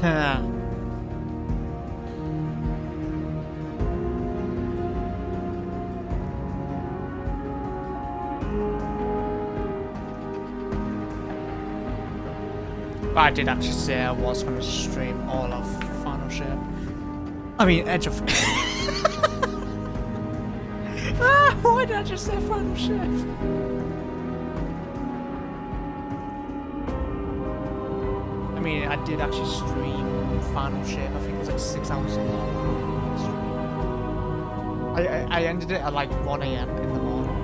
But I did actually say I was going to stream all of Final Shape. I mean, Edge of... why did I just say Final Shape? I mean, I did actually stream Final Shape. I think it was like 6 hours long. I ended it at like 1 AM in the morning.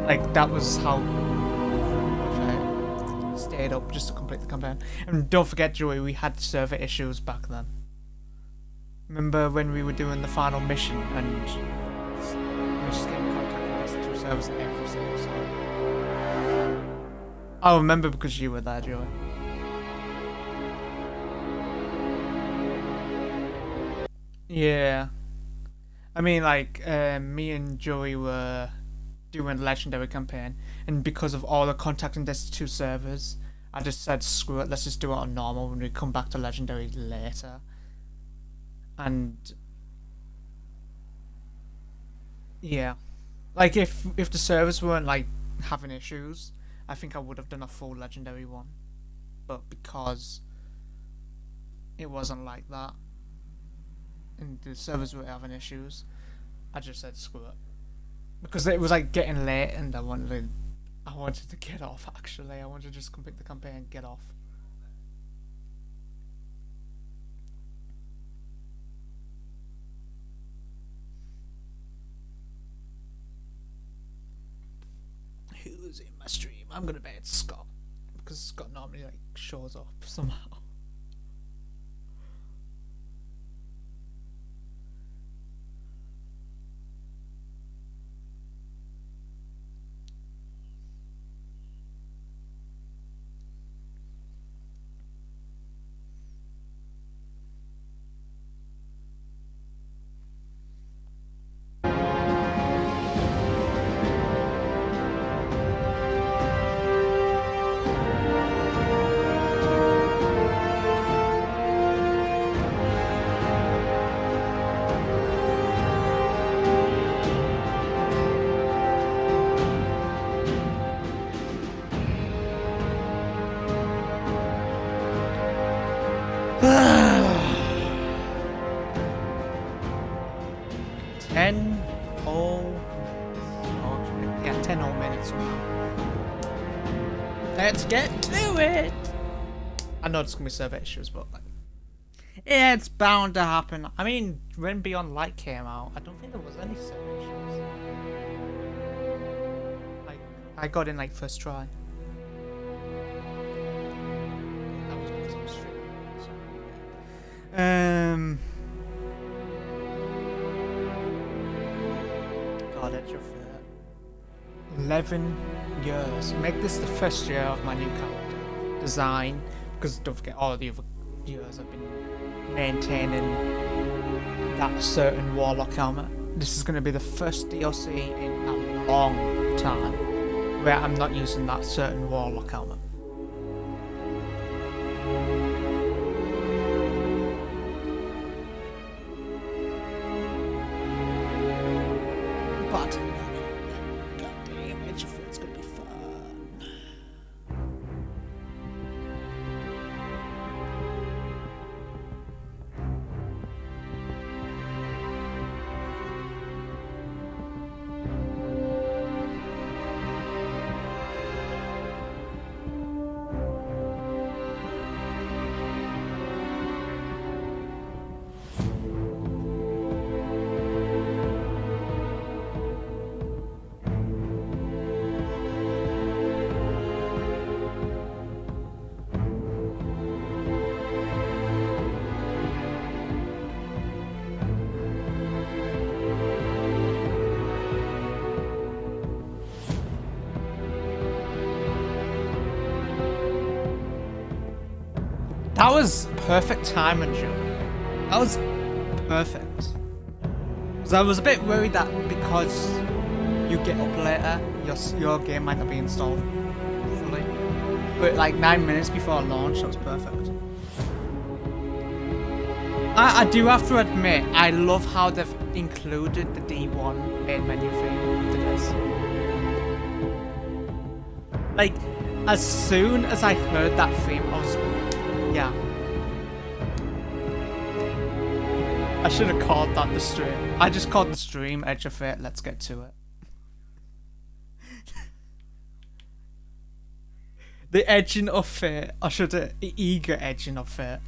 Like, that was how much I stayed up just to complete the campaign. And don't forget, Joey, we had server issues back then. Remember when we were doing the final mission and we were just getting contact with the 2 servers every single time? I remember because you were there, Joey. Yeah. I mean, like, me and Joey were doing the Legendary campaign, and because of all the contacting Destiny 2 servers, I just said, screw it, let's just do it on normal when we come back to Legendary later. And yeah, like if the servers weren't like having issues, I think I would have done a full Legendary one, but because it wasn't like that and the servers were having issues, I just said screw it, because it was like getting late and I wanted to get off. Actually, I wanted to just complete the campaign and get off. Who's in my stream? I'm gonna bet it's Scott, because Scott normally like shows up somehow. Yeah, 10 whole minutes from now. Let's get to it! I know there's gonna be server issues, but like, yeah, it's bound to happen. I mean, when Beyond Light came out, I don't think there was any server issues. Like, I got in like first try. That was because I was streaming. So, yeah. God, Edge of 11 years. Make this the first year of my new character design, because don't forget all the other years I've been maintaining that certain Warlock helmet. This is going to be the first DLC in a long time where I'm not using that certain Warlock helmet. But goddamn, Edge of Fate's gonna be fun. That was perfect timing, Joe. That was perfect. Because I was a bit worried that because you get up later, your game might not be installed fully. But like 9 minutes before launch, that was perfect. I do have to admit, I love how they've included the D1 main menu theme into this. Like, as soon as I heard that theme, I was, yeah. I should have called that the stream. I just called the stream Edge of Fate. Let's get to it. The edging of fate. I should have eager edging of fate.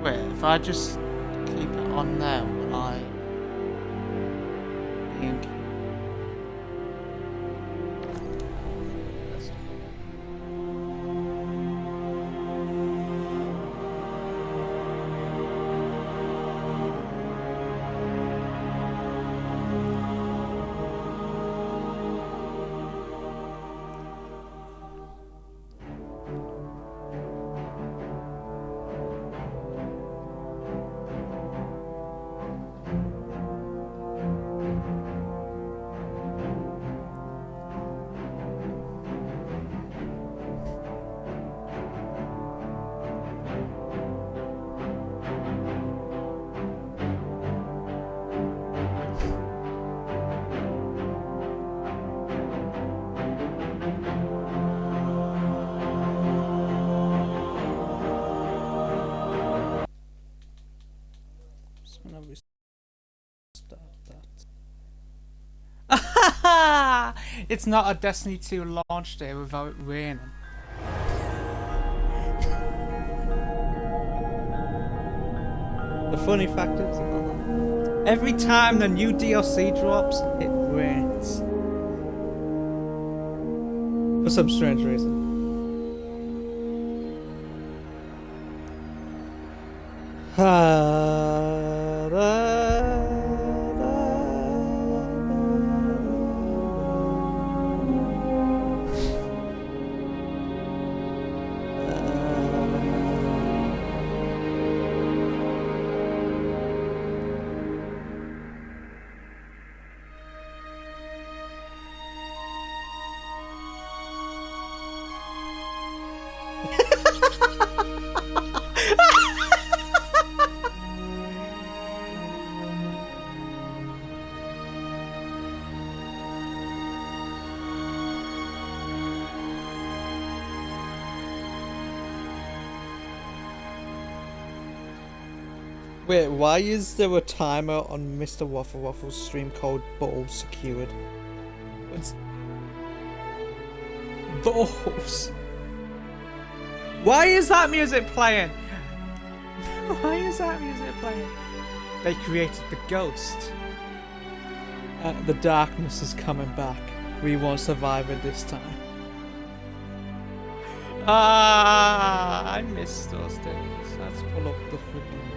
Wait, if I just keep it on there, will I be in queue? It's not a Destiny 2 launch day without it raining. The funny fact is, every time the new DLC drops, it rains. For some strange reason. Wait, why is there a timer on Mr. Waffle Waffle's stream called Ball Secured? What's... Balls? Why is that music playing? Why is that music playing? They created the ghost. The darkness is coming back. We won't survive it this time. Ah, I miss those days. Let's pull up the freaking...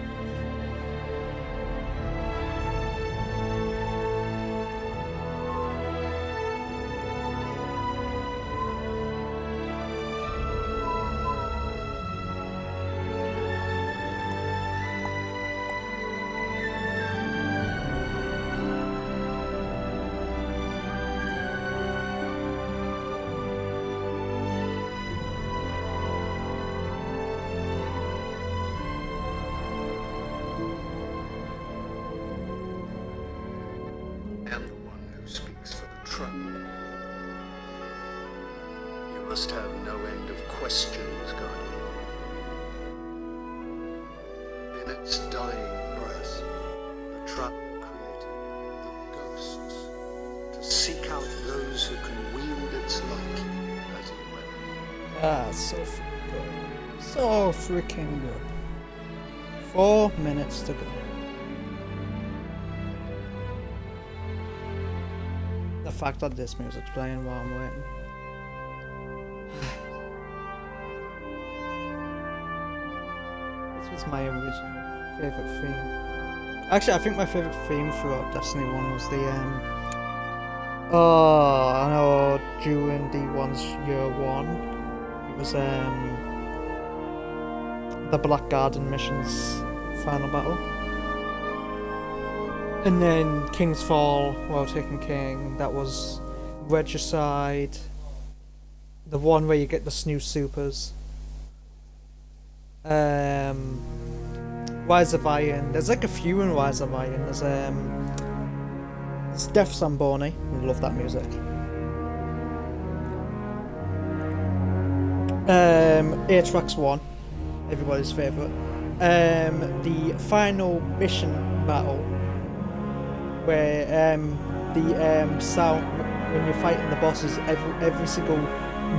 So freaking good. 4 minutes to go. The fact that this music's playing while I'm waiting. This was my original favourite theme. Actually, I think my favourite theme throughout Destiny 1 was the oh, I know during D1's year 1 it was the Black Garden mission's final battle. And then King's Fall, Well Taken King, that was Regicide, the one where you get the snoo supers. Rise of Iron. There's like a few in Rise of Iron. There's Death Zamboni. I love that music. Atrax 1, everybody's favourite. The final mission battle, where the sound when you're fighting the bosses, every single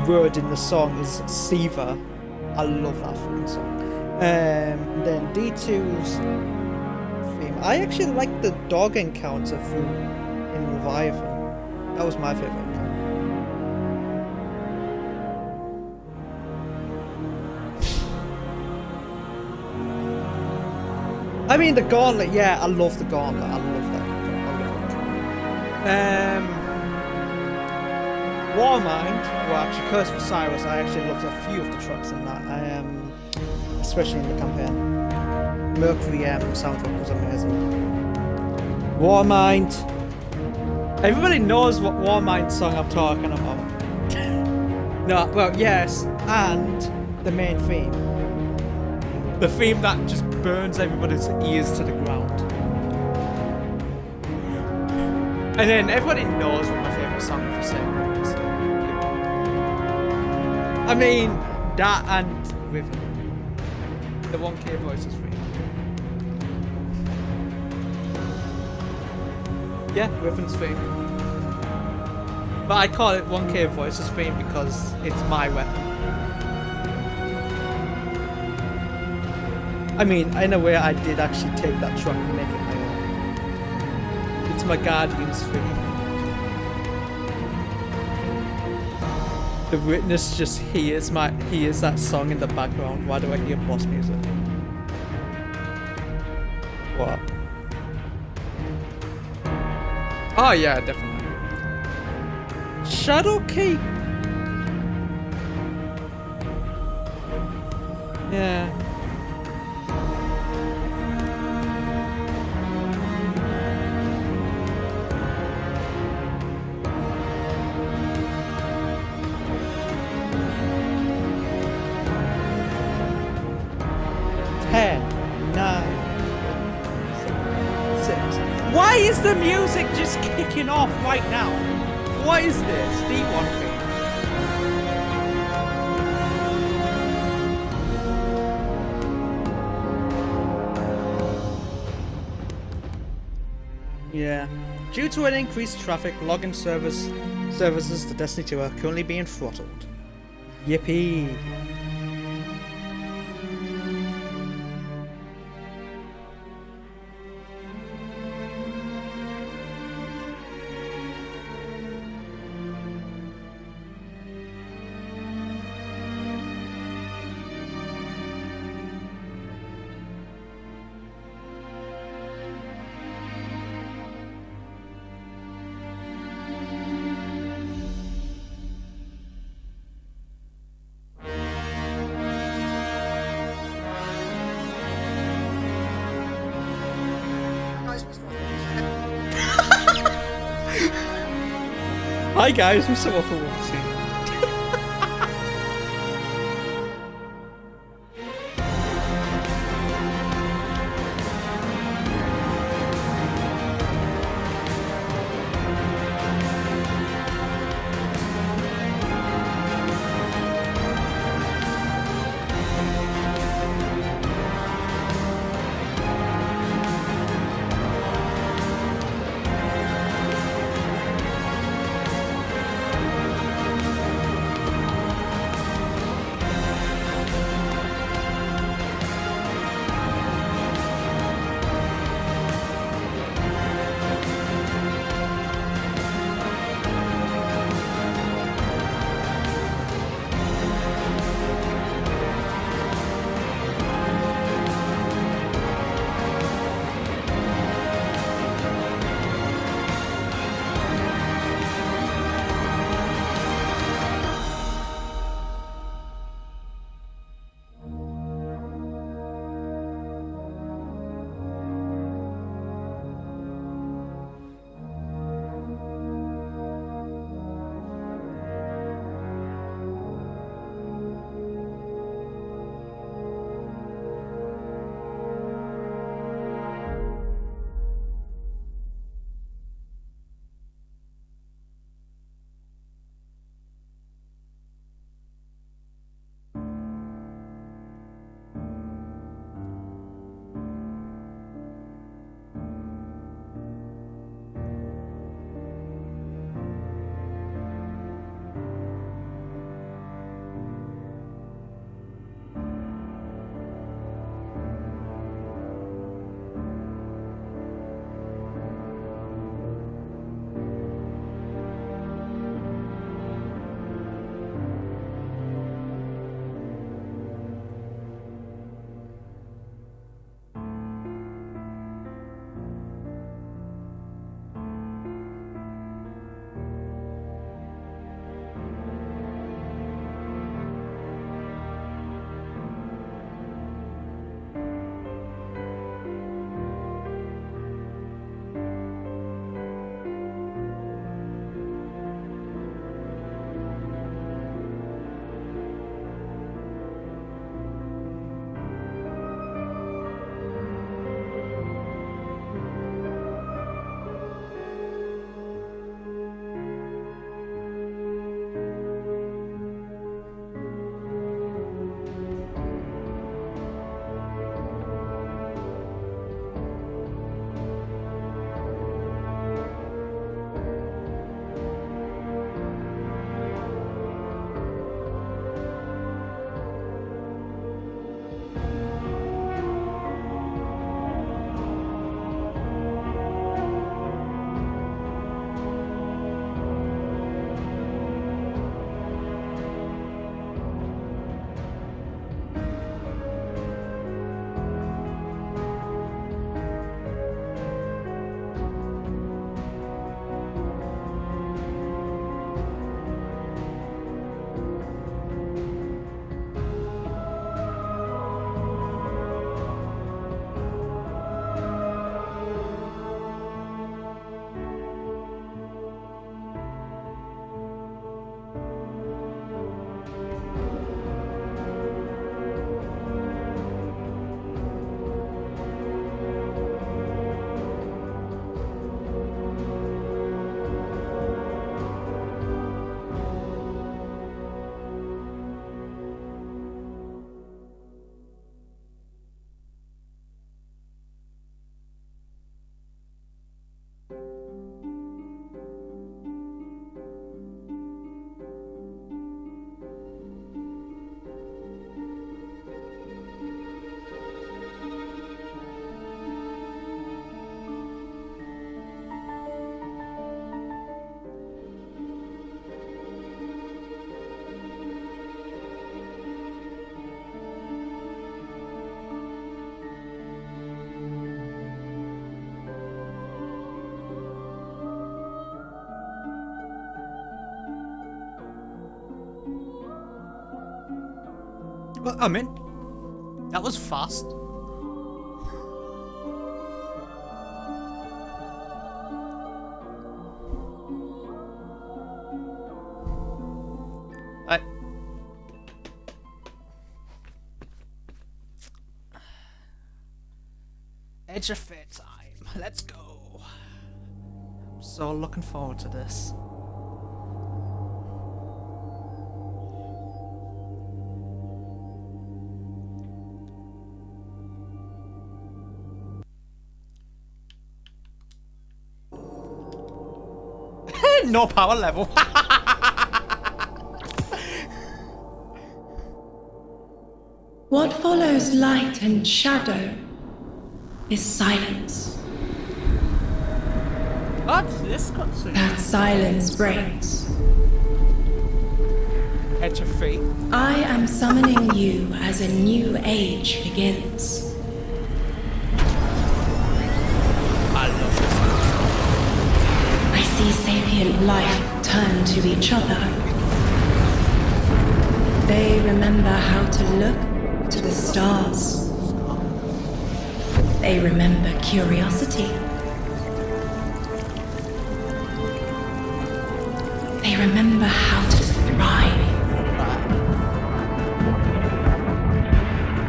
word in the song is Siva. I love that fucking song. Then D2's theme. I actually like the dog encounter in Leviathan. That was my favourite encounter. I mean, the Gauntlet, yeah, I love the Gauntlet. I love that. Warmind, well, actually, Curse of Osiris, I actually loved a few of the tracks in that, especially in the campaign. Mercury soundtrack was amazing. Warmind. Everybody knows what Warmind song I'm talking about. No, well, yes, and the main theme. The theme that just burns everybody's ears to the ground. And then everybody knows what my favourite song for Satan is. I mean, that and Riven. The 1K voice is free. Yeah, Riven's theme. But I call it 1K voices theme because it's my weapon. I mean, in a way, I did actually take that truck and make it my own. It's my Guardian's theme. The Witness just hears that song in the background. Why do I hear boss music? What? Oh yeah, definitely. Shadowkeep. Yeah. Why is the music just kicking off right now? What is this? D1 thing? Yeah. Due to an increased traffic, login services to Destiny 2 are currently being throttled. Yippee! Hi guys, I'm so awful to see. Well, I'm in. That was fast. Edge of Fate time. Let's go. I'm so looking forward to this. No power level. What follows light and shadow is silence. What's this cutscene? That silence breaks. Edge of Fate. I am summoning you as a new age begins. I love this. I see sapient life turn to each other. They remember how to look to the stars. They remember curiosity. They remember how to thrive.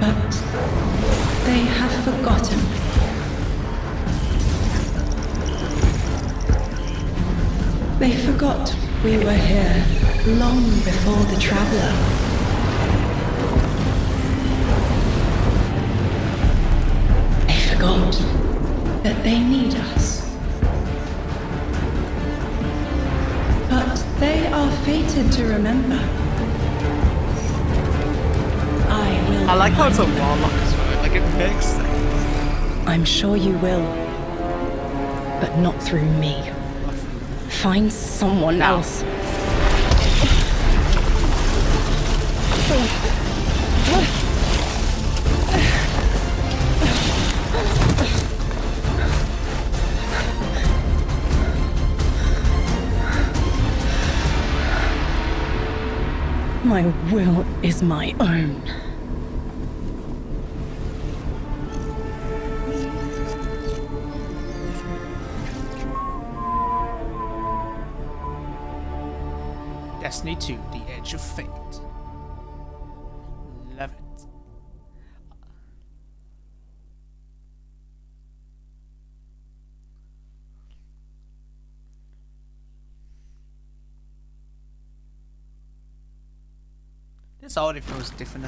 But they have forgotten. They forgot we were here long before the Traveler. They forgot that they need us. But they are fated to remember. I like how it's a warlock as well. Like, it makes sense. I'm sure you will. But not through me. Find someone else. My will is my own. Destiny 2, The Edge of Fate. Love it. This already feels different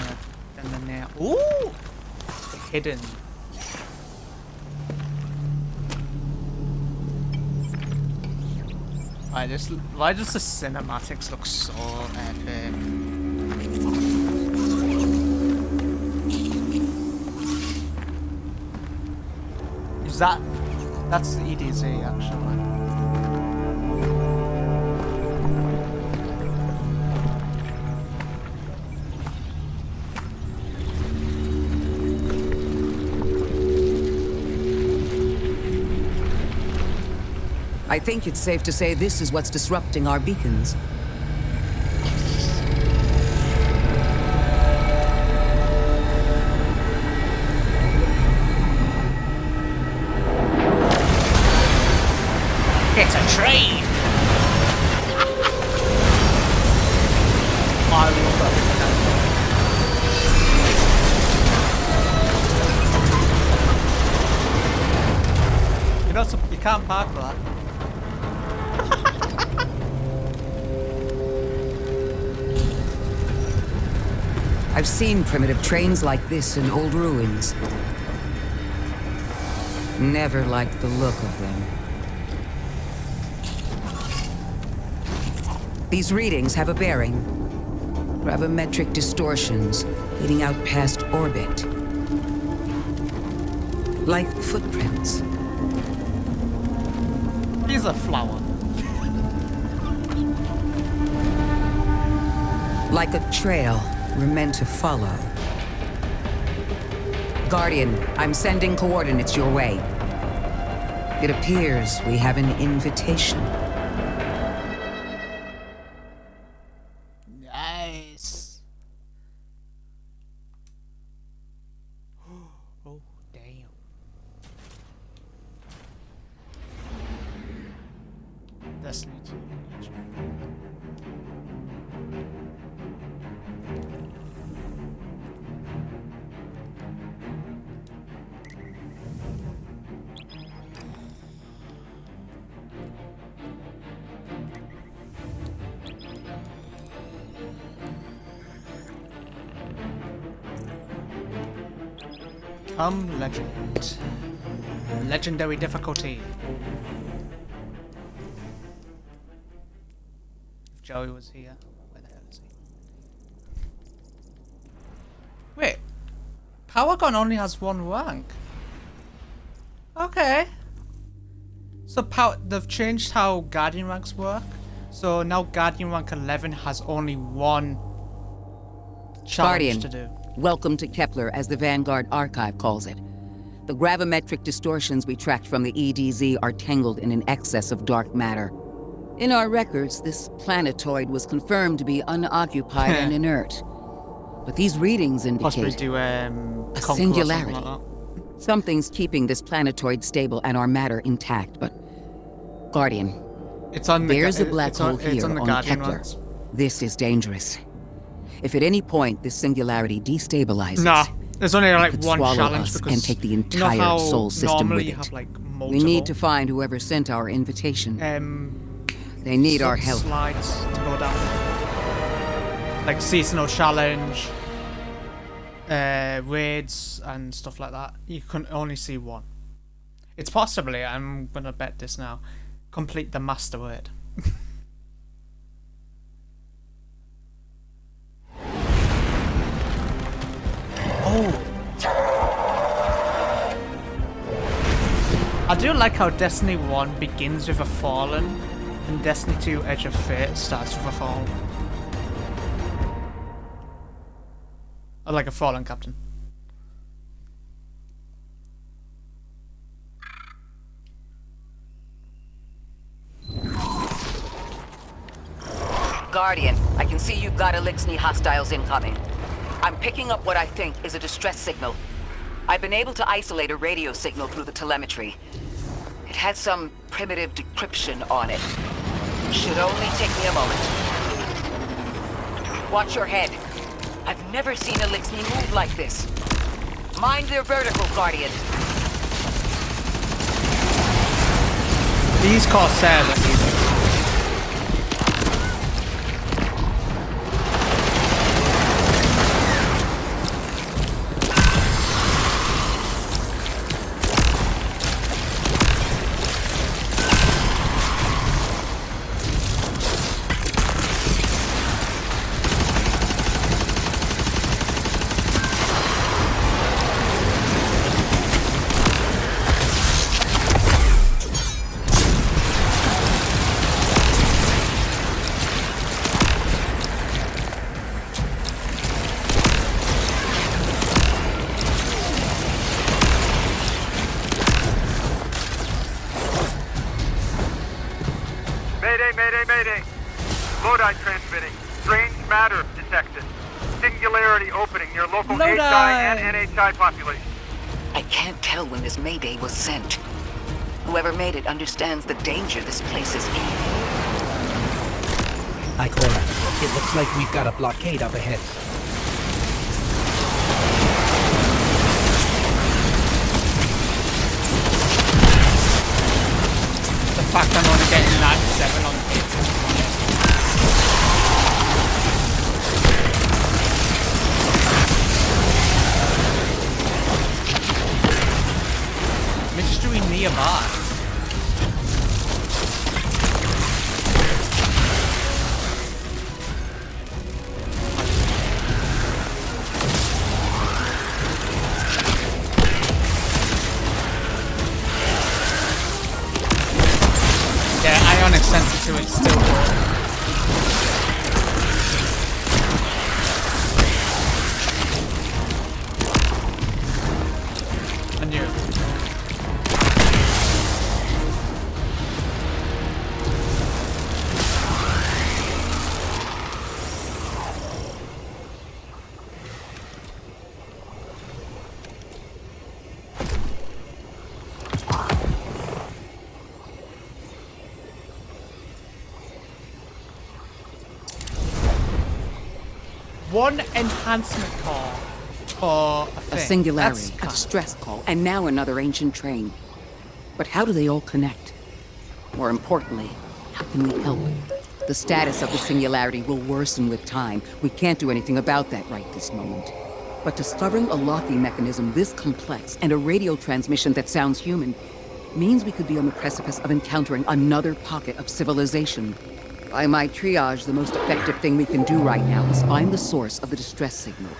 than the now. Ooh! Hidden. Why does the cinematics look so epic? That's the EDZ actually. I think it's safe to say this is what's disrupting our beacons. It's a train! I love that. You can't park for that. I've seen primitive trains like this in old ruins. Never liked the look of them. These readings have a bearing. Gravimetric distortions leading out past orbit. Like footprints. He's a flower. Like a trail we're meant to follow. Guardian, I'm sending coordinates your way. It appears we have an invitation. Nice. Become legend. Legendary difficulty. If Joey was here, where the hell is he? Wait, Powergon only has one rank. Okay. So they've changed how Guardian ranks work. So now Guardian rank 11 has only one challenge to do. Welcome to Kepler, as the Vanguard Archive calls it. The gravimetric distortions we tracked from the EDZ are tangled in an excess of dark matter. In our records, this planetoid was confirmed to be unoccupied and inert. But these readings Possibly indicate do a Conqueror or singularity. something like Something's keeping this planetoid stable and our matter intact, but... Guardian, that. It's on the there's a black it's hole on, it's here on the on Guardian Kepler. ones. This is dangerous. If at any point this singularity destabilizes... Nah, there's only like could one swallow challenge us because and take the you know entire how soul system normally with you it. have like We multiple need to find whoever sent our invitation. They need our help. Slides to go down. Like seasonal challenge, raids and stuff like that. You can only see one. It's possibly, I'm gonna bet this now, complete the master raid. Oh! I do like how Destiny 1 begins with a Fallen, and Destiny 2 Edge of Fate starts with a Fallen. I like a Fallen captain. Guardian, I can see you've got Elixni hostiles incoming. I'm picking up what I think is a distress signal. I've been able to isolate a radio signal through the telemetry. It has some primitive decryption on it. Should only take me a moment. Watch your head. I've never seen Elixni move like this. Mind their vertical, Guardian. These Corsairs are easy. Mayday. Lodi transmitting. Strange matter detected. Singularity opening near local Lodi. HI and NHI population. I can't tell when this Mayday was sent. Whoever made it understands the danger this place is in. Ikora, it looks like we've got a blockade up ahead. The fact I'm only getting 97 on the hit. Mystery nearby. Yeah, ionic sensor to it still works. I knew. One enhancement call for a thing. A singularity, That's a distress call, and now another ancient train. But how do they all connect? More importantly, how can we help? The status of the singularity will worsen with time. We can't do anything about that right this moment. But discovering a locking mechanism this complex and a radio transmission that sounds human means we could be on the precipice of encountering another pocket of civilization. By my triage, the most effective thing we can do right now is find the source of the distress signal.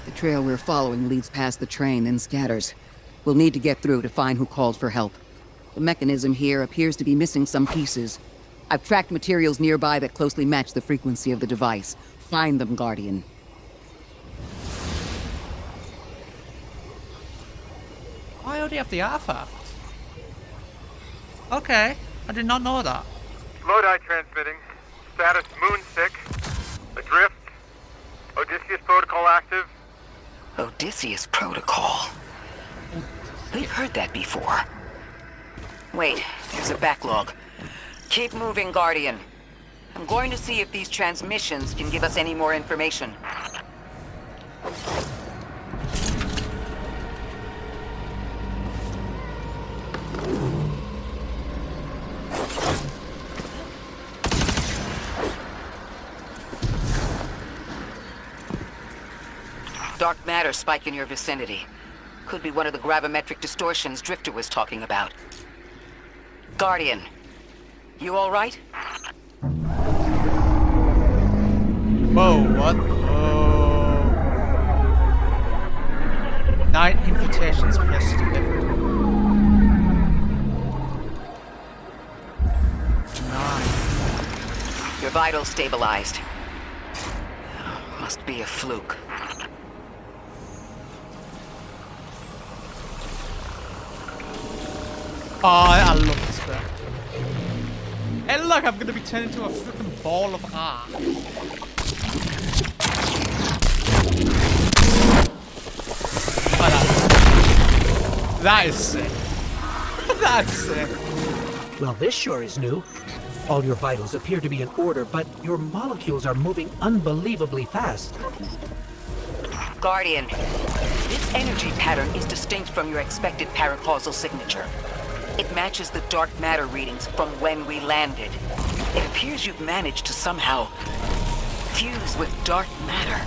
The trail we're following leads past the train, then scatters. We'll need to get through to find who called for help. The mechanism here appears to be missing some pieces. I've tracked materials nearby that closely match the frequency of the device. Find them, Guardian. I already have the artifact. Okay, I did not know that. Lodi transmitting. Status moon sick. Adrift. Odysseus protocol active. Odysseus Protocol. We've heard that before. Wait, there's a backlog. Keep moving, Guardian. I'm going to see if these transmissions can give us any more information. Dark matter spike in your vicinity. Could be one of the gravimetric distortions Drifter was talking about. Guardian, you all right? Whoa, what? Oh. 9 invitations plus delivered. 9. Your vitals stabilized. Must be a fluke. Oh, I love this bit. Hey look, I'm gonna be turned into a freaking ball of art. Oh, that is sick. That's sick. Well, this sure is new. All your vitals appear to be in order, but your molecules are moving unbelievably fast. Guardian, this energy pattern is distinct from your expected paracausal signature. It matches the dark matter readings from when we landed. It appears you've managed to somehow fuse with dark matter.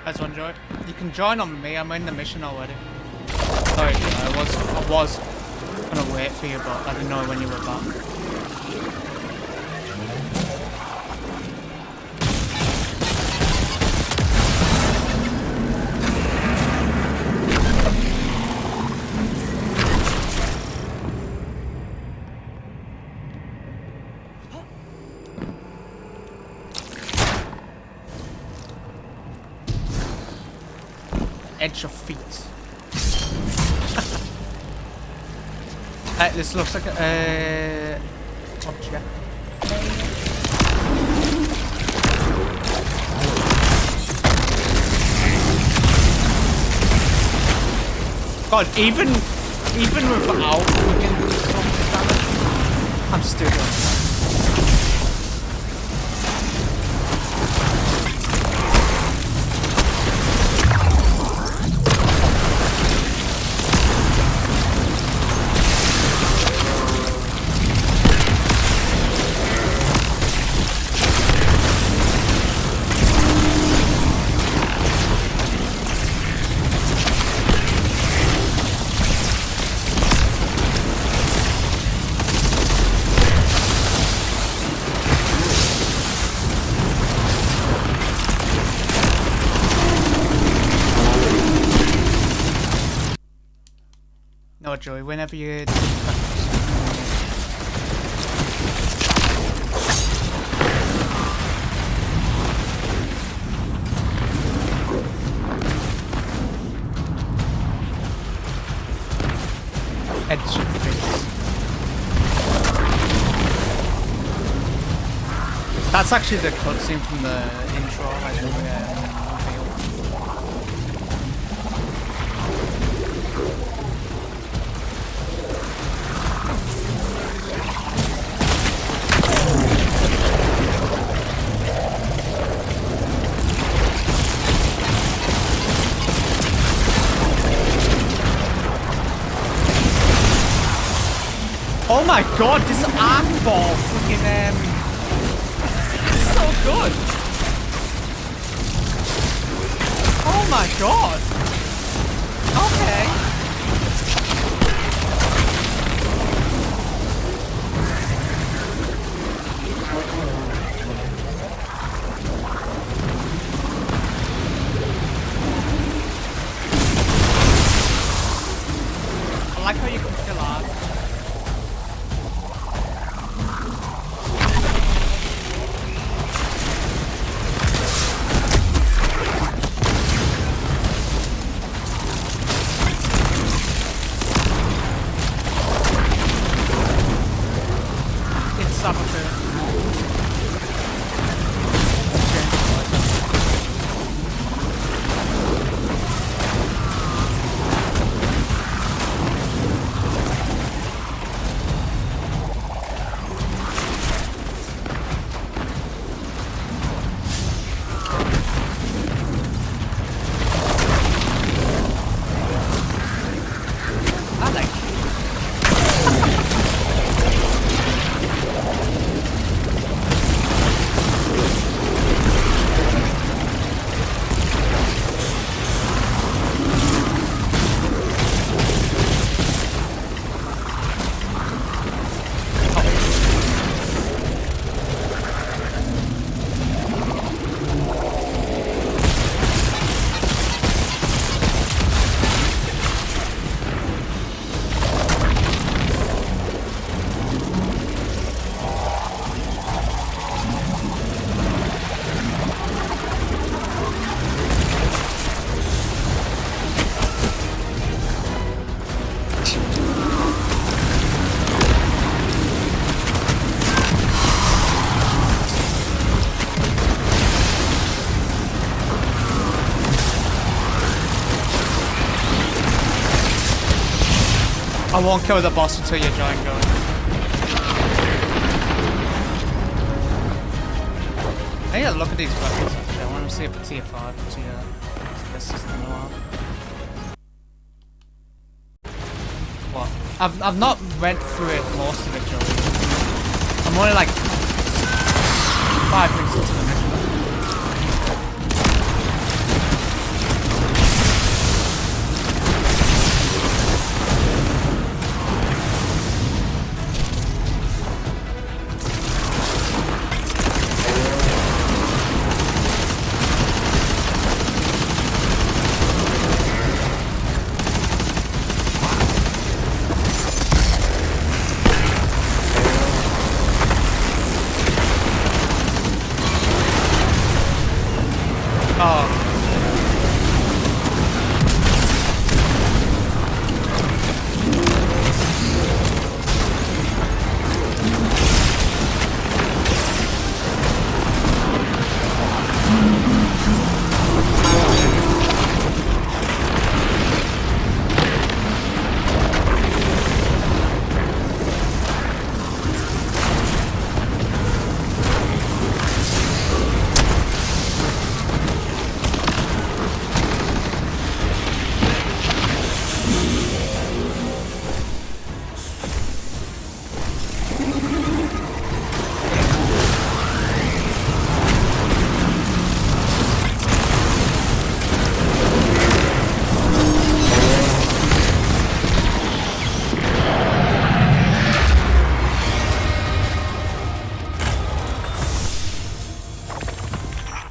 That's one joy. You can join on me. I'm in the mission already. Sorry, I was gonna wait for you, but I didn't know when you were back. Edge of feet. This looks like a object. God, even without looking at this, I'm still doing that. No, Joey, whenever you edge of face. That's actually the cutscene from the intro, like the reveal. Oh my god, this arc ball freaking it's so good. Oh my god. Okay. I like how you can kill art. I won't kill the boss until you join going. I need to look at these weapons actually. I want to see if it's tier 5 or tier this system in a while. What? I've not went through it most of it, Joey. I'm only like 5 minutes into the mission.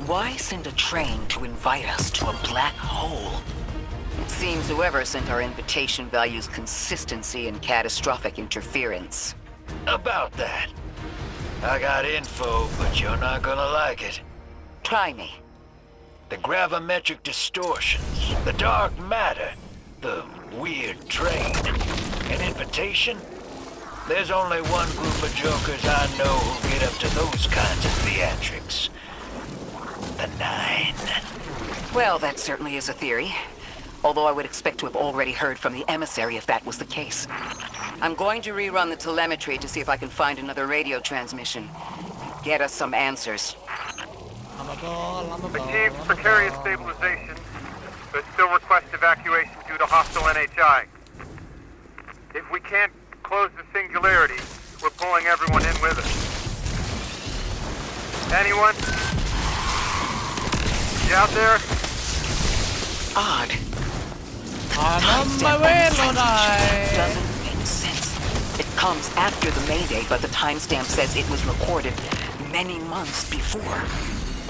Why send a train to invite us to a black hole? It seems whoever sent our invitation values consistency and catastrophic interference. About that. I got info, but you're not gonna like it. Try me. The gravimetric distortions, the dark matter, the weird train. An invitation? There's only one group of jokers I know who get up to those kinds of theatrics. The 9. Well, that certainly is a theory. Although I would expect to have already heard from the emissary if that was the case. I'm going to rerun the telemetry to see if I can find another radio transmission. Get us some answers. I'm a ball, I'm a ball. Achieved I'm a precarious ball. stabilization, but still request evacuation due to hostile NHI. If we can't close the singularity, we're pulling everyone in with us. Anyone? You out there? Odd. I'm on my way, Lodi! Doesn't make sense. It comes after the Mayday, but the timestamp says it was recorded many months before.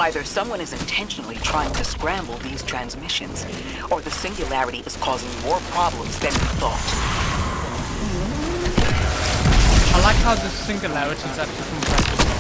Either someone is intentionally trying to scramble these transmissions, or the singularity is causing more problems than we thought. I like how the singularities actually compressed as well.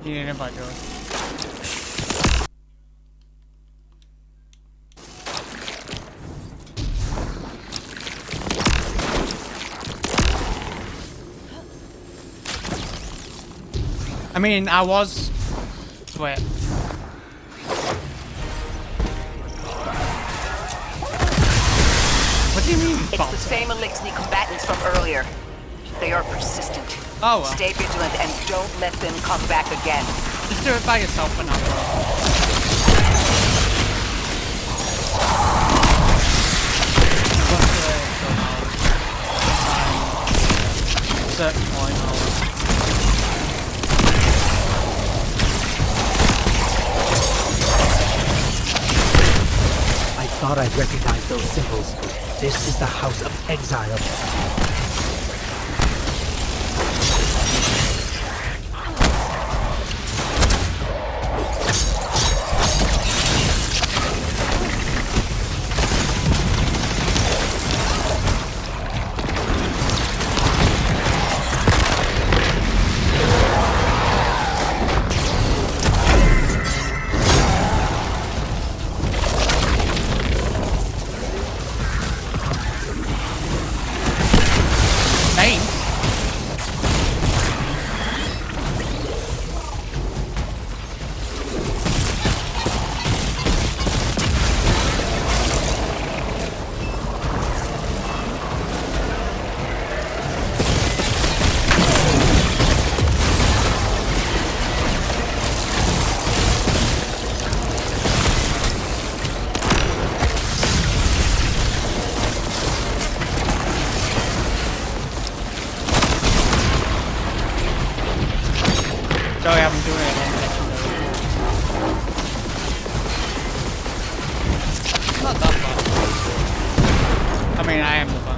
You need an invite, Joey. I mean, I was... Wait. What do you mean, It's the same Elixni combatants from earlier. They are persistent. Oh, well. Stay vigilant and don't let them come back again. Just do it by yourself for now, bro. Certain point, I thought I'd recognize those symbols. This is the House of Exile. Sorry, I'm doing it. Not that far. I mean, I am the fun.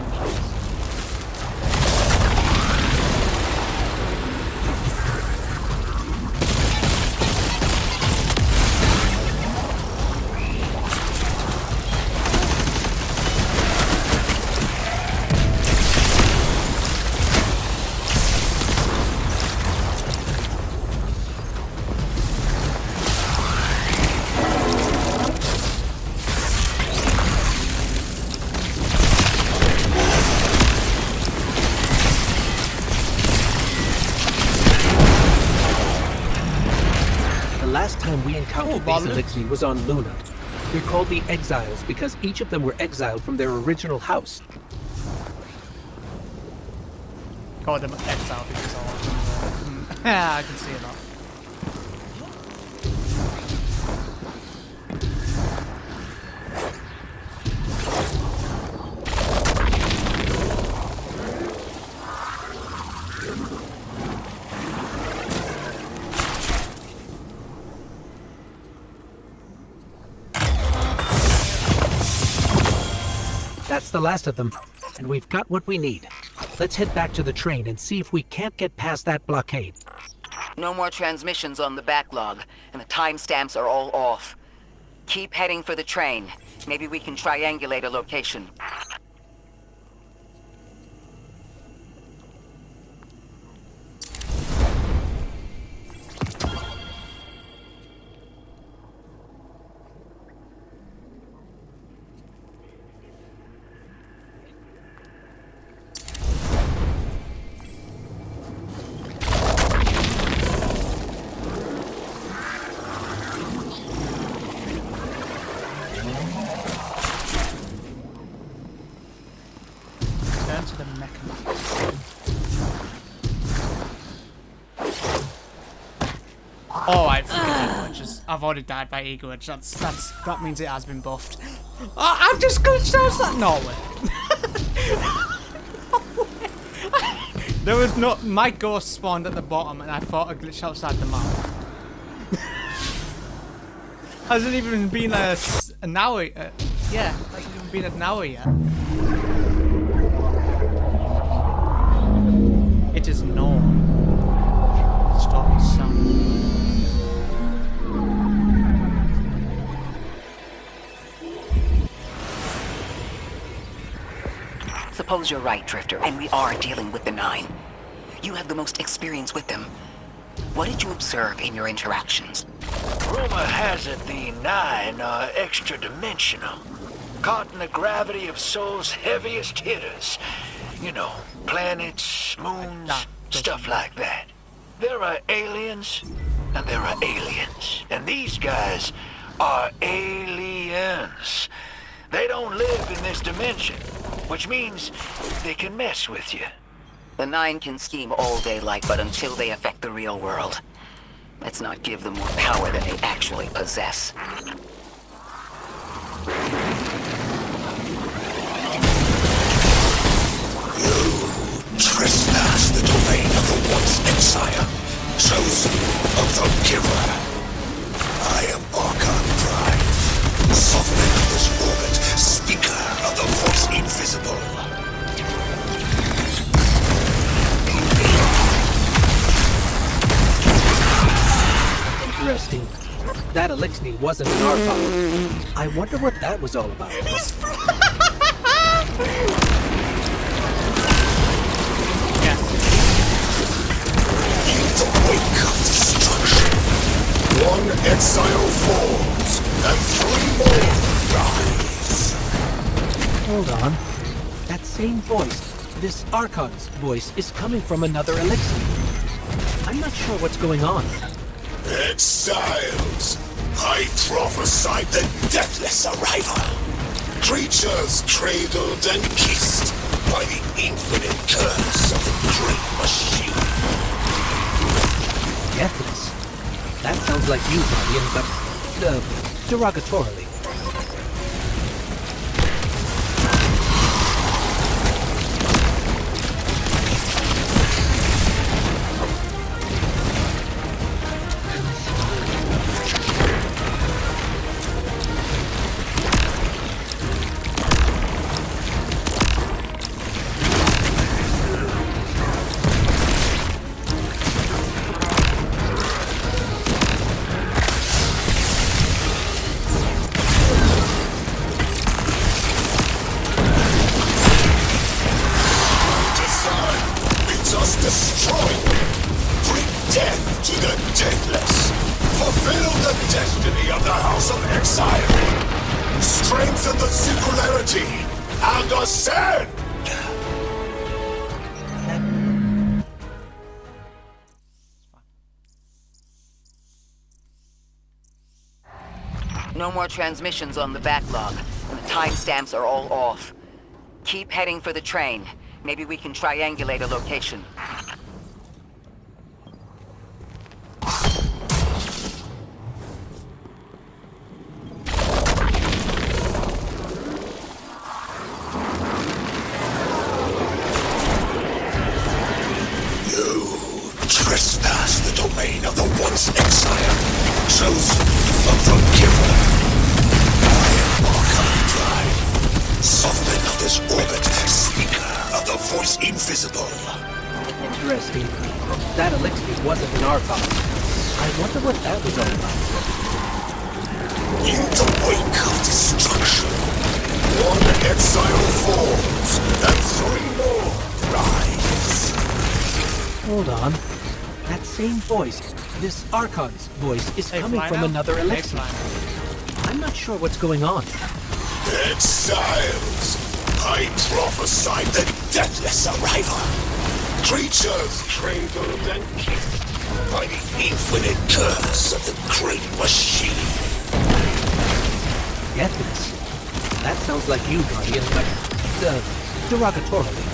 The last time we encountered these Ballin'. Elixni was on Luna. They're called the Exiles because each of them were exiled from their original house. Call them exile because all of them were... Yeah, I can see it now. the last of them, and we've got what we need. Let's head back to the train and see if we can't get past that blockade. No more transmissions on the backlog, and the timestamps are all off. Keep heading for the train. Maybe we can triangulate a location. Turn to the mechanism. Oh, I've already died by ego edge. That means it has been buffed. Oh, I've just glitched outside. No way. There was no. My ghost spawned at the bottom, and I thought I glitched outside the map. Hasn't even been an hour. Yeah, hasn't even been an hour yet. It is known. Stop sound. Suppose you're right, Drifter, and we are dealing with the Nine. You have the most experience with them. What did you observe in your interactions? Rumor has it the Nine are extra-dimensional. Caught in the gravity of Sol's heaviest hitters. You know, planets, moons, stuff like that. There are aliens, and there are aliens. And these guys are aliens. They don't live in this dimension, which means they can mess with you. The Nine can scheme all they like, but until they affect the real world, let's not give them more power than they actually possess. Trespass the domain of the once exile, chosen of the giver. I am Archon Prime, sovereign of this orbit, speaker of the voice invisible. Interesting. That elixir wasn't an Archon. I wonder what that was all about. In the wake of destruction, one exile falls, and three more rise. Hold on. That same voice, this Archon's voice, is coming from another elixir. I'm not sure what's going on. Exiles, I prophesied the deathless arrival. Creatures cradled and kissed by the infinite curse of the great machine. Deathless? That sounds like you, Guardian, but, derogatorily. No more transmissions on the backlog, and the timestamps are all off. Keep heading for the train. Maybe we can triangulate a location. Trespass the domain of the once exile, chosen of the giver. I am Archon Prime, sovereign of this voice invisible. Interesting. That elixir wasn't an Archon. I wonder what that was all about. In the wake of destruction, one exile falls, and three more rise. Hold on. That same voice, this Archon's voice, is Hey, coming fly from now? another Hey, elixir. fly. I'm not sure what's going on. Exiles! I prophesied the deathless arrival. Creatures cradled and killed by the infinite curse of the great machine. Deathless? That sounds like you, Guardian, but, derogatorily.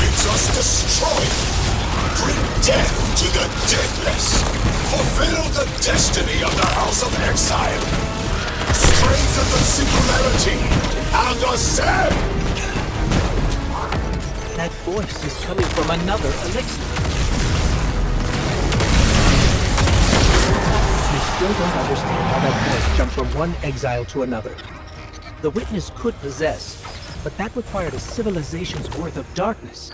It's us destroyed. Bring death to the deathless. Fulfill the destiny of the House of Exile. Strengthen the singularity and ascend. That voice is coming from another elixir. I still don't understand how that voice jumped from one exile to another. The witness could possess, but that required a civilization's worth of darkness.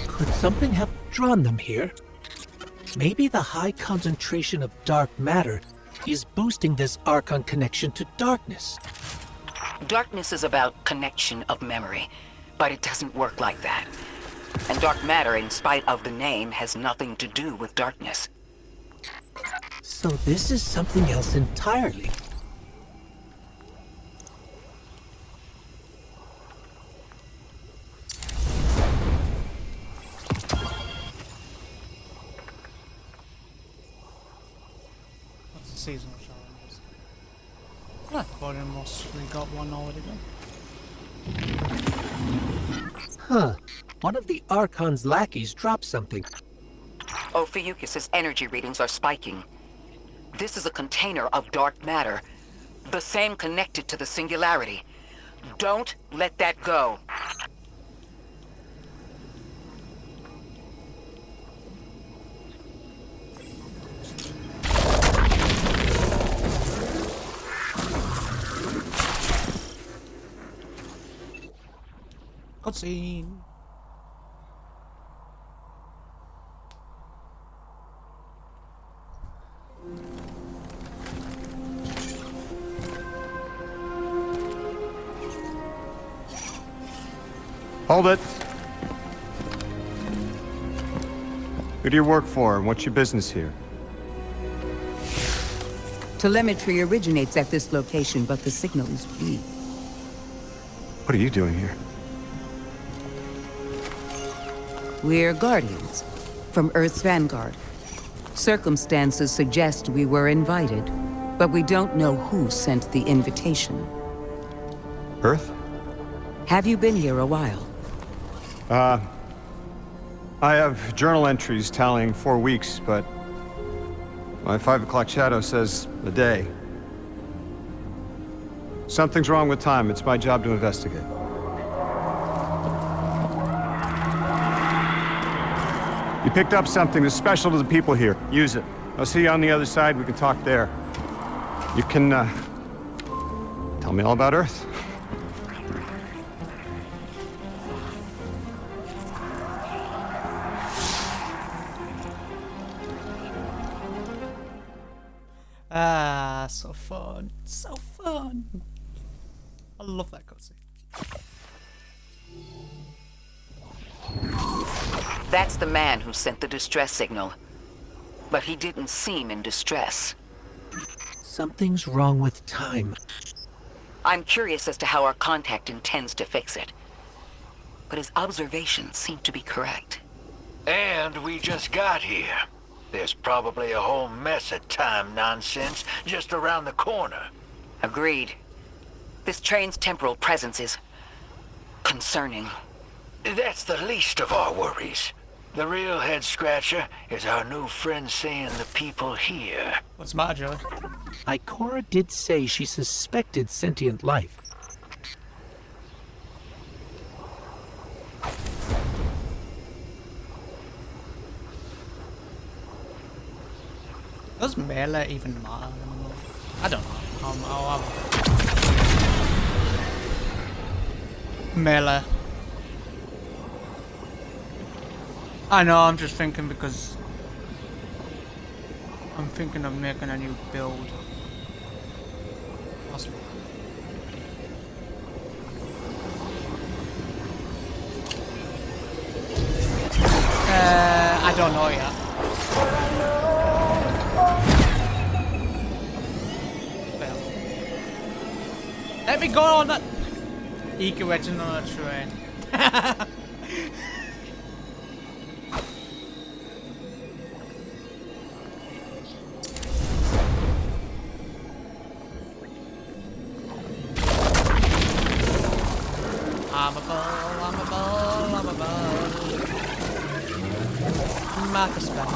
Could something have drawn them here? Maybe the high concentration of dark matter is boosting this Archon connection to darkness. Darkness is about connection of memory, but it doesn't work like that. And dark matter, in spite of the name, has nothing to do with darkness. So this is something else entirely. What's the seasonal challenges? I thought I mostly got one already done. Huh. One of the Archon's lackeys dropped something. Ophiuchus's energy readings are spiking. This is a container of dark matter, the same connected to the singularity. Don't let that go. Cutscene. Hold it. Who do you work for, and what's your business here? Telemetry originates at this location, but the signal is weak. What are you doing here? We're Guardians, from Earth's vanguard. Circumstances suggest we were invited, but we don't know who sent the invitation. Earth? Have you been here a while? I have journal entries tallying 4 weeks, but my 5 o'clock shadow says a day. Something's wrong with time. It's my job to investigate. You picked up something that's special to the people here. Use it. I'll see you on the other side. We can talk there. You can, tell me all about Earth. Ah, so fun. So fun. I love that cutscene. That's the man who sent the distress signal. But he didn't seem in distress. Something's wrong with time. I'm curious as to how our contact intends to fix it. But his observations seem to be correct. And we just got here. There's probably a whole mess of time nonsense just around the corner. Agreed. This train's temporal presence is concerning. That's the least of our worries. The real head-scratcher is our new friend seeing the people here. What's the matter, Joey? Ikora did say she suspected sentient life. Does melee even matter anymore? I don't know. Melee. I know, I'm just thinking because I'm thinking of making a new build. Possibly. I don't know yet. Well, let me go on that eco-original train. I'm a ball. Marcus back.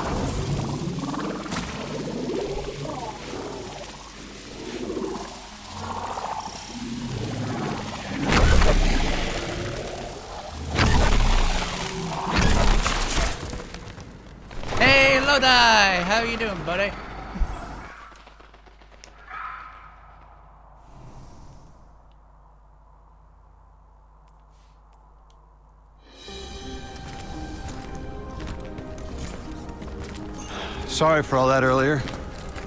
Hey, Lodi! How you doing, buddy? Sorry for all that earlier.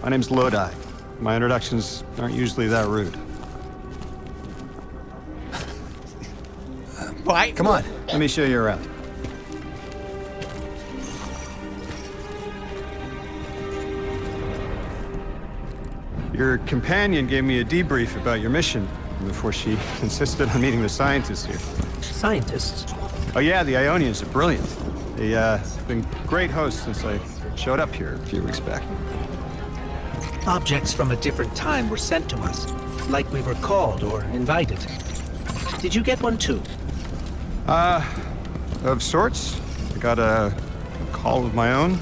My name's Lodi. My introductions aren't usually that rude. Right. Come on, let me show you around. Your companion gave me a debrief about your mission before she insisted on meeting the scientists here. Scientists? Oh yeah, the Ionians are brilliant. They've been great hosts since I showed up here a few weeks back. Objects from a different time were sent to us, like we were called or invited. Did you get one too? Of sorts. I got a call of my own.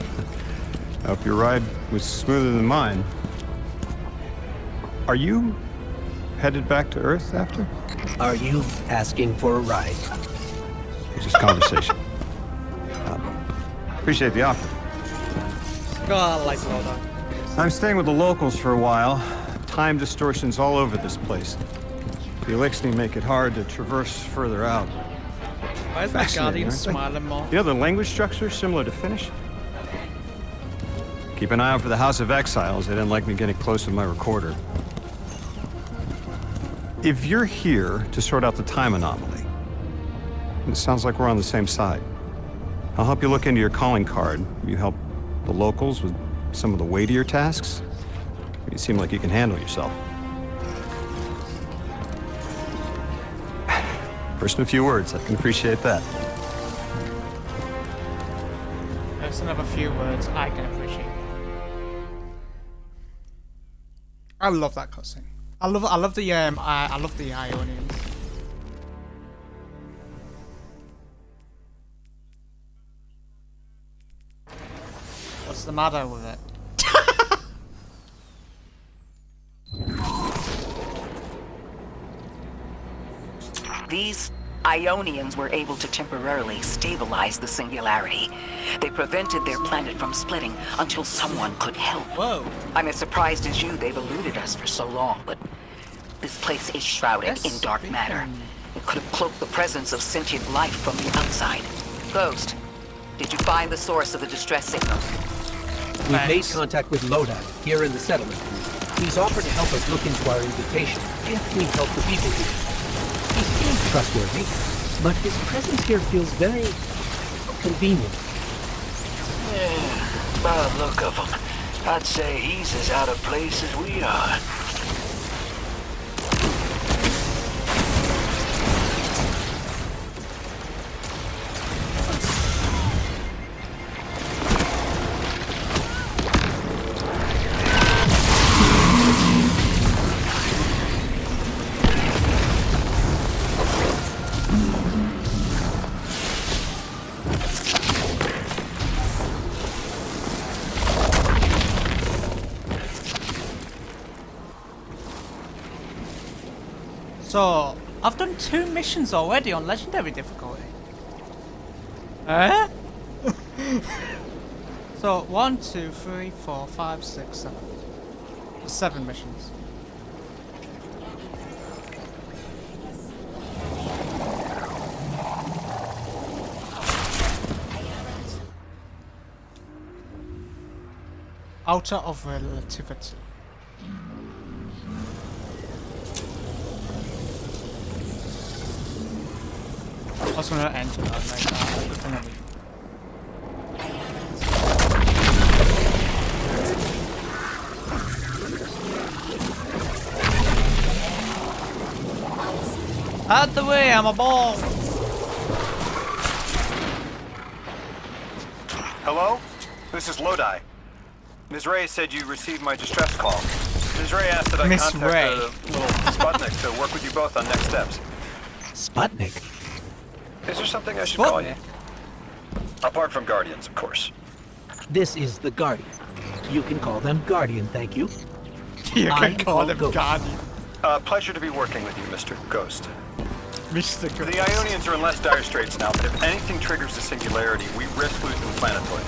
I hope your ride was smoother than mine. Are you headed back to Earth after? Are you asking for a ride? It's just conversation. Appreciate the offer. God, I like Lodi. I'm staying with the locals for a while. Time distortions all over this place. The Elixni make it hard to traverse further out. Why is my Fascinating, guardian aren't they? smiling more? You know the language structure is similar to Finnish? Keep an eye out for the House of Exiles. They didn't like me getting close with my recorder. If you're here to sort out the time anomaly, it sounds like we're on the same side. I'll help you look into your calling card. You help the locals with some of the weightier tasks. You seem like you can handle yourself. First in a few words, I can appreciate that. There's another few words I can appreciate. I love that cutscene. I love the Ionians. What's the matter with it? These Ionians were able to temporarily stabilize the singularity. They prevented their planet from splitting until someone could help. Whoa. I'm as surprised as you they've eluded us for so long, but this place is shrouded in dark matter. It could have cloaked the presence of sentient life from the outside. Ghost, did you find the source of the distress signal? We've made contact with Lodi, here in the settlement. He's offered to help us look into our invitation, if we help the people here. He seems trustworthy, but his presence here feels very convenient. Yeah, by the look of him, I'd say he's as out of place as we are. So, I've done 2 missions already on Legendary difficulty. Eh? So, 1, 2, 3, 4, 5, 6, 7. 7 missions. Outer of relativity. I was gonna enter that like that. Out the way, I'm a ball! Hello? This is Lodi. Ms. Ray said you received my distress call. Ms. Ray asked that I Miss contact Ray. the little Sputnik to work with you both on next steps. Sputnik? Is there something I should What? call you? Apart from Guardians, of course. This is the Guardian. You can call them Guardian, thank you. You I'm can call him Ghost. Guardian. Pleasure to be working with you, Mr. Ghost. Mr. Ghost. The Ionians are in less dire straits now, but if anything triggers the singularity, we risk losing the planetoid.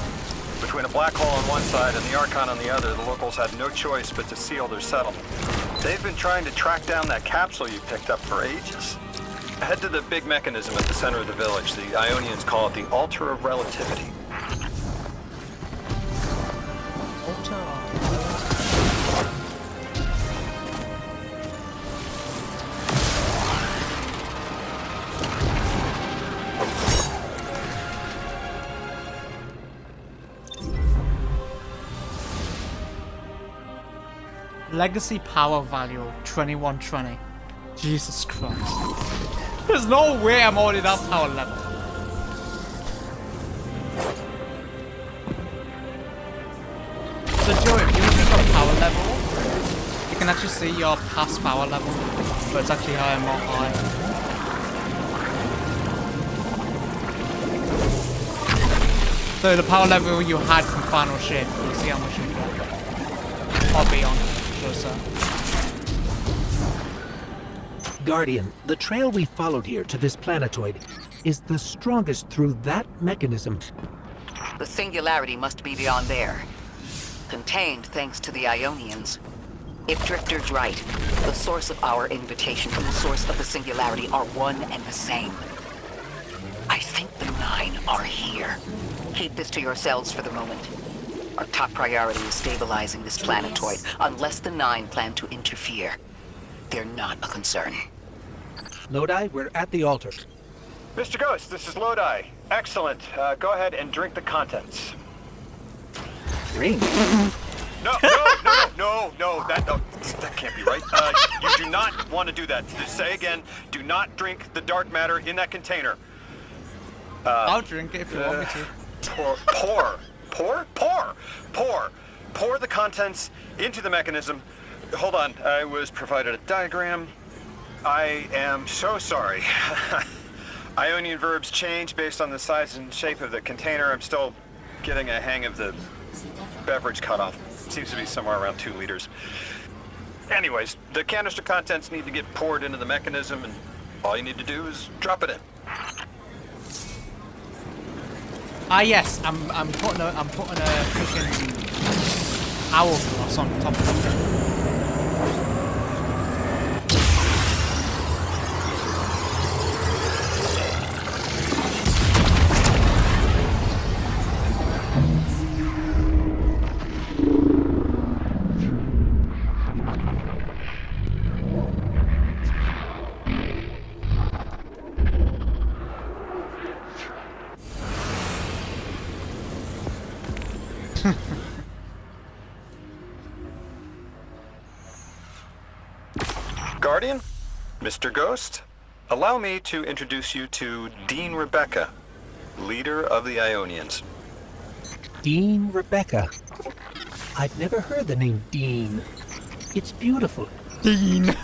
Between a black hole on one side and the Archon on the other, the locals had no choice but to seal their settlement. They've been trying to track down that capsule you picked up for ages. Head to the big mechanism at the center of the village. The Ionians call it the Altar of Relativity. Legacy power value 2120. Jesus Christ. There's no way I'm already that power level. So Joe, if you look at your power level, you can actually see your past power level, but it's actually higher and more high. So the power level you had from Final Shape, you'll see how much you got. Or beyond, sure sir. Guardian, the trail we followed here to this planetoid is the strongest through that mechanism. The singularity must be beyond there. Contained thanks to the Ionians. If Drifter's right, the source of our invitation and the source of the singularity are one and the same. I think the 9 are here. Keep this to yourselves for the moment. Our top priority is stabilizing this planetoid, unless the 9 plan to interfere. They're not a concern. Lodi, we're at the altar. Mr. Ghost, this is Lodi. Excellent. Go ahead and drink the contents. Drink? No, that can't be right. You do not want to do that. Just say again, do not drink the dark matter in that container. I'll drink it if you want me to. Pour the contents into the mechanism. Hold on, I was provided a diagram. I am so sorry. Ionian verbs change based on the size and shape of the container. I'm still getting a hang of the beverage cutoff. Seems to be somewhere around 2 liters. Anyways, the canister contents need to get poured into the mechanism, and all you need to do is drop it in. Ah yes, I'm putting a freaking hourglass on top of it. Guardian, Mr. Ghost, allow me to introduce you to Dean Rebecca, leader of the Ionians. Dean Rebecca. I've never heard the name Dean. It's beautiful. Dean.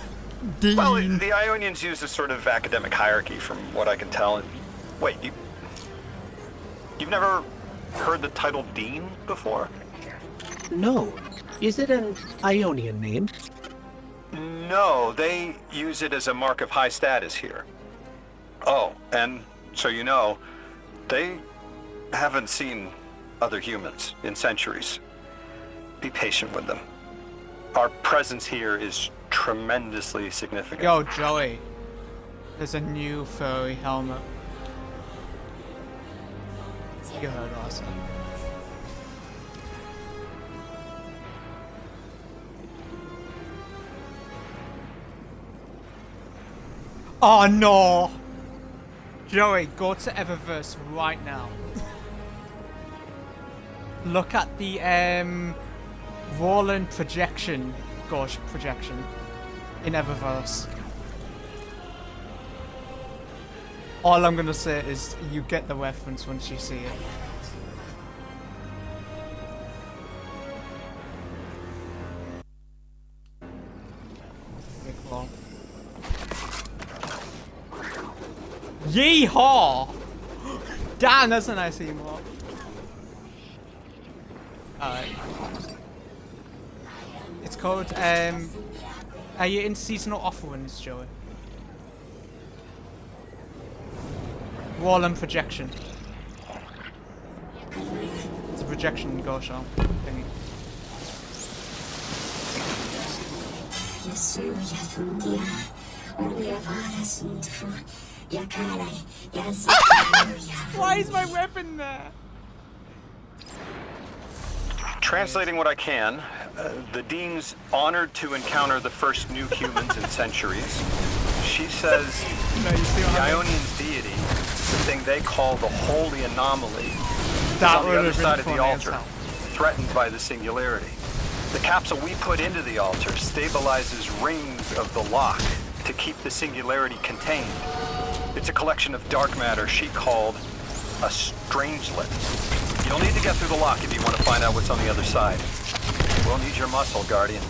Well, the Ionians use a sort of academic hierarchy from what I can tell. Wait, you've never heard the title Dean before? No. Is it an Ionian name? No, they use it as a mark of high status here. Oh, and so you know, they haven't seen other humans in centuries. Be patient with them. Our presence here is tremendously significant. Yo, Joey. There's a new furry helmet. You heard us. Oh no! Joey, go to Eververse right now. Look at the Roland projection, gosh, projection in Eververse. All I'm gonna say is you get the reference once you see it. Cool. Yeehaw! Damn, that's a nice emote. Alright. It's called, are you in seasonal offerings, Joey? Wall and projection. It's a projection ghost show thingy. Why is my weapon there? Translating what I can, the Dean's honored to encounter the first new humans in centuries. She says the Ionian's deity, the thing they call the holy anomaly, is on the other side of the altar, threatened by the singularity. The capsule we put into the altar stabilizes rings of the lock to keep the singularity contained. It's a collection of dark matter she called a strangelet. You'll need to get through the lock if you want to find out what's on the other side. We'll need your muscle, Guardian.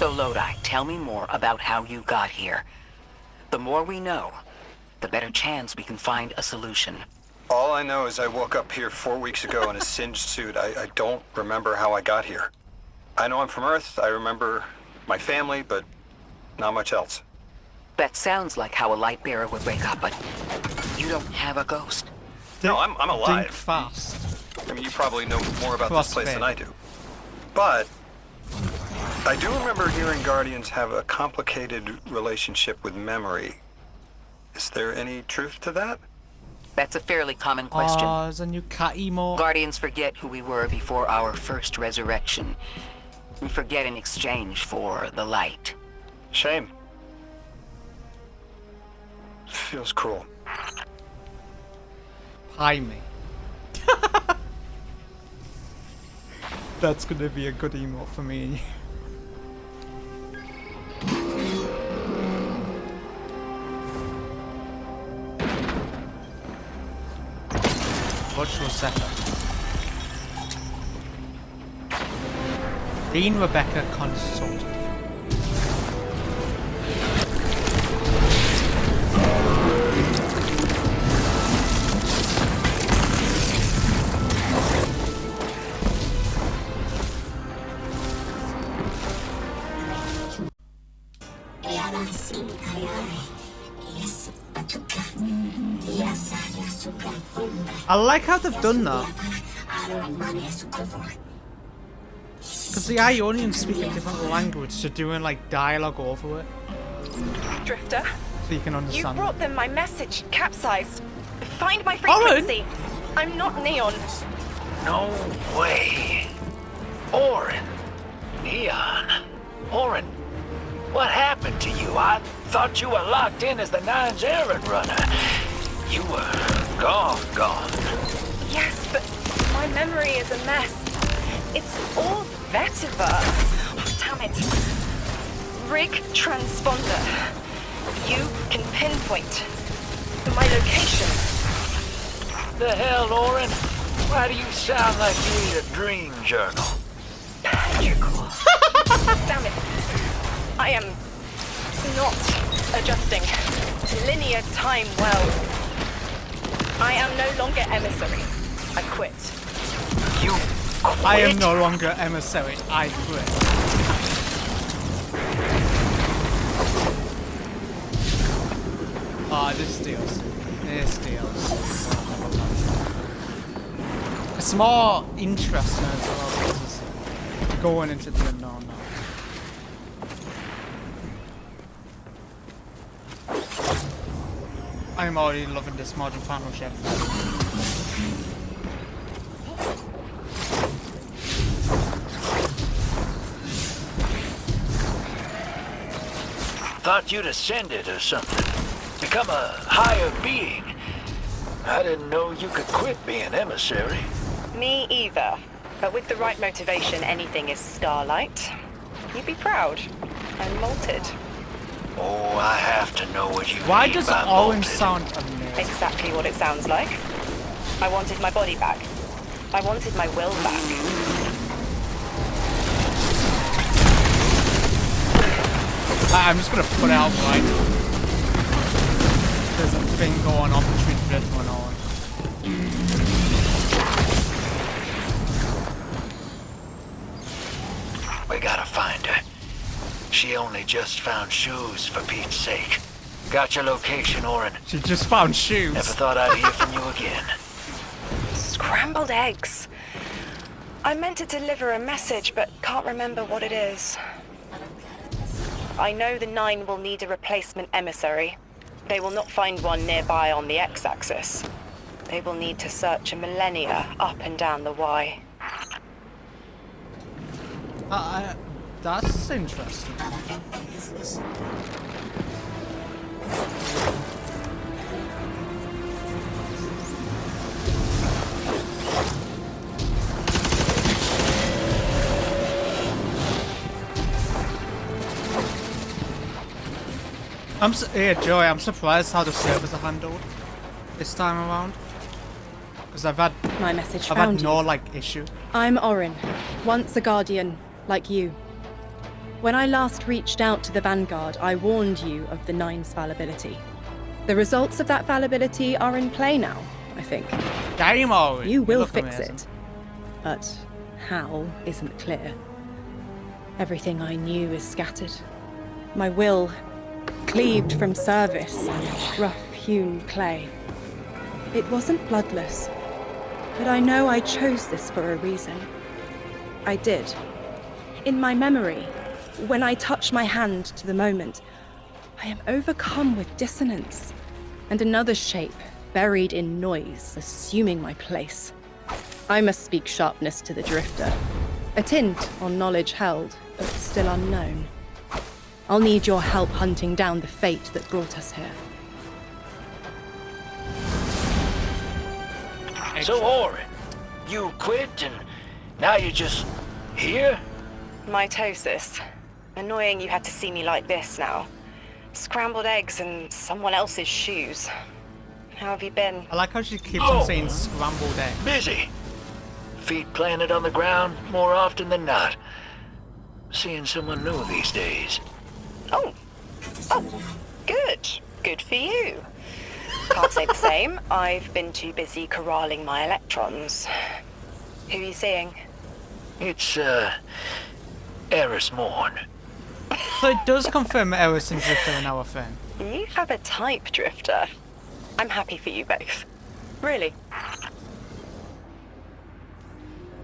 So Lodi, tell me more about how you got here. The more we know, the better chance we can find a solution. All I know is I woke up here 4 weeks ago in a singed suit. I don't remember how I got here. I know I'm from Earth. I remember my family, but not much else. That sounds like how a light bearer would wake up, but you don't have a ghost. No, I'm alive. Think fast. I mean, you probably know more about this place than I do. But I do remember hearing Guardians have a complicated relationship with memory. Is there any truth to that? That's a fairly common question. Oh, there's a new cat emote. Guardians forget who we were before our first resurrection. We forget in exchange for the light. Shame. Feels cruel. Pie me. That's gonna be a good emote for me and you. Virtual setup. Dean Rebecca Consultant. I like how they've done that. Because the Ionians speak a different language, so doing like dialogue over it, Drifter, so you can you understand. brought them my message, capsized. Find my frequency. I'm not Neon. No way. Orin. Neon. Orin, what happened to you? I thought you were locked in as the Nine's errand runner. You were gone. Yes, but my memory is a mess. It's all vetiver. Oh, damn it. Rig transponder. You can pinpoint my location. The hell, Orin? Why do you sound like you need a dream journal? Magical. Damn it. I am not adjusting to linear time well. I am no longer emissary. I quit. You quit? I am no longer emissary. I quit. Ah, this deals. This deals. It's more interesting as well because going into the unknown now. I'm already loving this modern final chef. Thought you'd ascended or something. Become a higher being. I didn't know you could quit being emissary. Me either. But with the right motivation, anything is starlight. You'd be proud. And molted. Oh, I have to know what you Why mean does by Owen molted. sound amazing? Exactly what it sounds like. I wanted my body back. I wanted my will back. I'm just gonna put out like there's a thing going on between Drifter and Owen. We gotta find her. She only just found shoes, for Pete's sake. Got your location, Orin. She just found shoes. Never thought I'd hear from you again. Scrambled eggs. I meant to deliver a message, but can't remember what it is. I know the Nine will need a replacement emissary. They will not find one nearby on the X-axis. They will need to search a millennia up and down the Y. That's interesting. Joey, I'm surprised how the servers are handled this time around. Because I've had My message no found you. like issue. I'm Orin, once a guardian, like you. When I last reached out to the Vanguard, I warned you of the Nine's fallibility. The results of that fallibility are in play now, I think. Game mode. You will look fix amazing. it. But how isn't clear. Everything I knew is scattered. My will cleaved from service and rough-hewn clay. It wasn't bloodless, but I know I chose this for a reason. I did. In my memory, when I touch my hand to the moment, I am overcome with dissonance, and another shape, buried in noise, assuming my place. I must speak sharpness to the drifter. A tint on knowledge held, but still unknown. I'll need your help hunting down the fate that brought us here. So, Orin, you quit and now you're just here? Mitosis. Annoying you had to see me like this now. Scrambled eggs in someone else's shoes. How have you been? I like how she keeps on saying scrambled egg. Busy. Feet planted on the ground more often than not. Seeing someone new these days. Oh, good. Good for you. Can't say the same. I've been too busy corralling my electrons. Who are you seeing? It's, Eris Morn. So it does confirm Eris and Drifter are now a thing. You have a type, Drifter. I'm happy for you both. Really.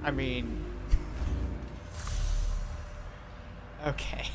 I mean... Okay.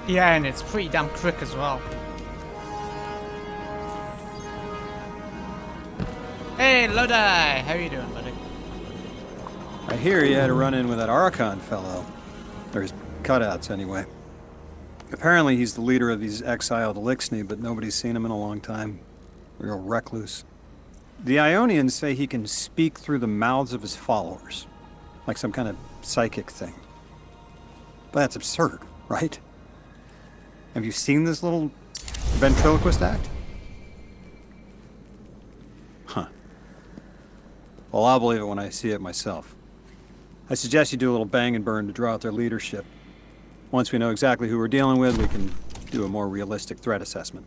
Yeah, and it's pretty damn quick as well. Hey, Lodi! How you doing, buddy? I hear you had a run-in with that Archon fellow. Or his cutouts, anyway. Apparently he's the leader of these exiled Elixni, but nobody's seen him in a long time. Real recluse. The Ionians say he can speak through the mouths of his followers, like some kind of psychic thing. But that's absurd, right? Have you seen this little ventriloquist act? Huh. Well, I'll believe it when I see it myself. I suggest you do a little bang and burn to draw out their leadership. Once we know exactly who we're dealing with, we can do a more realistic threat assessment.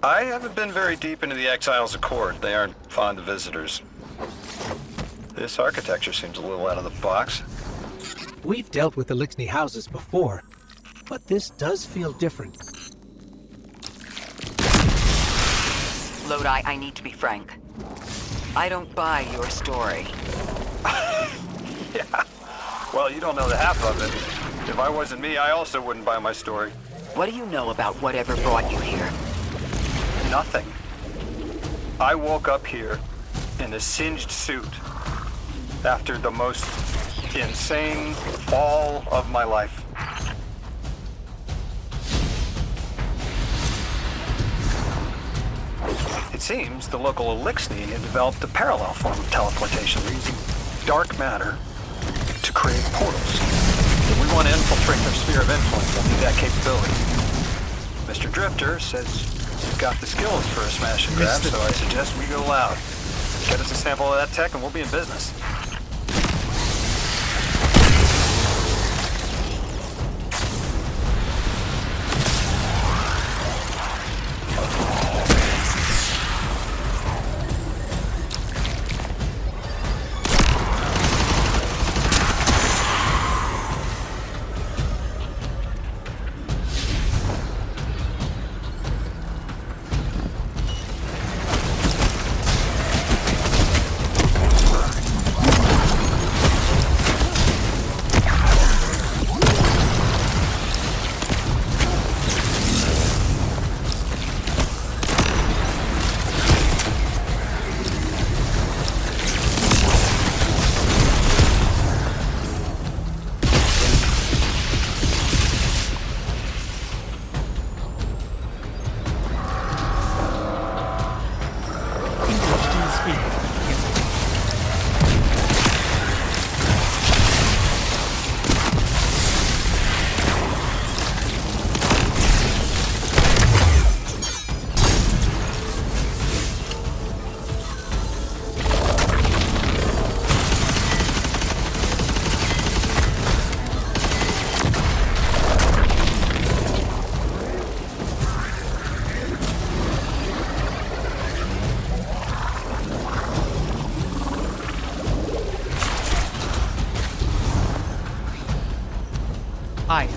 I haven't been very deep into the Exiles' Accord. They aren't fond of visitors. This architecture seems a little out of the box. We've dealt with the Lixney houses before, but this does feel different. Lodi, I need to be frank. I don't buy your story. Yeah. Well, you don't know the half of it. If I wasn't me, I also wouldn't buy my story. What do you know about whatever brought you here? Nothing. I woke up here in a singed suit after the most insane fall of my life. It seems the local Elixni had developed a parallel form of teleportation. They're using dark matter to create portals. If we want to infiltrate their sphere of influence, we'll need that capability. Mr. Drifter says you've got the skills for a smash and grab, so I suggest we go loud. Get us a sample of that tech and we'll be in business. Hi.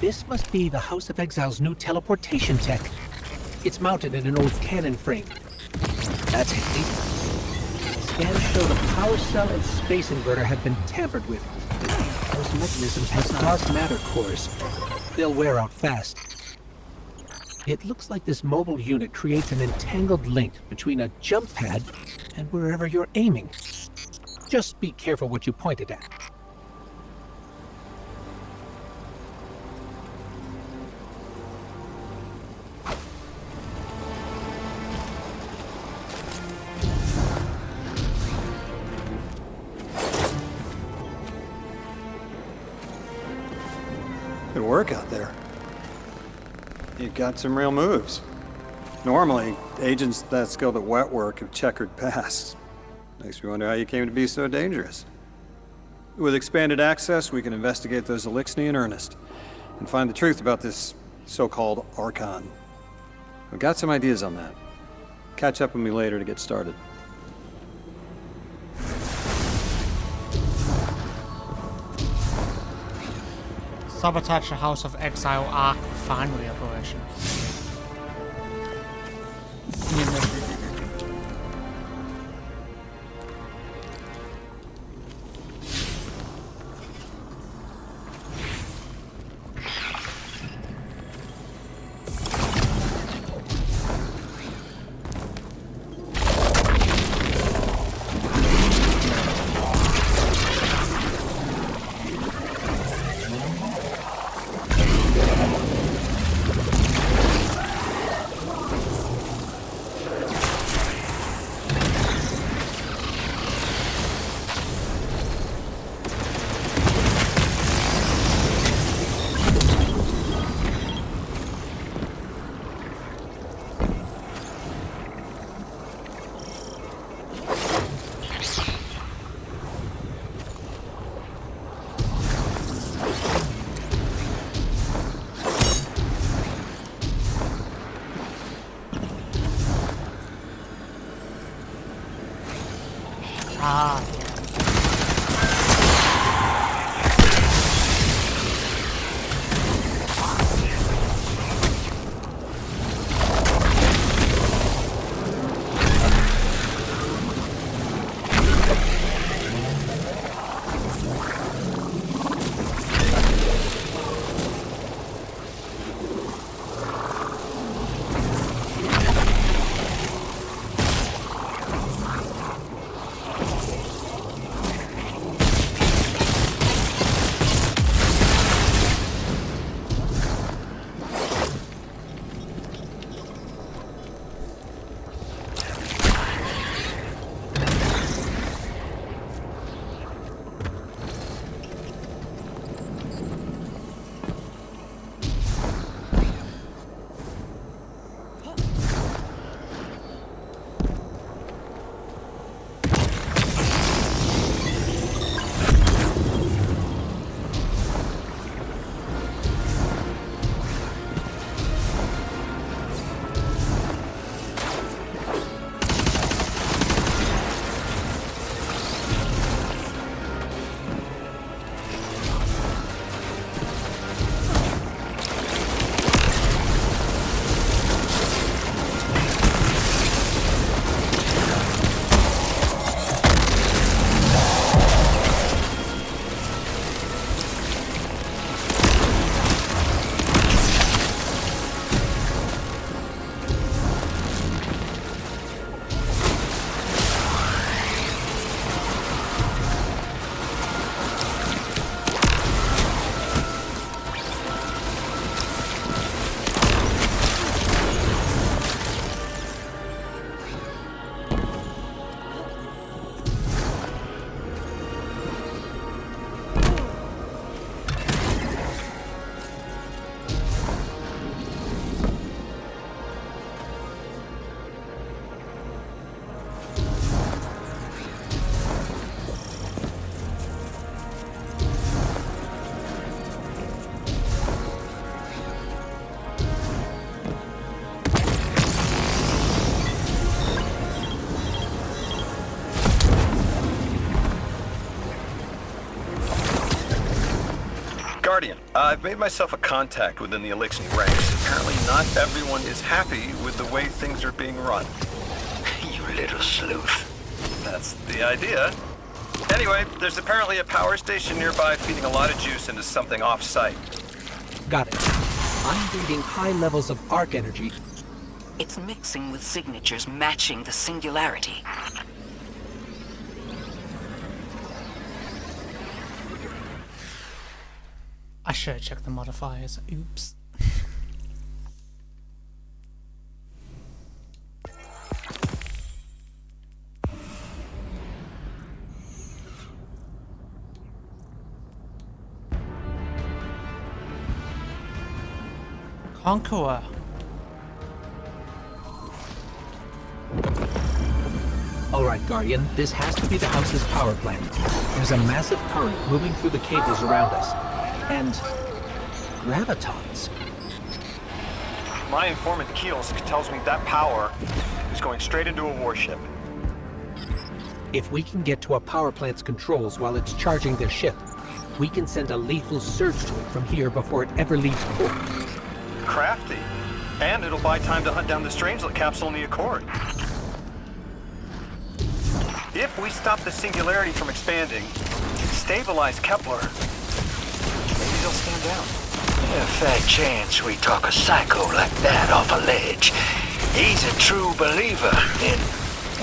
This must be the House of Exile's new teleportation tech. It's mounted in an old cannon frame. That's handy. Scans show the power cell and space inverter have been tampered with. Those mechanisms have dark matter cores. They'll wear out fast. It looks like this mobile unit creates an entangled link between a jump pad and wherever you're aiming. Just be careful what you pointed at. Good work out there. You got some real moves. Normally, agents that skilled at wet work have checkered pasts. Makes me wonder how you came to be so dangerous. With expanded access, we can investigate those Elixni in earnest and find the truth about this so-called Archon. I've got some ideas on that. Catch up with me later to get started. Sabotage the House of Exile Ark refinery operation. Ah. Guardian, I've made myself a contact within the Elixir ranks. Apparently not everyone is happy with the way things are being run. You little sleuth. That's the idea. Anyway, there's apparently a power station nearby feeding a lot of juice into something off-site. Got it. I'm reading high levels of arc energy. It's mixing with signatures matching the singularity. I should have checked the modifiers. Oops. Conqueror. Alright, Guardian, this has to be the house's power plant. There's a massive current moving through the cables around us. And gravitons. My informant Keels tells me that power is going straight into a warship. If we can get to a power plant's controls while it's charging their ship, we can send a lethal surge to it from here before it ever leaves port. Crafty. And it'll buy time to hunt down the Strangelet capsule in the Accord. If we stop the singularity from expanding, stabilize Kepler, maybe they'll stand down. A fat chance we talk a psycho like that off a ledge. He's a true believer in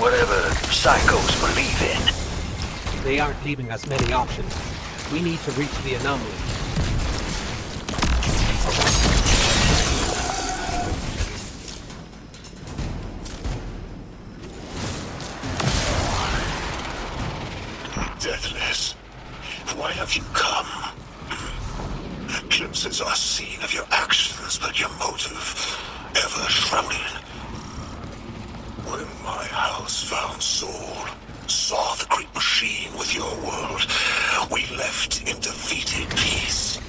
whatever psychos believe in. They aren't leaving us many options. We need to reach the anomaly. Deathless, why have you come? Glimpses are seen of your actions, but your motive ever shrouded. When my house found Soul, saw the great machine with your world, we left in defeated peace.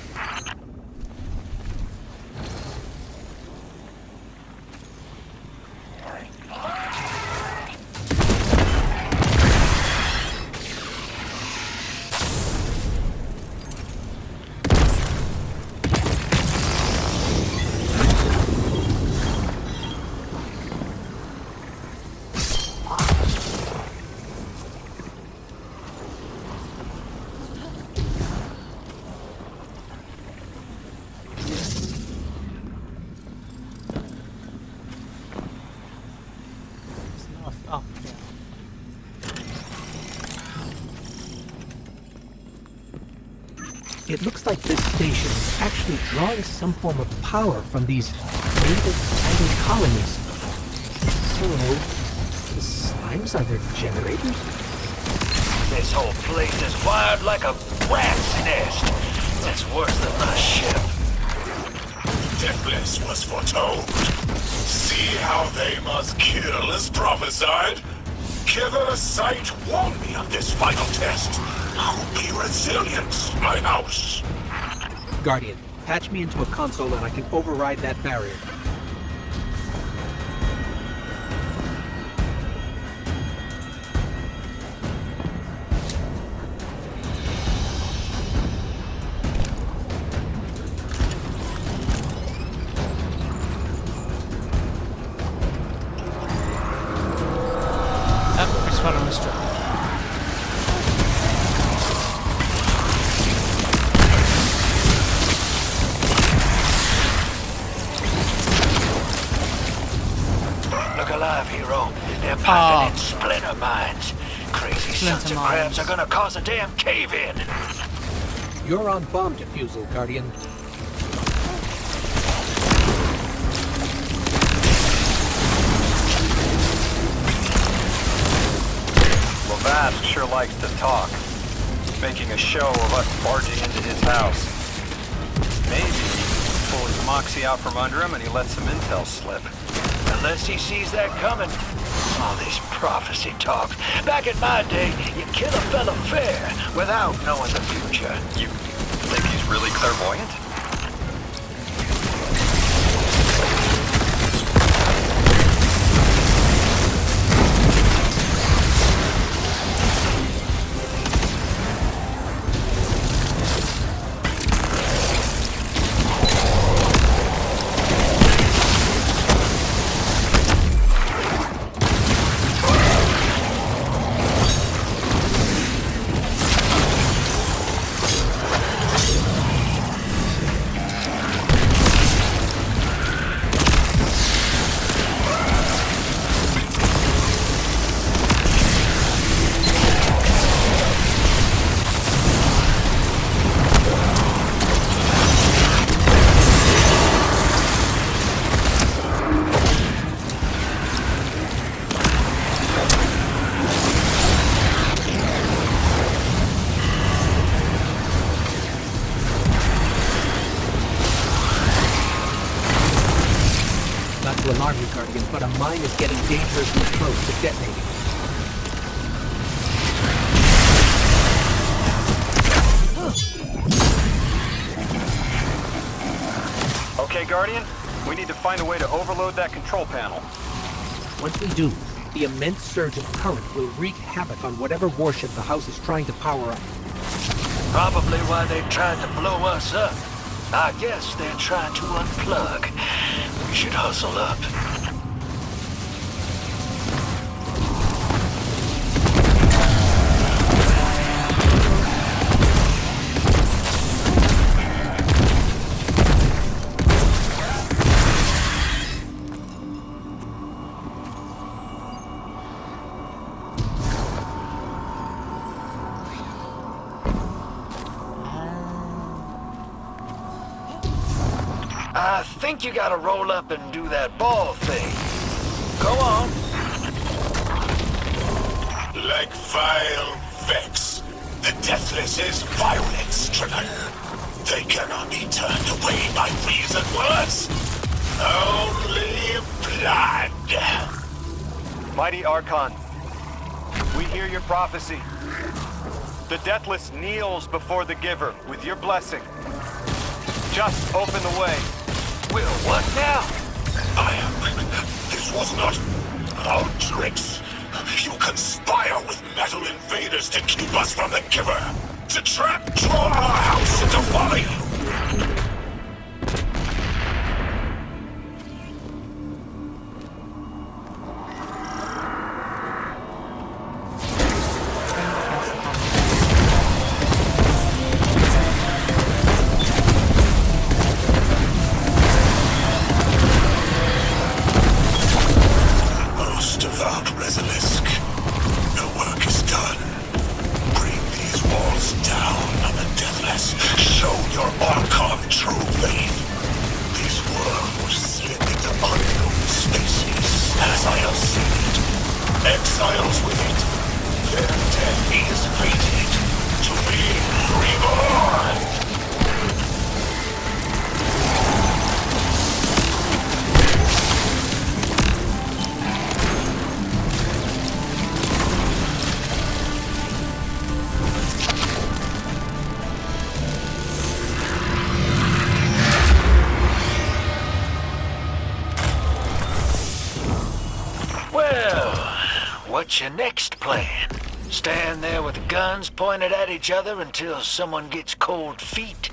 Oh, yeah. It looks like this station is actually drawing some form of power from these native tiny colonies. So, the slimes are their generators? This whole place is wired like a rat's nest. It's worse than my ship. Deathless was foretold. See how they must kill as prophesied? Kither Sight warned me of this final test. I'll be resilient, my house. Guardian, patch me into a console and I can override that barrier. Press button on the strip. Look alive, hero. They're piling in splinter mines. Crazy sons of crabs are gonna cause a damn cave-in. You're on bomb defusal, Guardian. Lavath sure likes to talk, making a show of us barging into his house. Maybe he pull his moxie out from under him and he lets some intel slip. Unless he sees that coming. All this prophecy talk. Back in my day, you kill a fella fair without knowing the future. You think he's really clairvoyant? but a mine is getting dangerously close to detonating. Okay, Guardian, we need to find a way to overload that control panel. Once we do, the immense surge of current will wreak havoc on whatever warship the house is trying to power up. Probably why they tried to blow us up. I guess they're trying to unplug. We should hustle up. I think you gotta roll up and do that ball thing. Go on. Like vile Vex, the Deathless is violent stricken. They cannot be turned away by reason words. Only blood. Mighty Archon, we hear your prophecy. The Deathless kneels before the Giver with your blessing. Just open the way. Will what now? This was not our tricks. You conspire with metal invaders to keep us from the Giver. To draw our house into folly. Most devout Resilisk, the work is done. Bring these walls down on the Deathless. Show your Archon true faith. This world will slip into unknown spaces, as I have seen it. Exiles with it. Their death is fated to be reborn. Well, what's your next plan? Stand there with the guns pointed at each other until someone gets cold feet?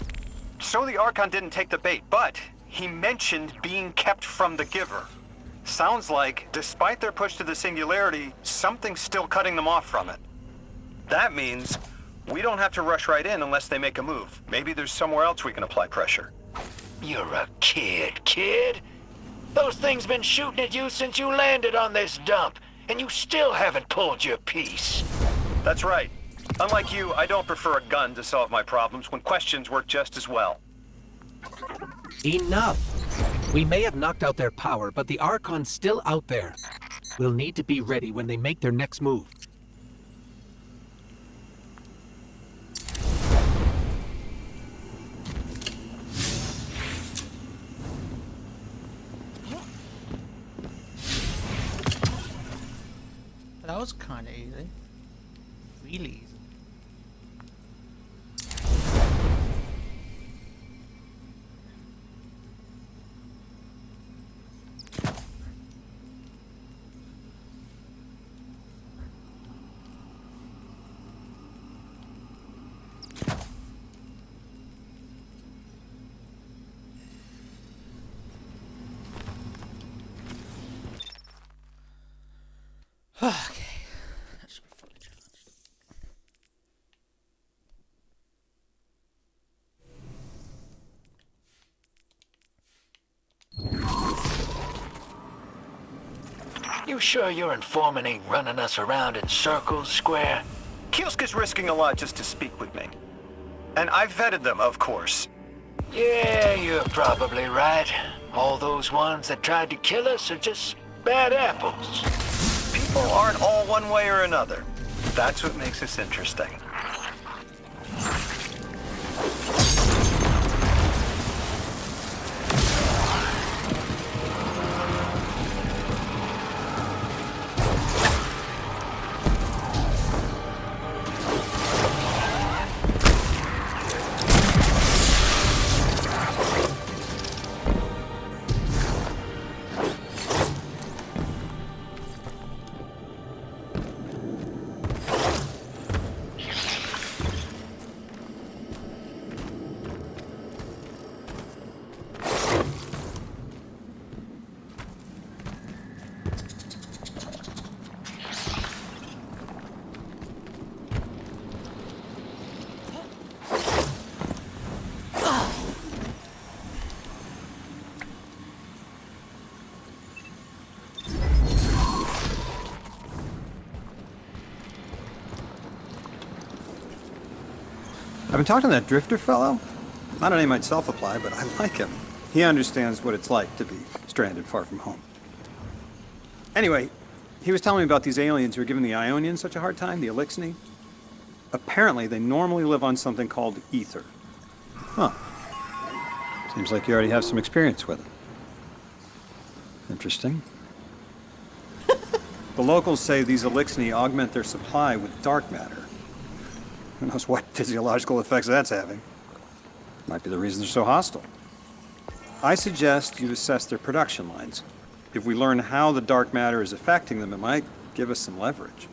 So the Archon didn't take the bait, but he mentioned being kept from the Giver. Sounds like, despite their push to the Singularity, something's still cutting them off from it. That means we don't have to rush right in unless they make a move. Maybe there's somewhere else we can apply pressure. You're a kid. Those things been shooting at you since you landed on this dump, and you still haven't pulled your piece. That's right. Unlike you, I don't prefer a gun to solve my problems when questions work just as well. Enough! We may have knocked out their power, but the Archon's still out there. We'll need to be ready when they make their next move. That was kind of easy. Really easy. Okay. That should be fully charged. You sure your informant ain't running us around in circles, Square? Kiosk is risking a lot just to speak with me. And I've vetted them, of course. Yeah, you're probably right. All those ones that tried to kill us are just bad apples. People aren't all one way or another. That's what makes this interesting. I've been talking to that drifter fellow. Not a name I'd self-apply, but I like him. He understands what it's like to be stranded far from home. Anyway, he was telling me about these aliens who are giving the Ionians such a hard time, the Elixni. Apparently, they normally live on something called ether. Huh. Seems like you already have some experience with it. Interesting. The locals say these Elixni augment their supply with dark matter. Who knows what physiological effects that's having. Might be the reason they're so hostile. I suggest you assess their production lines. If we learn how the dark matter is affecting them, it might give us some leverage.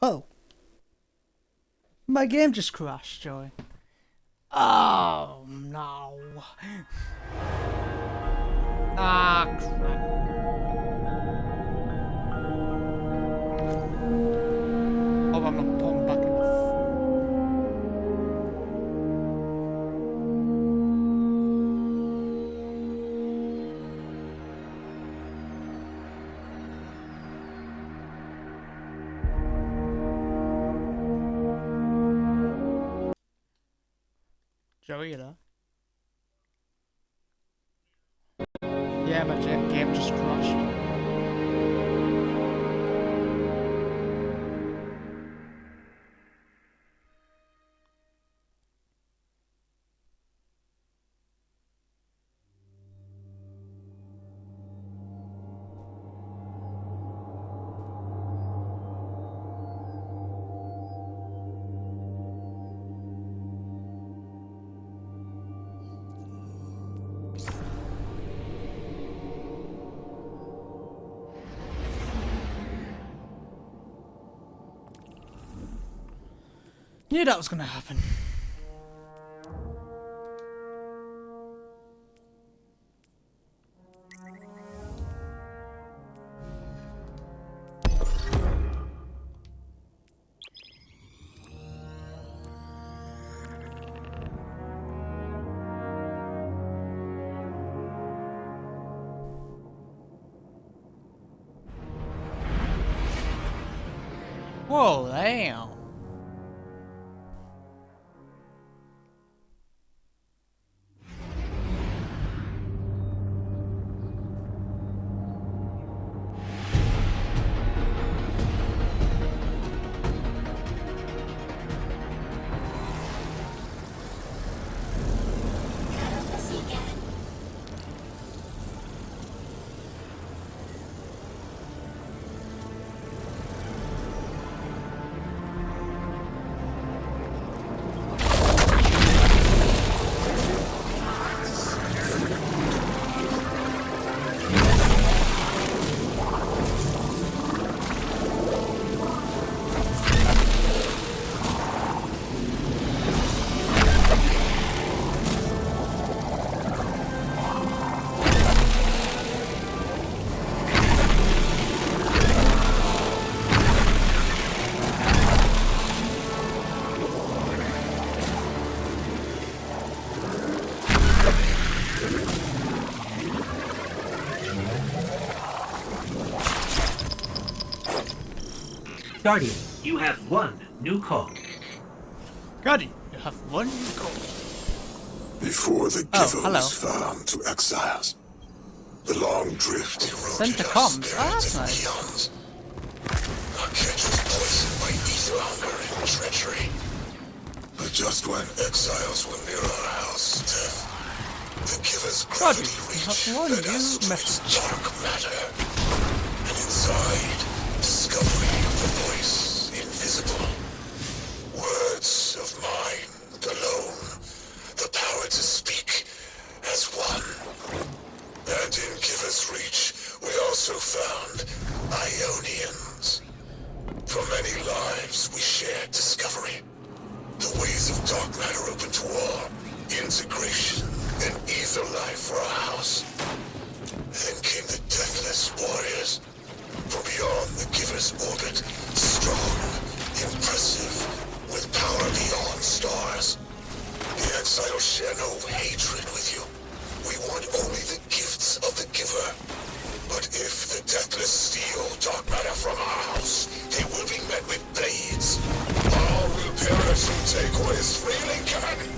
Oh. My game just crashed, Joey. Oh, no. Ah, crap. Oh, I'm not pulling back enough. Joey, you there? Yeah, my game just crashed. Knew that was gonna happen. Whoa, damn. Guardian, you have one new call. Guardian, you have one call. Before the Oh, giver hello. was found to exiles, the long drift eroded Center our comms. spirits Oh, that's and nice. eons. Our catch was poisoned by ether hunger and treachery. But just when exiles were near our house, death, the giver's Guardian, gravity you have reach one led new us to its message. dark matter. And inside, discovery of the voice invisible. Words of mine alone. The power to speak as one. And in Giver's Reach, we also found Ionians. For many lives, we shared discovery. The ways of dark matter open to all. Integration and ether life for our house. Then came the Deathless Warriors. From beyond the Giver's orbit, strong, impressive, with power beyond stars. The exiles share no hatred with you. We want only the gifts of the Giver. But if the Deathless steal dark matter from our house, they will be met with blades. All will perish who take what is freely given.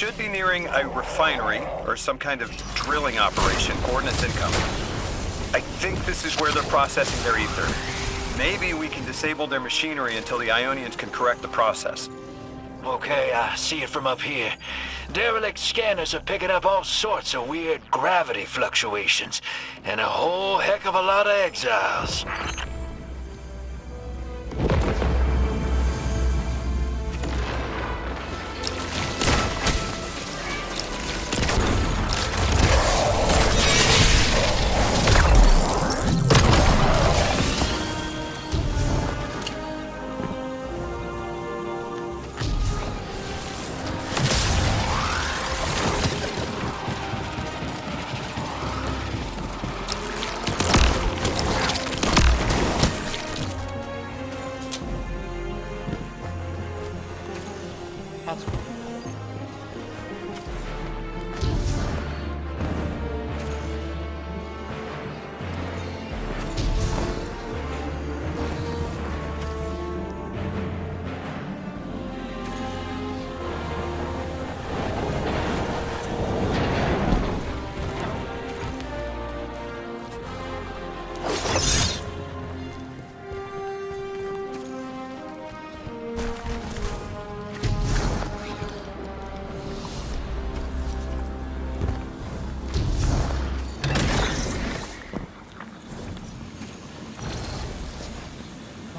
should be nearing a refinery or some kind of drilling operation. Coordinates incoming. I think this is where they're processing their ether. Maybe we can disable their machinery until the Ionians can correct the process. Okay, I see it from up here. Derelict scanners are picking up all sorts of weird gravity fluctuations, and a whole heck of a lot of exiles. That's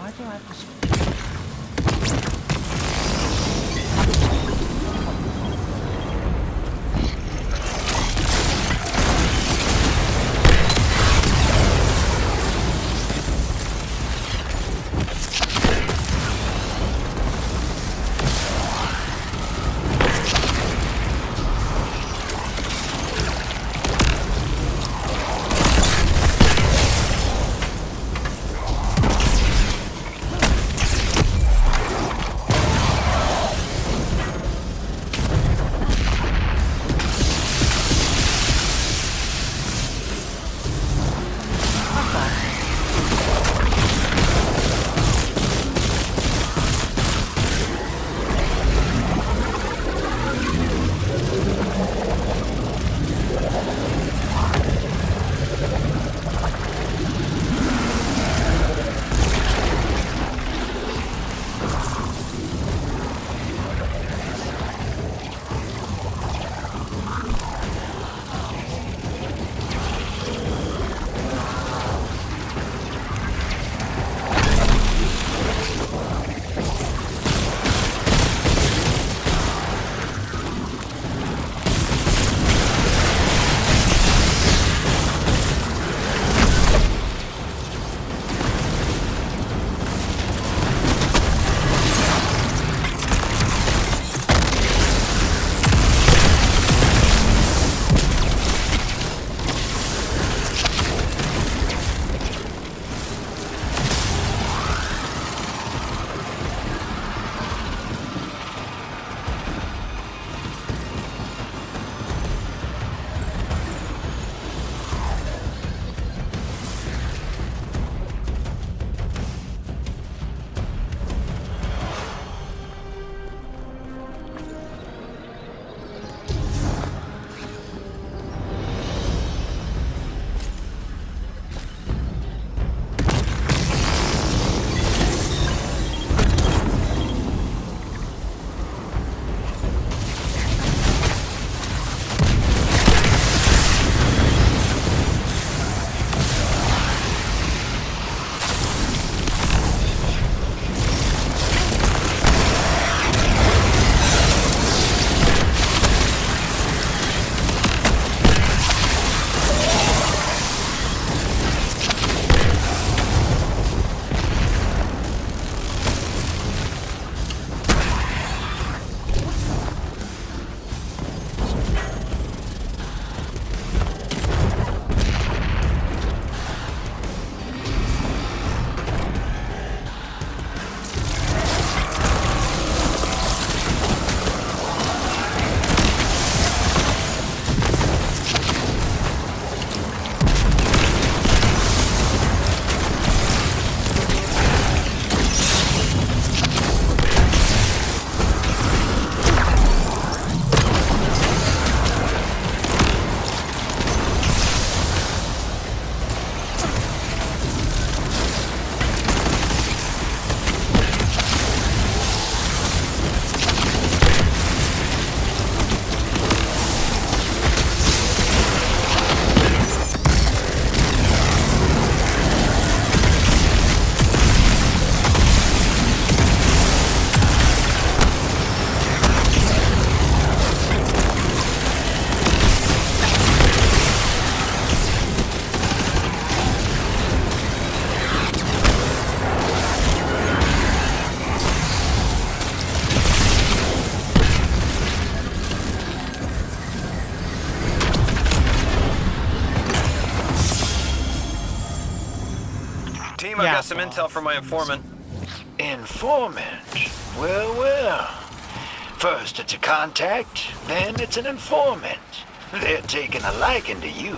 why do I have to? Got some intel from my informant. Informant? Well, well. First it's a contact, then it's an informant. They're taking a liking to you.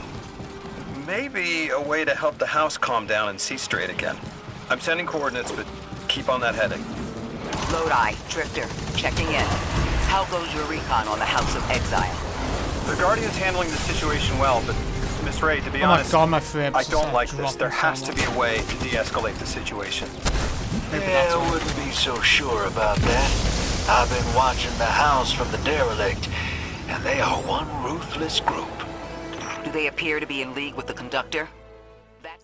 Maybe a way to help the house calm down and see straight again. I'm sending coordinates, but keep on that heading. Lodi, Drifter, checking in. How goes your recon on the House of Exile? The Guardian's handling the situation well, but Miss Ray, to be Oh my honest, god, my frames I just don't like like this. dropping There has so to be a way to de-escalate the situation. Yeah, I wouldn't be so sure about that. I've been watching the house from the derelict, and they are one ruthless group. Do they appear to be in league with the Conductor? That...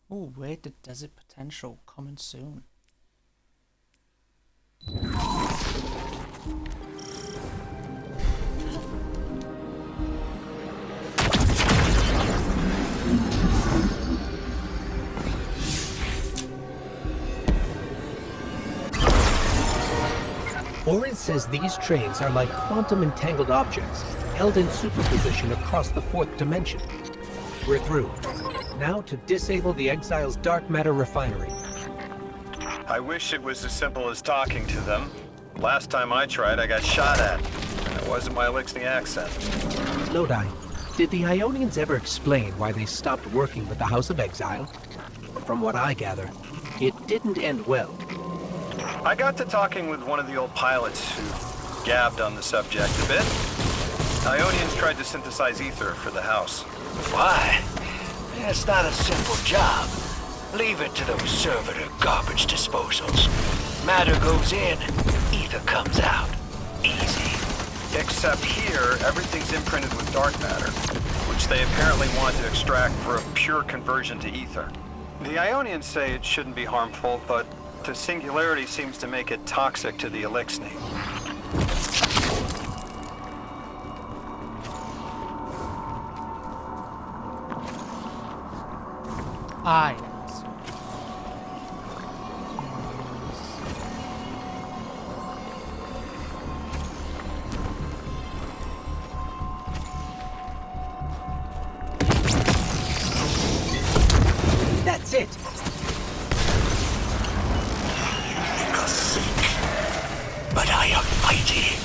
Oh, wait, the desert potential coming soon. Orin says these trains are like quantum entangled objects held in superposition across the fourth dimension. We're through. Now to disable the Exile's dark matter refinery. I wish it was as simple as talking to them. Last time I tried, I got shot at. And it wasn't my Elixir accent. Lodi, did the Ionians ever explain why they stopped working with the House of Exile? From what I gather, it didn't end well. I got to talking with one of the old pilots who gabbed on the subject a bit. Ionians tried to synthesize ether for the house. Why? It's not a simple job. Leave it to those servitor garbage disposals. Matter goes in, ether comes out. Easy. Except here, everything's imprinted with dark matter, which they apparently want to extract for a pure conversion to ether. The Ionians say it shouldn't be harmful, but the singularity seems to make it toxic to the Elixir. Aye. That's it! But I am mighty.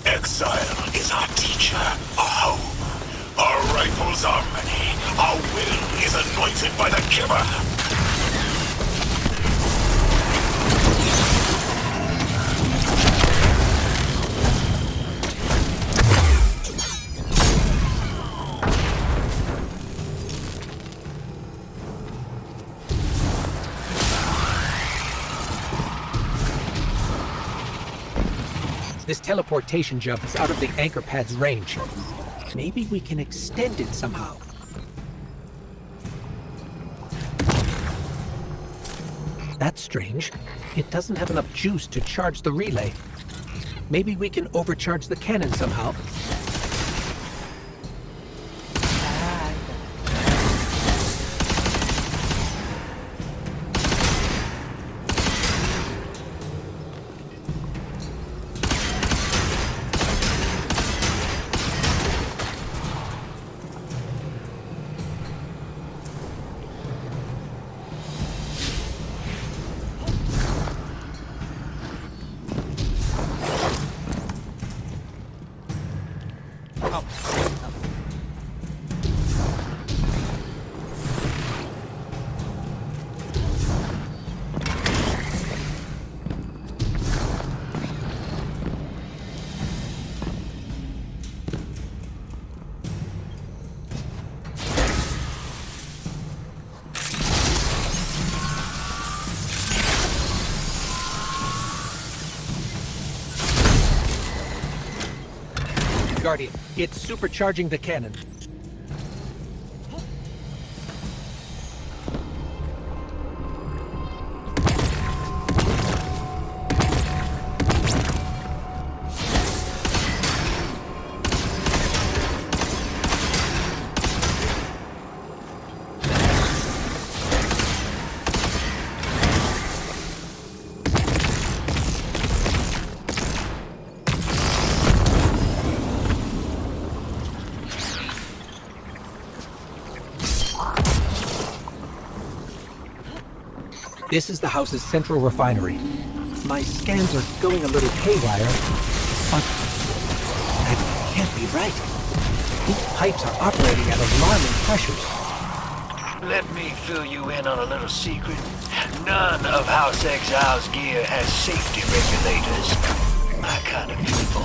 Exile is our teacher, our home. Our rifles are many. Our will is anointed by the giver. This teleportation jump is out of the anchor pad's range. Maybe we can extend it somehow. That's strange. It doesn't have enough juice to charge the relay. Maybe we can overcharge the cannon somehow. Guardian, it's supercharging the cannon. This is the house's central refinery. My scans are going a little haywire, but that can't be right. These pipes are operating at alarming pressures. Let me fill you in on a little secret. None of House Exile's gear has safety regulators. My kind of people.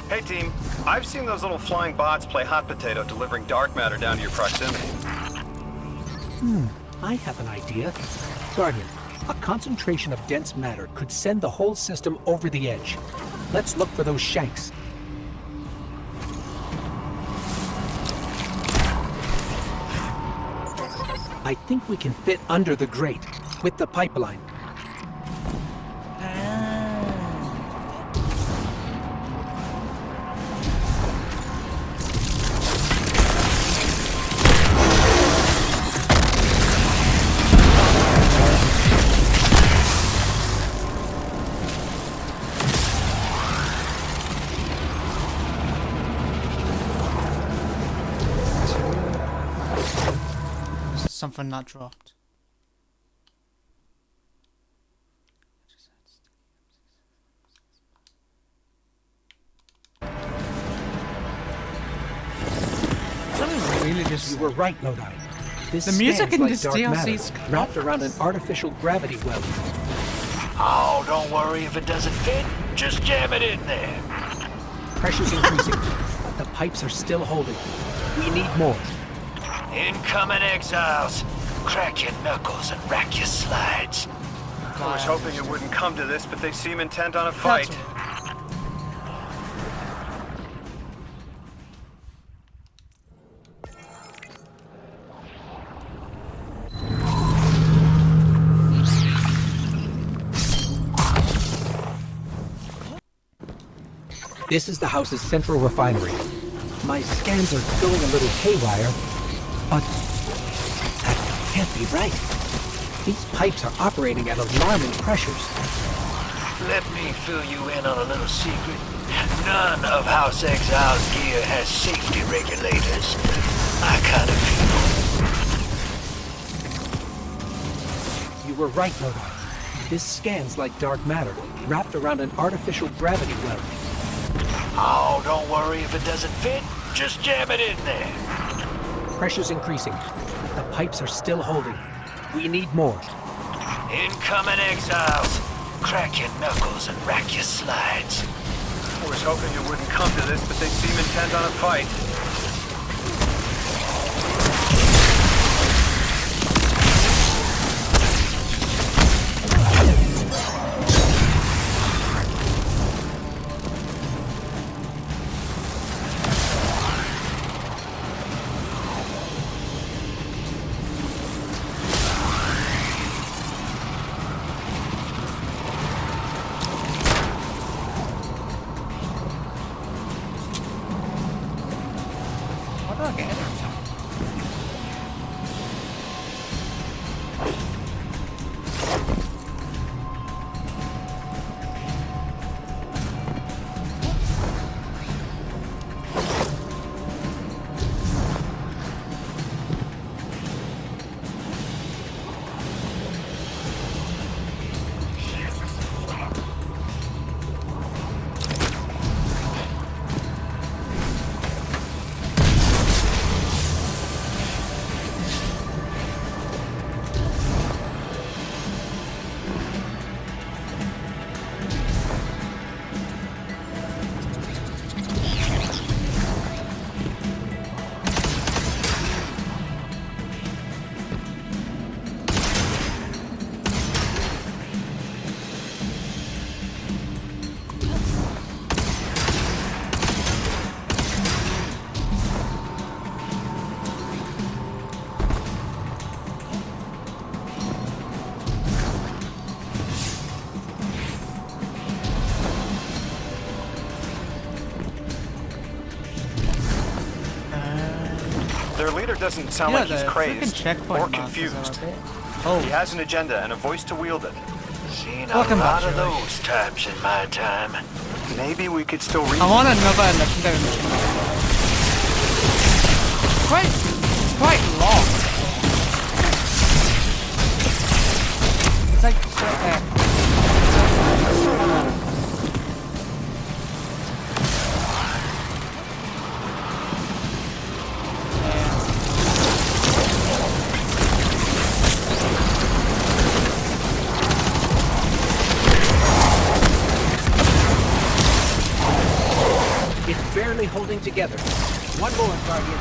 Hey team, I've seen those little flying bots play hot potato delivering dark matter down to your proximity. I have an idea. Guardian, a concentration of dense matter could send the whole system over the edge. Let's look for those shanks. I think we can fit under the grate, with the pipeline. Something not dropped. Really just You were right, Lodi. This the music scans in like this dark DLC is matter, wrapped around an artificial gravity well. Oh, don't worry if it doesn't fit. Just jam it in there. Pressure's increasing, but the pipes are still holding. We need more. Incoming exiles. Crack your knuckles and rack your slides. I was hoping it wouldn't come to this, but they seem intent on a fight. This is the house's central refinery. My scans are going a little haywire, but that can't be right. These pipes are operating at alarming pressures. Let me fill you in on a little secret. None of House Exile's gear has safety regulators. My kind of people. You were right, Lodi. This scans like dark matter, wrapped around an artificial gravity well. Oh, don't worry if it doesn't fit. Just jam it in there. Pressure's increasing. The pipes are still holding. We need more. Incoming exiles. Crack your knuckles and rack your slides. I was hoping it wouldn't come to this, but they seem intent on a fight. Their leader doesn't sound like he's crazed or confused. He has an agenda and a voice to wield it. Seen a lot of those types in my time. Maybe we could still reach. I want another legendary mission. Quite long. holding together. One more, Guardian.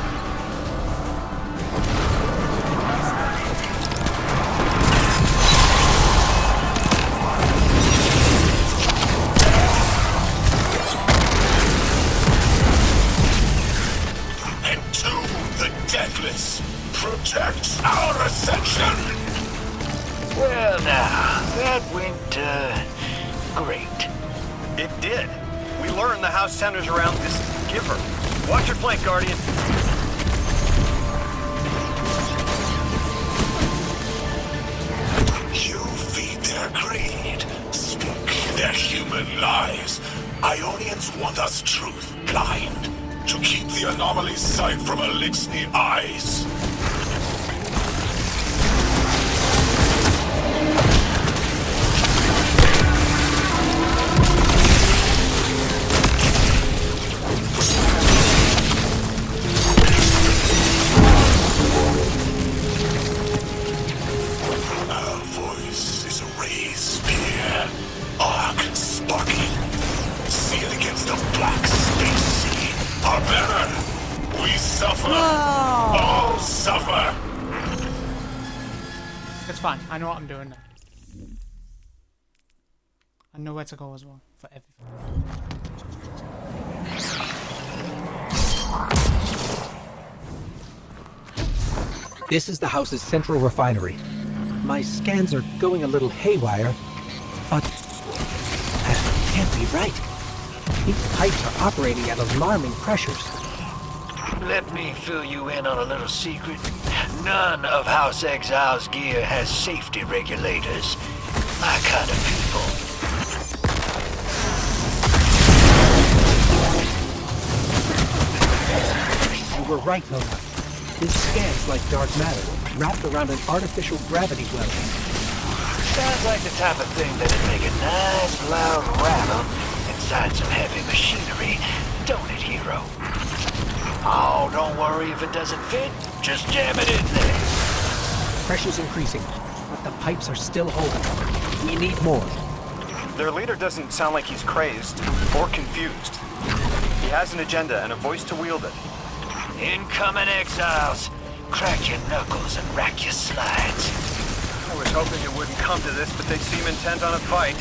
Protect our ascension! Well now, that went, great. It did. We learned the house centers around this giver. Watch your flank, Guardian. You feed their greed, speak their human lies. Ionians want us truth blind, to keep the anomaly's sight from Elixni eyes. It's fine. I know what I'm doing now. I know where to go as well for everything. This is the house's central refinery. My scans are going a little haywire, but that can't be right. These pipes are operating at alarming pressures. Let me fill you in on a little secret. None of House Exile's gear has safety regulators. My kind of people. You were right, Nova. This scans like dark matter, wrapped around an artificial gravity well. Sounds like the type of thing that'd make a nice loud rattle inside some heavy machinery. Don't it, hero? Oh, don't worry if it doesn't fit. Just jam it in there. Pressure's increasing, but the pipes are still holding. We need more. Their leader doesn't sound like he's crazed or confused. He has an agenda and a voice to wield it. Incoming exiles. Crack your knuckles and rack your slides. I was hoping it wouldn't come to this, but they seem intent on a fight.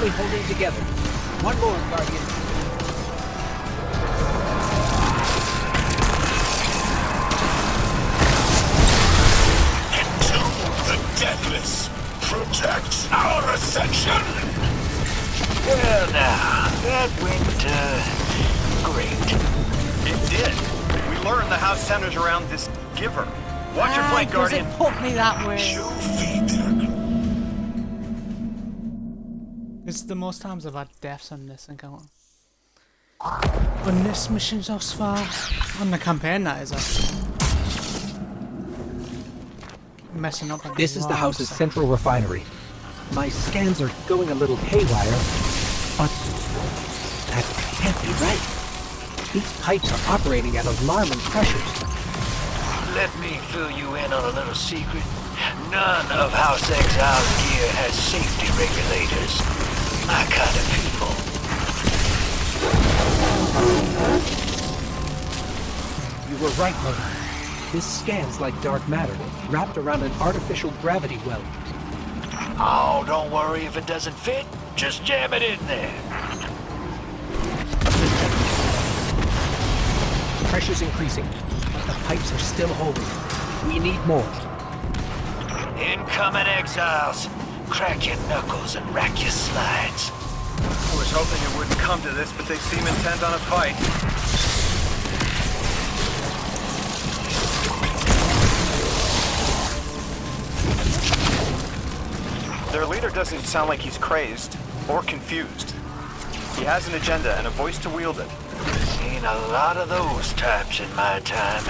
Holding together. One more, Guardian. Entomb the deathless. Protect our ascension. Well now, that went, great. It did. We learned the house centers around this giver. Watch your flank, Guardian. It put me that way. You feed their It's the most times I've had deaths on this encounter. On this mission thus far. On the campaign, that is. Messing up. This is the house's central refinery. My scans are going a little haywire, but that can't be right. These pipes are operating at alarming pressures. Let me fill you in on a little secret. None of House Exile's gear has safety regulators. My kind of people. You were right, Logan. This scans like dark matter, wrapped around an artificial gravity well. Oh, don't worry if it doesn't fit. Just jam it in there. Pressure's increasing, but the pipes are still holding. We need more. Incoming exiles. Crack your knuckles and rack your slides. I was hoping it wouldn't come to this, but they seem intent on a fight. Their leader doesn't sound like he's crazed or confused. He has an agenda and a voice to wield it. Seen a lot of those types in my time.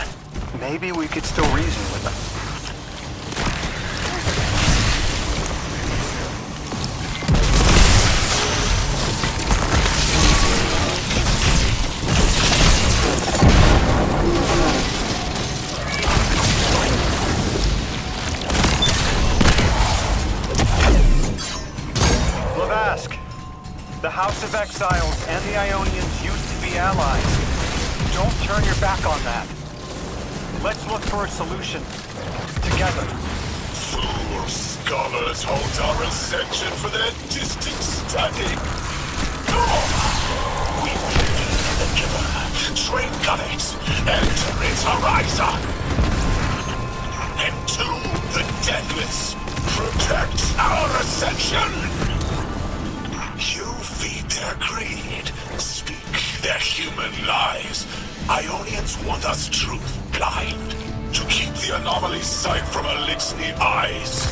Maybe we could still reason with him. The House of Exiles and the Ionians used to be allies. Don't turn your back on that. Let's look for a solution. Together. Fool scholars hold our ascension for their distant study. We believe in the giver, drink of it, enter its horizon. Entomb the deathless, protect our ascension. You feed their greed, speak their human lies. Ionians want us truth blind, to keep the anomaly sight from Elixni eyes.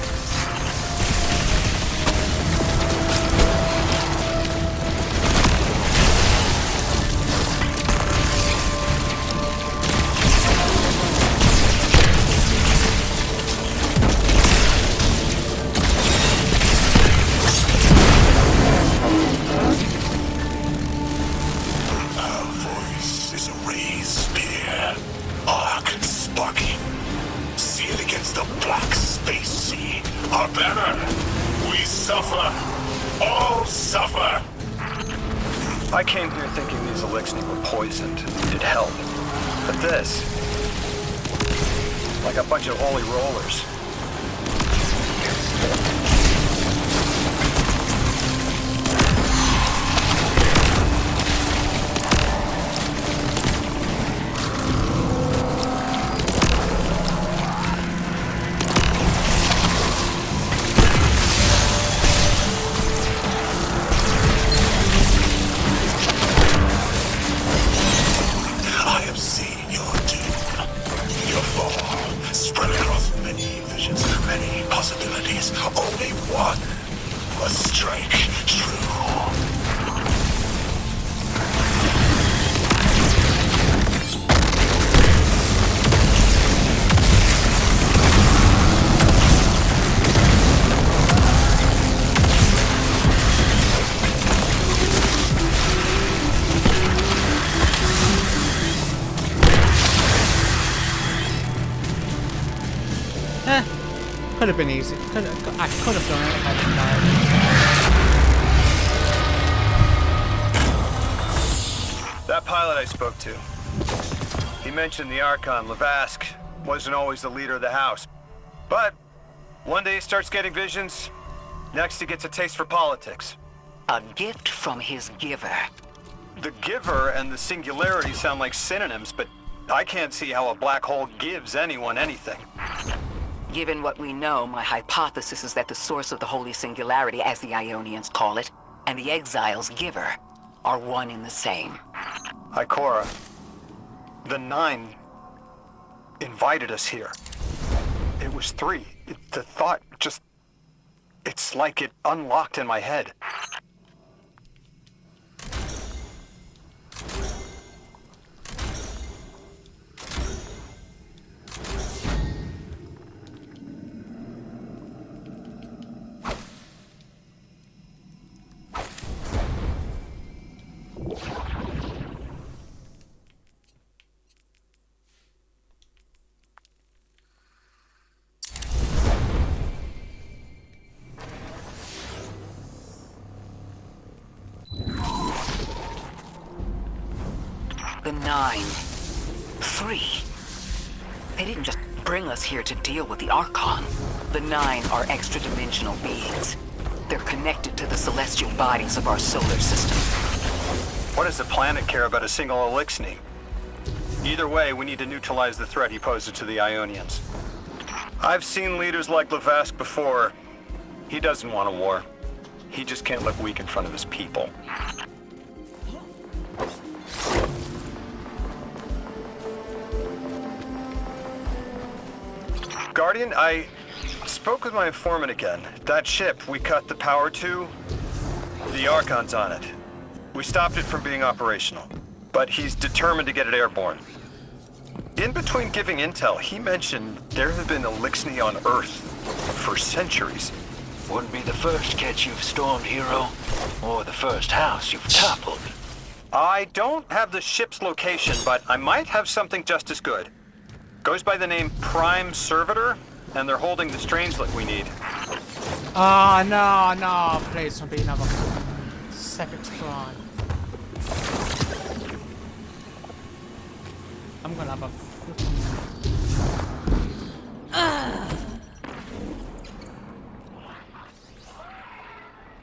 I came here thinking these Elixni were poisoned and needed help. But this, like a bunch of holy rollers. Could have been easy. I could have done it if I didn't die. That pilot I spoke to, he mentioned the Archon, Lavask, wasn't always the leader of the house. But one day he starts getting visions, next he gets a taste for politics. A gift from his giver. The giver and the singularity sound like synonyms, but I can't see how a black hole gives anyone anything. Given what we know, my hypothesis is that the source of the Holy Singularity, as the Ionians call it, and the Exile's giver are one and the same. Ikora, the Nine invited us here. It was 3. The thought just... it's like it unlocked in my head. The 9. 3. They didn't just bring us here to deal with the Archon. The 9 are extra-dimensional beings. They're connected to the celestial bodies of our solar system. What does the planet care about a single Elixni? Either way, we need to neutralize the threat he poses to the Ionians. I've seen leaders like Lavask before. He doesn't want a war. He just can't look weak in front of his people. Guardian, I spoke with my informant again. That ship we cut the power to, the Archon's on it. We stopped it from being operational, but he's determined to get it airborne. In between giving intel, he mentioned there have been Elixni on Earth for centuries. Wouldn't be the first catch you've stormed, hero, or the first house you've toppled. I don't have the ship's location, but I might have something just as good. Goes by the name Prime Servitor, and they're holding the strangelet we need. Ah, no, please don't be another second Prime. I'm gonna have a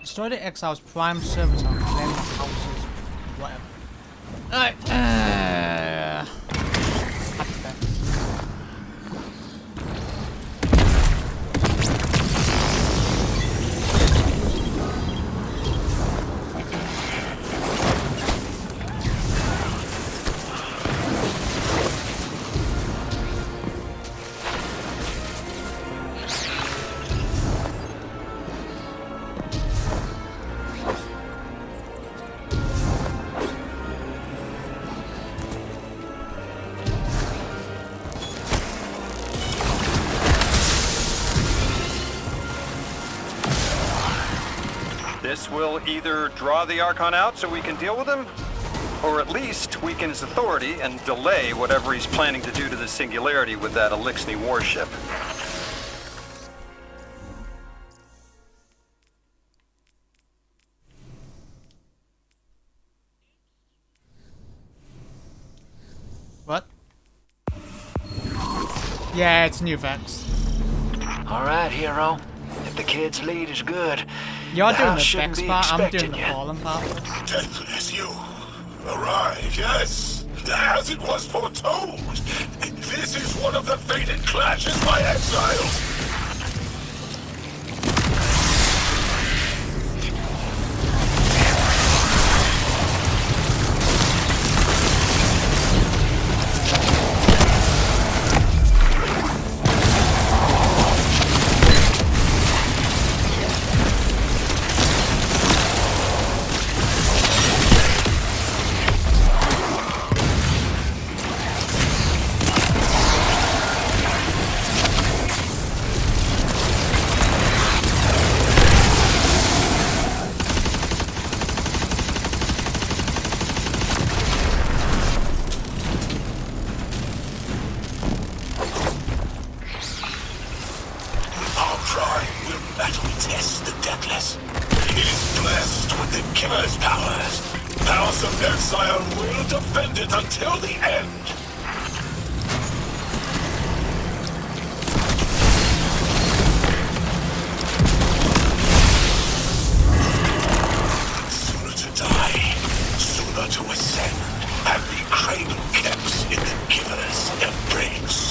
Destroy the Exile's Prime Servitor and claim the houses, whatever. This will either draw the Archon out so we can deal with him, or at least weaken his authority and delay whatever he's planning to do to the Singularity with that Elixni warship. What? Yeah, it's new Vex. All right, hero. If the kid's lead is good, You're the doing house the shouldn't Vex be part, I'm expecting doing the you. Fallen part. Deathless, you arrive, yes, as it was foretold. This is one of the fated clashes by exiles. Until the end. Sooner to die, sooner to ascend, and be cradle kept in the Giver's embrace.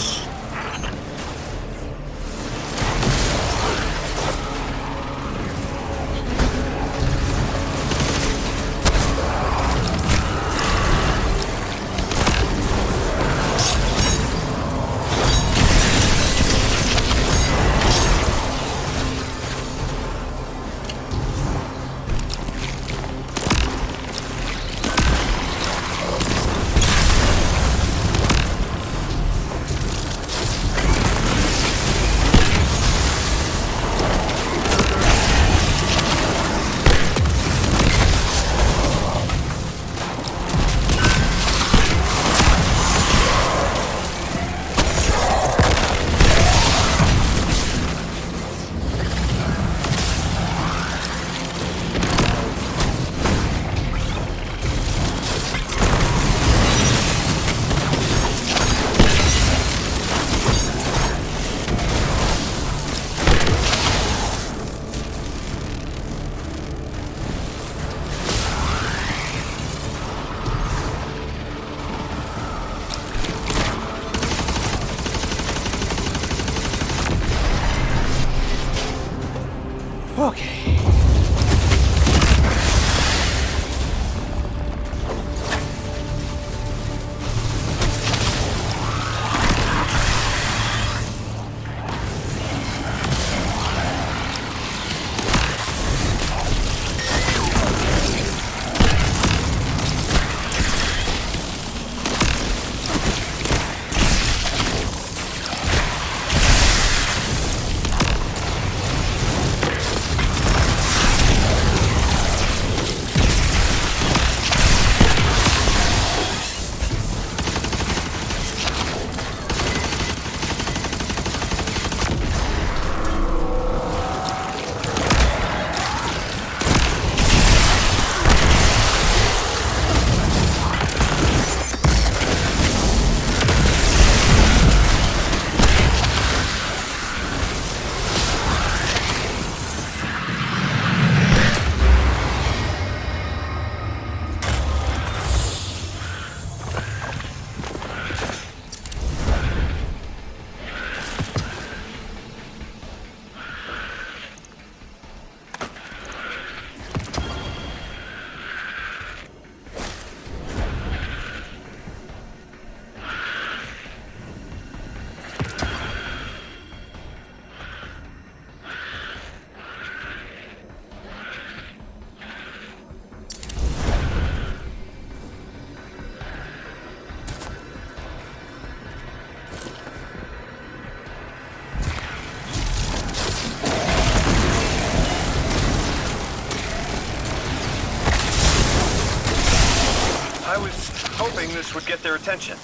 This would get their attention.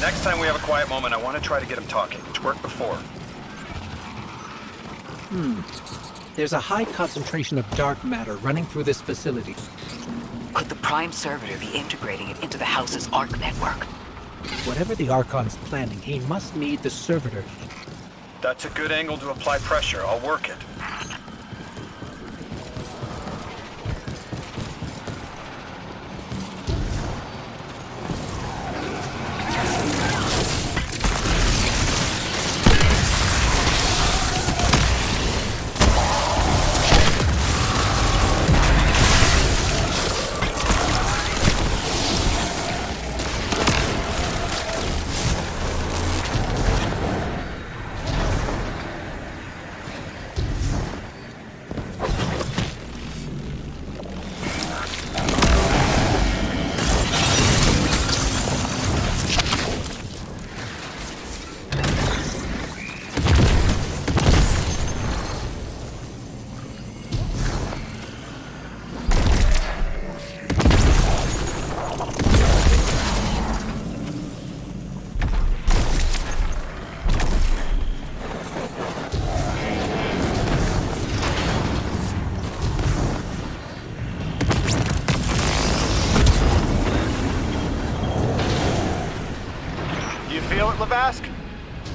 Next time we have a quiet moment, I want to try to get them talking. It's worked before. There's a high concentration of dark matter running through this facility. Could the Prime Servitor be integrating it into the House's Arc network? Whatever the Archon's planning, he must need the Servitor. That's a good angle to apply pressure. I'll work it.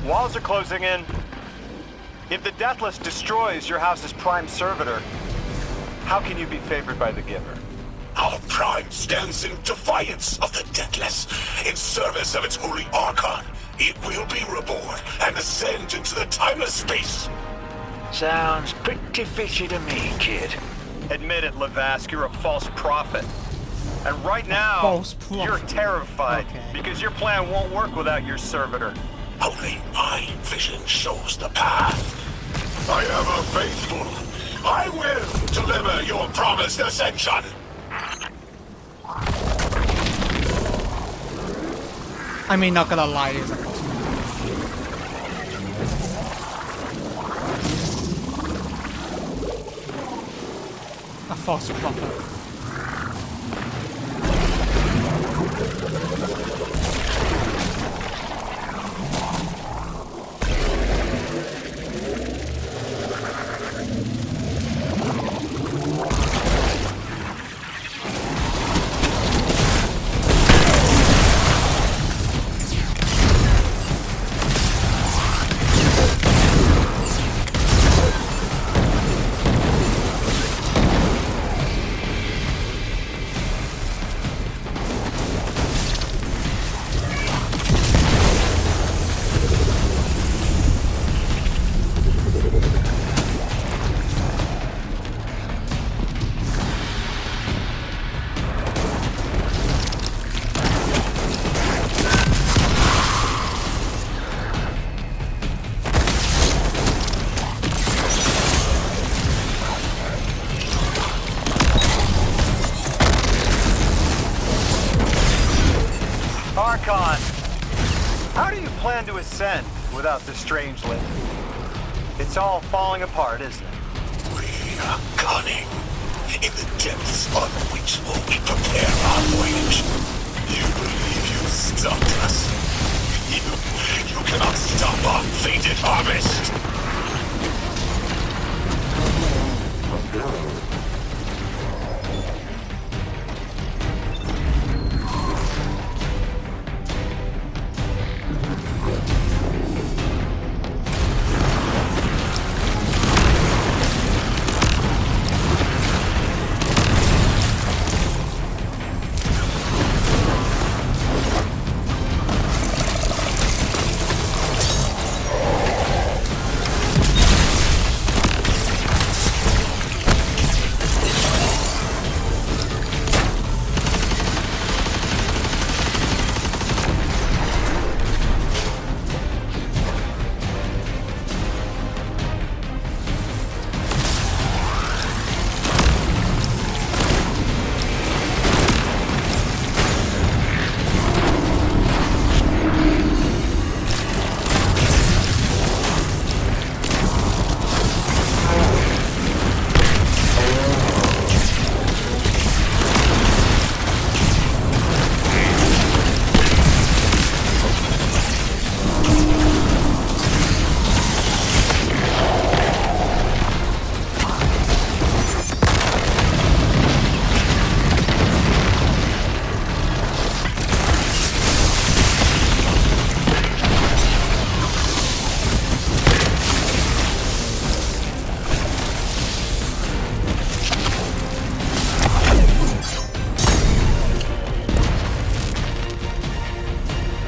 Walls are closing in. If the Deathless destroys your house's Prime Servitor, how can you be favored by the Giver? Our Prime stands in defiance of the Deathless, in service of its holy Archon. It will be reborn and ascend into the timeless space. Sounds pretty fishy to me, kid. Admit it, Lavask, you're a false prophet. And right now, False prophet. you're terrified Okay. because your plan won't work without your servitor. Only my vision shows the path. I am a faithful. I will deliver your promised ascension. I mean, not gonna lie, it's a false prophet. Archon, how do you plan to ascend without the Strangeling? It's all falling apart, isn't it? We are cunning. In the depths on which will we prepare our voyage. You believe you stopped us. You cannot stop our fated harvest.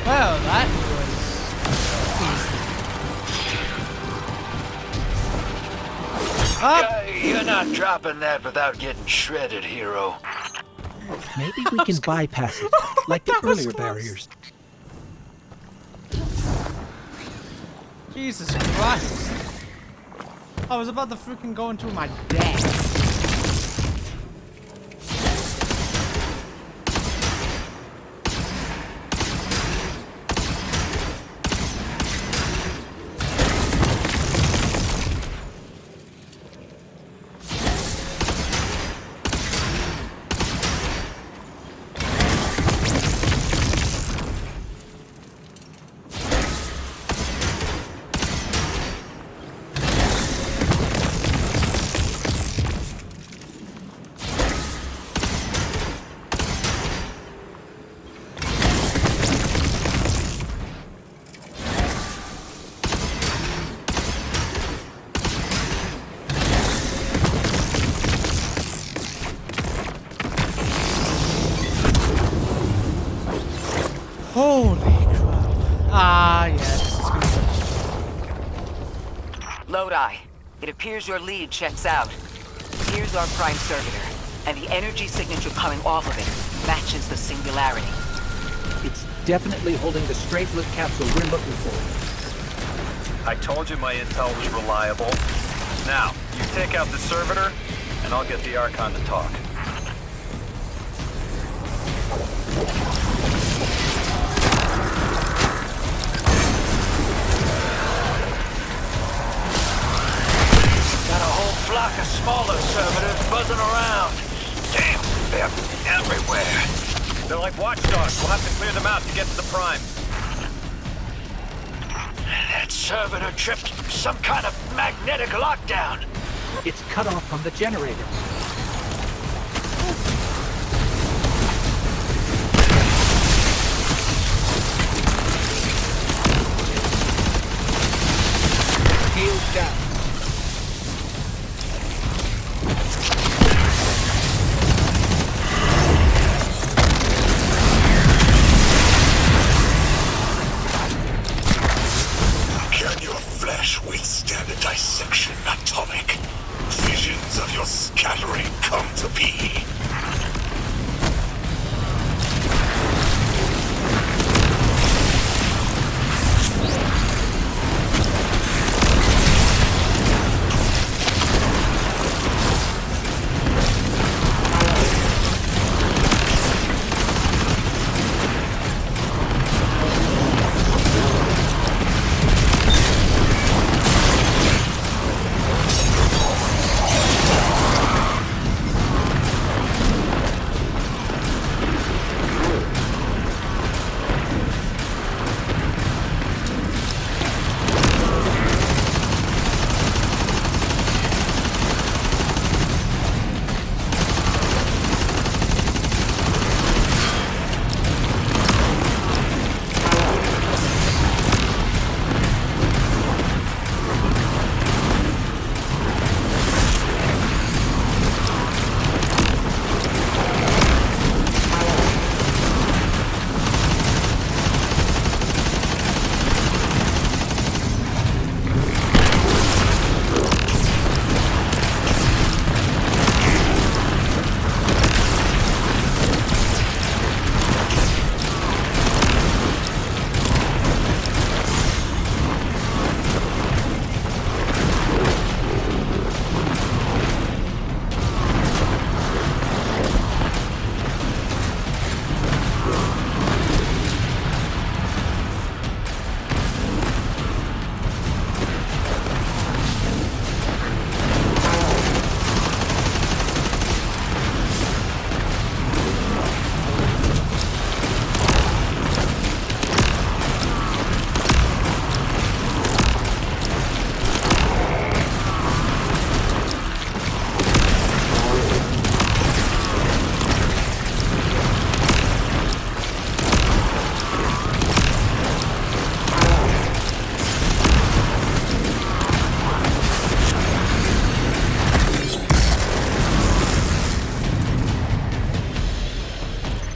Well, that was easy. Ah! You're not dropping that without getting shredded, hero. Maybe we can bypass it, like the That was earlier close. barriers. Jesus Christ. I was about to freaking go into my dance. Holy crap. Ah, yes. Lodi, it appears your lead checks out. Here's our prime servitor, and the energy signature coming off of it matches the singularity. It's definitely holding the strafe-lit capsule we're looking for. I told you my intel was reliable. Now, you take out the servitor, and I'll get the Archon to talk. Got a whole flock of smaller servitors buzzing around. Damn, they're everywhere. They're like watchdogs. We'll have to clear them out to get to the Prime. That servitor tripped some kind of magnetic lockdown. It's cut off from the generator. Shield down. Can your flesh withstand a dissection, Atomic? Visions of your scattering come to be.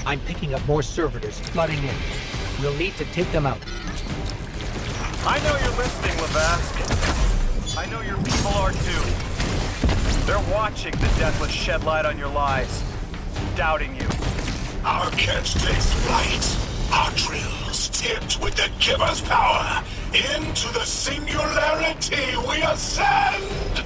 I'm picking up more servitors flooding in. We'll need to take them out. I know you're listening, Lavask. I know your people are too. They're watching the Deathless shed light on your lives, doubting you. Our catch takes flight. Our drills tipped with the Giver's power. Into the singularity we ascend!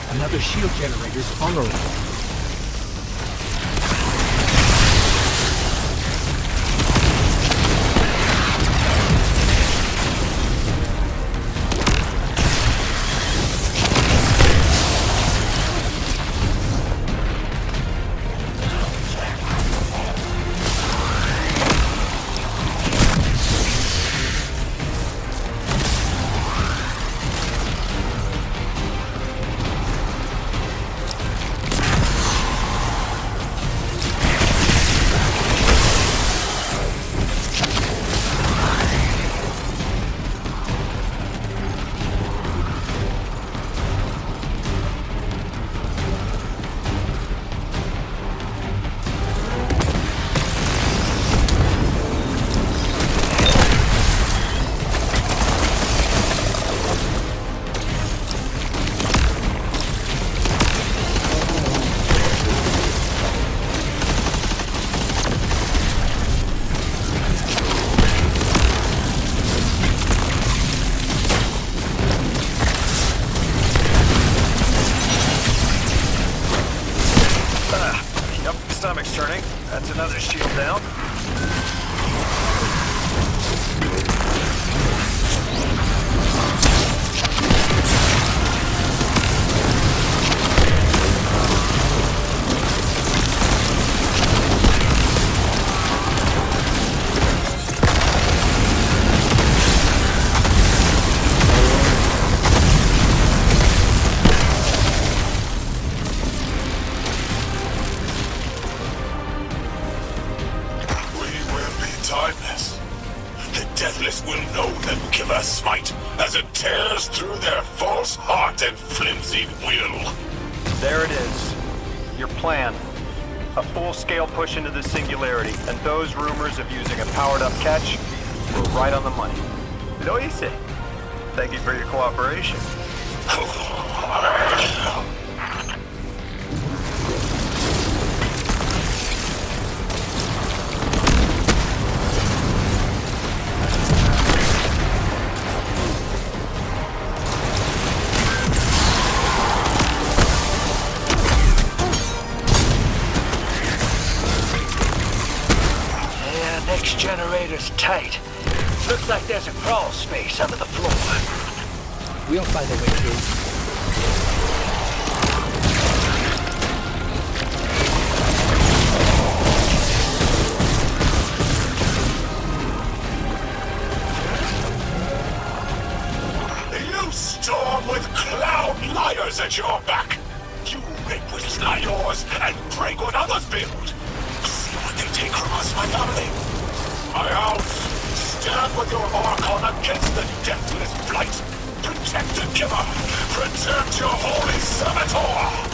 Another shield generator's vulnerable. Stomach's turning. That's another shield down. Timeless. The Deathless will know the Giver smite as it tears through their false heart and flimsy will. There it is. Your plan. A full-scale push into the singularity, and those rumors of using a powered-up catch were right on the money. Lo hice. Thank you for your cooperation. Next generator's tight. Looks like there's a crawl space under the floor. We'll find a way through. You storm with cloud liars at your back. You rape what's not yours and break what others build. See what they take from us, my family. My house, stand with your Archon against the Deathless Blight. Protect the Giver. Protect your holy servitor.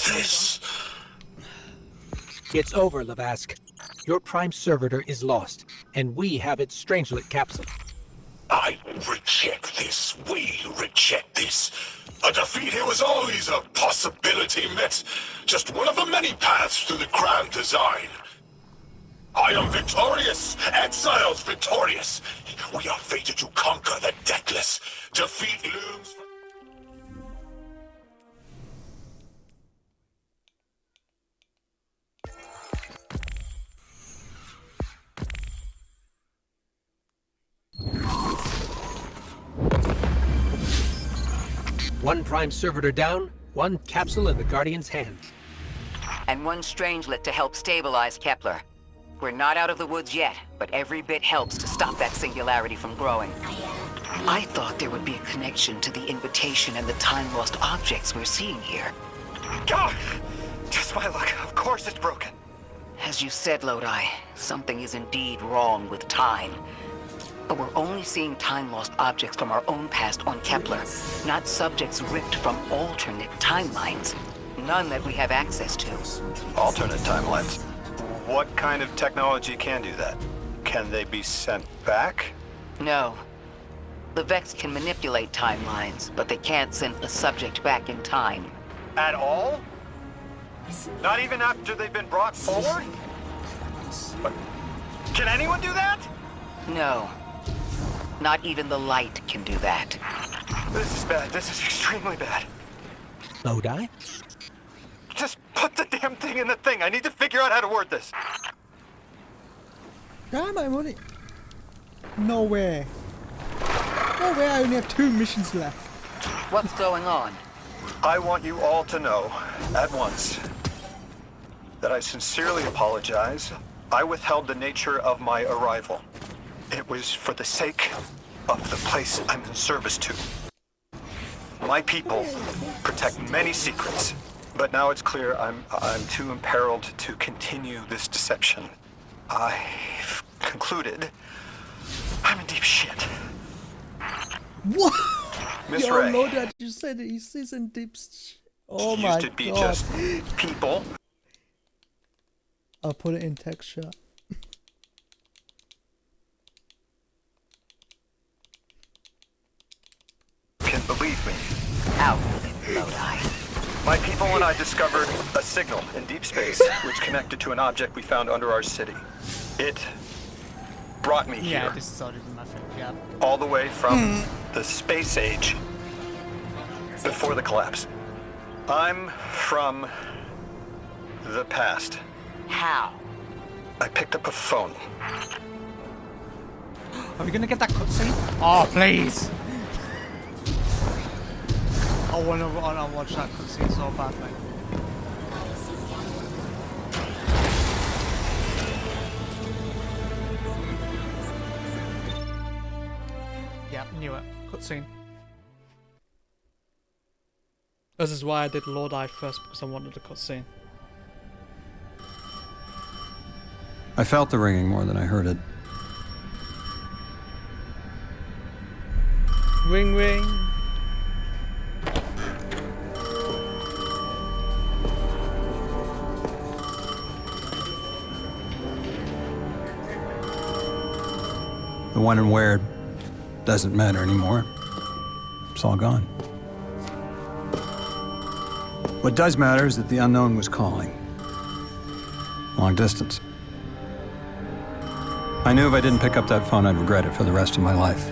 this. It's over, Lavask. Your prime servitor is lost, and we have its Strangelet capsule. I reject this. We reject this. A defeat here was always a possibility, Met. Just one of the many paths to the grand design. I am victorious. Exiles victorious. We are fated to conquer the deathless. Defeat looms. One prime servitor down, one capsule in the Guardian's hand. And one Strangelet to help stabilize Kepler. We're not out of the woods yet, but every bit helps to stop that singularity from growing. I thought there would be a connection to the invitation and the time-lost objects we're seeing here. God! Just my luck. Of course it's broken. As you said, Lodi, something is indeed wrong with time. But we're only seeing time-lost objects from our own past on Kepler, not subjects ripped from alternate timelines. None that we have access to. Alternate timelines. What kind of technology can do that? Can they be sent back? No. The Vex can manipulate timelines, but they can't send a subject back in time. At all? Not even after they've been brought forward? But can anyone do that? No. Not even the light can do that. This is bad. This is extremely bad. Lodi? Just put the damn thing in the thing. I need to figure out how to word this. Got my money. No way. No way, I only have 2 missions left. What's going on? I want you all to know, at once, that I sincerely apologize. I withheld the nature of my arrival. It was for the sake of the place I'm in service to. My people protect many secrets, but now it's clear I'm too imperiled to continue this deception. I've concluded I'm in deep shit. What? Miss Yo, Ray. Lodi, you said that he's in deep Oh She my used to be god. just people. I'll put it in texture. Can believe me. Out with it, Lodi. My people and I discovered a signal in deep space which connected to an object we found under our city. It brought me Yeah, here, this is already my thing, yeah. all the way from the space age before the collapse. I'm from the past. How? I picked up a phone. Are we gonna get that cutscene? Oh, please! I wanna watch that cutscene so badly. Yeah, knew it. Cutscene. This is why I did Lodi first, because I wanted a cutscene. I felt the ringing more than I heard it. Ring ring. The when and where doesn't matter anymore. It's all gone. What does matter is that the unknown was calling. Long distance. I knew if I didn't pick up that phone, I'd regret it for the rest of my life.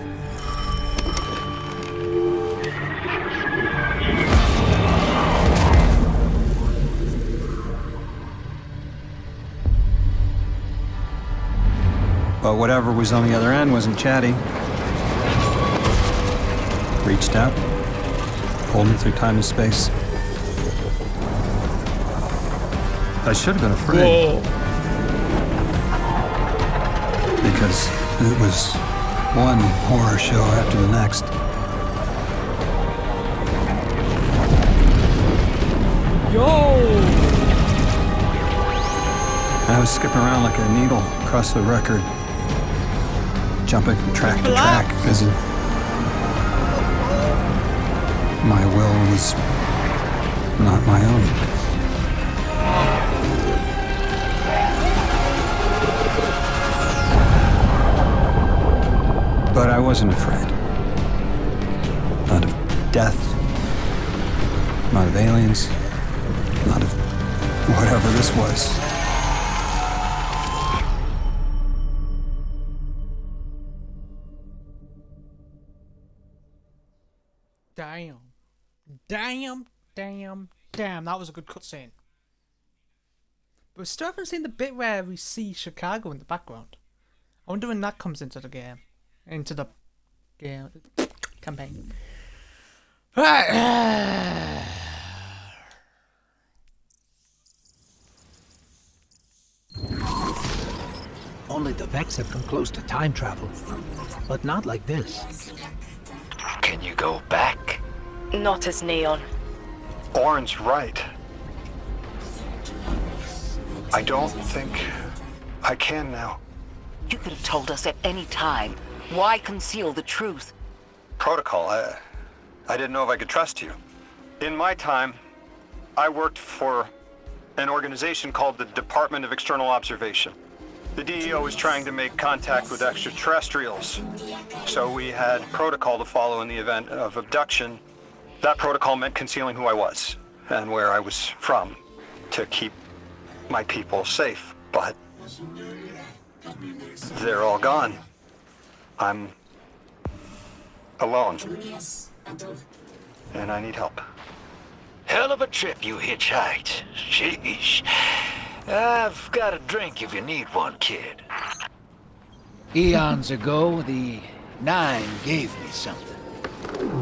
But whatever was on the other end wasn't chatty. Reached out, pulled me through time and space. I should have been afraid. Because it was one horror show after the next. Yo! I was skipping around like a needle across the record, jumping from track to track as if my will was not my own. wasn't afraid. Not of death. Not of aliens. Not of whatever this was. Damn. Damn, damn, damn. That was a good cutscene. But we still haven't seen the bit where we see Chicago in the background. I wonder when that comes into the game. Into the game campaign. Right. Only the Vex have come close to time travel. But not like this. Can you go back? Not as Neon. Orin's right. I don't think I can now. You could have told us at any time. Why conceal the truth? Protocol, I didn't know if I could trust you. In my time, I worked for an organization called the Department of External Observation. The DEO was trying to make contact with extraterrestrials, so we had protocol to follow in the event of abduction. That protocol meant concealing who I was and where I was from to keep my people safe, but they're all gone. I'm alone, and I need help. Hell of a trip you hitchhiked. Sheesh. I've got a drink if you need one, kid. Eons ago, the Nine gave me something.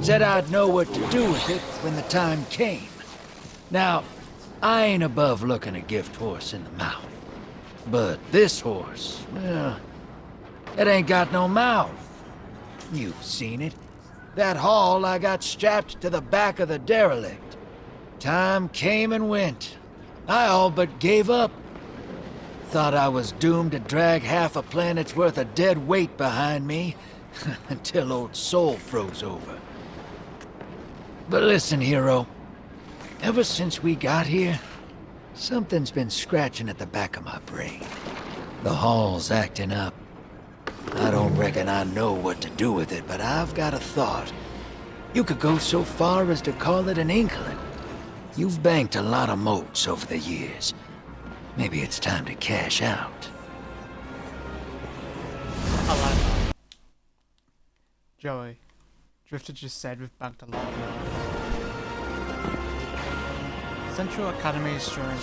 Said I'd know what to do with it when the time came. Now, I ain't above looking a gift horse in the mouth. But this horse, well, it ain't got no mouth. You've seen it. That haul I got strapped to the back of the derelict. Time came and went. I all but gave up. Thought I was doomed to drag half a planet's worth of dead weight behind me until old Soul froze over. But listen, hero. Ever since we got here, something's been scratching at the back of my brain. The hall's acting up. I don't reckon I know what to do with it, but I've got a thought. You could go so far as to call it an inkling. You've banked a lot of motes over the years. Maybe it's time to cash out. I like that. Joey, Drifter just said we've banked a lot of money. Central Academy is showing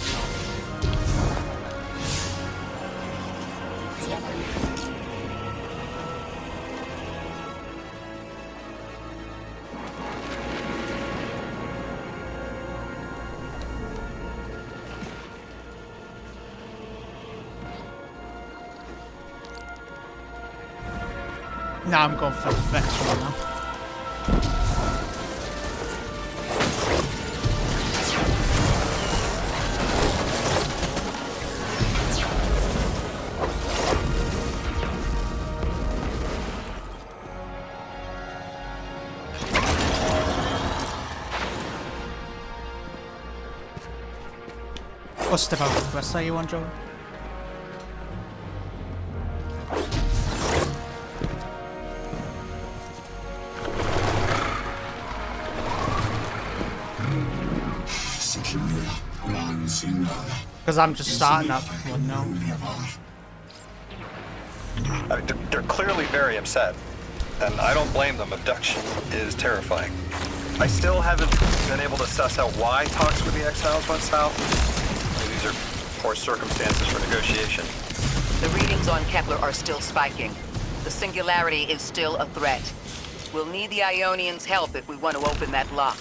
Now I'm going for the Vex right now. What's the quest that you want, Joe? Because I'm just starting up one now. They're clearly very upset, and I don't blame them. Abduction is terrifying. I still haven't been able to suss out why talks with the exiles went south. These are poor circumstances for negotiation. The readings on Kepler are still spiking. The singularity is still a threat. We'll need the Ionians' help if we want to open that lock.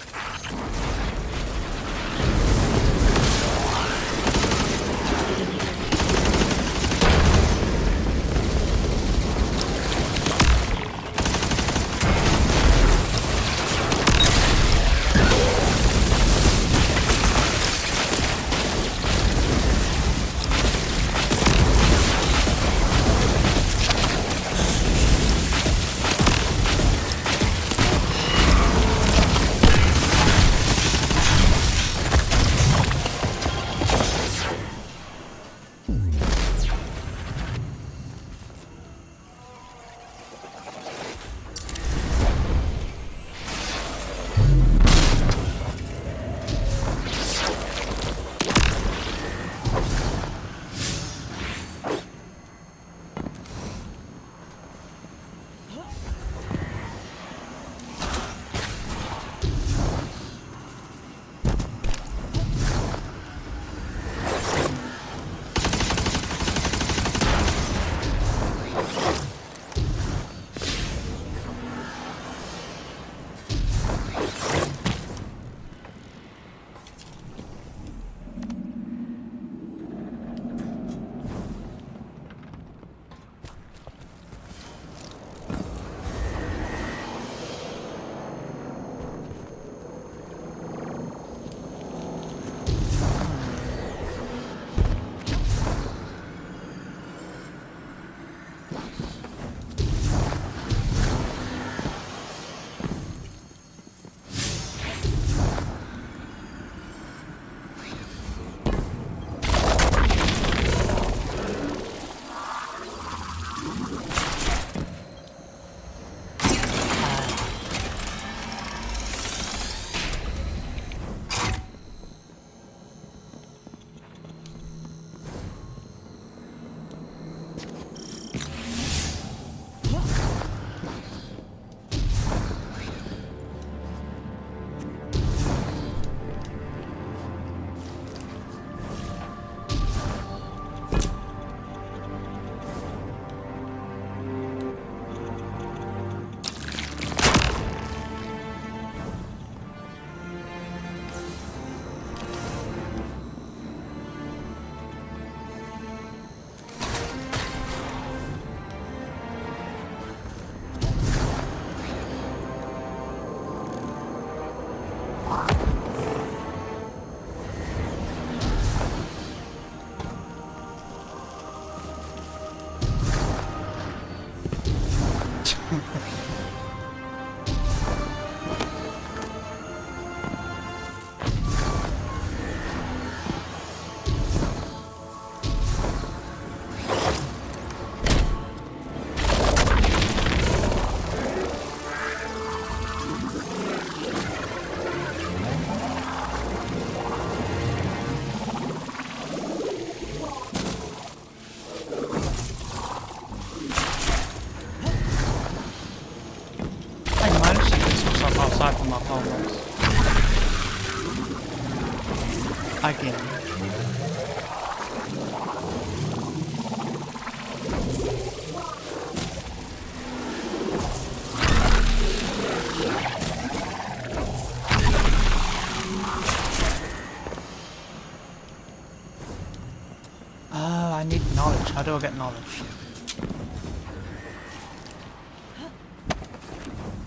I need knowledge. How do I get knowledge?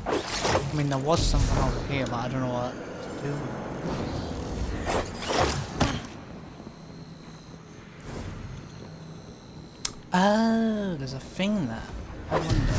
I mean, there was something over here, but I don't know what to do. Oh, there's a thing there. I wonder.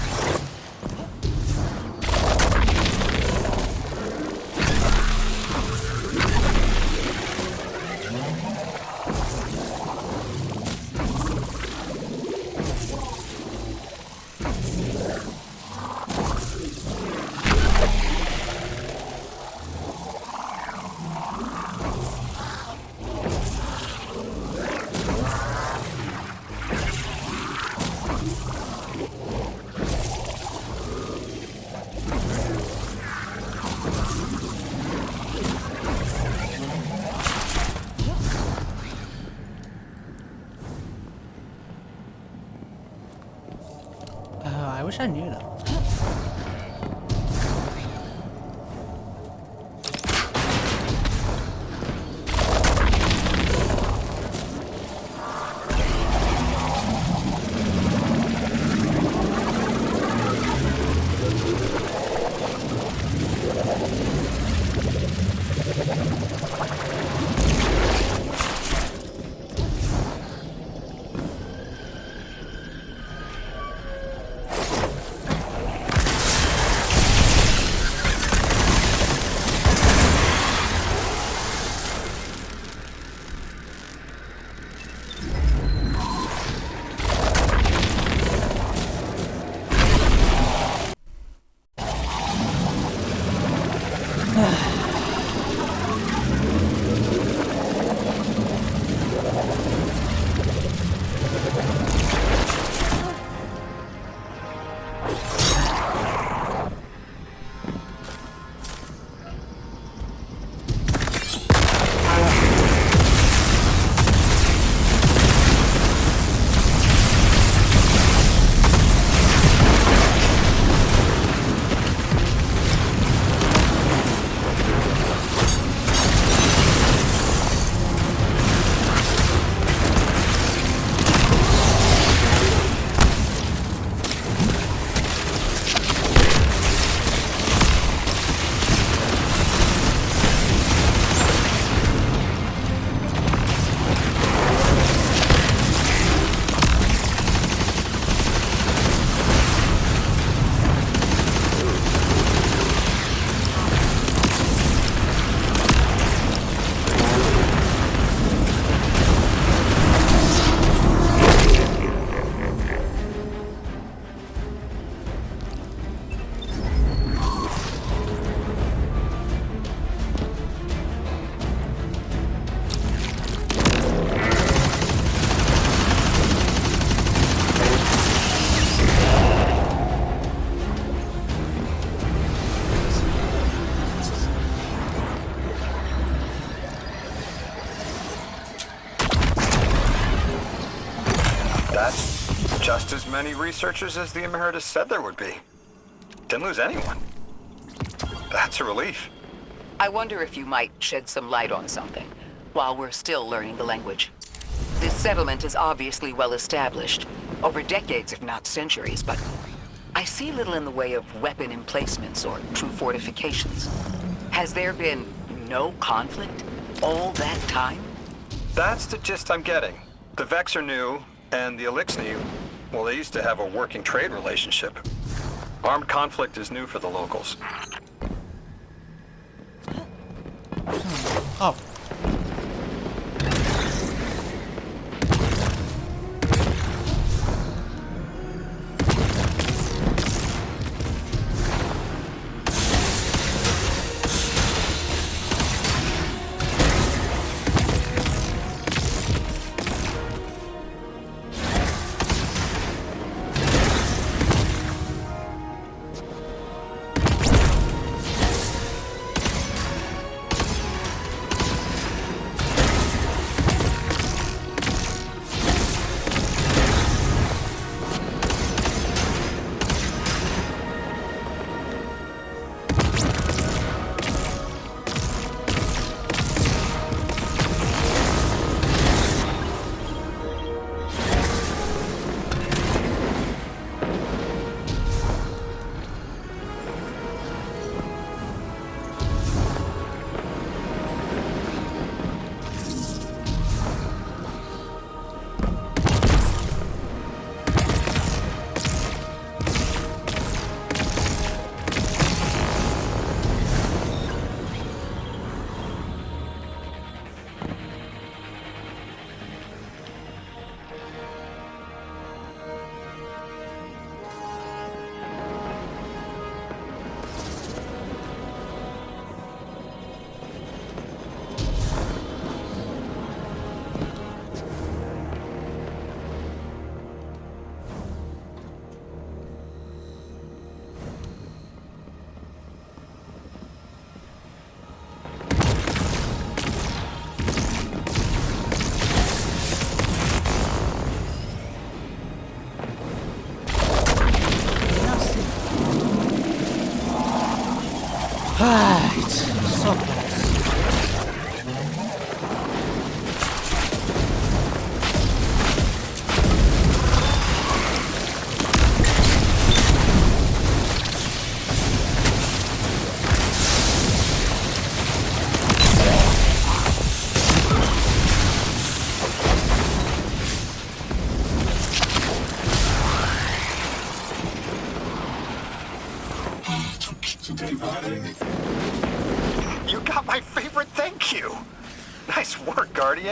I wish I knew that. That's just as many researchers as the Emeritus said there would be. Didn't lose anyone. That's a relief. I wonder if you might shed some light on something while we're still learning the language. This settlement is obviously well established, over decades if not centuries, but I see little in the way of weapon emplacements or true fortifications. Has there been no conflict all that time? That's the gist I'm getting. The Vex are new, and the Elixni, well, they used to have a working trade relationship. Armed conflict is new for the locals. Oh.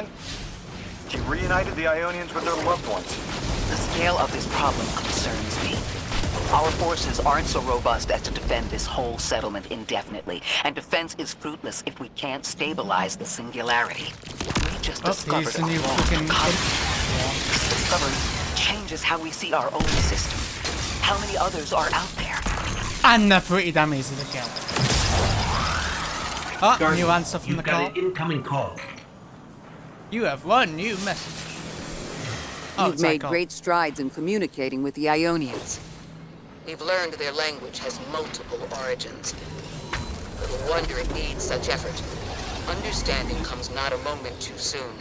Guardian? He reunited the Ionians with their loved ones. The scale of this problem concerns me. Our forces aren't so robust as to defend this whole settlement indefinitely, and defense is fruitless if we can't stabilize the singularity. We just discovered he's the new a fucking... This discovery changes how we see our own system. How many others are out there? And they're pretty damn easy to kill. Oh, Guardian, new answer from you've the got call. an incoming call. You have one new message. Oh, You've it's made like, great strides in communicating with the Ionians. We've learned their language has multiple origins. Little wonder it needs such effort. Understanding comes not a moment too soon.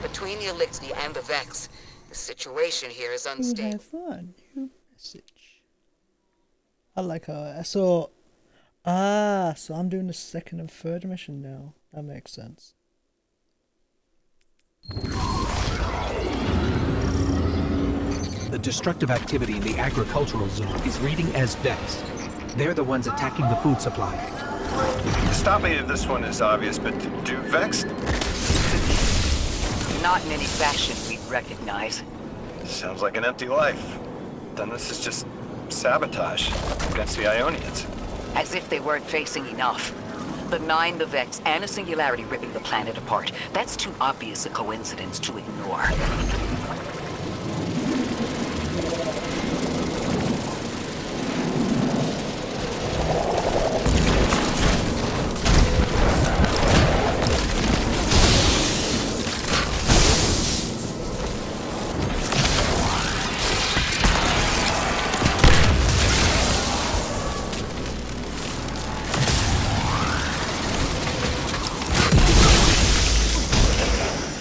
Between the Elixir and the Vex, the situation here is You unstable. have one new message. I like how so. So I'm doing the second and third mission now. That makes sense. The destructive activity in the agricultural zone is reading as Vex. They're the ones attacking the food supply. Stop me if this one is obvious, but do Vex? Not in any fashion we'd recognize. Sounds like an empty life. Then this is just sabotage against the Ionians. As if they weren't facing enough. The Nine, the Vex, and a singularity ripping the planet apart. That's too obvious a coincidence to ignore.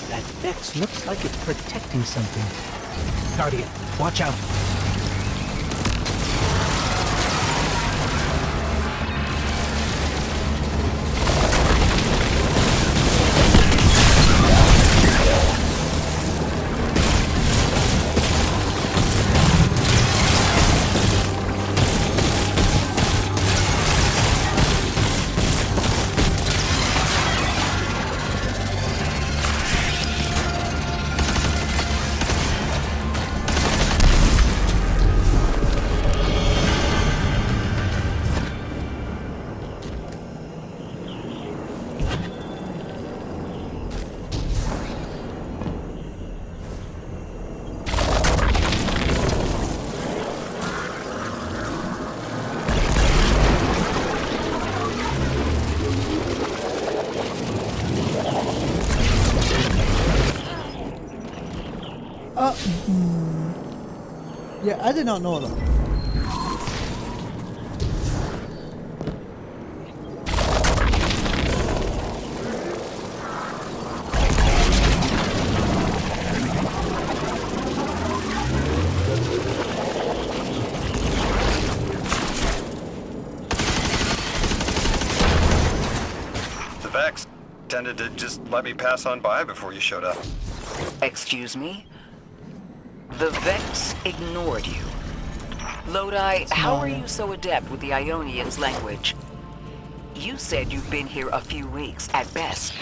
That Vex looks like it's protecting something. Guardian, watch out. Yeah, I did not know that. The Vex tended to just let me pass on by before you showed up. Excuse me? The Vex ignored you. Lodi, how are you so adept with the Ionians' language? You said you've been here a few weeks, at best.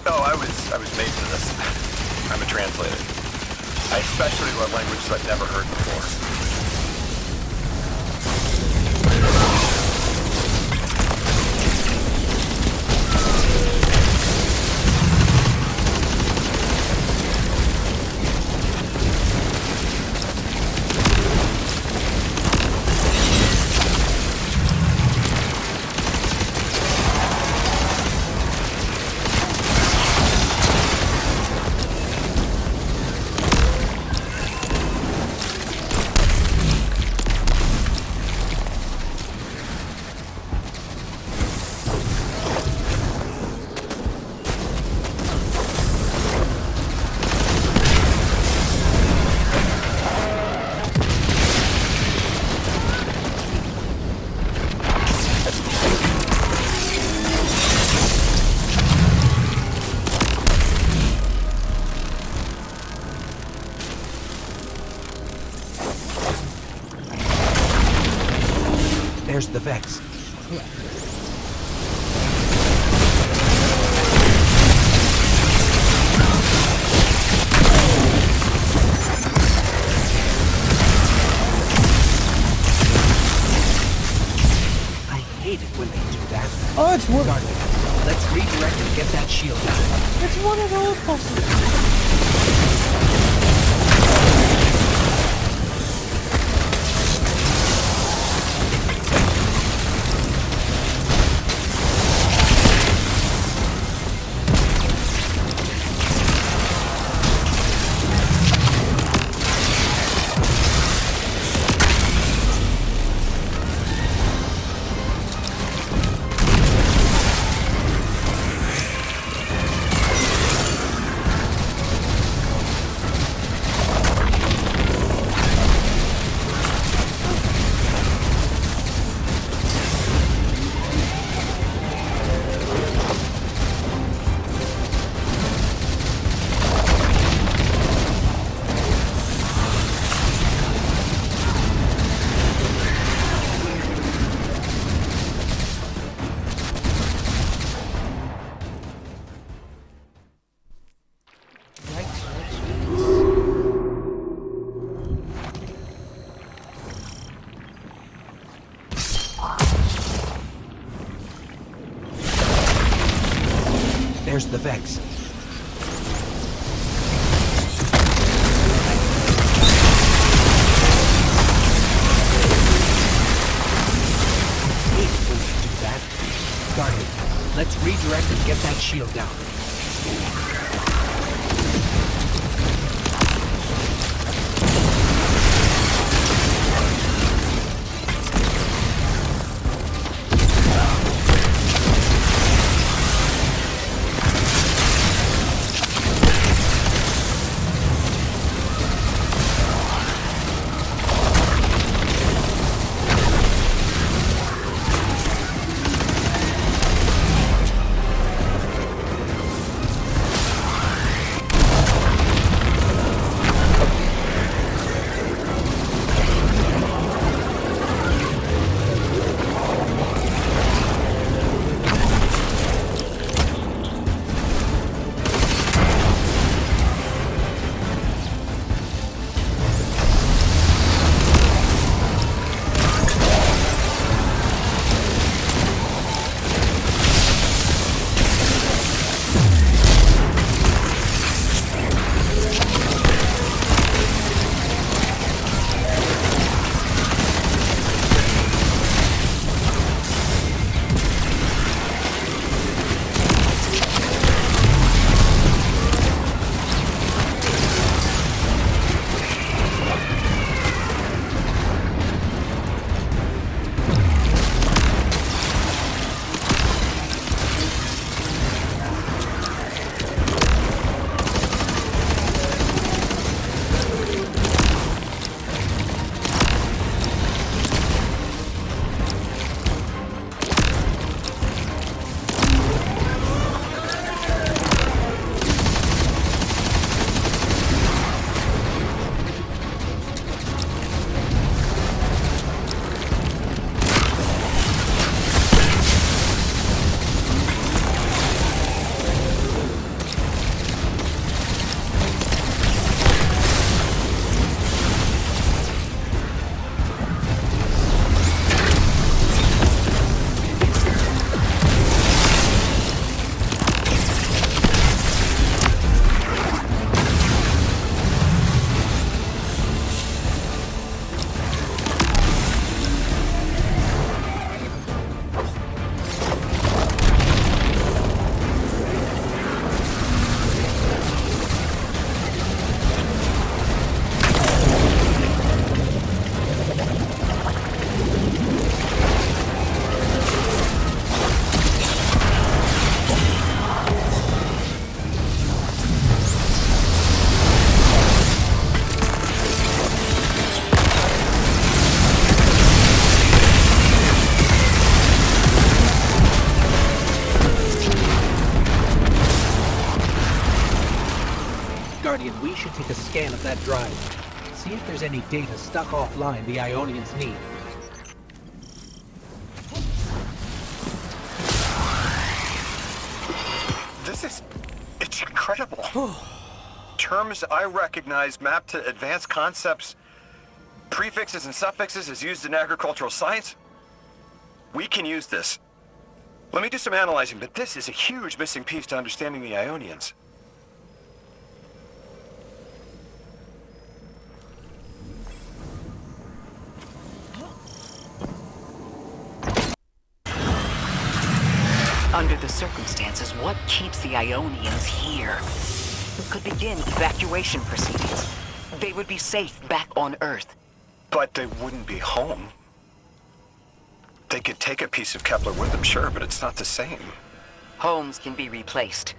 Oh, I was made for this. I'm a translator. I especially learn languages I've never heard before. There's the Vex. the Vex. It won't do that. Guardian, let's redirect and get that shield down. Guardian, we should take a scan of that drive. See if there's any data stuck offline the Ionians need. It's incredible. Terms I recognize mapped to advanced concepts, prefixes and suffixes as used in agricultural science. We can use this. Let me do some analyzing, but this is a huge missing piece to understanding the Ionians. Under the circumstances, what keeps the Ionians here? We could begin evacuation proceedings. They would be safe back on Earth. But they wouldn't be home. They could take a piece of Kepler with them, sure, but it's not the same. Homes can be replaced,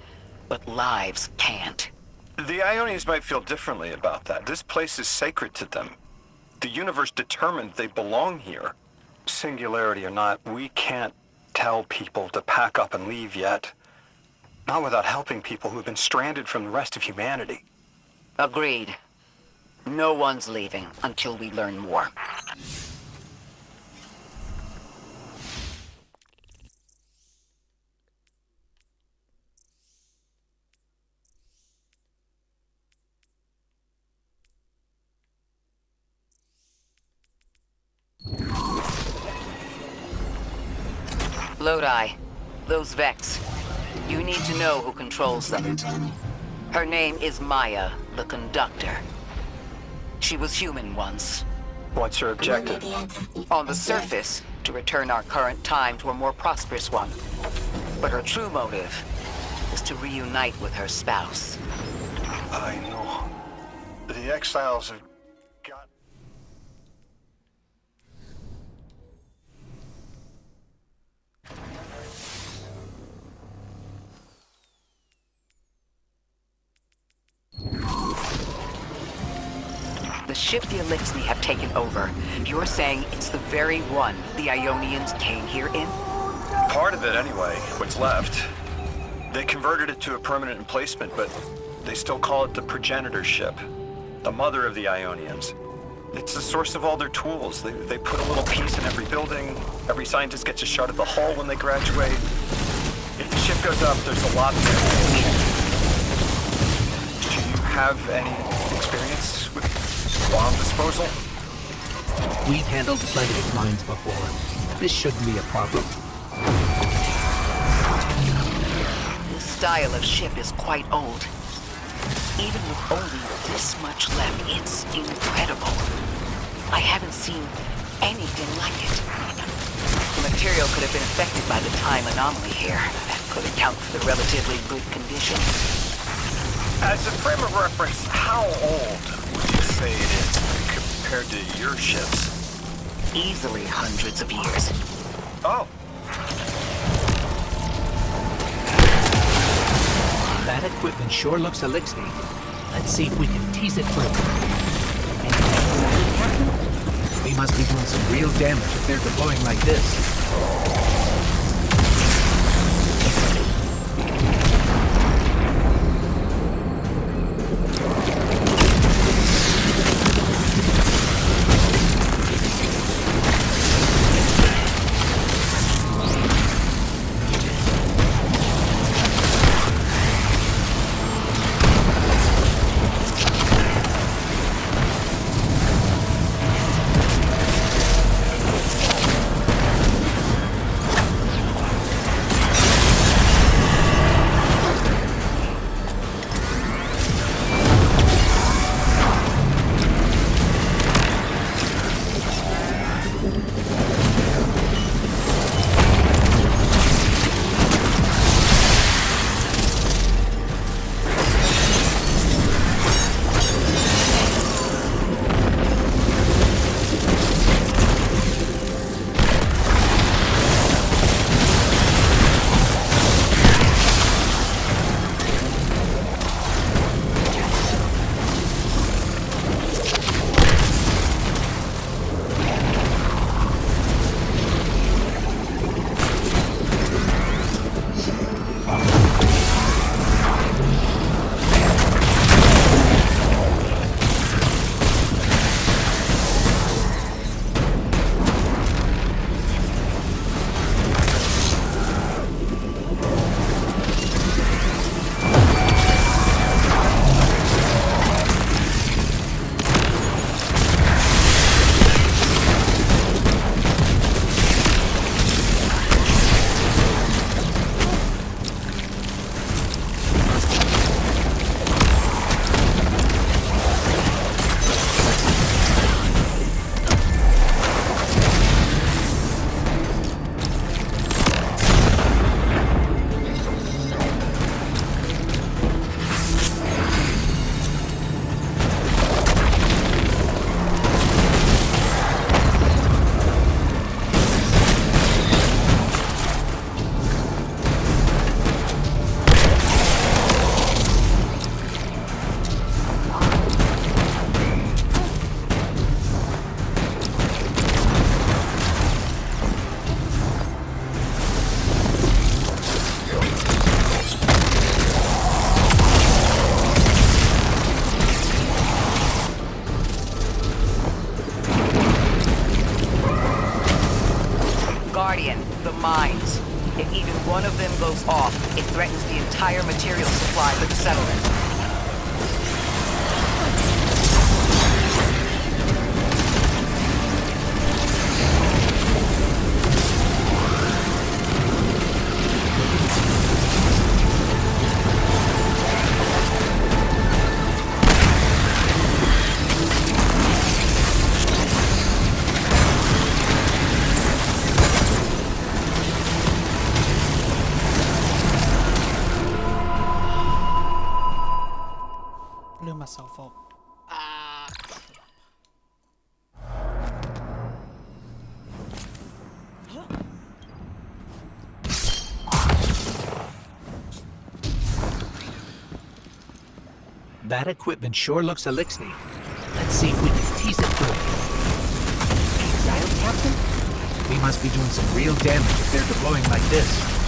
but lives can't. The Ionians might feel differently about that. This place is sacred to them. The universe determined they belong here. Singularity or not, we can't tell people to pack up and leave yet. Not without helping people who've been stranded from the rest of humanity. Agreed. No one's leaving until we learn more. Lodi, those Vex. You need to know who controls them. Her name is Maya, the Conductor. She was human once. What's her objective? On the surface, to return our current time to a more prosperous one. But her true motive is to reunite with her spouse. I know. The exiles have got... The ship the Elixni have taken over. You're saying it's the very one the Ionians came here in? Part of it, anyway. What's left. They converted it to a permanent emplacement, but they still call it the progenitor ship. The mother of the Ionians. It's the source of all their tools. They put a little piece in every building. Every scientist gets a shot at the hull when they graduate. If the ship goes up, there's a lot there. Do you have any experience with bomb disposal? We've handled plenty of mines before. This shouldn't be a problem. This style of ship is quite old. Even with only this much left, it's incredible. I haven't seen anything like it. The material could have been affected by the time anomaly here. That could account for the relatively good condition. As a frame of reference, how old would you say it is compared to your ships? Easily hundreds of years. Oh. That equipment sure looks elixir. Let's see if we can tease it further. We must be doing some real damage if they're deploying like this. The mines. If even one of them goes off, it threatens the entire material supply for the settlement. myself up. Ah. That equipment sure looks elixir. Let's see if we can tease it through. Exile, Captain? We must be doing some real damage if they're deploying like this.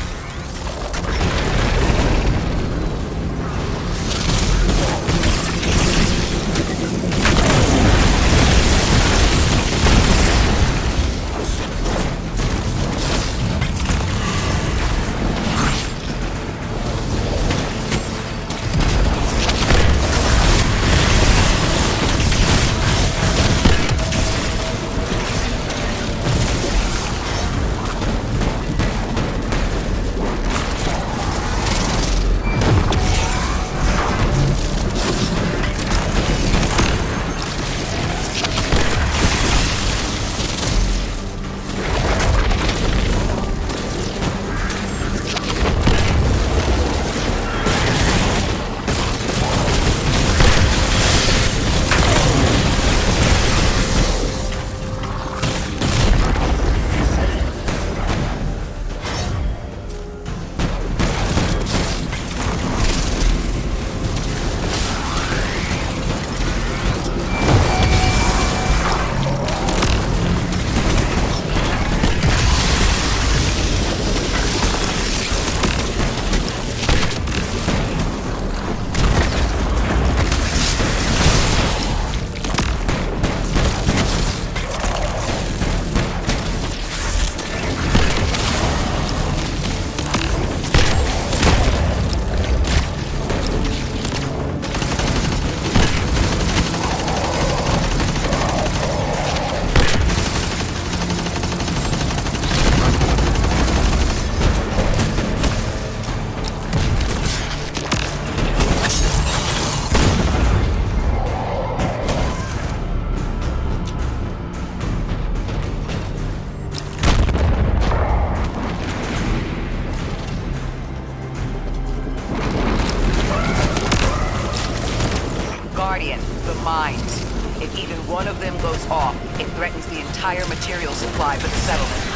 Mines. If even one of them goes off, it threatens the entire material supply for the settlement.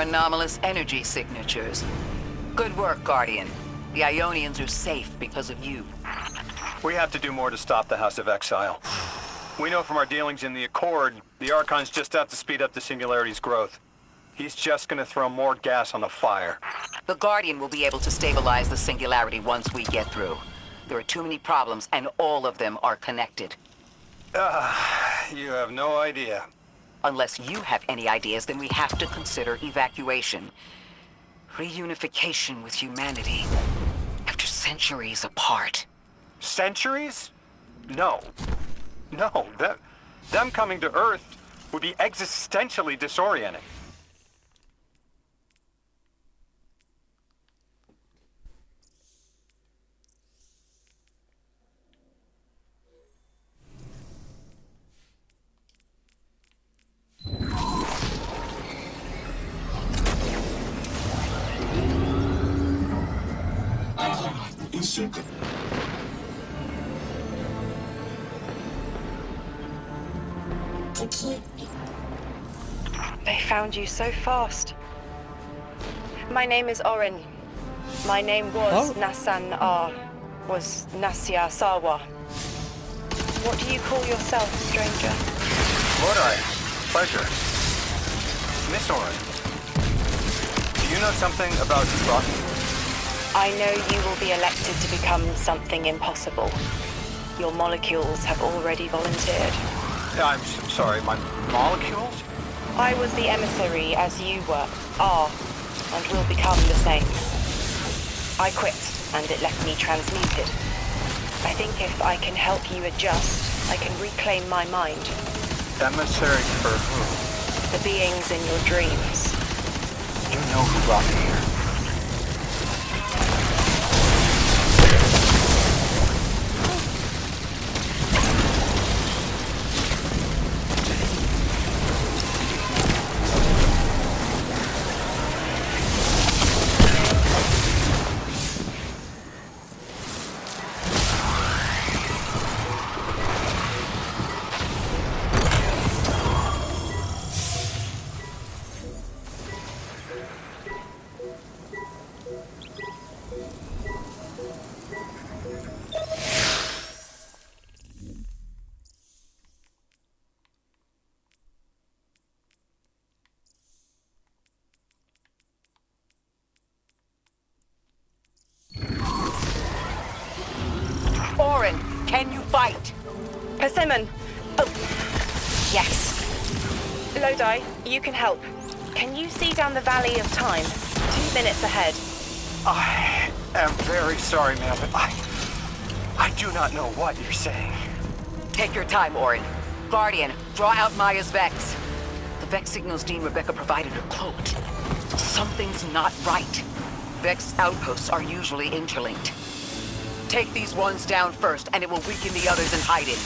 Anomalous energy signatures. Good work, Guardian. The Ionians are safe because of you. We have to do more to stop the House of Exile. We know from our dealings in the Accord, the Archon's just out to speed up the Singularity's growth. He's just gonna throw more gas on the fire. The Guardian will be able to stabilize the Singularity once we get through. There are too many problems, and all of them are connected. You have no idea. Unless you have any ideas, then we have to consider evacuation. Reunification with humanity. After centuries apart. Centuries? No. No, them coming to Earth would be existentially disorienting. They found you so fast. My name is Orin. My name was Oh. Nasan R. Was Nasya Sawa. What do you call yourself, stranger? Lodi, pleasure. Miss Orin, do you know something about Rocky? I know you will be elected to become something impossible. Your molecules have already volunteered. I'm sorry, my molecules? I was the emissary as you are, and will become the same. I quit, and it left me transmuted. I think if I can help you adjust, I can reclaim my mind. Emissary for who? The beings in your dreams. You know who brought me here. Orin, can you fight? Persimmon! Oh, yes. Lodi, you can help. Can you see down the Valley of Time? 2 minutes ahead. I am very sorry, ma'am, but I do not know what you're saying. Take your time, Orin. Guardian, draw out Maya's Vex. The Vex signals Dean Rebecca provided are cloaked. Something's not right. Vex outposts are usually interlinked. Take these ones down first, and it will weaken the others in hiding.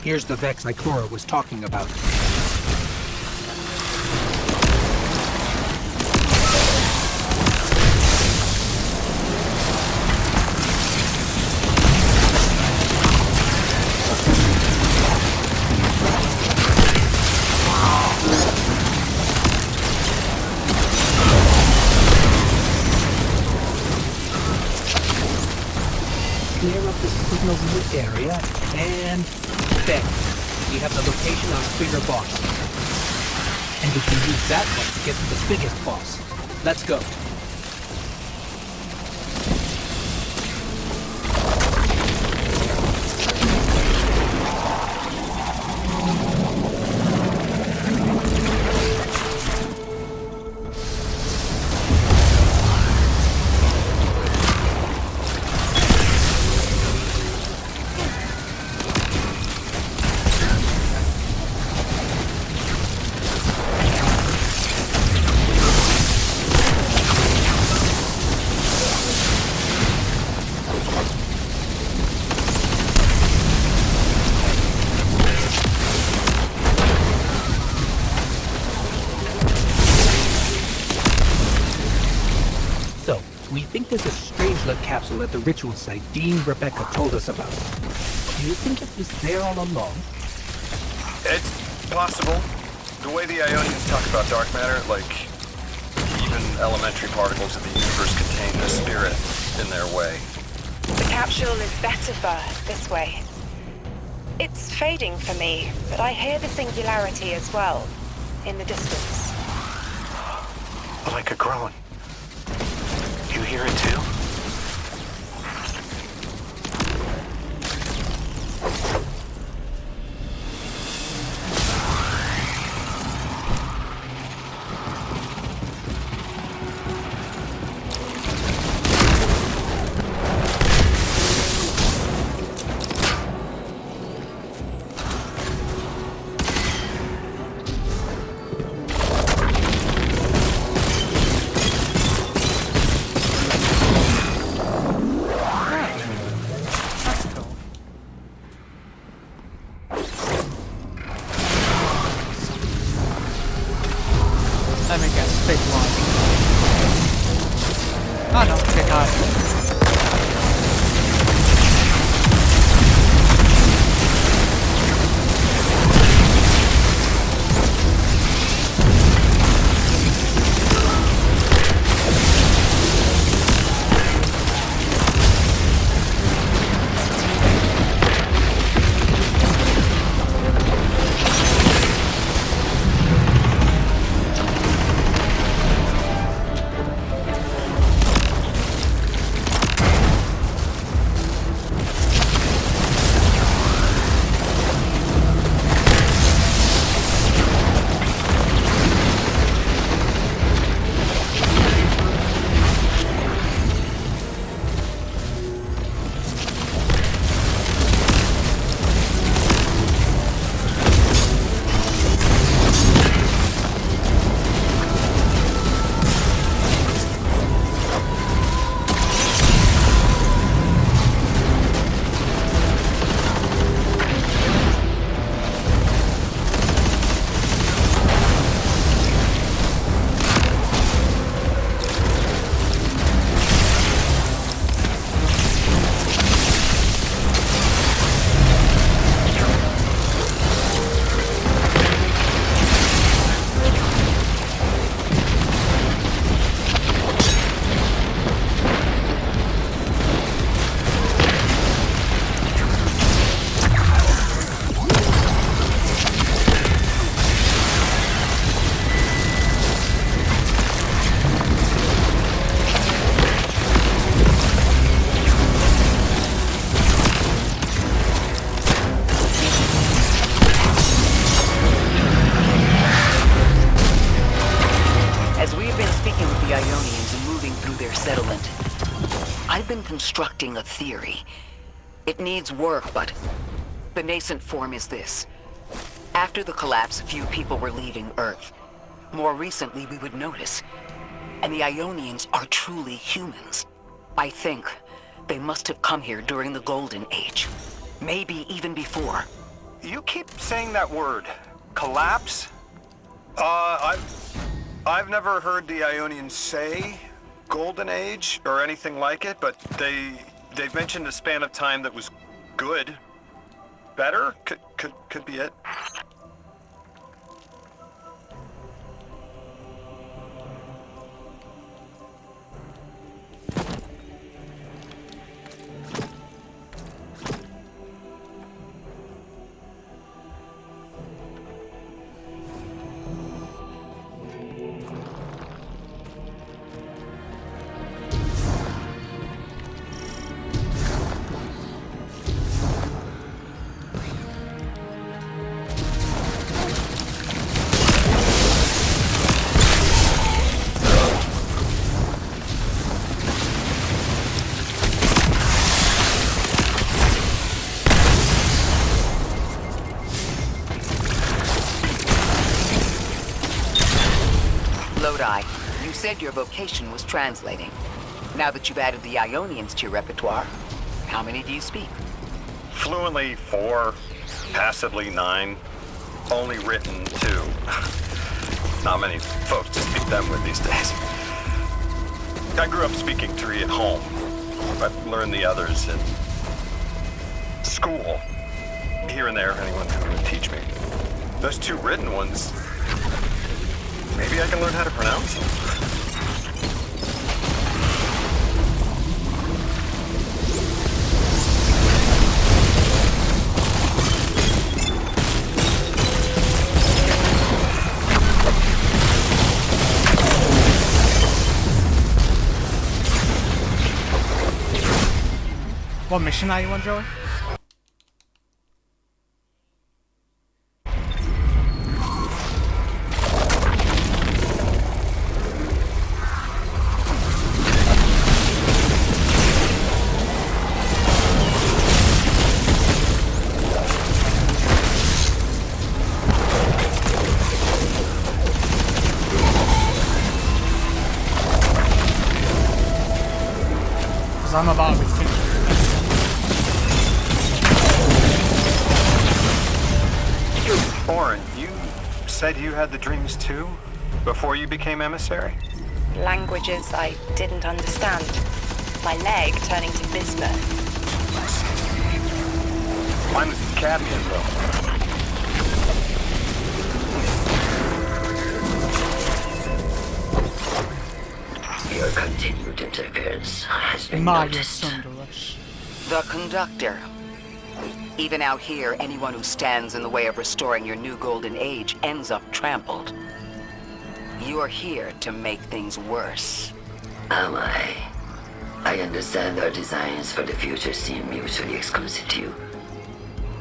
Here's the Vex Ikora was talking about. Clear up the signals in this area, and there. We have the location on Bigger Boss. And we can use that one to get to the biggest boss. Let's go. We think there's a Strangelet capsule at the ritual site Dean Rebecca told us about. Do you think it was there all along? It's possible. The way the Ionians talk about dark matter, like even elementary particles of the universe contain a spirit in their way. The capsule is better for this way. It's fading for me, but I hear the singularity as well, in the distance. Like a groan. You hear it too? I've been constructing a theory. It needs work, but the nascent form is this. After the collapse, few people were leaving Earth. More recently, we would notice. And the Ionians are truly humans. I think they must have come here during the Golden Age. Maybe even before. You keep saying that word. Collapse? I've never heard the Ionians say Golden Age or anything like it, but they've mentioned a span of time that was good. Better? Could be it. You said your vocation was translating. Now that you've added the Ionians to your repertoire, how many do you speak? Fluently 4, passively 9, only written 2. Not many folks to speak them with these days. I grew up speaking 3 at home. I've learned the others in school. Here and there, anyone who would teach me. Those 2 written ones, maybe I can learn how to pronounce them. What mission are you on, Joey? Because I'm about to be thinking. Oren, you said you had the dreams too? Before you became emissary? Languages I didn't understand. My leg turning to bismuth. Mine was cadmium, though. Your continued interference has been Maya noticed. Sundaresh. The conductor. Even out here, anyone who stands in the way of restoring your new golden age ends up trampled. You're here to make things worse. Am I? I understand our designs for the future seem mutually exclusive to you.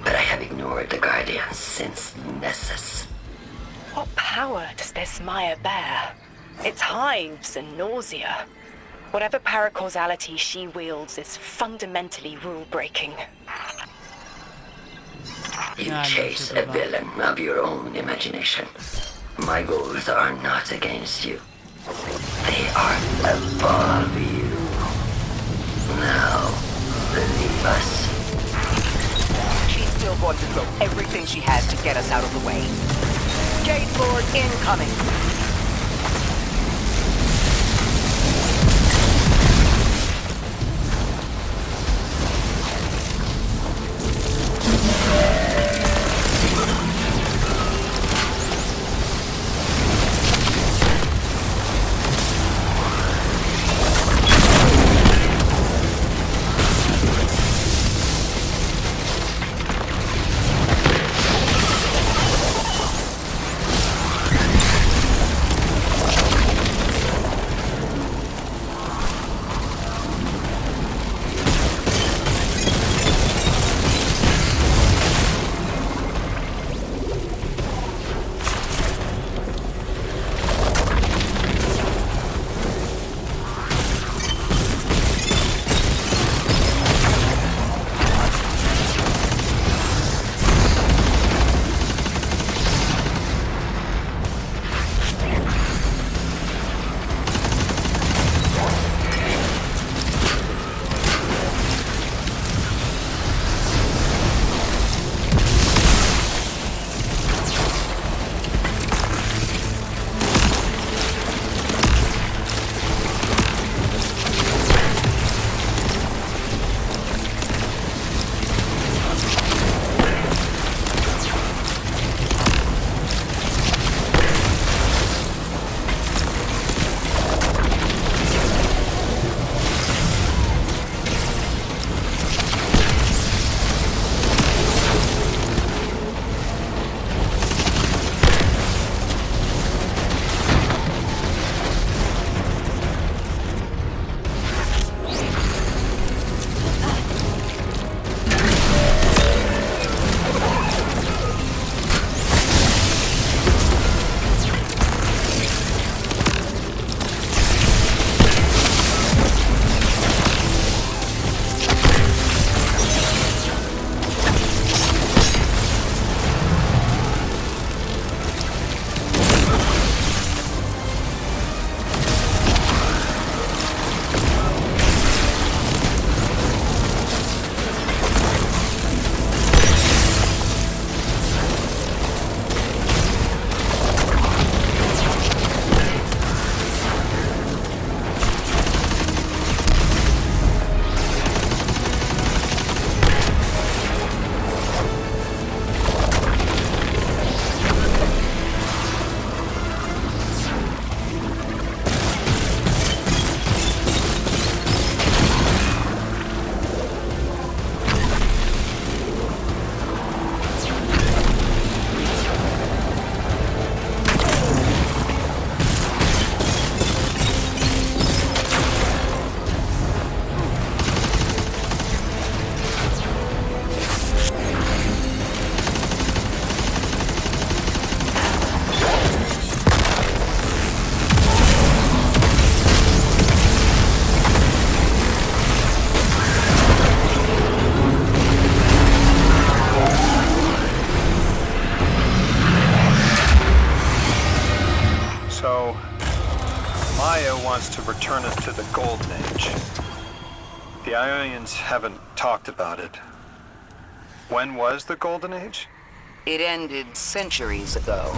But I have ignored the Guardians since Nessus. What power does this Maya bear? It's hives and nausea. Whatever paracausality she wields is fundamentally rule-breaking. You Yeah, I know chase she's a about- villain of your own imagination. My goals are not against you. They are above you. Now, leave us. She's still going to throw everything she has to get us out of the way. Gate Lord incoming! wants to return us to the Golden Age. The Ionians haven't talked about it. When was the Golden Age? It ended centuries ago.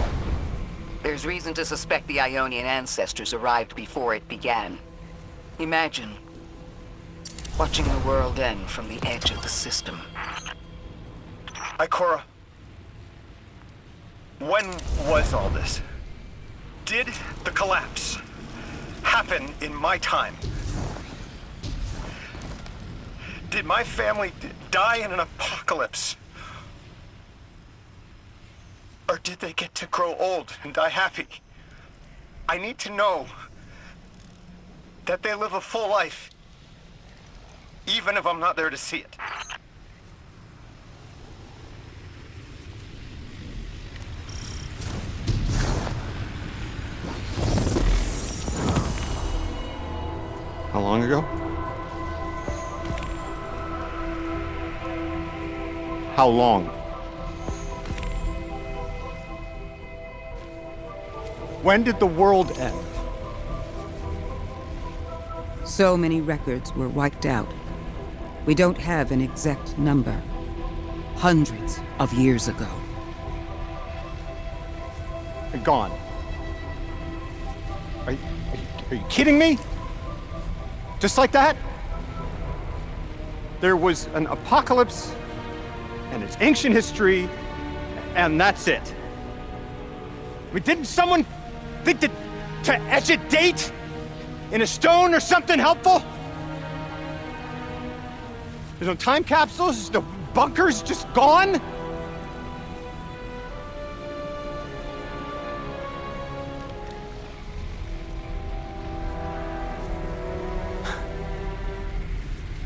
There's reason to suspect the Ionian ancestors arrived before it began. Imagine watching the world end from the edge of the system. Ikora, when was all this? Did the collapse happen in my time? Did my family die in an apocalypse? Or did they get to grow old and die happy? I need to know that they live a full life, even if I'm not there to see it. How long ago? How long? When did the world end? So many records were wiped out. We don't have an exact number. Hundreds of years ago. They're gone. Are you kidding me? Just like that? There was an apocalypse, and it's ancient history, and that's it. I mean, didn't someone think to etch a date in a stone or something helpful? There's no time capsules, there's no bunkers, just gone?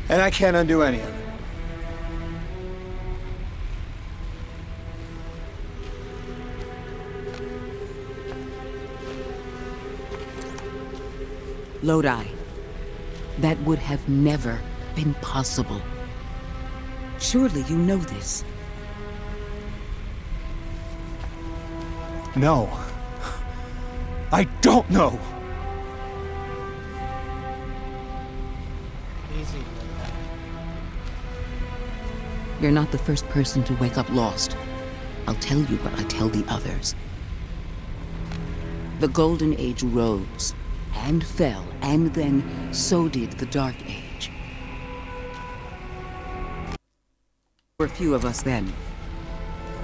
And I can't undo any of it. Lodi. That would have never been possible. Surely you know this. No. I don't know. Easy. You're not the first person to wake up lost. I'll tell you what I tell the others. The Golden Age rose and fell, and then so did the Dark Age. There were few of us then,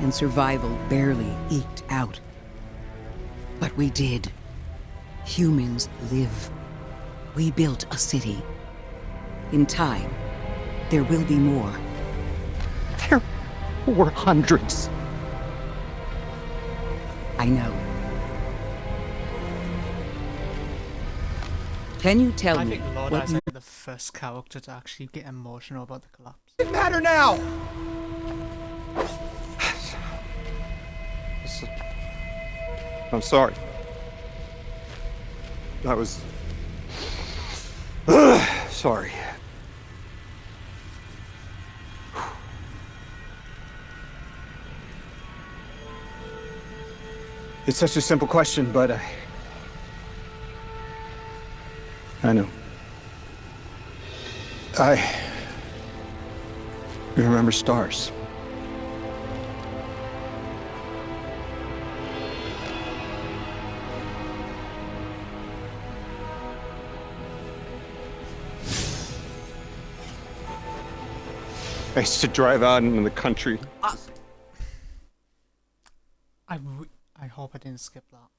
and survival barely eked out. But we did. Humans live. We built a city. In time, there will be more. There were hundreds. I know. Can you tell I me think Lord what is like the first character to actually get emotional about the collapse. It doesn't matter now. I'm sorry. I was... sorry. It's such a simple question, but I know. I remember stars. I used to drive out into the country. I hope I didn't skip that.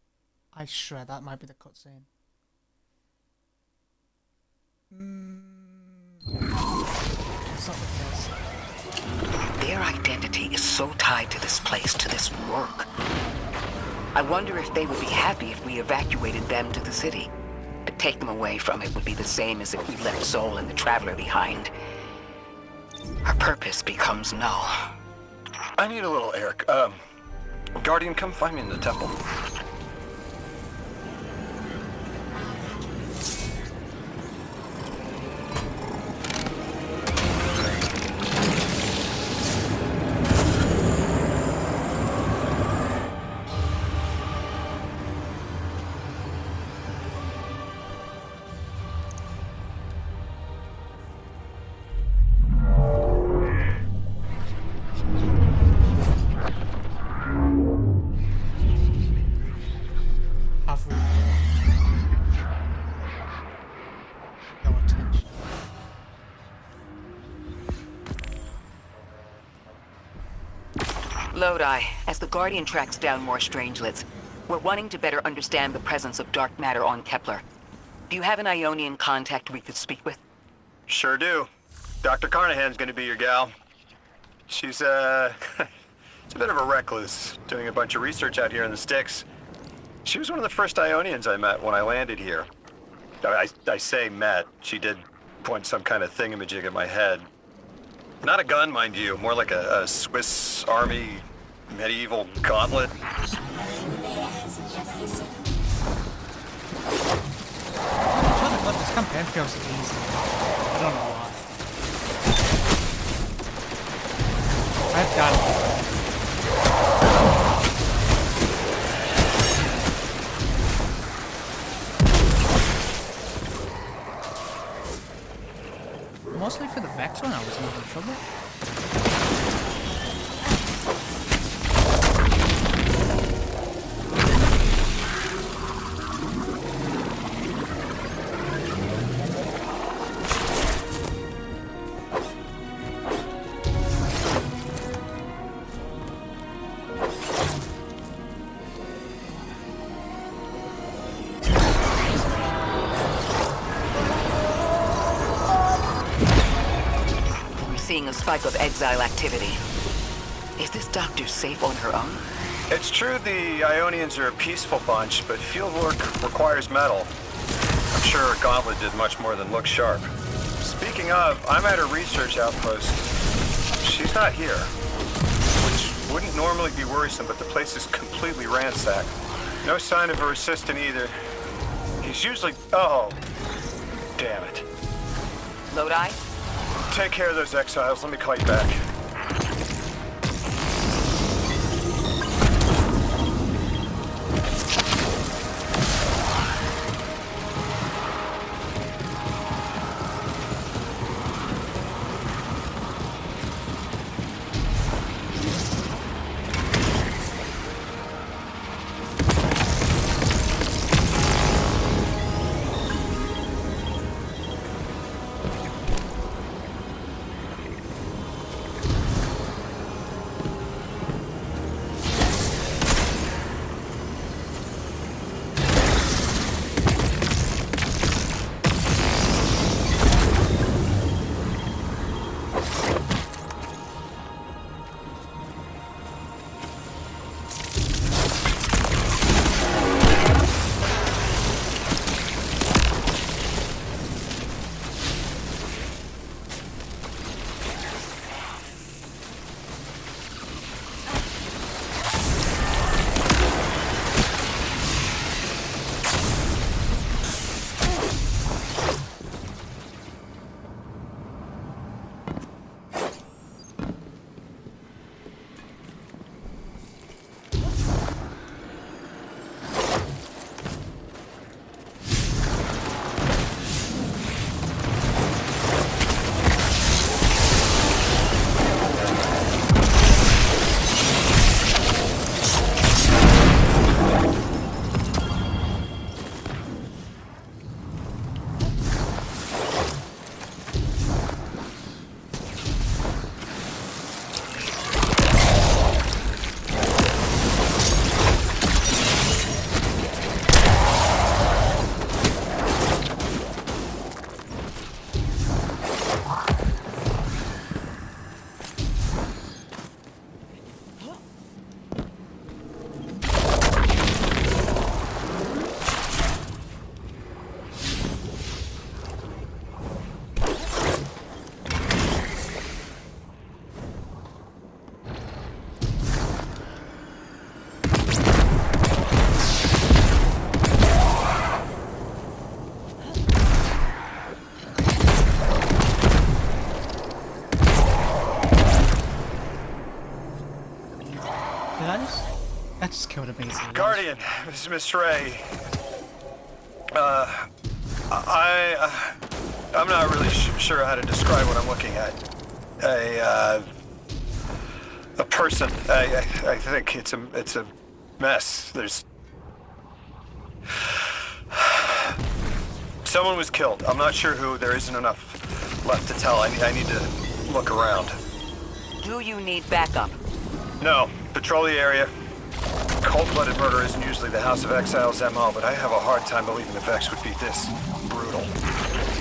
I swear that might be the cutscene. It's not the case. Their identity is so tied to this place, to this work. I wonder if they would be happy if we evacuated them to the city. To take them away from it would be the same as if we left Soul and the Traveler behind. Our purpose becomes null. I need a little Eric. Guardian, come find me in the temple. Lodi, as the Guardian tracks down more strangelets, we're wanting to better understand the presence of dark matter on Kepler. Do you have an Ionian contact we could speak with? Sure do. Dr. Carnahan's gonna be your gal. She's, she's a bit of a recluse, doing a bunch of research out here in the sticks. She was one of the first Ionians I met when I landed here. I say met. She did point some kind of thingamajig at my head. Not a gun, mind you, more like a Swiss Army medieval gauntlet. This campaign feels easy. I don't know why. I've got it. Mostly for the Vex one, I was not in trouble. Seeing a spike of exile activity. Is this doctor safe on her own? It's true the Ionians are a peaceful bunch, but fieldwork requires metal. I'm sure Gauntlet did much more than look sharp. Speaking of, I'm at her research outpost. She's not here, which wouldn't normally be worrisome, but the place is completely ransacked. No sign of her assistant either. He's usually... Oh, damn it. Lodi? Take care of those exiles. Let me call you back. That just killed a basic. Guardian, this is Miss Ray. I'm not really sure how to describe what I'm looking at. A person. I think it's a mess. There's someone was killed. I'm not sure who. There isn't enough left to tell. I need to look around. Do you need backup? No, Patrol the area. Cold-blooded murder isn't usually the House of Exile's MO, but I have a hard time believing the Vex would be this brutal. I'll come back to that.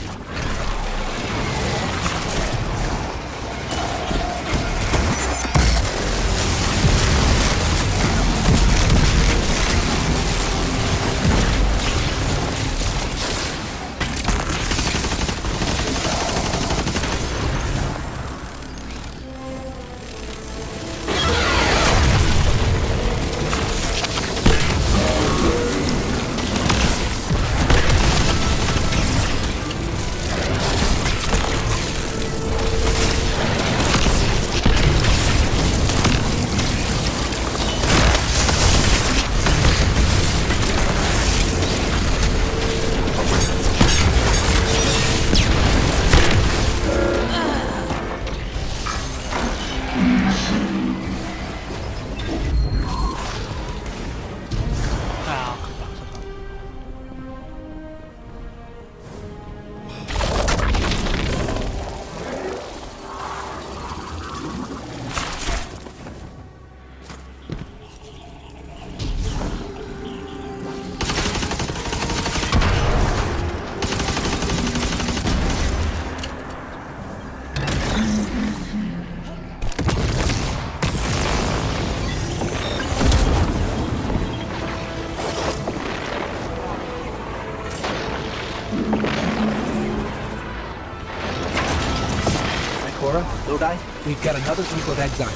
Cora, Lodi, we've got another group of exiles.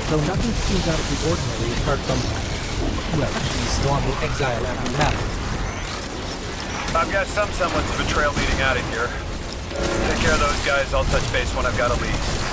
Though nothing seems out of the ordinary apart from, well, the swarming exile after that. I've got some semblance of a trail leading out of here. Take care of those guys. I'll touch base when I've got a lead.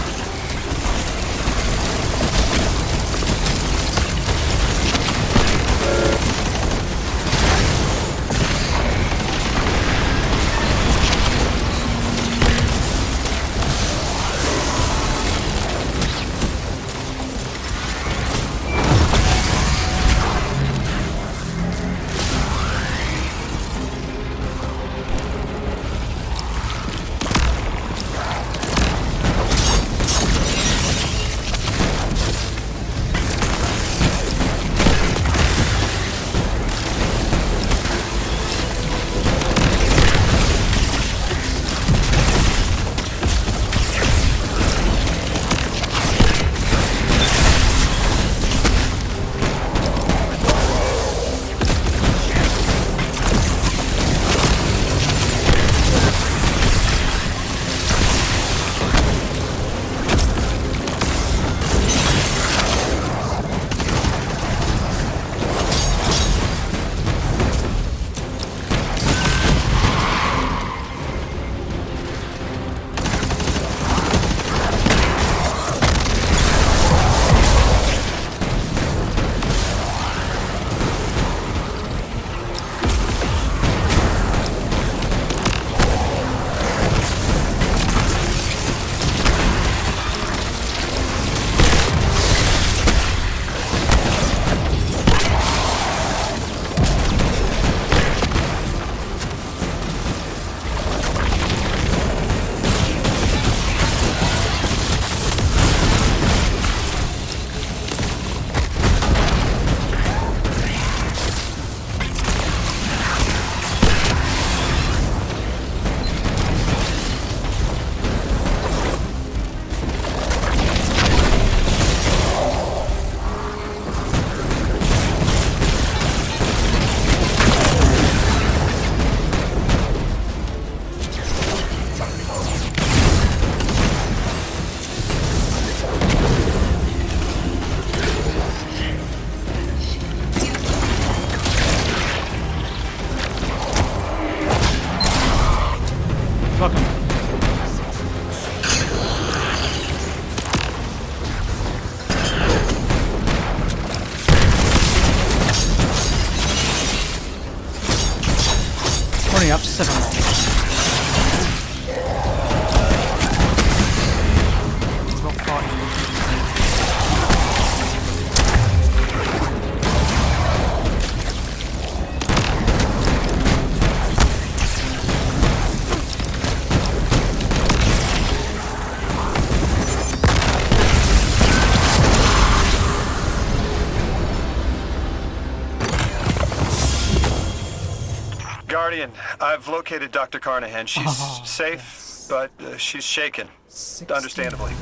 Guardian, I've located Dr. Carnahan. She's safe, yes. but she's shaken. 16. Understandably.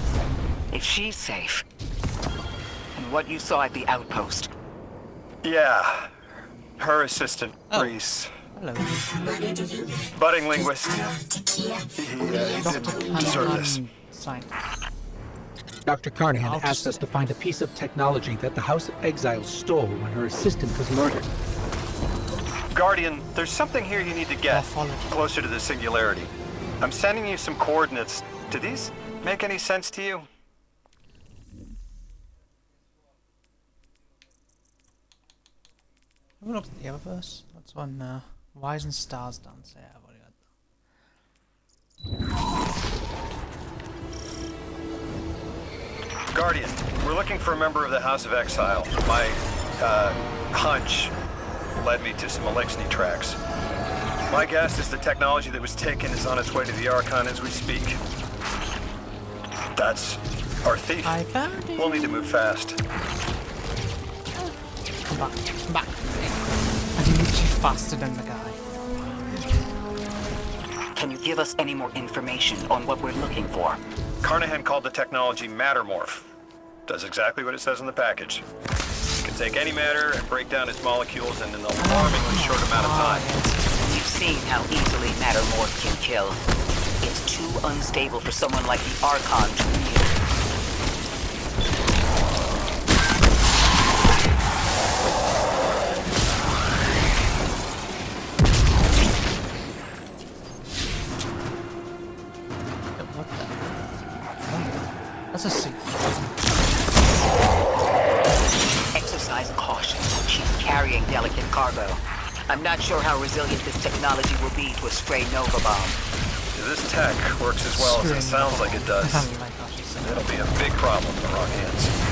If she's safe, and what you saw at the outpost. Yeah. Her assistant, Oh. Reese. Hello. Budding linguist. He didn't deserve this. Sign. Dr. Carnahan I'll asked just- us to find a piece of technology that the House of Exiles stole when her assistant was murdered. Guardian, there's something here you need to get Morphology. closer to the singularity. I'm sending you some coordinates. Do these make any sense to you? Have we looked at the other verse? That's on Rise and Stars Dance. Yeah, I've already got that. Guardian, we're looking for a member of the House of Exile. My, hunch led me to some Elixni tracks. My guess is the technology that was taken is on its way to the Archon as we speak. That's our thief. I found it. We'll need to move fast. Come back. Come back. I didn't reach you faster than the guy. Can you give us any more information on what we're looking for? Carnahan called the technology Mattermorph. Does exactly what it says in the package. It can take any matter and break down its molecules in an alarmingly short amount of time. You've seen how easily Mattermorph can kill. It's too unstable for someone like the Archon to wield. What the? Oh, that's a secret. Exercise caution. She's carrying delicate cargo. I'm not sure how resilient this technology will be to a stray Nova bomb. If this tech works as well as it sounds like it does, Oh my gosh, it's so it'll be a big problem for Rockians.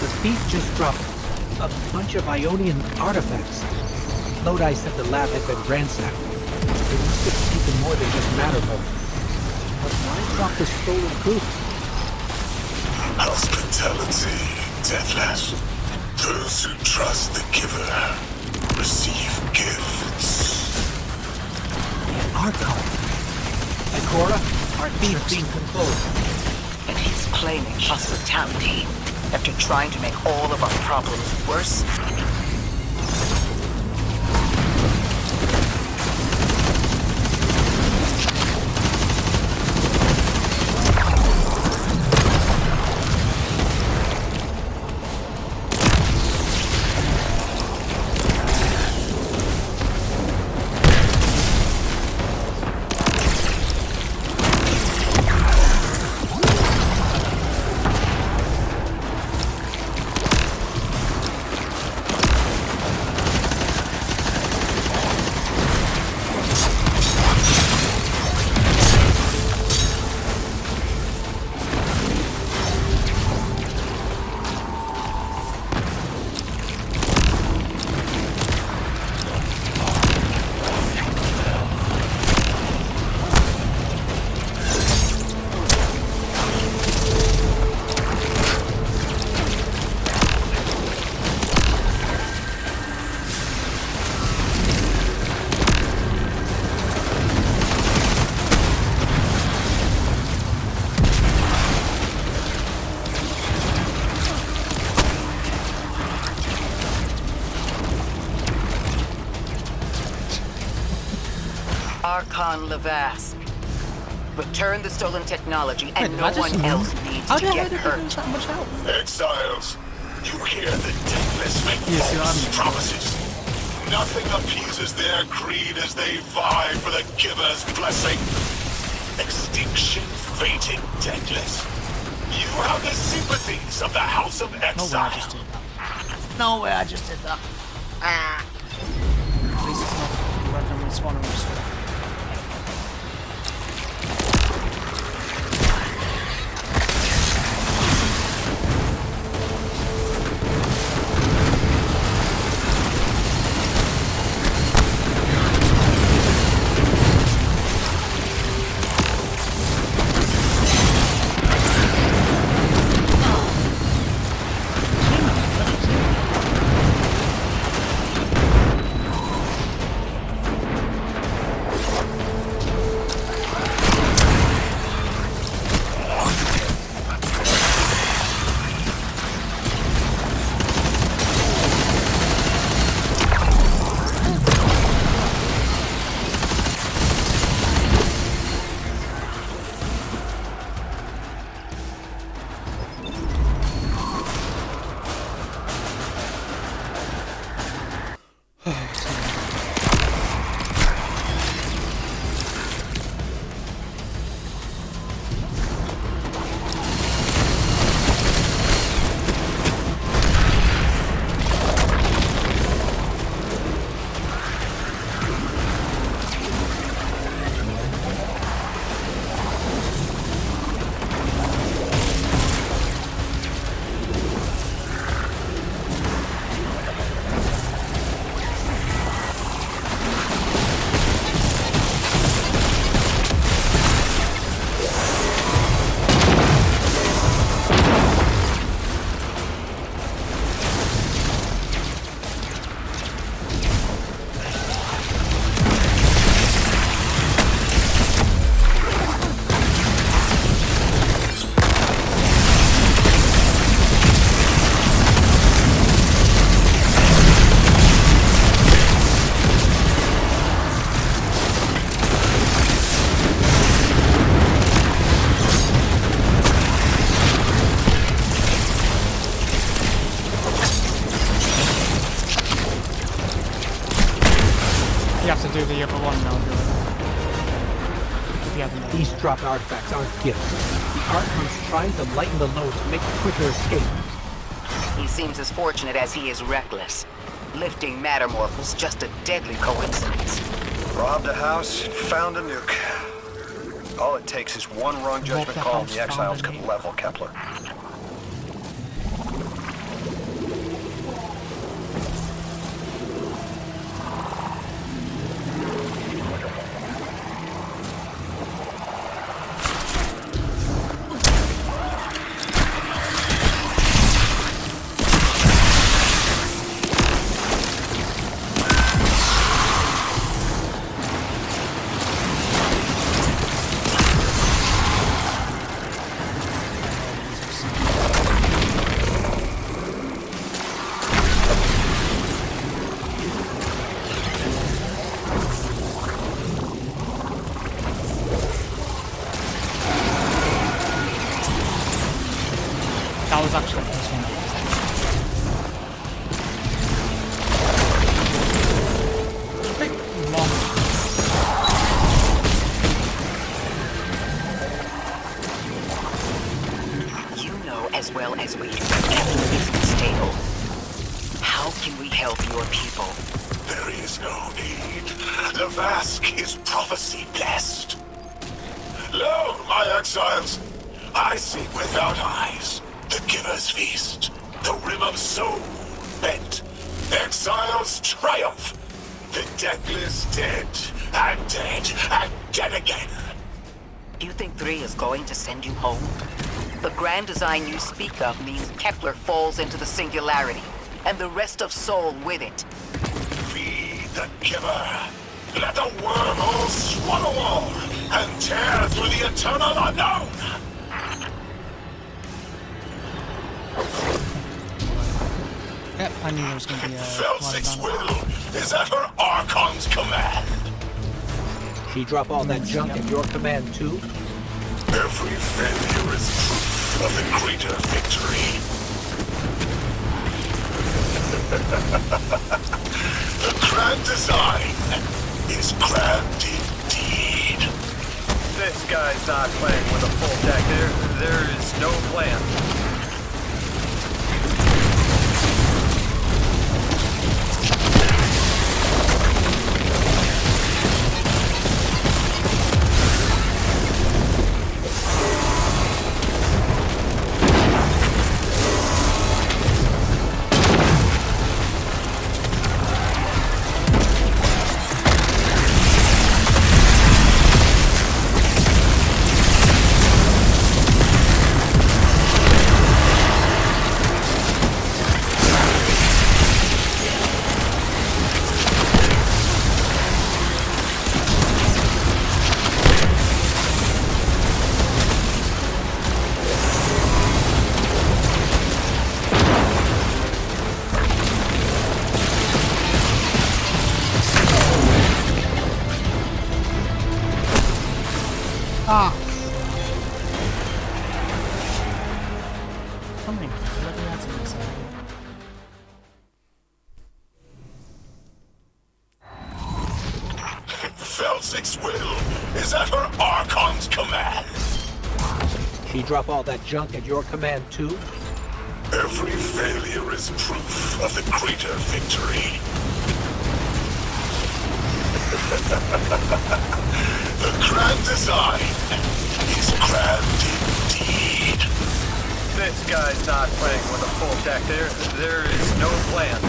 The thief just dropped a bunch of Ionian artifacts. Lodi said the lab had been ransacked. They must have taken more than just Mattermorph. But why drop the stolen proof? Hospitality, Deathless. Those who trust the giver receive gifts. Archon. Ikora? Heartbeat being controlled. And he's claiming hospitality after trying to make all of our problems worse. Archon Levasque. Return the stolen technology, and no one else needs to get hurt. That much health? Exiles, you hear the deathless make false promises. Nothing appeases their greed as they vie for the giver's blessing. Extinction fated deathless. You have the sympathies of the House of Exile. No way, I just did that. At least it's not randomly spawning or something. You have to do the other one now, do it. These dropped artifacts aren't gifts. The Archon's trying to lighten the load to make a quicker escape. He seems as fortunate as he is reckless. Lifting Mattermorph was just a deadly coincidence. Robbed a house, found a nuke. All it takes is one wrong judgment call and the Exiles could level Kepler. can we help your people? There is no need. The Vask is prophecy blessed. Lo, my exiles, I see without eyes the Giver's Feast, the Rim of Soul bent, exiles triumph, the deathless dead, and dead again. You think 3 is going to send you home? The grand design you speak of means Kepler falls into the singularity, and the rest of Sol with it. Feed the Giver. Let the wormhole swallow all, and tear through the eternal unknown. Yep, I knew there was going to be a Felsic's will is at her Archon's command. She drop all that junk at your command too? Every failure is proof of the greater victory. The grand design is grand indeed. This guy's not playing with a full deck. There is no plan. Ah! Something bloody had to be said. Felsic's will is at her Archon's command. She drop all that junk at your command too? Every failure is proof of the greater victory. The grand design is grand indeed. This guy's not playing with a full deck. There is no plan.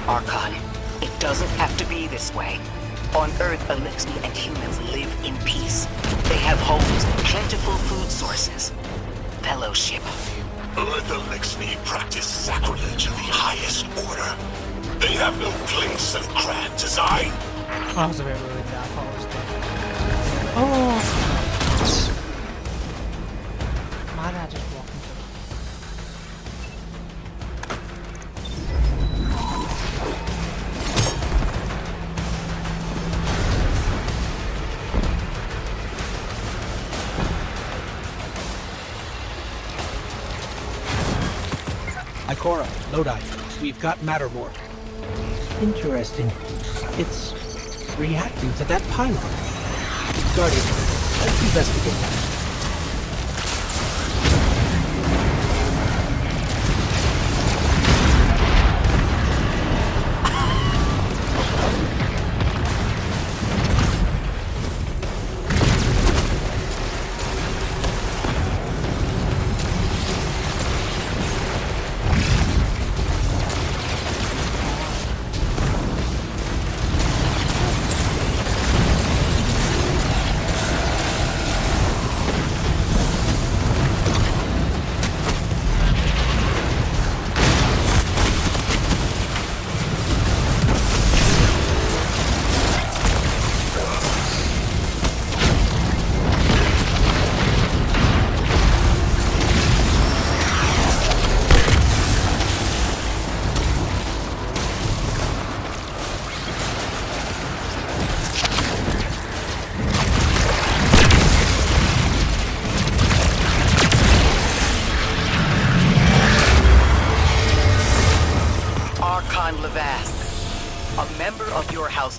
Archon, it doesn't have to be this way. On Earth, Elixni and humans live in peace. They have homes, plentiful food sources, fellowship. Earth Elixni practice sacrilege of the highest order. They have no place in grand design. I was a bit worried there. I thought it was dead. Oh! My dad just walked into it. Cora, Lodi, we've got Mattermore. Interesting. It's reacting to that pylon. Guardian, let's investigate that.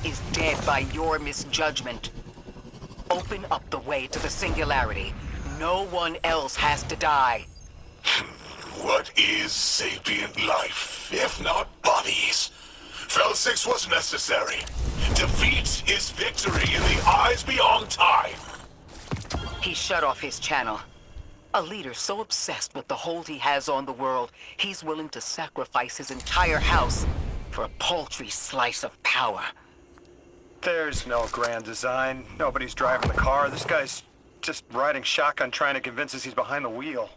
Is dead by your misjudgment. Open up the way to the singularity. No one else has to die. What is sapient life, if not bodies? Fel 6 was necessary. Defeat is victory in the eyes beyond time. He shut off his channel. A leader so obsessed with the hold he has on the world, he's willing to sacrifice his entire house for a paltry slice of power. There's no grand design. Nobody's driving the car. This guy's just riding shotgun trying to convince us he's behind the wheel.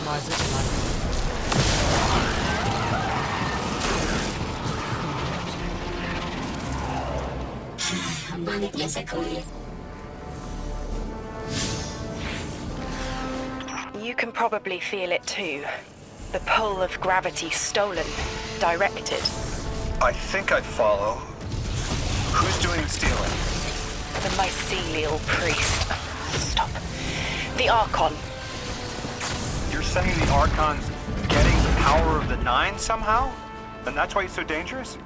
Why is it like... You can probably feel it too. The pull of gravity stolen, directed. I think I follow. Who's doing the stealing? The mycelial priest. Stop. The Archon. You're saying the Archon's getting the power of the Nine somehow? And that's why he's so dangerous?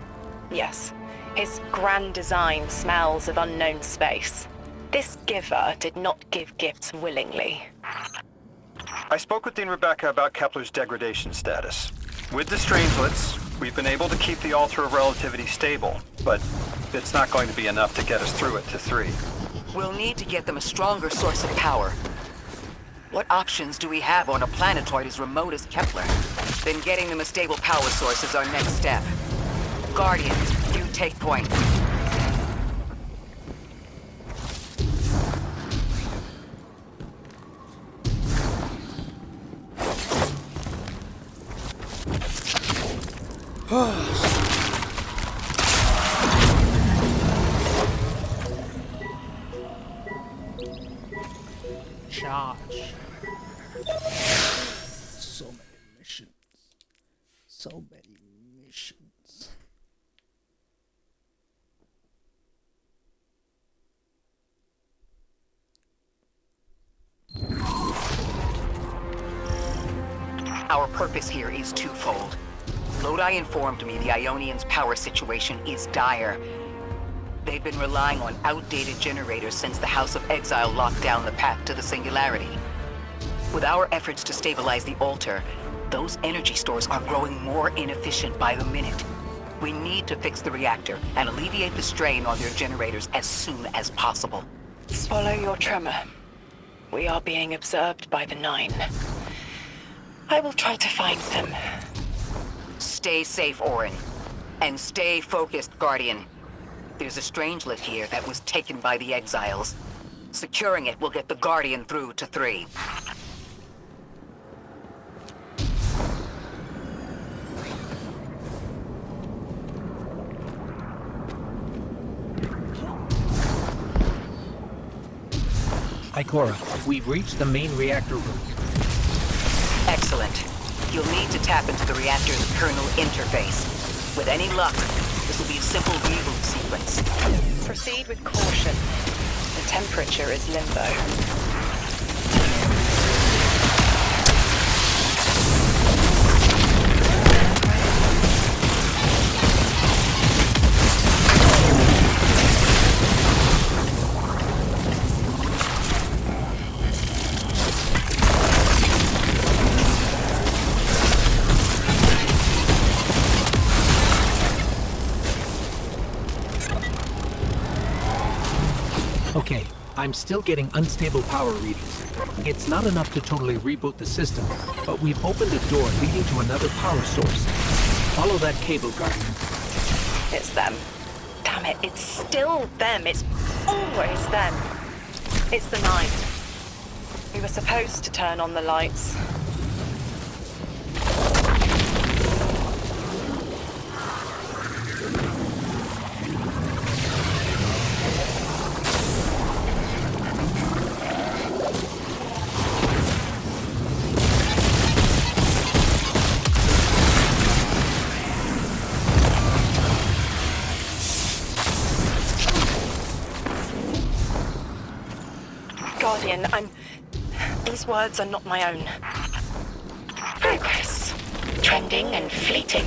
Yes. His grand design smells of unknown space. This giver did not give gifts willingly. I spoke with Dean Rebecca about Kepler's degradation status. With the strangelets, we've been able to keep the altar of relativity stable, but it's not going to be enough to get us through it to 3. We'll need to get them a stronger source of power. What options do we have on a planetoid as remote as Kepler? Then getting them a stable power source is our next step. Guardians, you take point. Charge. So many missions. So many missions. Our purpose here is twofold. Lodi informed me the Ionians' power situation is dire. They've been relying on outdated generators since the House of Exile locked down the path to the Singularity. With our efforts to stabilize the altar, those energy stores are growing more inefficient by the minute. We need to fix the reactor and alleviate the strain on their generators as soon as possible. Swallow your tremor. We are being observed by the Nine. I will try to find them. Stay safe, Orin. And stay focused, Guardian. There's a strangelet here that was taken by the Exiles. Securing it will get the Guardian through to 3. Ikora, we've reached the main reactor room. Excellent. You'll need to tap into the reactor's kernel interface. With any luck, this will be a simple reboot sequence. Proceed with caution. The temperature is limbo. Okay, I'm still getting unstable power readings. It's not enough to totally reboot the system, but we've opened a door leading to another power source. Follow that cable, Guardian. It's them. Damn it, it's still them. It's always them. It's the 9. We were supposed to turn on the lights. Guardian, these words are not my own. Progress. Trending and fleeting.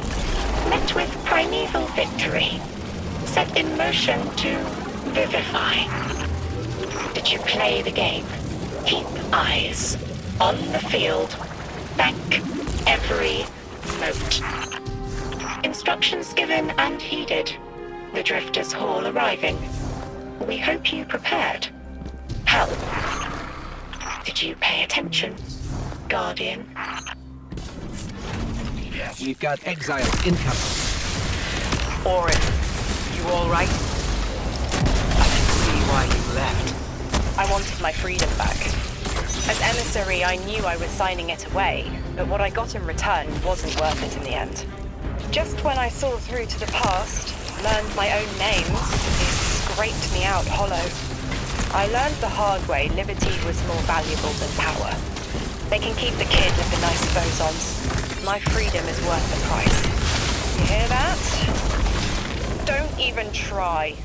Met with primeval victory. Set in motion to vivify. Did you play the game? Keep eyes on the field. Bank every note. Instructions given and heeded. The Drifters' Hall arriving. We hope you prepared. Help. Did you pay attention, Guardian? We've got exiles incoming. Orin, you all right? I can see why you left. I wanted my freedom back. As emissary, I knew I was signing it away, but what I got in return wasn't worth it in the end. Just when I saw through to the past, learned my own names, they scraped me out hollow. I learned the hard way liberty was more valuable than power. They can keep the kid with the nice bosons. My freedom is worth the price. You hear that? Don't even try.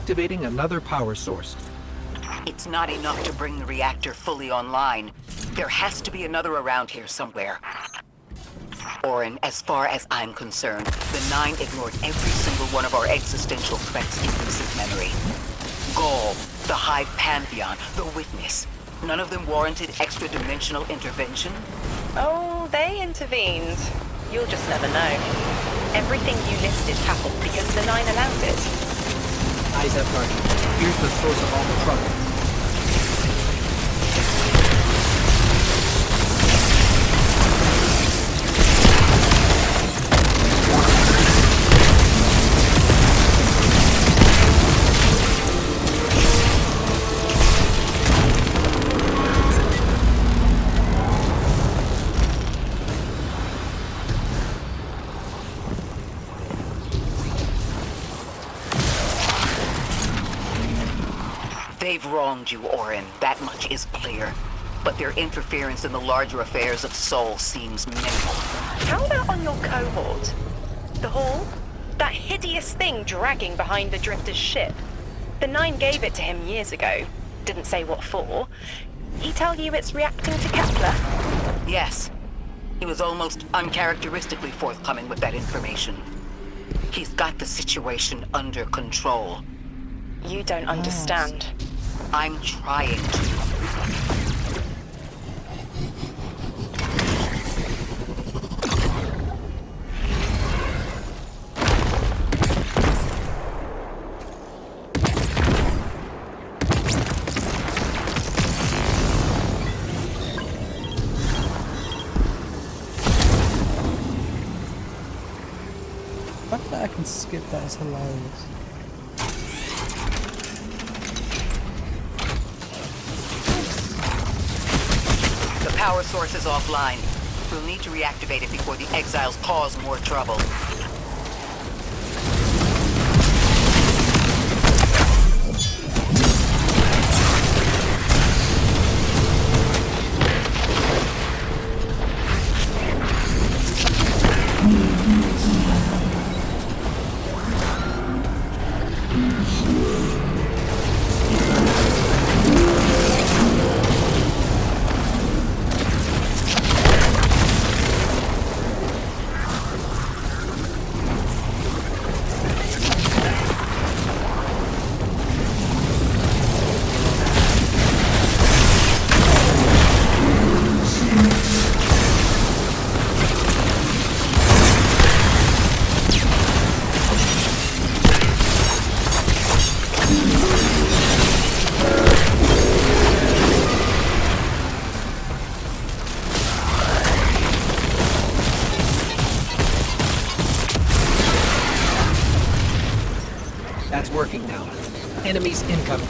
activating another power source. It's not enough to bring the reactor fully online. There has to be another around here somewhere. Orin, as far as I'm concerned, the Nine ignored every single one of our existential threats in recent memory. Gaul, the Hive Pantheon, the Witness. None of them warranted extra-dimensional intervention? Oh, they intervened. You'll just never know. Everything you listed happened because the Nine allowed it. Eyes up, Guardian. Here's the source of all the trouble. They've wronged you, Orin. That much is clear. But their interference in the larger affairs of Sol seems minimal. How about on your cohort? The Hall? That hideous thing dragging behind the Drifter's ship. The Nine gave it to him years ago. Didn't say what for. He tell you it's reacting to Kepler? Yes. He was almost uncharacteristically forthcoming with that information. He's got the situation under control. You don't understand. I'm trying to. The fact that I can skip that is hilarious. The power source is offline. We'll need to reactivate it before the exiles cause more trouble. That's working now. Enemies incoming.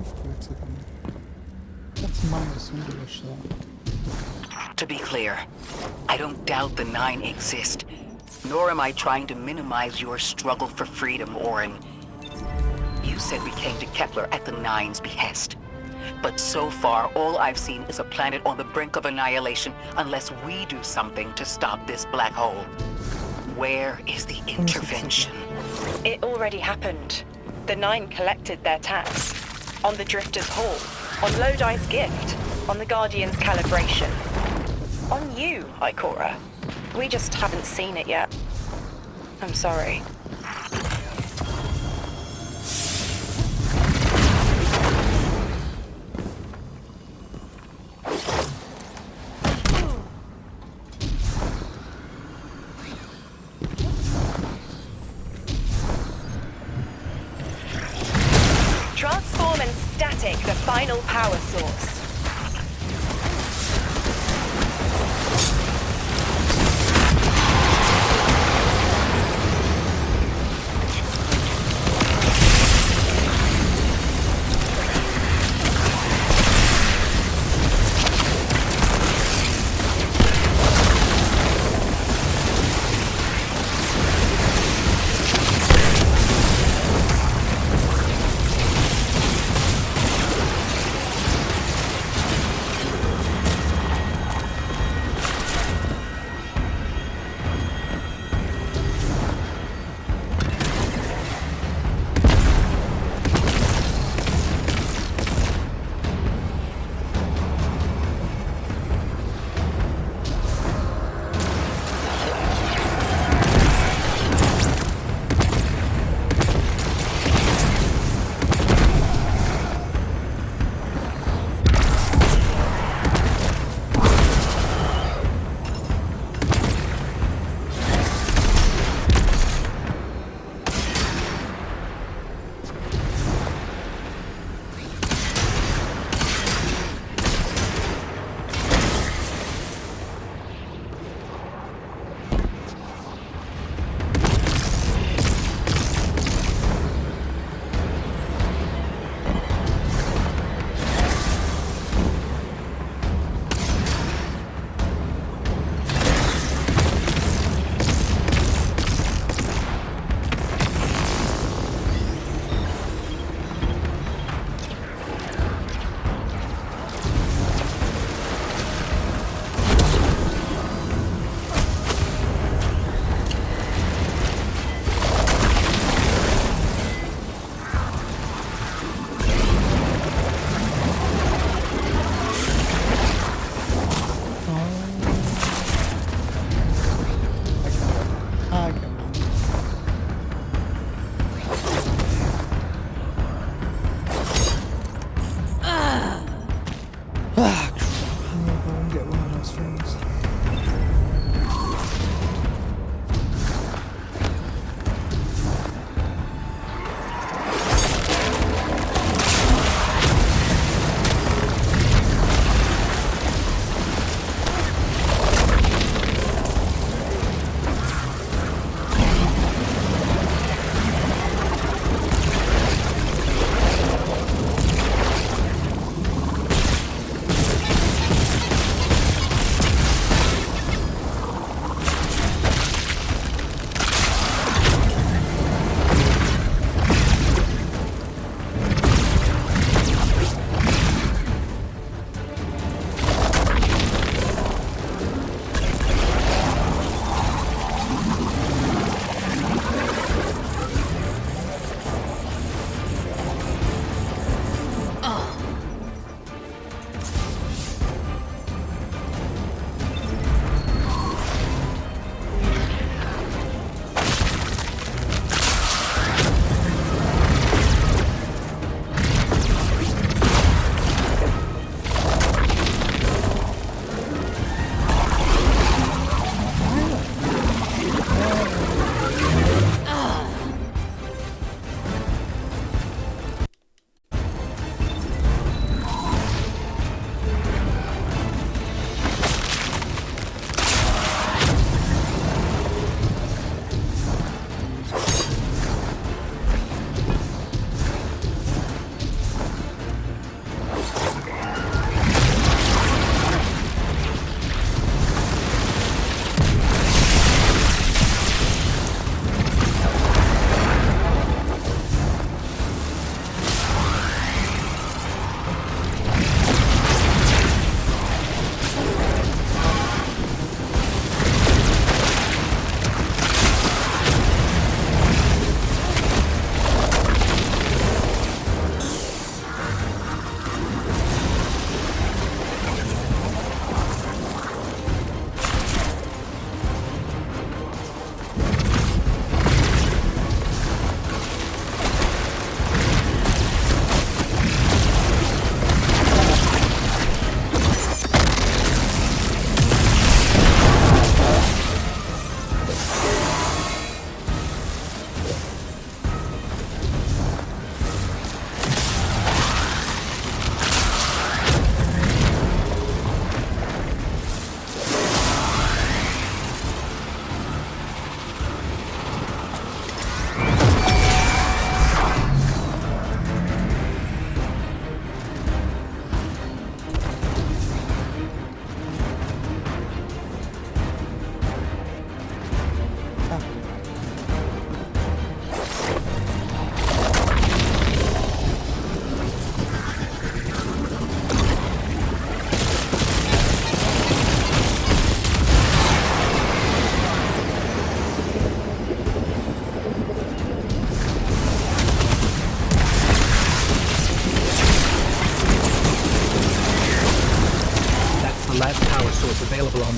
earthquakes again. That's minus English though. To be clear, I don't doubt the Nine exist, nor am I trying to minimize your struggle for freedom, Orin. You said we came to Kepler at the Nine's behest. But so far, all I've seen is a planet on the brink of annihilation unless we do something to stop this black hole. Where is the intervention? It already happened. The Nine collected their tax. On the Drifter's Hall. On Lodi's gift. On the Guardian's calibration. On you, Ikora. We just haven't seen it yet. I'm sorry. Transform and static the final power source.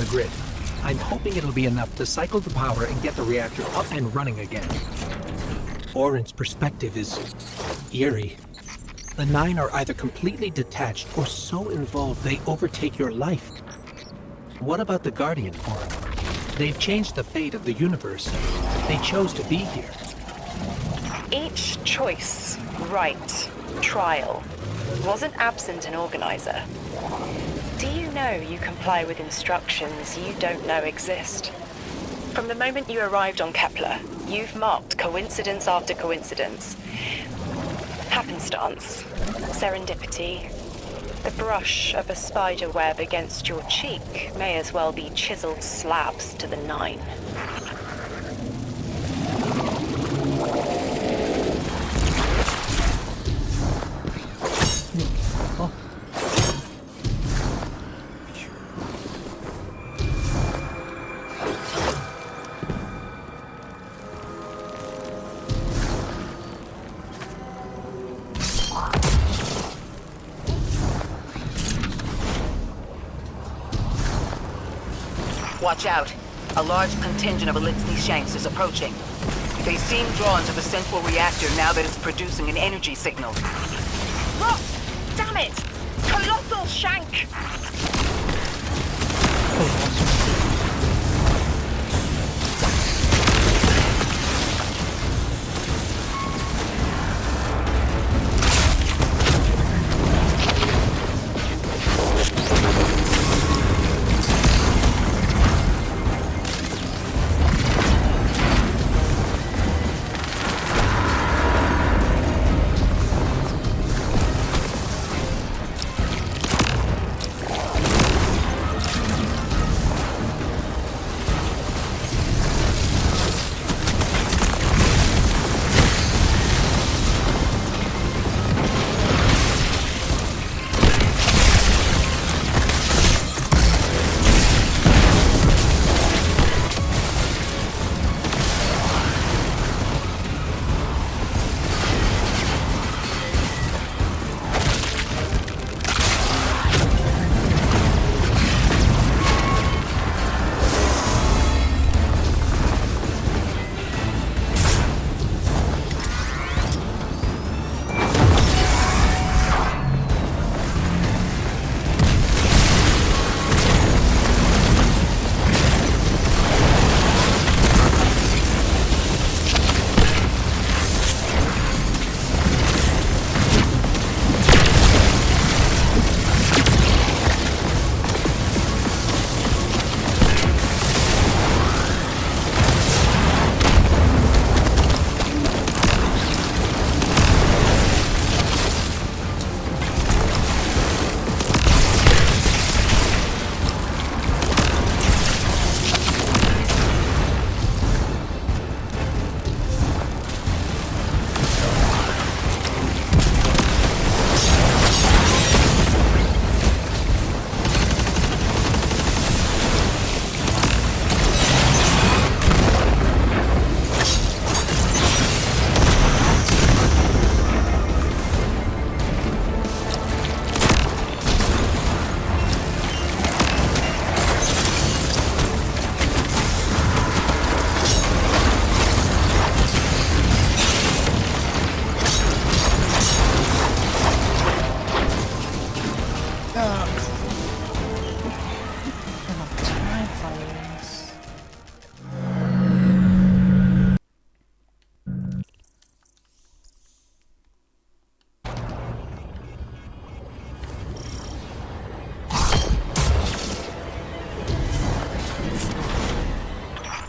the grid. I'm hoping it'll be enough to cycle the power and get the reactor up and running again. Orin's perspective is eerie. The Nine are either completely detached or so involved they overtake your life. What about the Guardian, Orin? They've changed the fate of the universe. They chose to be here. Each choice, right, trial, wasn't absent an organizer. Do you know you comply with instructions you don't know exist? From the moment you arrived on Kepler, you've marked coincidence after coincidence. Happenstance, serendipity. The brush of a spider web against your cheek may as well be chiseled slabs to the Nine. Watch out. A large contingent of Elixni Shanks is approaching. They seem drawn to the central reactor now that it's producing an energy signal. Rot! Damn it! Colossal Shank!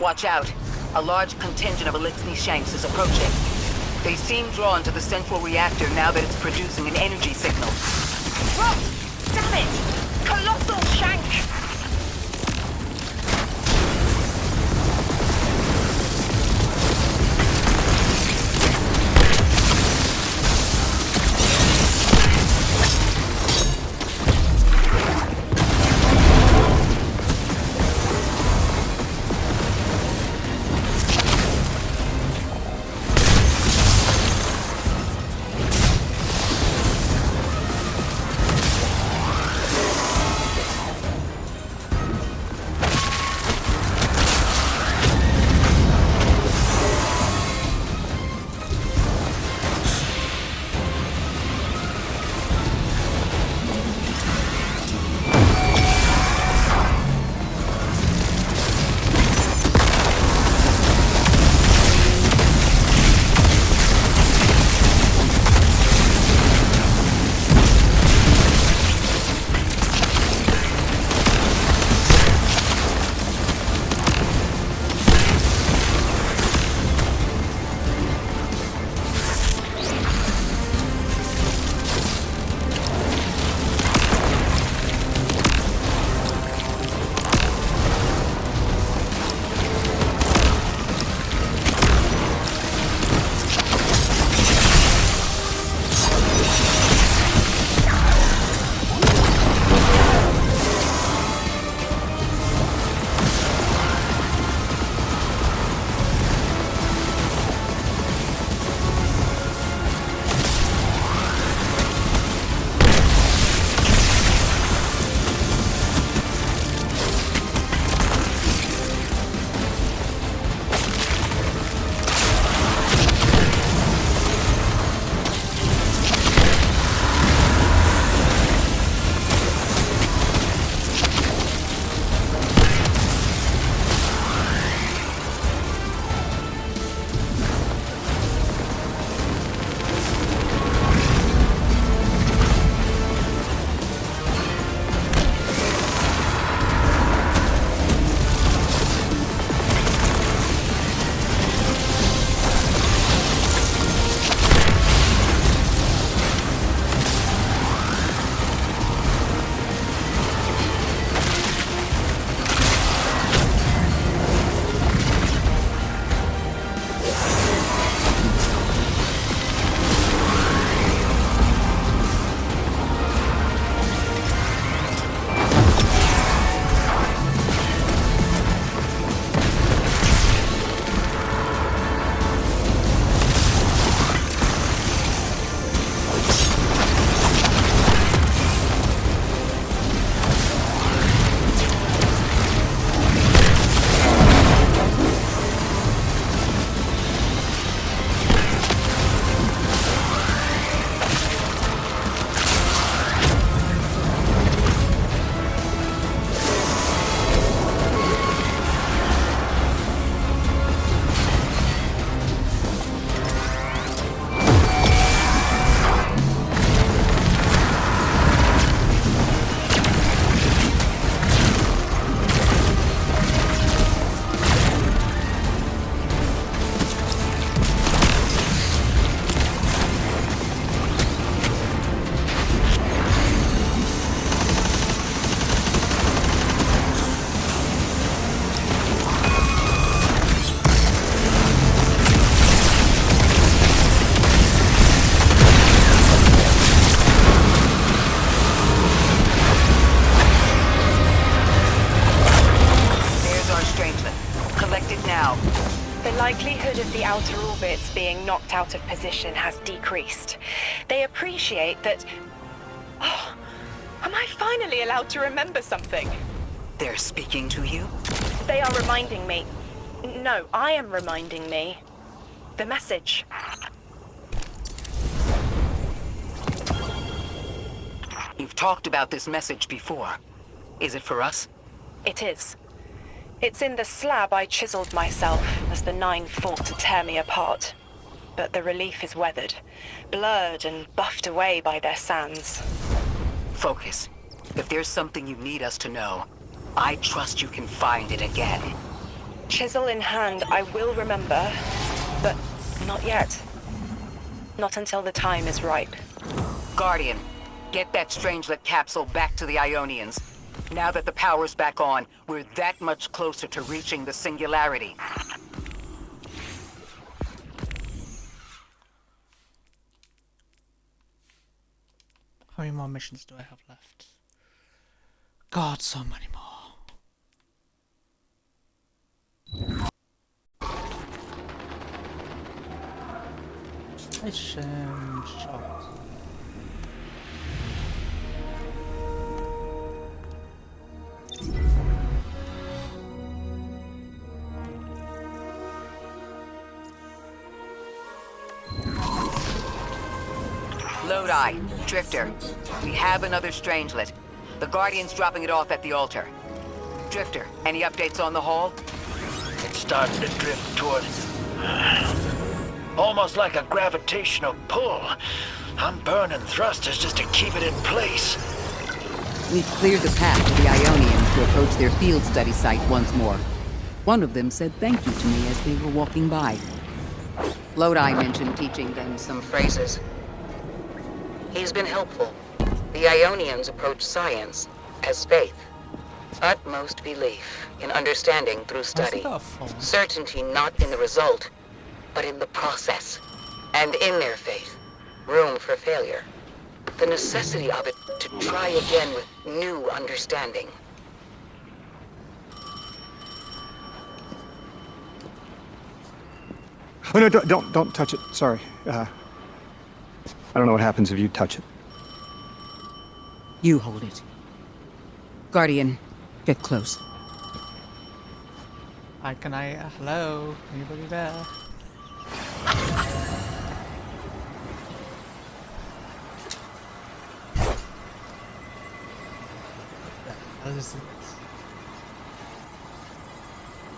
Watch out. A large contingent of Elixni Shanks is approaching. They seem drawn to the central reactor now that it's producing an energy signal. Rot! Damn it! Colossal Shank! with the outer orbits being knocked out of position has decreased. They appreciate that... Oh, am I finally allowed to remember something? They're speaking to you? They are reminding me. No, I am reminding me. The message. You've talked about this message before. Is it for us? It is. It's in the slab I chiseled myself as the Nine fought to tear me apart. But the relief is weathered, blurred and buffed away by their sands. Focus. If there's something you need us to know, I trust you can find it again. Chisel in hand, I will remember, but not yet. Not until the time is ripe. Guardian, get that Strangelet capsule back to the Ionians. Now that the power's back on, we're that much closer to reaching the singularity. How many more missions do I have left? God, so many more. It's short. Lodi, Drifter, we have another Strangelet. The Guardian's dropping it off at the altar. Drifter, any updates on the hall? It's starting to drift toward... almost like a gravitational pull. I'm burning thrusters just to keep it in place. We've cleared the path for the Ionians to approach their field study site once more. One of them said thank you to me as they were walking by. Lodi mentioned teaching them some phrases. He's been helpful. The Ionians approach science as faith. Utmost belief in understanding through study. Certainty not in the result, but in the process. And in their faith, room for failure. The necessity of it to try again with new understanding. Oh no! Don't touch it. Sorry. I don't know what happens if you touch it. You hold it. Guardian, get close. Hi, can I? Hello? Anybody there?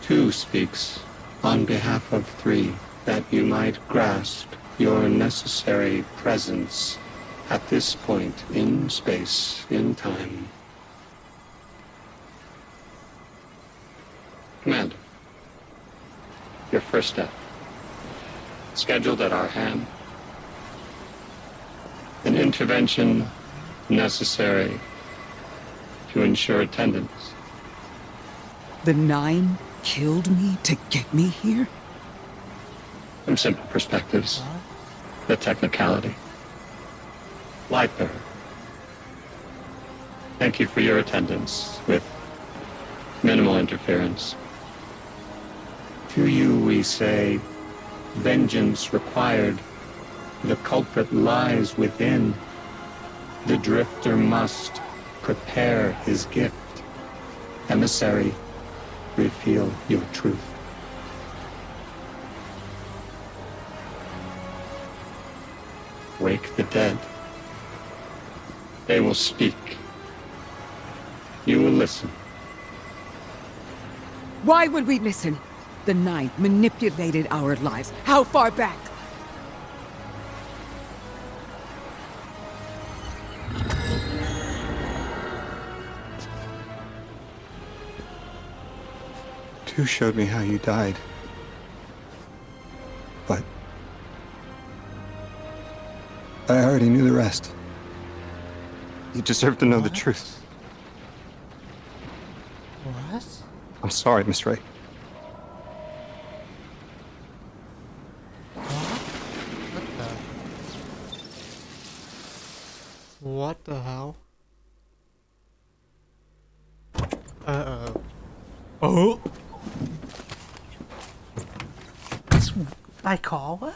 Two speaks on behalf of three, that you might grasp your necessary presence at this point in space, in time. Commander, your first step, scheduled at our hand. An intervention necessary to ensure attendance. The Nine killed me to get me here? From simple perspectives, the technicality. Light bearer, thank you for your attendance with minimal interference. To you we say, vengeance required. The culprit lies within. The drifter must prepare his gift. Emissary, reveal your truth. Wake the dead. They will speak. You will listen. Why would we listen? The Nine manipulated our lives. How far back? Two showed me how you died. But I already knew the rest. You deserve to know the truth. What? I'm sorry, Miss Ray. What the hell? Uh-oh. Oh! Aikawa?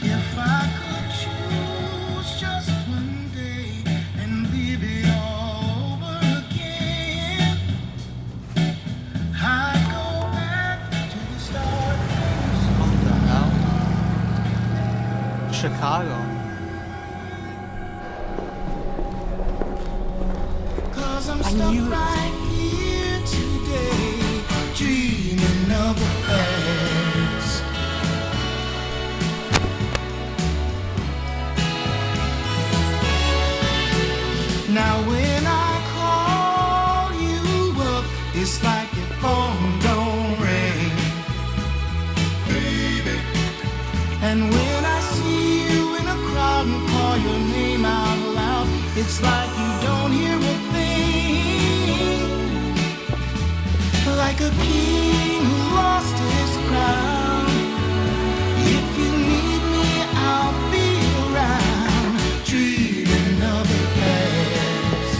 If I could choose just one day and live it all over again, I'd go back to the start. What the hell? Chicago. Cause I'm I stuck knew it. right here today, dreaming of the past. Now when I call you up, it's like your phone don't ring, baby. And when I see you in a crowd and call your name out loud, it's like you don't hear a thing. Like a king who lost his crown. If you need me, I'll be around, dreaming of the past.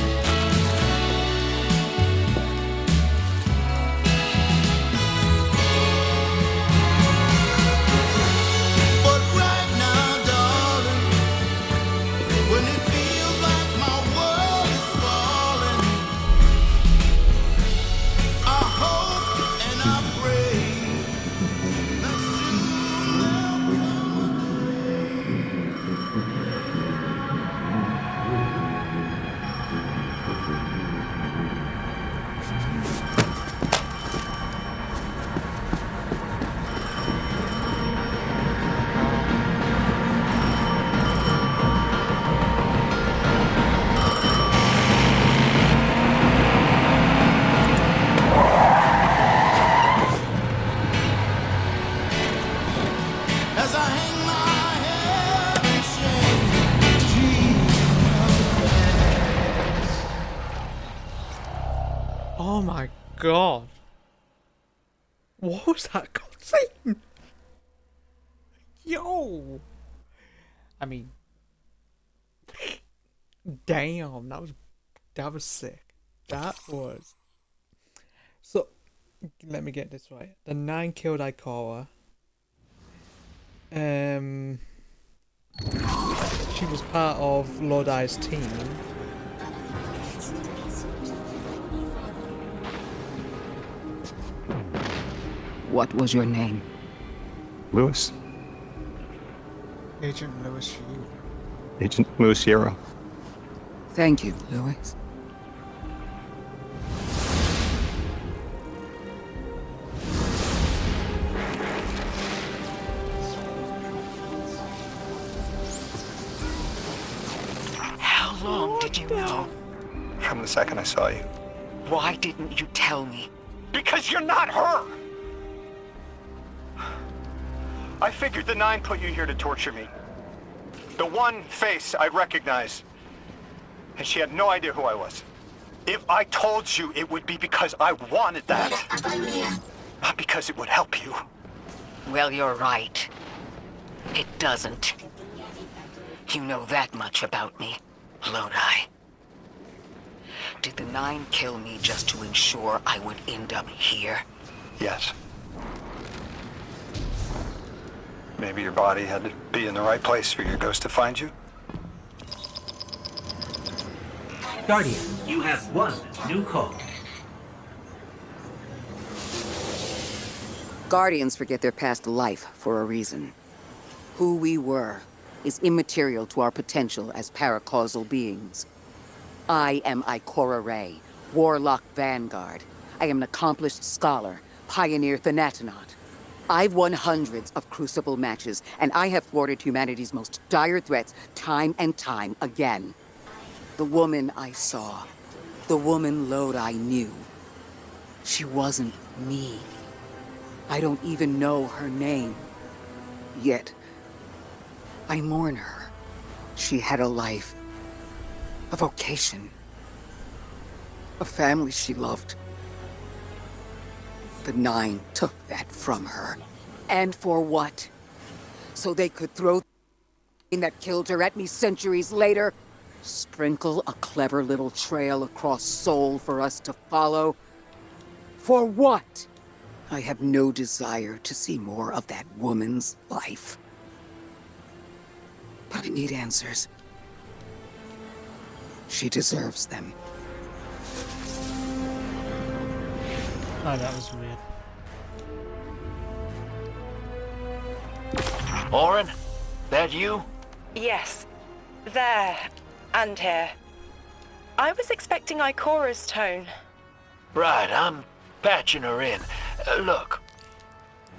But right now, darling, when it feels like my world is falling, I hope and I pray that soon there'll come a as I hang my head in shame, dreaming of the past. Oh my god. What was that cutscene? Yo. I mean, damn, that was sick. That was. So, let me get this right. The 9 killed Aikawa. She was part of Lodai's team. What was your name? Lewis. Agent Lewis Shield. Agent Lewis Yarrow. Thank you, Lewis. How long did you know? From the second I saw you. Why didn't you tell me? Because you're not her! I figured the 9 put you here to torture me. The one face I'd recognize. And she had no idea who I was. If I told you, it would be because I wanted that. Not because it would help you. Well, you're right. It doesn't. You know that much about me, Lodi. Did the 9 kill me just to ensure I would end up here? Yes. Maybe your body had to be in the right place for your ghost to find you? Guardian, you have one new call. Guardians forget their past life for a reason. Who we were is immaterial to our potential as paracausal beings. I am Ikora Ray, Warlock Vanguard. I am an accomplished scholar, pioneer Thanatonaut. I've won hundreds of Crucible matches, and I have thwarted humanity's most dire threats time and time again. The woman I saw, the woman Lodi knew, she wasn't me. I don't even know her name. Yet, I mourn her. She had a life, a vocation, a family she loved. The 9 took that from her. And for what? So they could throw... that killed her at me centuries later. Sprinkle a clever little trail across Seoul for us to follow. For what? I have no desire to see more of that woman's life. But I need answers. She deserves them. Oh, that was weird. Orin, that you? Yes. There. And here. I was expecting Ikora's tone. Right, I'm patching her in. Look,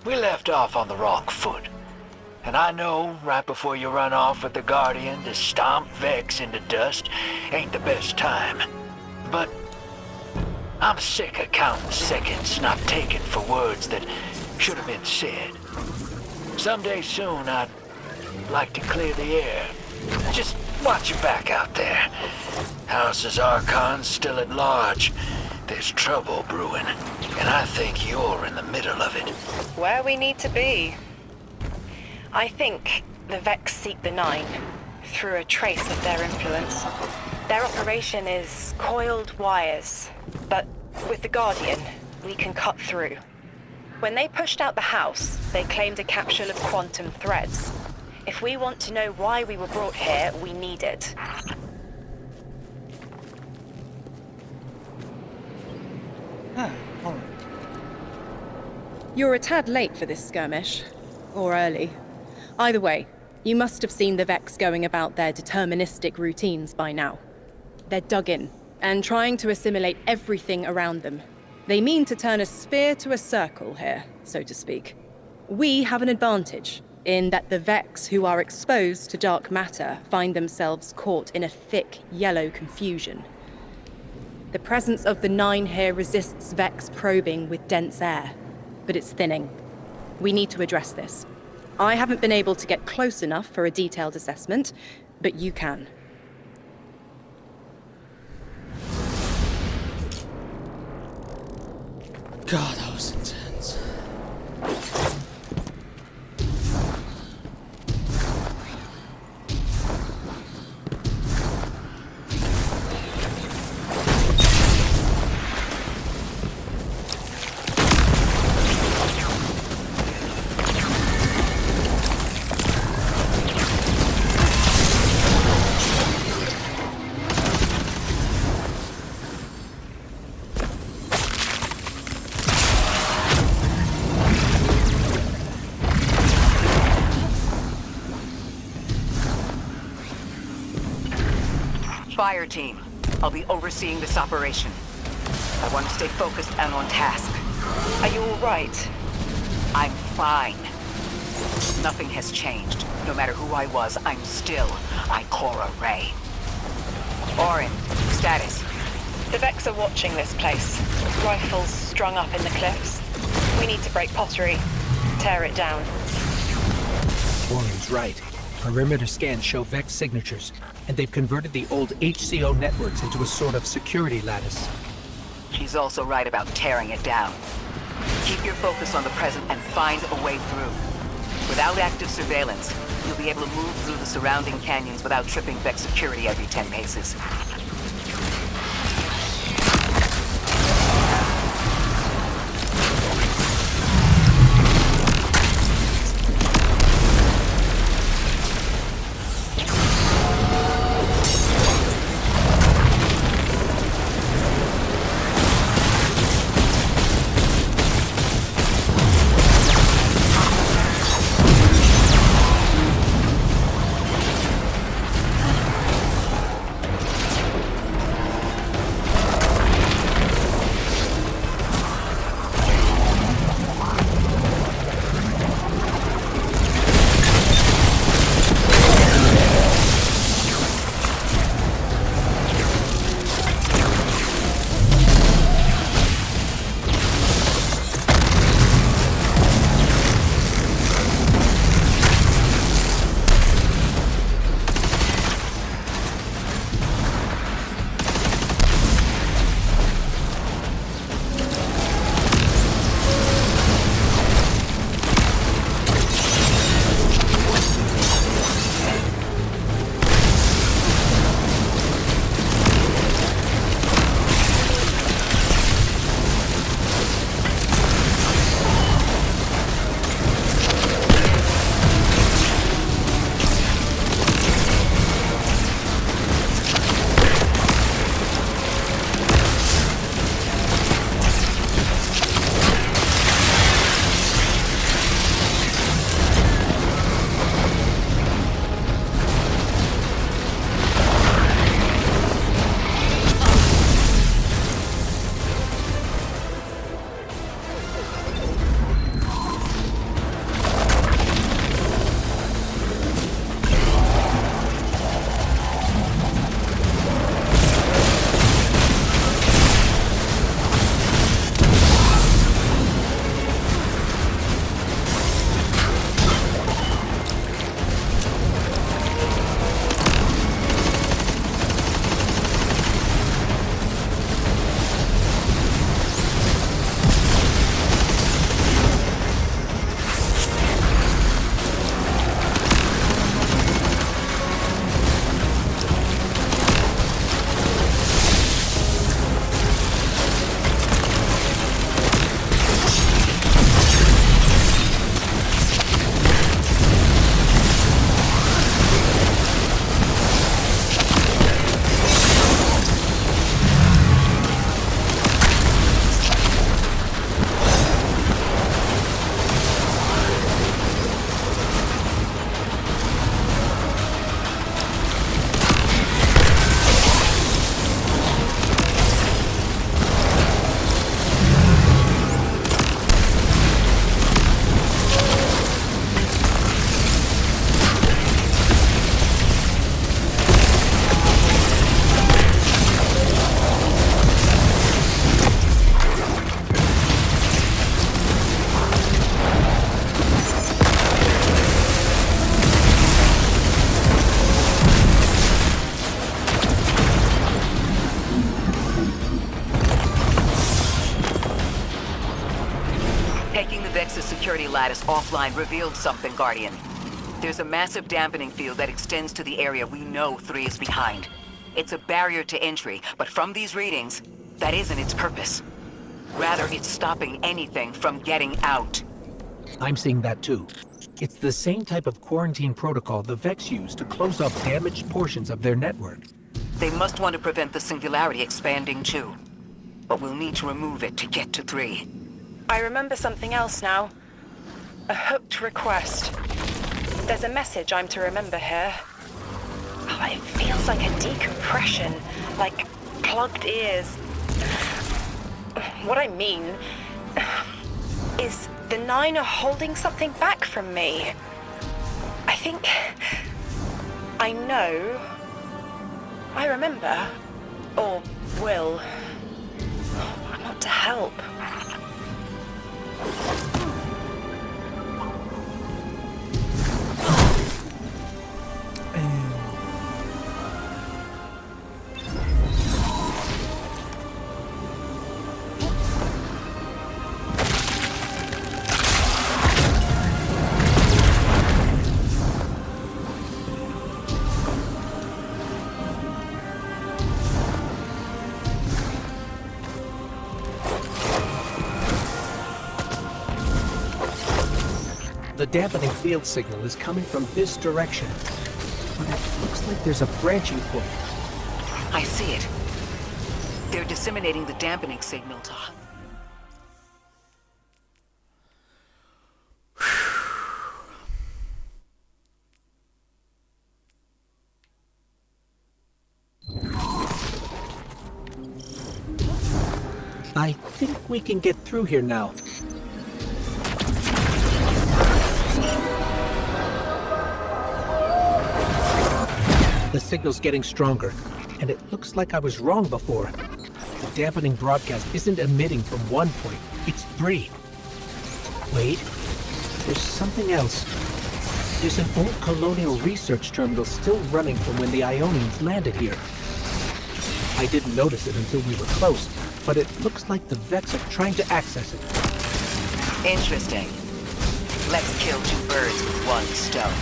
we left off on the wrong foot. And I know right before you run off with the Guardian to stomp Vex into dust ain't the best time. But I'm sick of counting seconds not taken for words that should have been said. Someday soon I'd like to clear the air. Just watch your back out there. House's Archon's still at large. There's trouble brewing, and I think you're in the middle of it. Where we need to be. I think the Vex seek the Nine through a trace of their influence. Their operation is coiled wires, but with the Guardian, we can cut through. When they pushed out the house, they claimed a capsule of quantum threads. If we want to know why we were brought here, we need it. Alright. You're a tad late for this skirmish. Or early. Either way, you must have seen the Vex going about their deterministic routines by now. They're dug in, and trying to assimilate everything around them. They mean to turn a sphere to a circle here, so to speak. We have an advantage, in that the Vex who are exposed to dark matter find themselves caught in a thick, yellow confusion. The presence of the Nine here resists Vex probing with dense air, but it's thinning. We need to address this. I haven't been able to get close enough for a detailed assessment, but you can. God, that was intense. Fire team, I'll be overseeing this operation. I want to stay focused and on task. Are you all right? I'm fine. Nothing has changed. No matter who I was, I'm still Ikora Rey. Orin, status. The Vex are watching this place. Rifles strung up in the cliffs. We need to break pottery. Tear it down. Warren's right. Perimeter scans show Vex signatures, and they've converted the old HCO networks into a sort of security lattice. She's also right about tearing it down. Keep your focus on the present and find a way through. Without active surveillance, you'll be able to move through the surrounding canyons without tripping Vex security every 10 paces. lattice offline revealed something, Guardian. There's a massive dampening field that extends to the area we know 3 is behind. It's a barrier to entry, but from these readings, that isn't its purpose. Rather, it's stopping anything from getting out. I'm seeing that too. It's the same type of quarantine protocol the Vex use to close off damaged portions of their network. They must want to prevent the singularity expanding too. But we'll need to remove it to get to 3. I remember something else now. A hooked request. There's a message I'm to remember here. Oh, it feels like a decompression, like plugged ears. What I mean is the 9 are holding something back from me. I think I know. I remember. Or will. I want to help. The dampening field signal is coming from this direction, but it looks like there's a branching point. I see it. They're disseminating the dampening signal to... I think we can get through here now. The signal's getting stronger, and it looks like I was wrong before. The dampening broadcast isn't emitting from 1 point, it's 3. Wait, there's something else. There's an old colonial research terminal still running from when the Ionians landed here. I didn't notice it until we were close, but it looks like the Vex are trying to access it. Interesting. Let's kill 2 birds with 1 stone.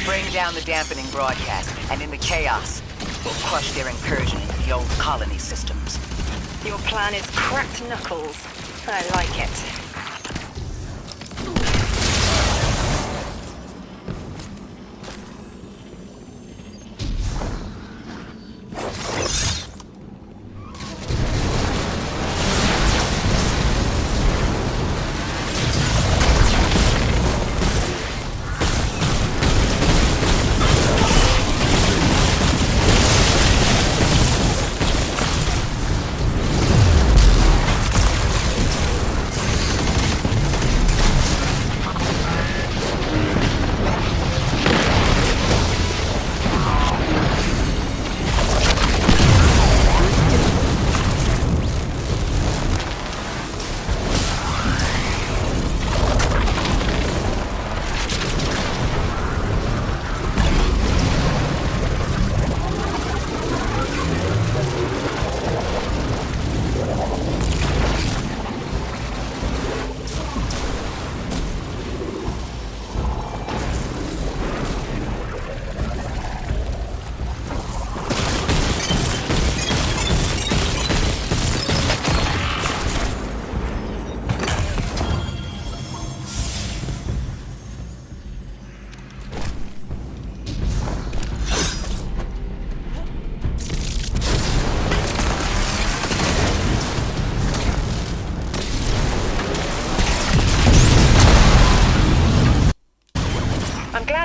Bring down the dampening broadcast, and in the chaos, we'll crush their incursion into the old colony systems. Your plan is cracked knuckles. I like it.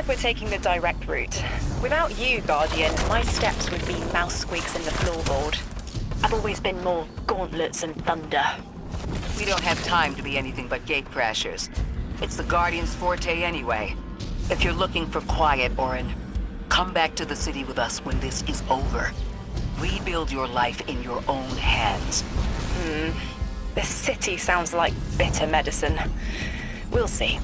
We're taking the direct route. Without you, Guardian, my steps would be mouse squeaks in the floorboard. I've always been more gauntlets and thunder. We don't have time to be anything but gate crashers. It's the Guardian's forte anyway. If you're looking for quiet, Orin, come back to the city with us when this is over. Rebuild your life in your own hands. The city sounds like bitter medicine. We'll see.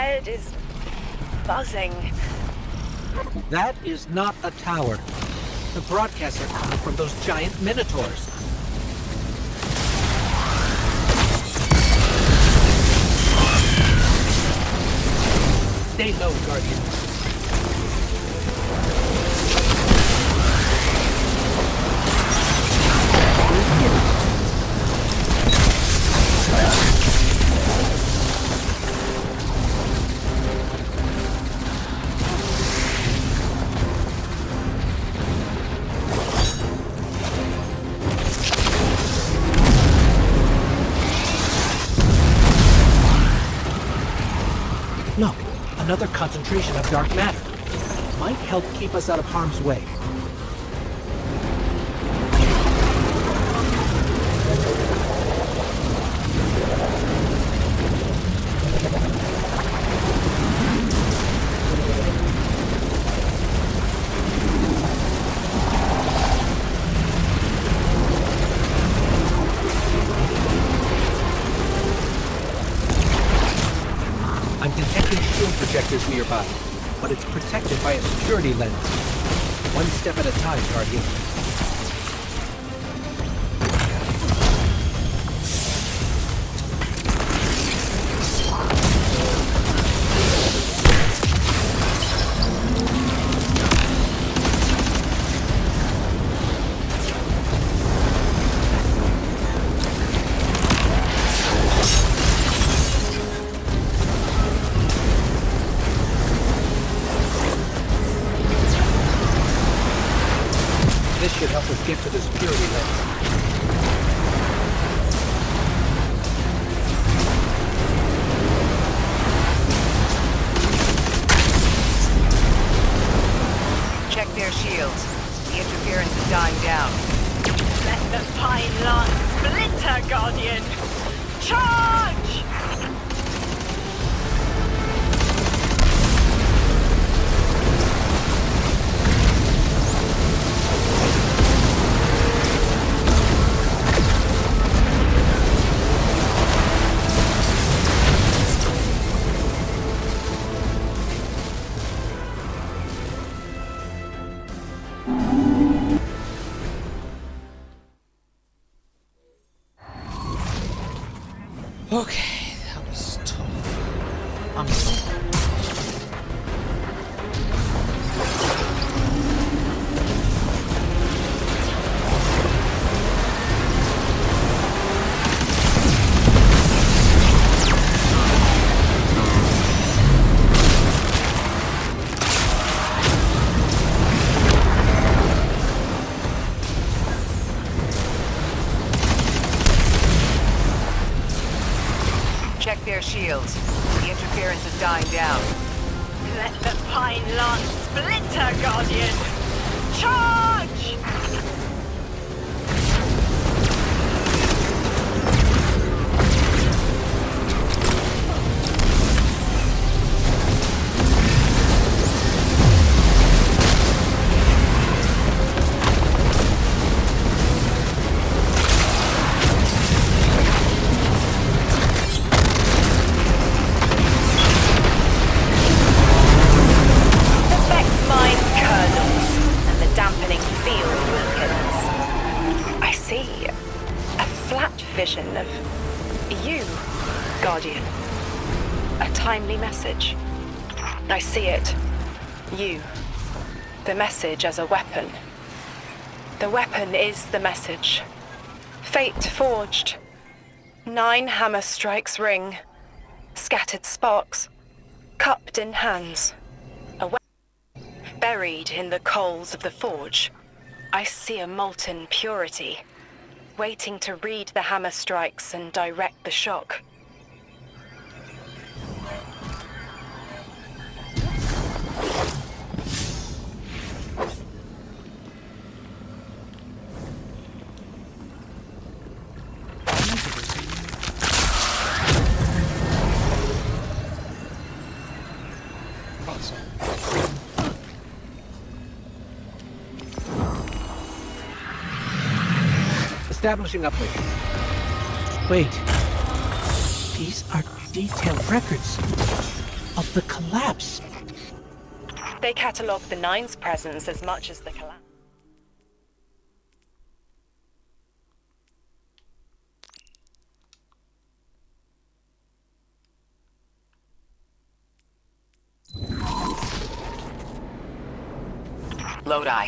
head is buzzing. That is not a tower. The broadcasts are coming from those giant minotaurs. Stay low, Guardian. Look, another concentration of dark matter. Might help keep us out of harm's way. I'm detecting shield projectors nearby, but it's protected by a security lens. One step at a time, Guardian. This should help us get to the security lens. Check their shields. The interference is dying down. Let the pine lance splinter, Guardian! Charge! Okay, that was tough. I'm sorry. Check their shields. The interference is dying down. Let the pine lance splinter, Guardian! Charge! Affects mine kernels, and the dampening field weakens. I see a flat vision of you, Guardian. A timely message. I see it. You. The message as a weapon. The weapon is the message. Fate forged. 9 hammer strikes ring. Scattered sparks. Cupped in hands. A weapon. Buried in the coals of the forge. I see a molten purity. Waiting to read the hammer strikes and direct the shock. Establishing uplink. Wait. These are detailed records. of the collapse. They catalogue the Nine's presence as much as the collapse. Lodi.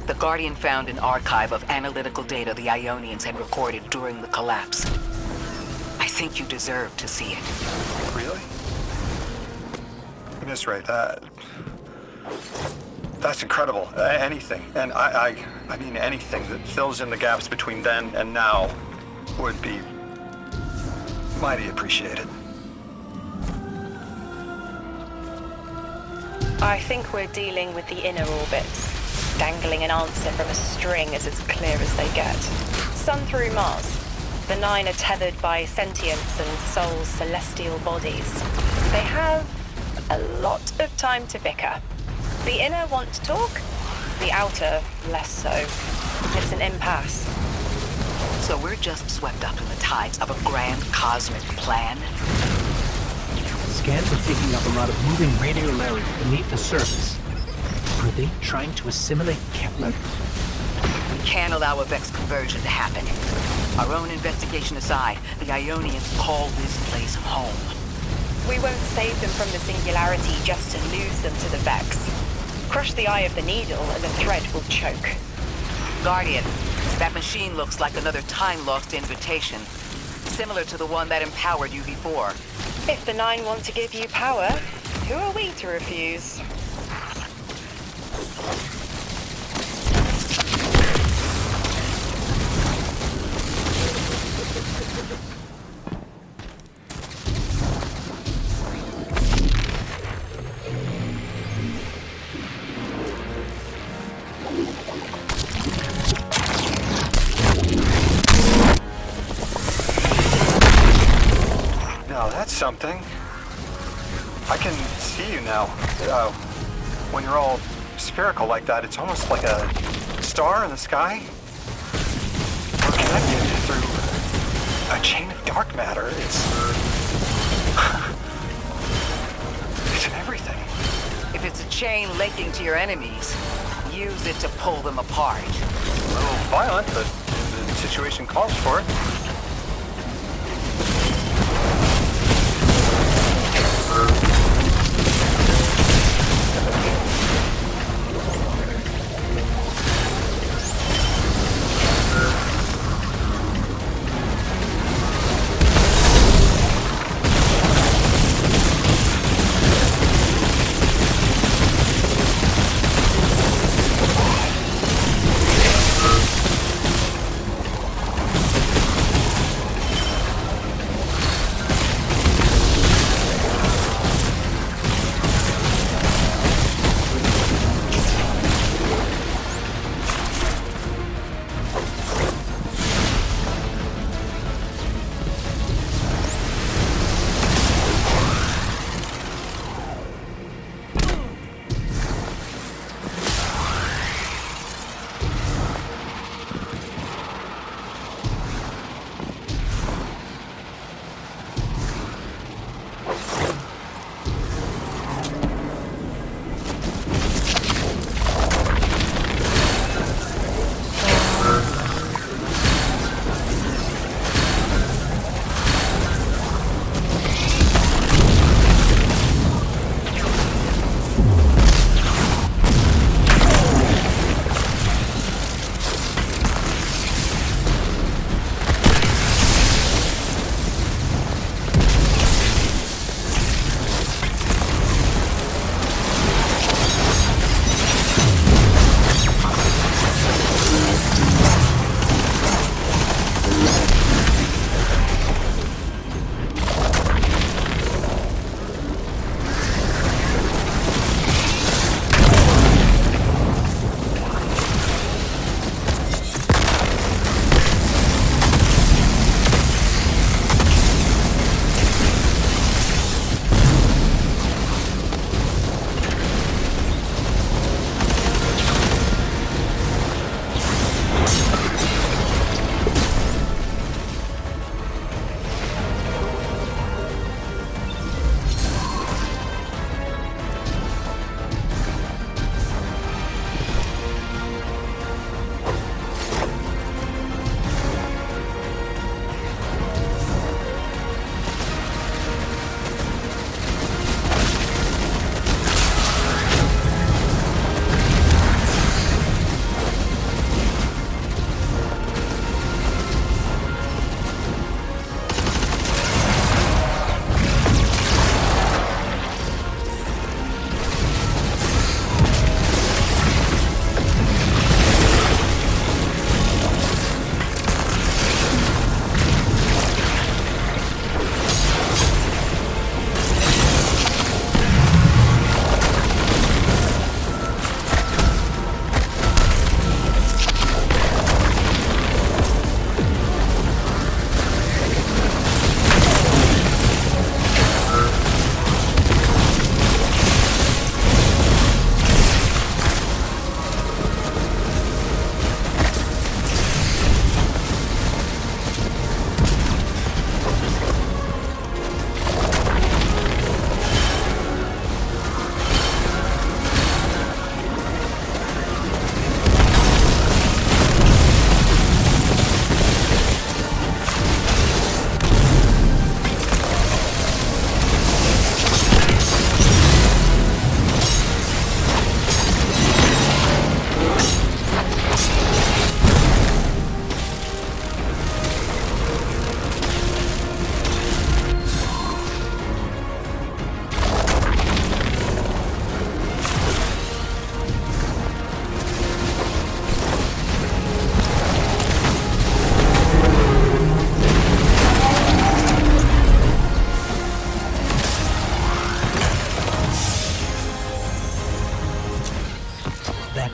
The Guardian found an archive of analytical data the Ionians had recorded during the collapse. I think you deserve to see it. Really? Miss Ray, that's incredible. Anything, and I mean anything that fills in the gaps between then and now would be mighty appreciated. I think we're dealing with the inner orbits. Dangling an answer from a string is as clear as they get. Sun through Mars. The Nine are tethered by sentience and Sol's celestial bodies. They have a lot of time to bicker. The inner want to talk, the outer less so. It's an impasse. So we're just swept up in the tides of a grand cosmic plan? Scans are picking up a lot of moving radiolarity beneath the surface. Are they trying to assimilate Kepler? We can't allow a Vex conversion to happen. Our own investigation aside, the Ionians call this place home. We won't save them from the singularity just to lose them to the Vex. Crush the eye of the needle and the thread will choke. Guardian, that machine looks like another time-lost invitation, similar to the one that empowered you before. If the Nine want to give you power, who are we to refuse? Now that's something. I can see you now. When you're all spherical like that, it's almost like a star in the sky. We're connected through a chain of dark matter. It's in everything. If it's a chain linking to your enemies, use it to pull them apart. A little violent, but the situation calls for it.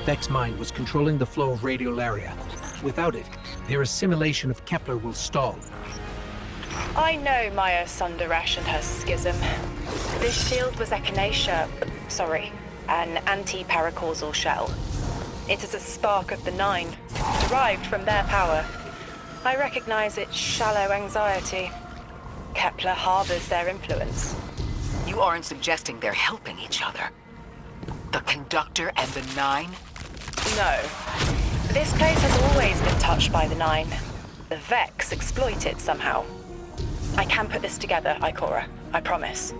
Vex mind was controlling the flow of radiolaria. Without it, their assimilation of Kepler will stall. I know Maya Sundaresh and her schism. This shield was an anti-paracausal shell. It is a spark of the Nine, derived from their power. I recognize its shallow anxiety. Kepler harbors their influence. You aren't suggesting they're helping each other? The Conductor and the Nine? No. This place has always been touched by the Nine. The Vex exploit it somehow. I can put this together, Ikora. I promise.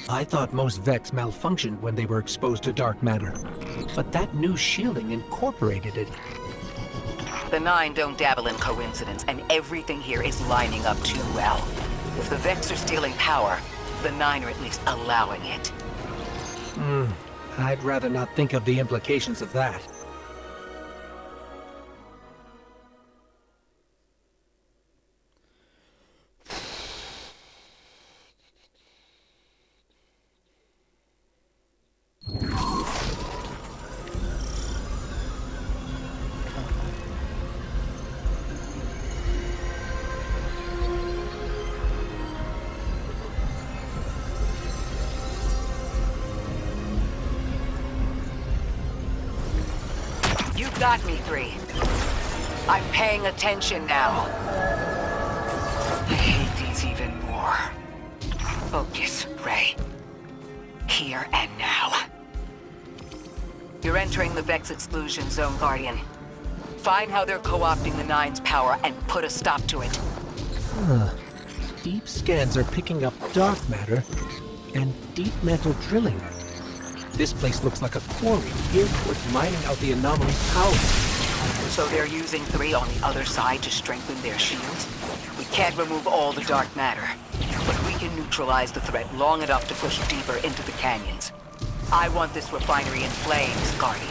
I thought most Vex malfunctioned when they were exposed to dark matter. But that new shielding incorporated it. The Nine don't dabble in coincidence, and everything here is lining up too well. If the Vex are stealing power, the Nine are at least allowing it. I'd rather not think of the implications of that. You got me, 3. I'm paying attention now. I hate these even more. Focus, Ray. Here and now. You're entering the Vex exclusion zone, Guardian. Find how they're co-opting the Nine's power and put a stop to it. Deep scans are picking up dark matter and deep metal drilling. This place looks like a quarry geared towards mining out the anomaly's power. So they're using 3 on the other side to strengthen their shields? We can't remove all the dark matter, but we can neutralize the threat long enough to push deeper into the canyons. I want this refinery in flames, Guardian.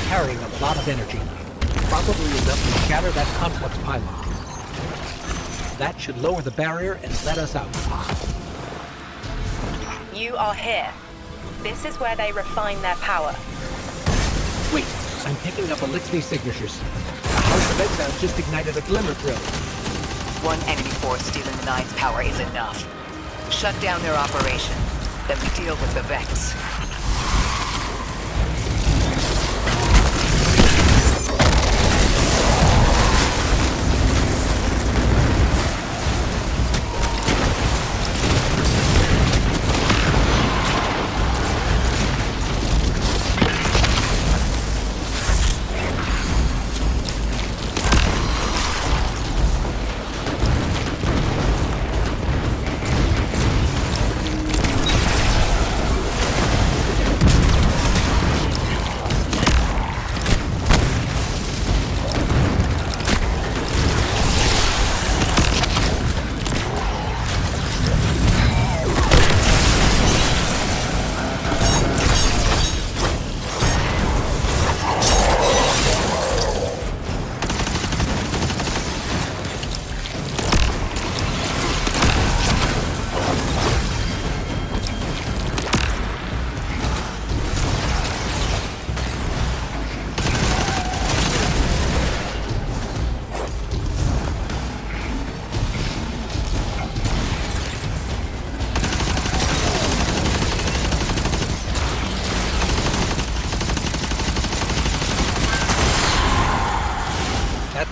Carrying a lot of energy. Probably enough to shatter that complex pylon. That should lower the barrier and let us out. You are here. This is where they refine their power. Wait, I'm picking up Elixir signatures. The House of Exiles just ignited a glimmer drill. One enemy force stealing the Nine's power is enough. Shut down their operation, then we deal with the Vex.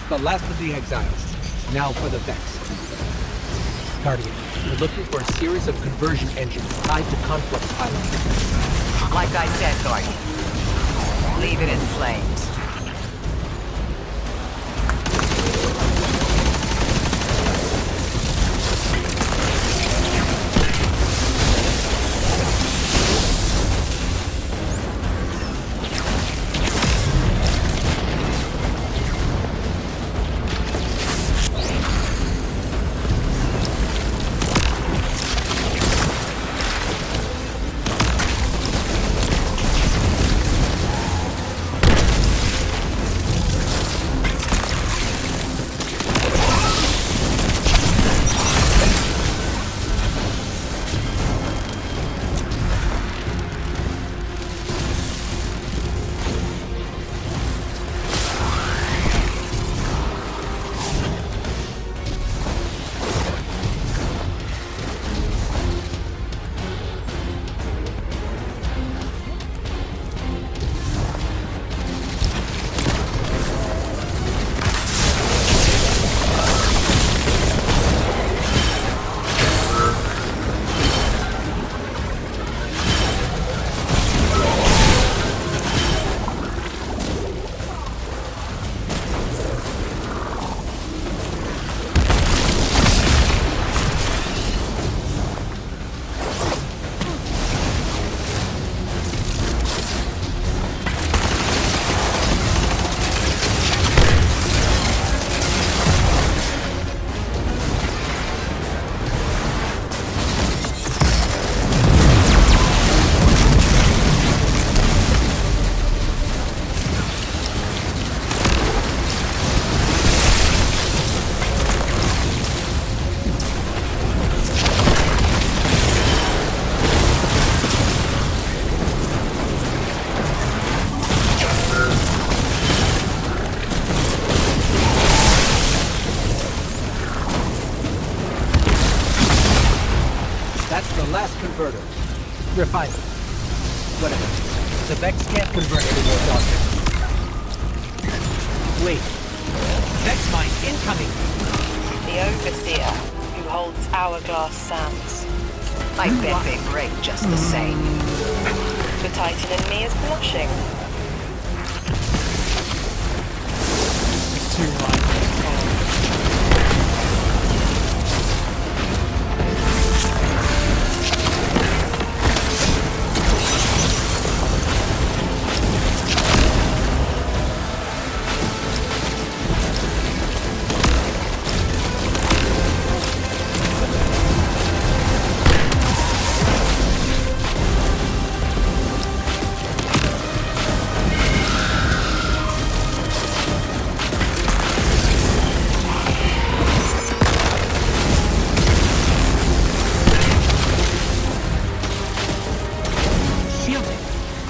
The last of the exiles. Now for the Vex. Guardian, we're looking for a series of conversion engines tied to conflux pylons. Like I said, Guardian. Leave it in flames. That's the last converter. Refinement. Whatever. The Vex can't convert anymore, Doctor. Wait. Vex mine incoming! The Overseer, who holds Hourglass Sands. I bet they break just the same. The Titan in me is blushing. It's too right.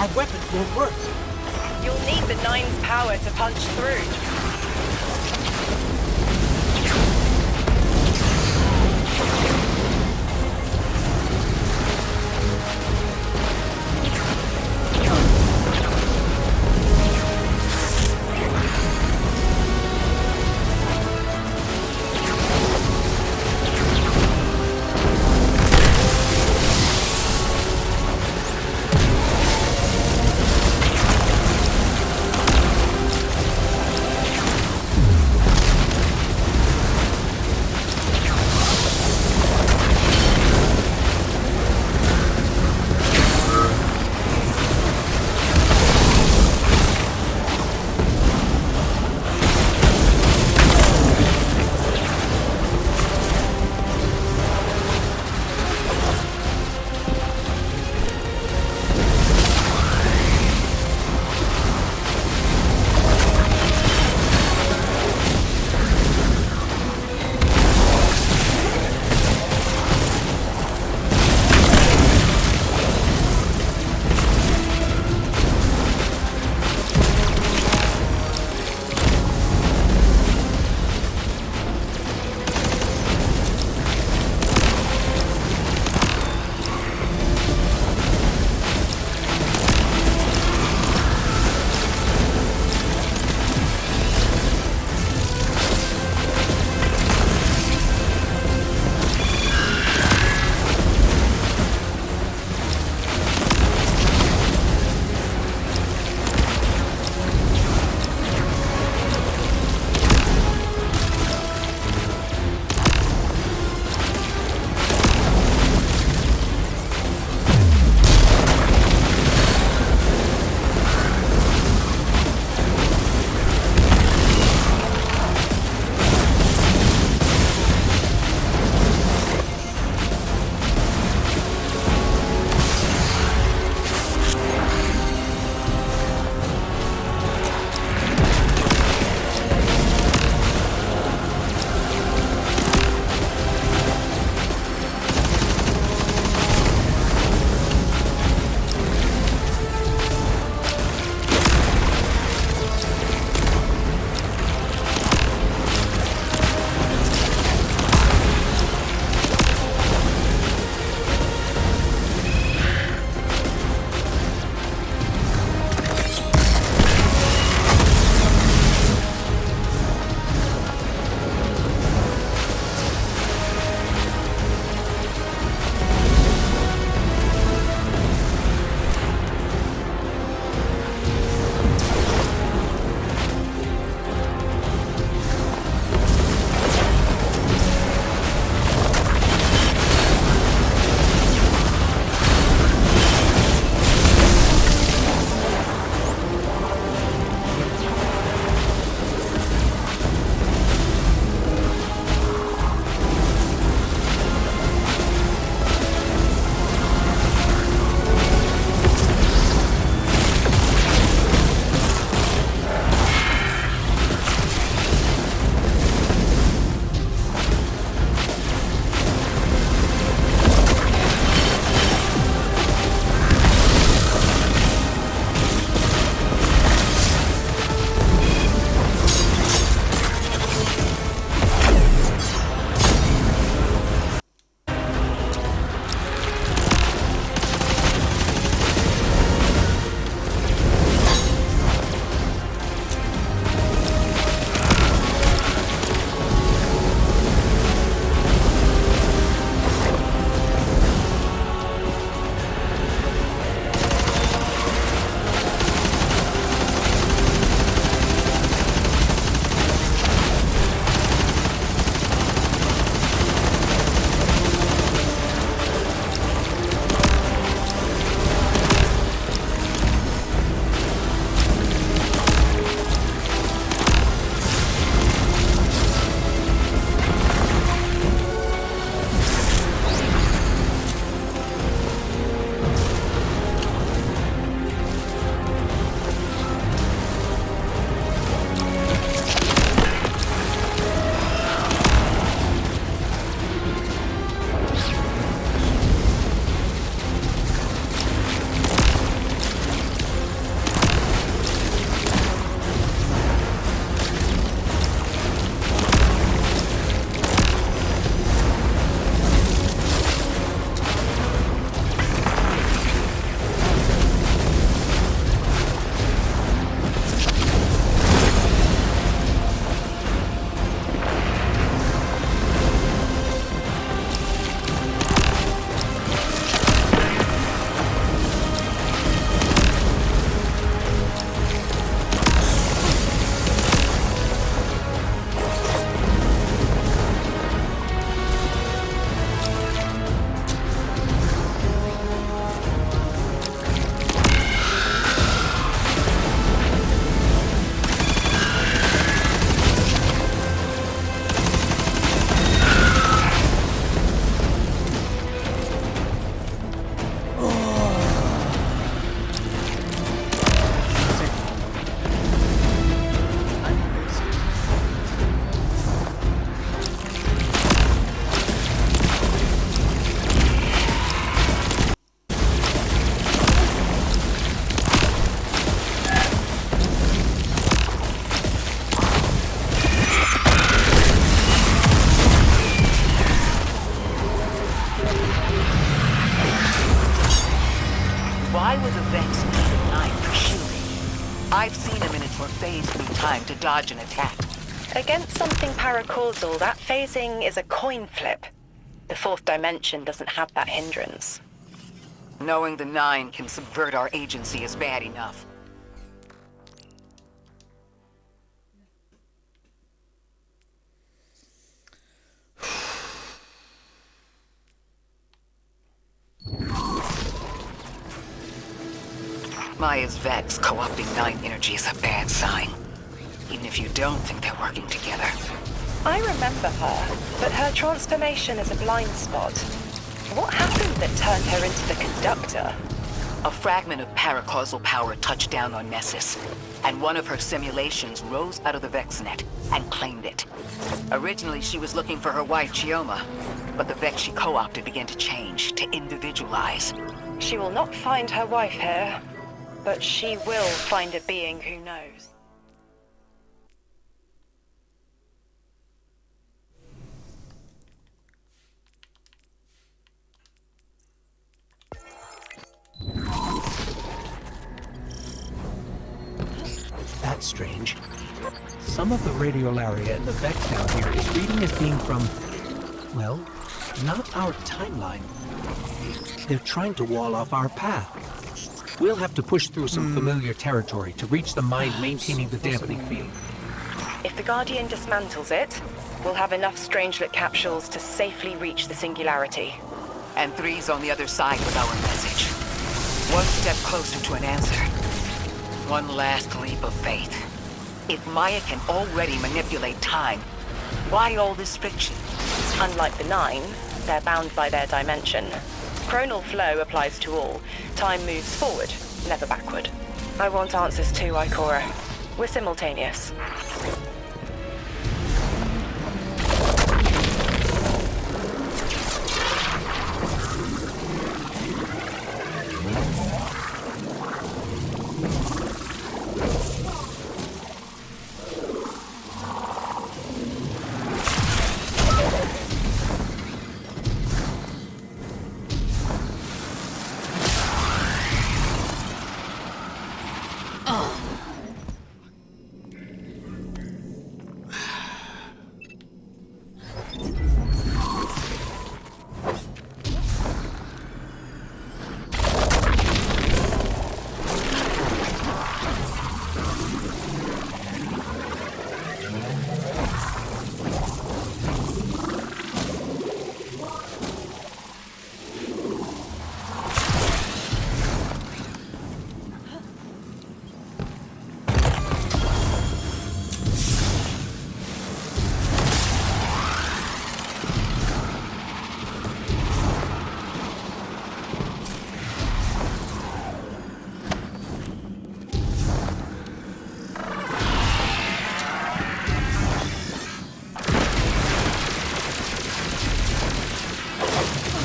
Our weapons won't work. You'll need the Nine's power to punch through. time to dodge an attack. Against something paracausal, that phasing is a coin flip. The fourth dimension doesn't have that hindrance. Knowing the Nine can subvert our agency is bad enough. Maya's Vex co-opting Nine energy is a bad sign. Even if you don't think they're working together. I remember her, but her transformation is a blind spot. What happened that turned her into the conductor? A fragment of paracausal power touched down on Nessus, and one of her simulations rose out of the VexNet and claimed it. Originally, she was looking for her wife, Chioma, but the Vex she co-opted began to change, to individualize. She will not find her wife here, but she will find a being who knows. That's strange. Some of the radiolaria in the Vex down here is reading as being from, well, not our timeline. They're trying to wall off our path. We'll have to push through some familiar territory to reach the mine maintaining the dampening field. If the Guardian dismantles it, we'll have enough Strangelet capsules to safely reach the Singularity. And Three's on the other side with our message. One step closer to an answer. One last leap of faith. If Maya can already manipulate time, why all this friction? Unlike the Nine, they're bound by their dimension. Chronal flow applies to all. Time moves forward, never backward. I want answers too, Ikora. We're simultaneous.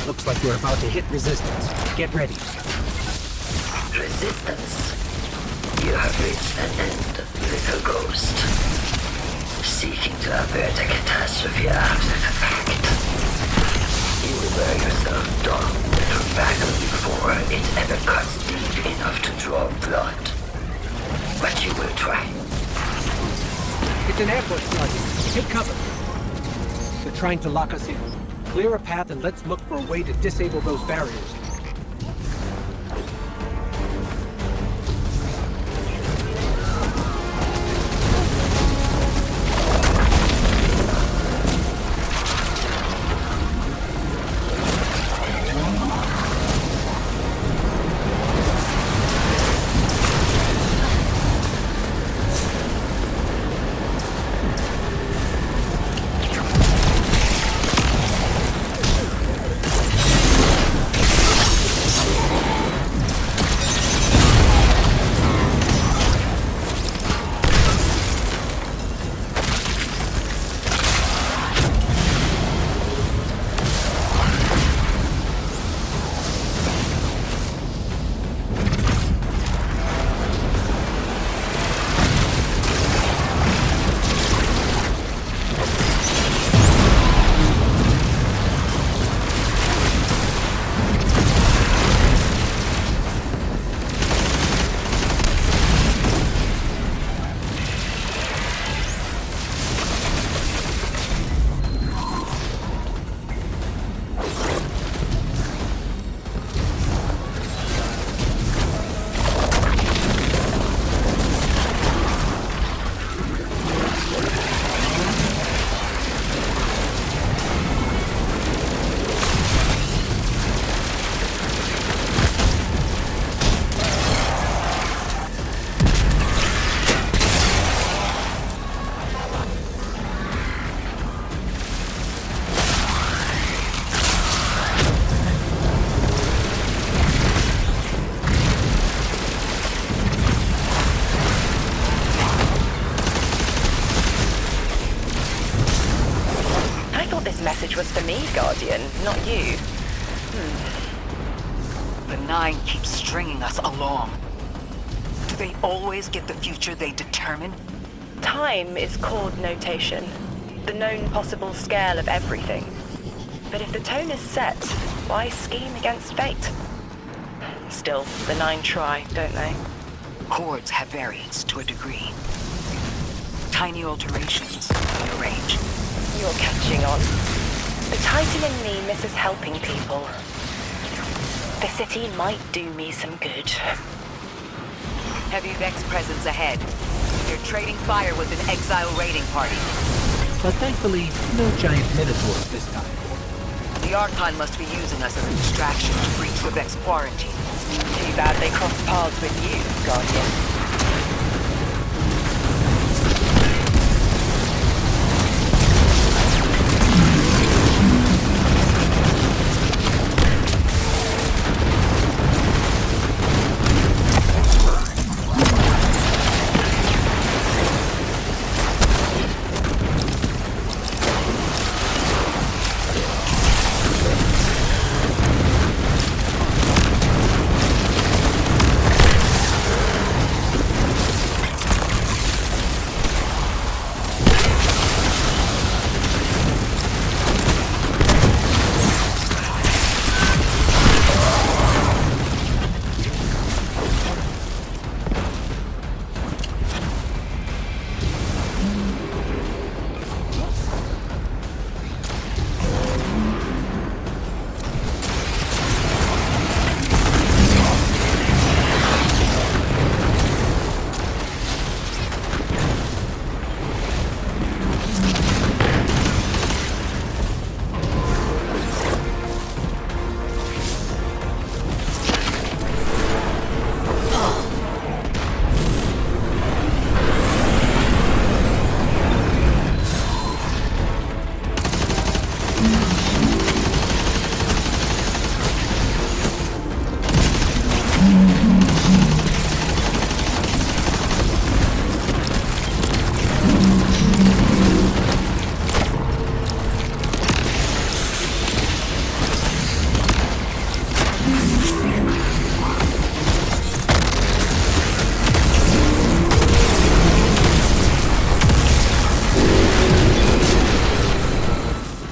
Looks like we're about to hit resistance. Get ready. Resistance. You have reached an end, little ghost. Seeking to avert a catastrophe after the fact. You will wear yourself down little battle before it ever cuts deep enough to draw blood. But you will try. It's an ambush, Sergeant. Take cover. They're trying to lock us in. Clear a path and let's look for a way to disable those barriers. not you. The Nine keeps stringing us along. Do they always get the future they determine? Time is chord notation, the known possible scale of everything. But if the tone is set, why scheme against fate? Still, the Nine try, don't they? Chords have variance to a degree. Tiny alterations rearrange. You're catching on. The Titan in me misses helping people. The city might do me some good. Heavy Vex presence ahead. They're trading fire with an exile raiding party. But thankfully, no giant minotaurs this time. The Archon must be using us as a distraction to breach the Vex quarantine. Too bad they crossed paths with you, Guardian.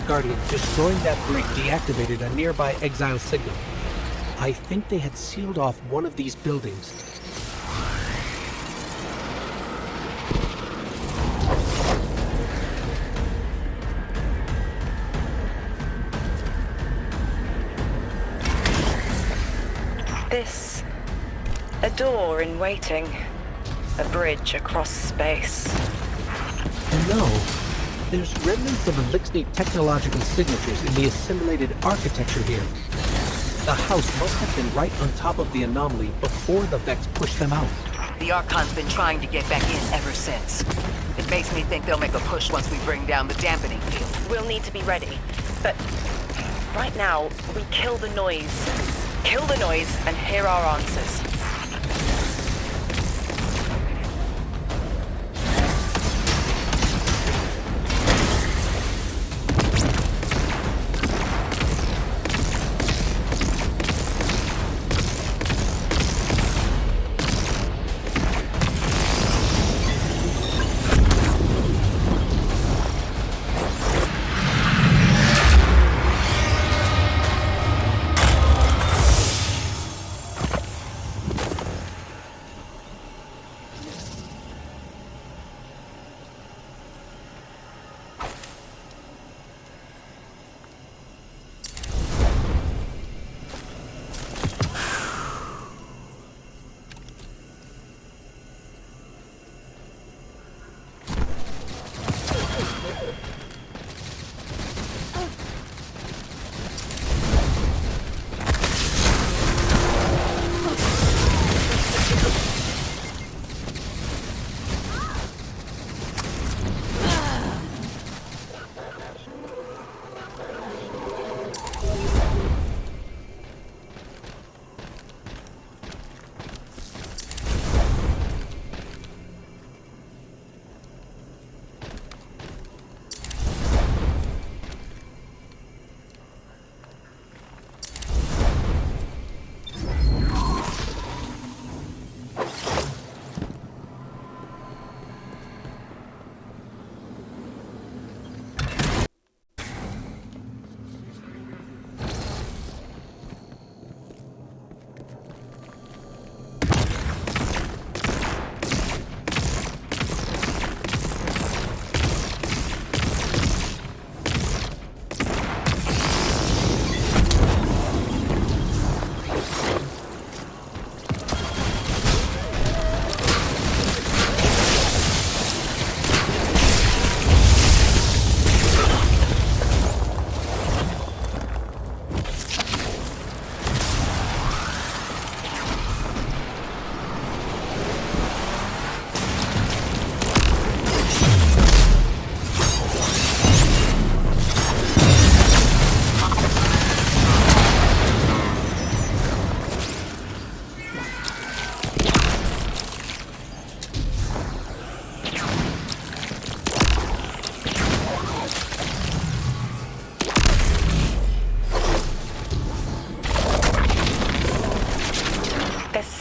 Guardian, destroying that break deactivated a nearby exile signal. I think they had sealed off one of these buildings. This... a door in waiting. A bridge across space. No. There's remnants of Elixir technological signatures in the assimilated architecture here. The house must have been right on top of the anomaly before the Vex pushed them out. The Archon's been trying to get back in ever since. It makes me think they'll make a push once we bring down the dampening field. We'll need to be ready. But right now, we kill the noise. Kill the noise and hear our answers.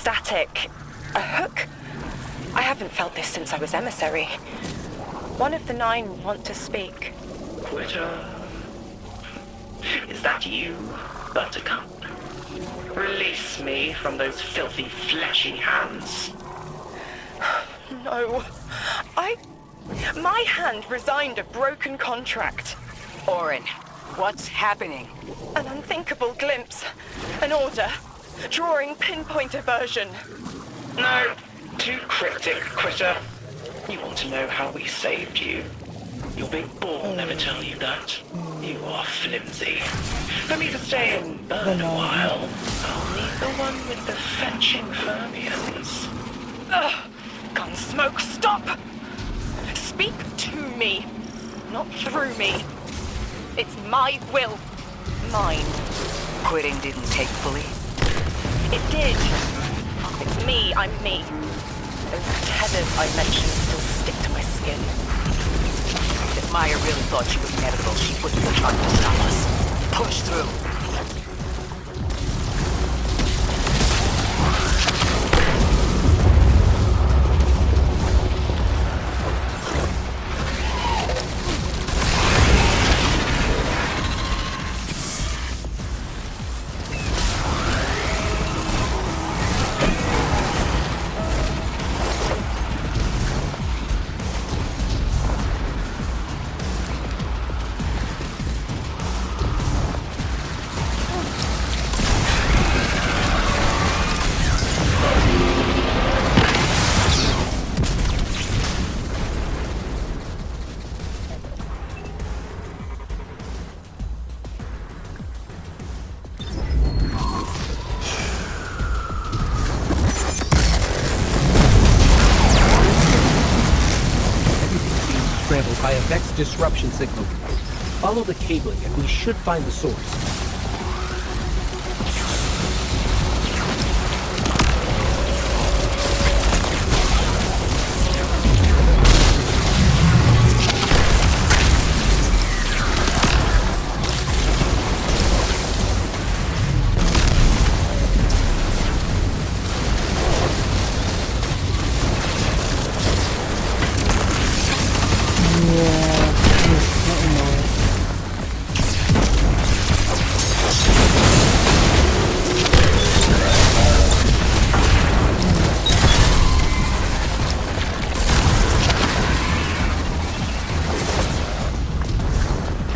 static. A hook? I haven't felt this since I was emissary. One of the 9 want to speak. Quitter. Is that you, Buttercup? Release me from those filthy, fleshy hands. No. My hand resigned a broken contract. Orin, what's happening? An unthinkable glimpse. An order. Drawing pinpoint aversion. No. Too cryptic, Quitter. You want to know how we saved you? Your big ball never tell you that. You are flimsy. For me to stay and burn a while, I'll need the one with the fetching fermions. Ugh! Gunsmoke, stop! Speak to me, not through me. It's my will. Mine. Quitting didn't take fully? It did. It's me, I'm me. Those tethers I mentioned still stick to my skin. If Maya really thought she was inevitable, she wouldn't have tried to stop us. Push through. Scrambled by a Vex disruption signal. Follow the cabling and we should find the source.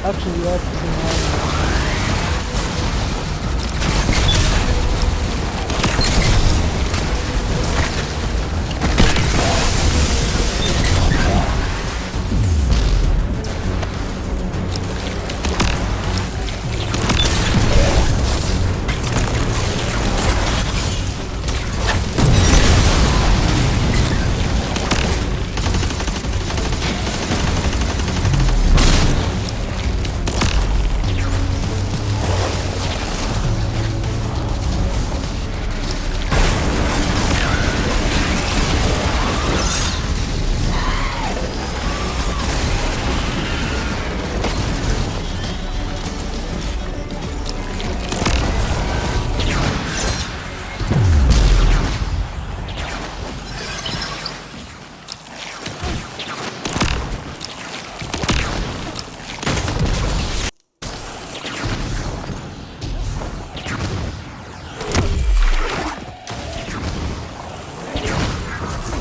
Actually, that's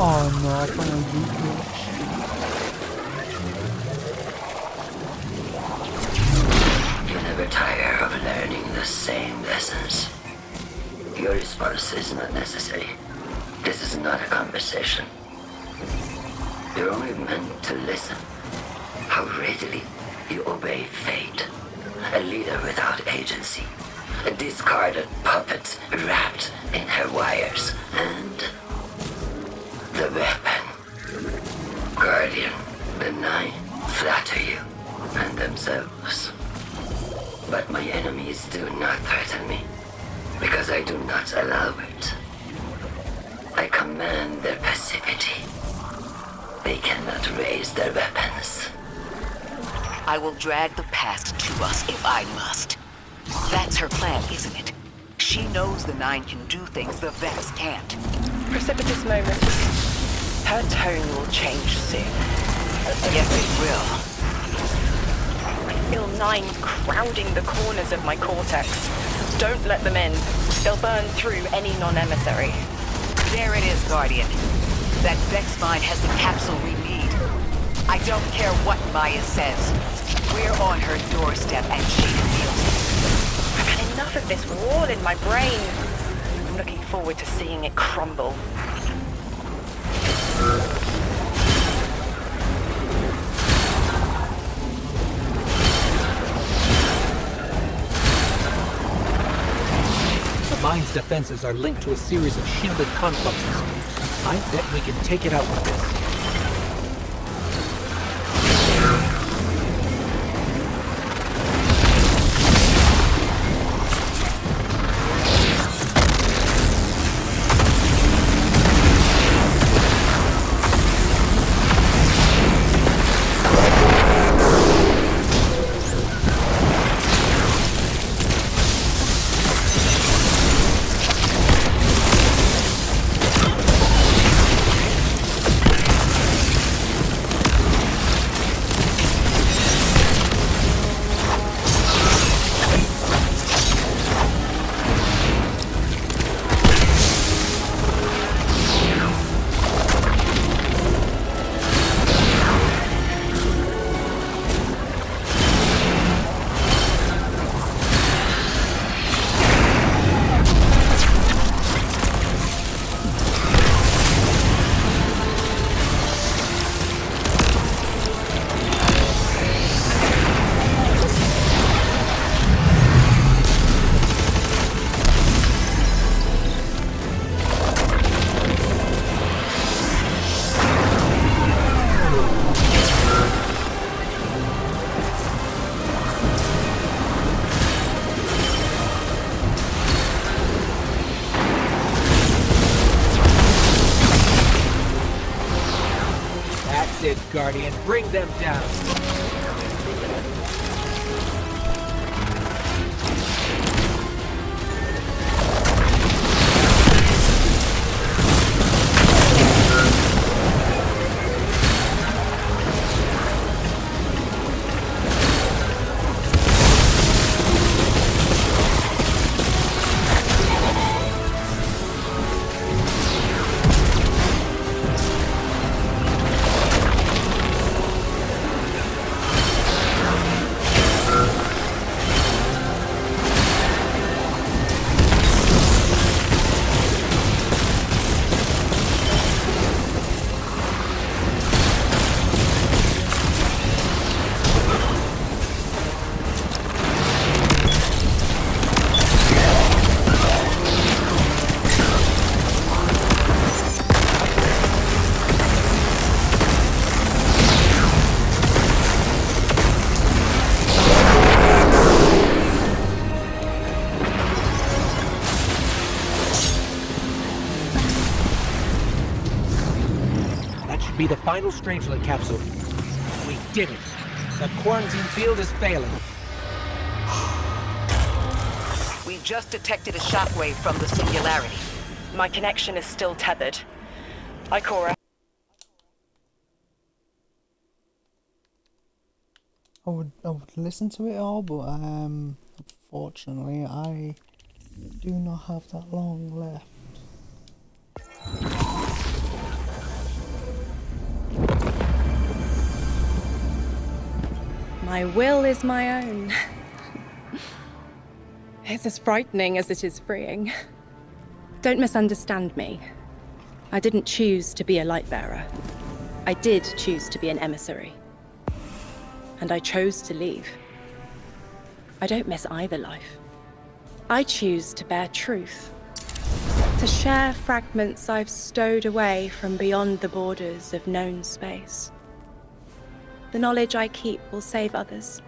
oh no, I can't You never tire of learning the same lessons. Your response is not necessary. This is not a conversation. You're only meant to listen. How readily you obey fate. A leader without agency. A discarded puppet wrapped in her wires. And the weapon. Guardian, the 9 flatter you and themselves. But my enemies do not threaten me, because I do not allow it. I command their passivity. They cannot raise their weapons. I will drag the past to us if I must. That's her plan, isn't it? She knows the Nine can do things the Vex can't. Precipitous moments. Her tone will change soon. Yes, it will. I feel Nine crowding the corners of my cortex. Don't let them in. They'll burn through any non-emissary. There it is, Guardian. That Vex mine has the capsule we need. I don't care what Maya says. We're on her doorstep and she feels it. I've had enough of this wall in my brain. I'm looking forward to seeing it crumble. The mine's defenses are linked to a series of shielded complexes. I bet we can take it out with this. Guardian, bring them down. Be the final Strangelet capsule. We did it. The quarantine field is failing. We just detected a shockwave from the singularity. My connection is still tethered. Ikora. I would listen to it all, but unfortunately I do not have that long left. My will is my own. It's as frightening as it is freeing. Don't misunderstand me. I didn't choose to be a Lightbearer. I did choose to be an emissary. And I chose to leave. I don't miss either life. I choose to bear truth. To share fragments I've stowed away from beyond the borders of known space. The knowledge I keep will save others.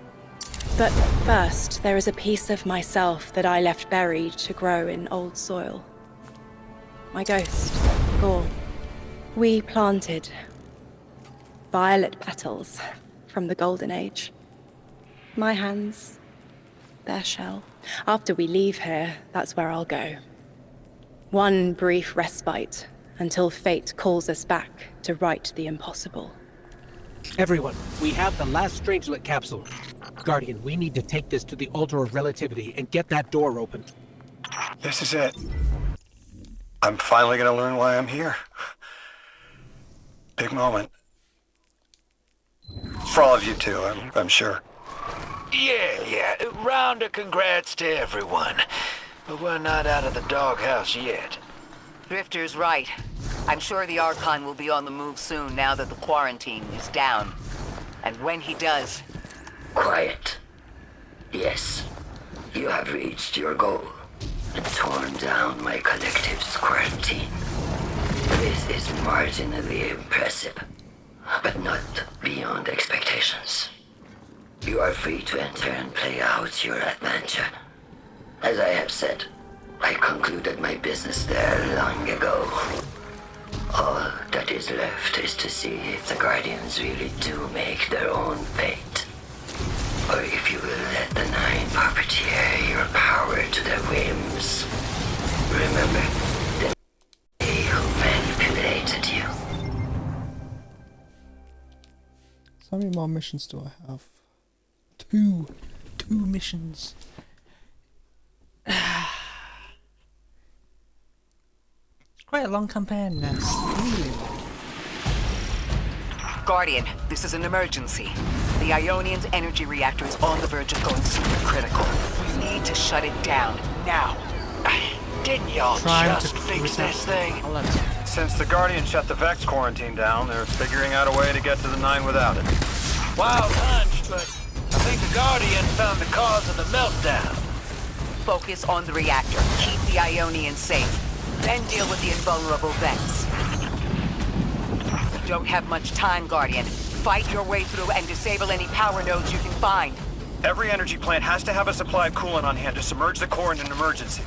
But first, there is a piece of myself that I left buried to grow in old soil. My ghost, Gore. We planted violet petals from the Golden Age. My hands, their shell. After we leave here, that's where I'll go. One brief respite, until fate calls us back to right the impossible. Everyone, we have the last Strangelet capsule. Guardian, we need to take this to the Altar of Relativity and get that door open. This is it. I'm finally gonna learn why I'm here. Big moment. For all of you too, I'm sure. Yeah. Round of congrats to everyone. But we're not out of the doghouse yet. Drifter's right. I'm sure the Archon will be on the move soon now that the quarantine is down. And when he does... Quiet. Yes, you have reached your goal and torn down my collective's quarantine. This is marginally impressive, but not beyond expectations. You are free to enter and play out your adventure. As I have said, I concluded my business there long ago. All that is left is to see if the Guardians really do make their own fate. Or if you will let the Nine puppeteer your power to their whims. Remember, they who manipulated you. So how many more missions do I have? Two missions. Quite a long campaign, Ness. Really. Guardian, this is an emergency. The Ionian's energy reactor is on the verge of going supercritical. We need to shut it down, now. Didn't y'all just fix this thing? Since the Guardian shut the Vex quarantine down, they're figuring out a way to get to the 9 without it. Wild hunch, but I think the Guardian found the cause of the meltdown. Focus on the reactor. Keep the Ionian safe. Then deal with the invulnerable Vex. You don't have much time, Guardian. Fight your way through and disable any power nodes you can find. Every energy plant has to have a supply of coolant on hand to submerge the core in an emergency.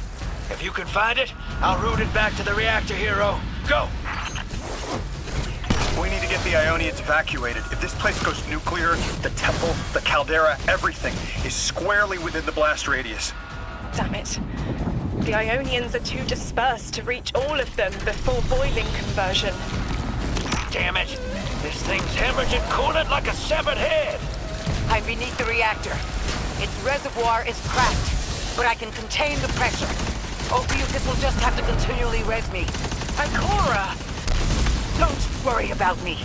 If you can find it, I'll route it back to the reactor, hero. Go! We need to get the Ionians evacuated. If this place goes nuclear, the temple, the caldera, everything is squarely within the blast radius. Damn it. The Ionians are too dispersed to reach all of them before boiling conversion. Damn it! This thing's hemorrhaging coolant like a severed head! I'm beneath the reactor. Its reservoir is cracked, but I can contain the pressure. Ophiuchus will just have to continually res me. Ikora! Don't worry about me.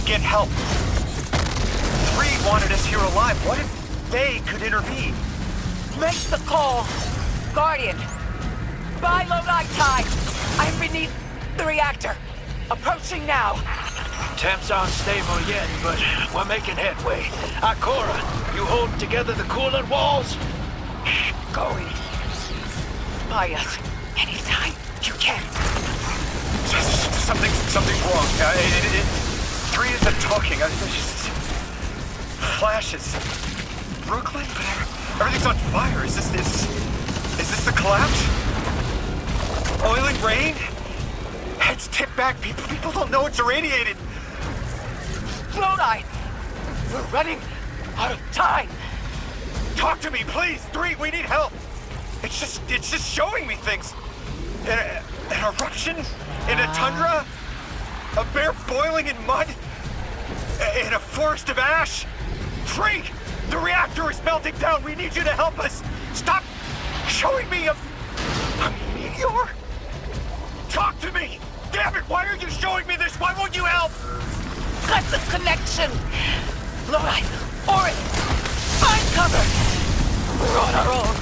get help. 3 wanted us here alive. What if they could intervene? Make the call. Guardian. By Lodi time. I'm beneath the reactor. Approaching now. Temps aren't stable yet, but we're making headway. Ikora, you hold together the coolant walls? Going. By us. Anytime you can. Something's wrong. 3 isn't talking. It's just flashes. Brooklyn? Everything's on fire. Is this the collapse? Oiling rain? Heads tipped back. People don't know it's irradiated. Lodi! We're running out of time. Talk to me, please. 3, we need help. It's just showing me things. An eruption in a tundra? A bear boiling in mud? In a forest of ash? 3! The reactor is melting down! We need you to help us! Stop showing me a meteor? Talk to me! Damn it, why are you showing me this? Why won't you help? Cut the connection! Lodi! Orin! Find cover! We're on our own.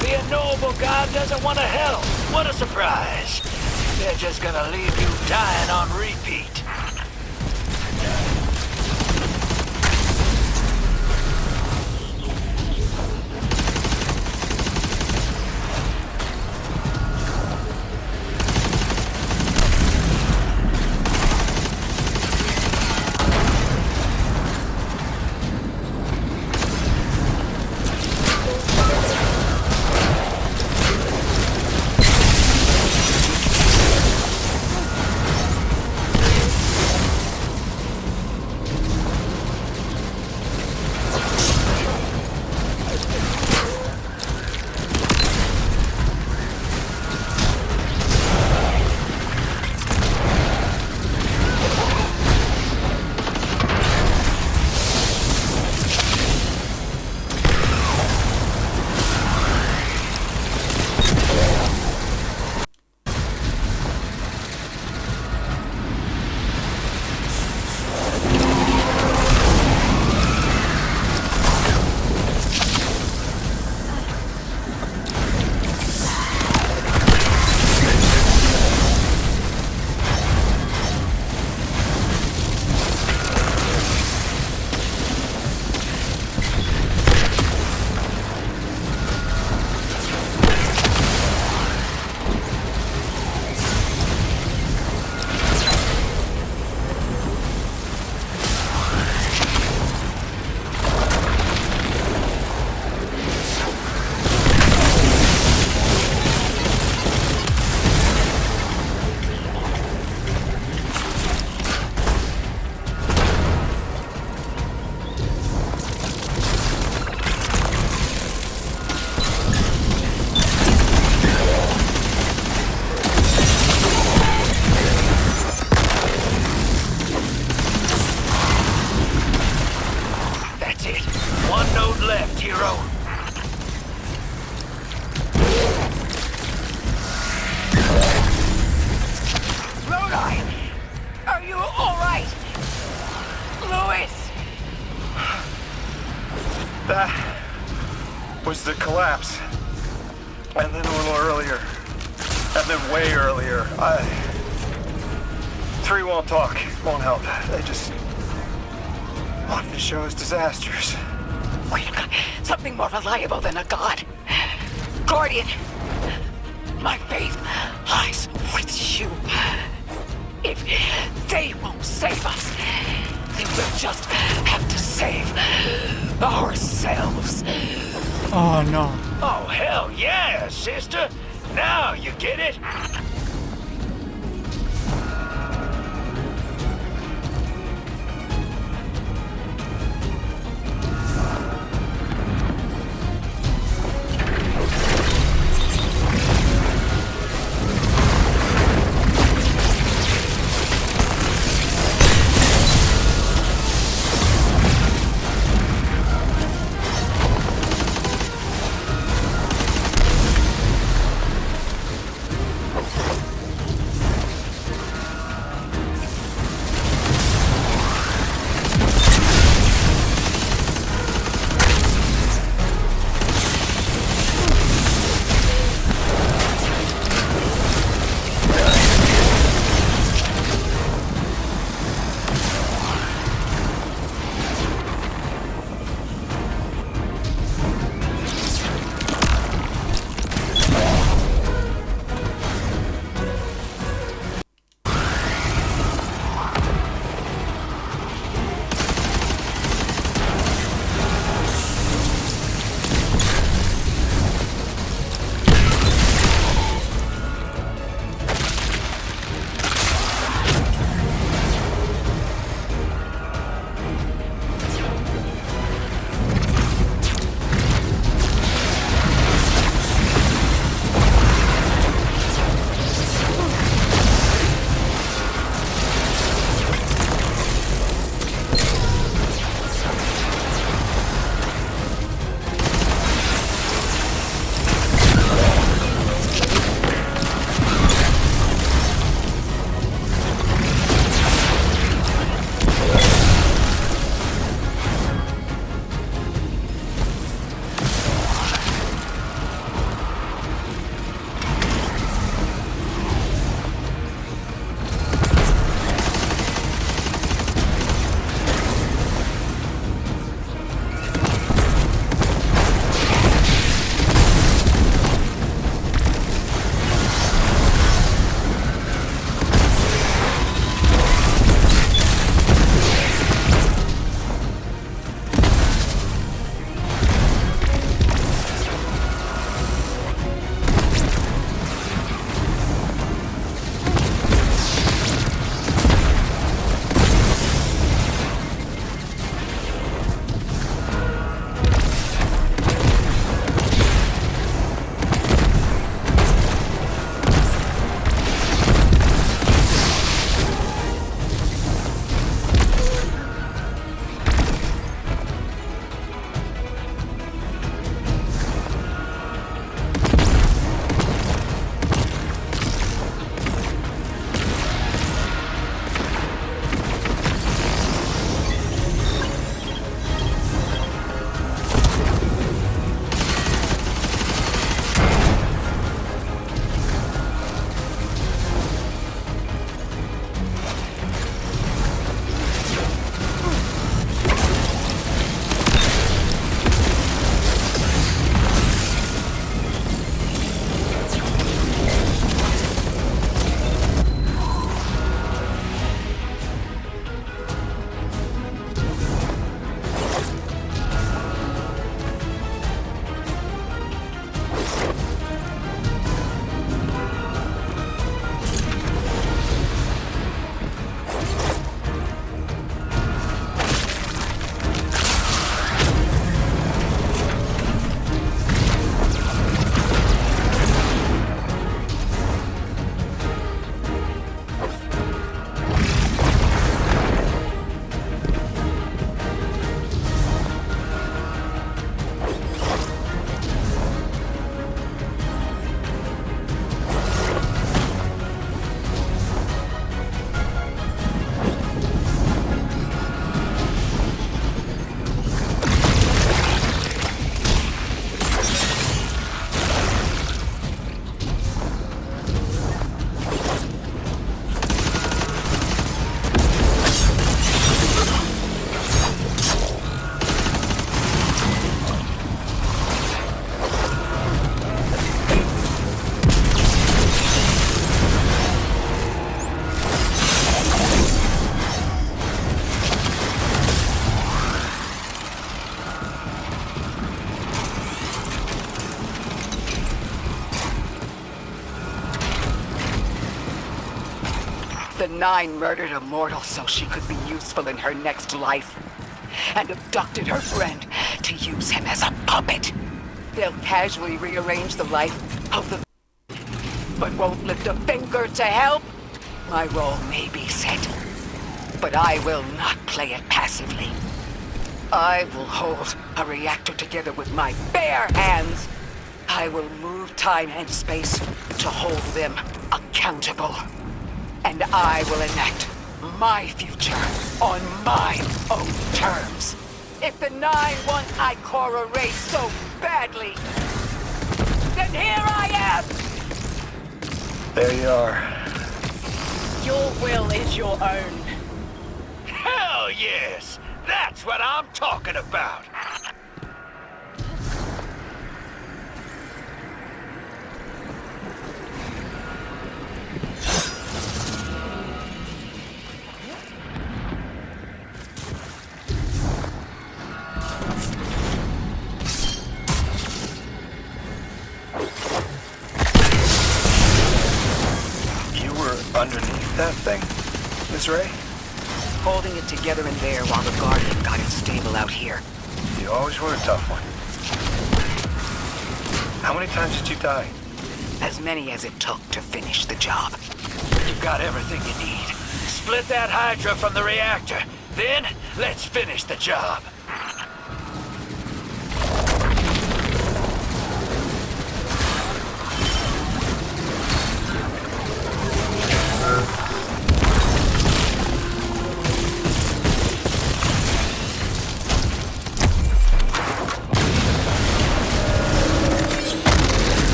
The unknowable god doesn't want to help. What a surprise. They're just gonna leave you dying on repeat. That was the collapse. And then a little earlier. And then way earlier. 3 won't talk, won't help. They just want to show us disasters. We've got something more reliable than a god. Guardian, my faith lies with you. If they won't save us, then we'll just have to save ourselves. Oh no. Oh, hell yeah, sister. Now you get it. The Nine murdered a mortal so she could be useful in her next life, and abducted her friend to use him as a puppet. They'll casually rearrange the life of the but won't lift a finger to help. My role may be set, but I will not play it passively. I will hold a reactor together with my bare hands. I will move time and space to hold them accountable. And I will enact my future on my own terms. If the Nine want Ikora erased so badly, then here I am! There you are. Your will is your own. Hell yes! That's what I'm talking about! You were underneath that thing, Miss Ray? Holding it together in there while the Guardian got it stable out here. You always were a tough one. How many times did you die? As many as it took to finish the job. You've got everything you need. Split that Hydra from the reactor. Then, let's finish the job.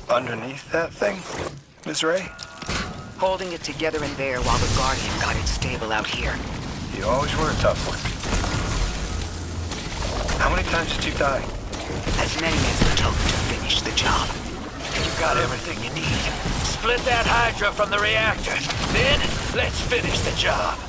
Underneath that thing, Miss Ray? Holding it together in there while the Guardian got it stable out here. You always were a tough one. How many times did you die? As many as it took to finish the job. You've got everything you need. Split that Hydra from the reactor. Then, let's finish the job.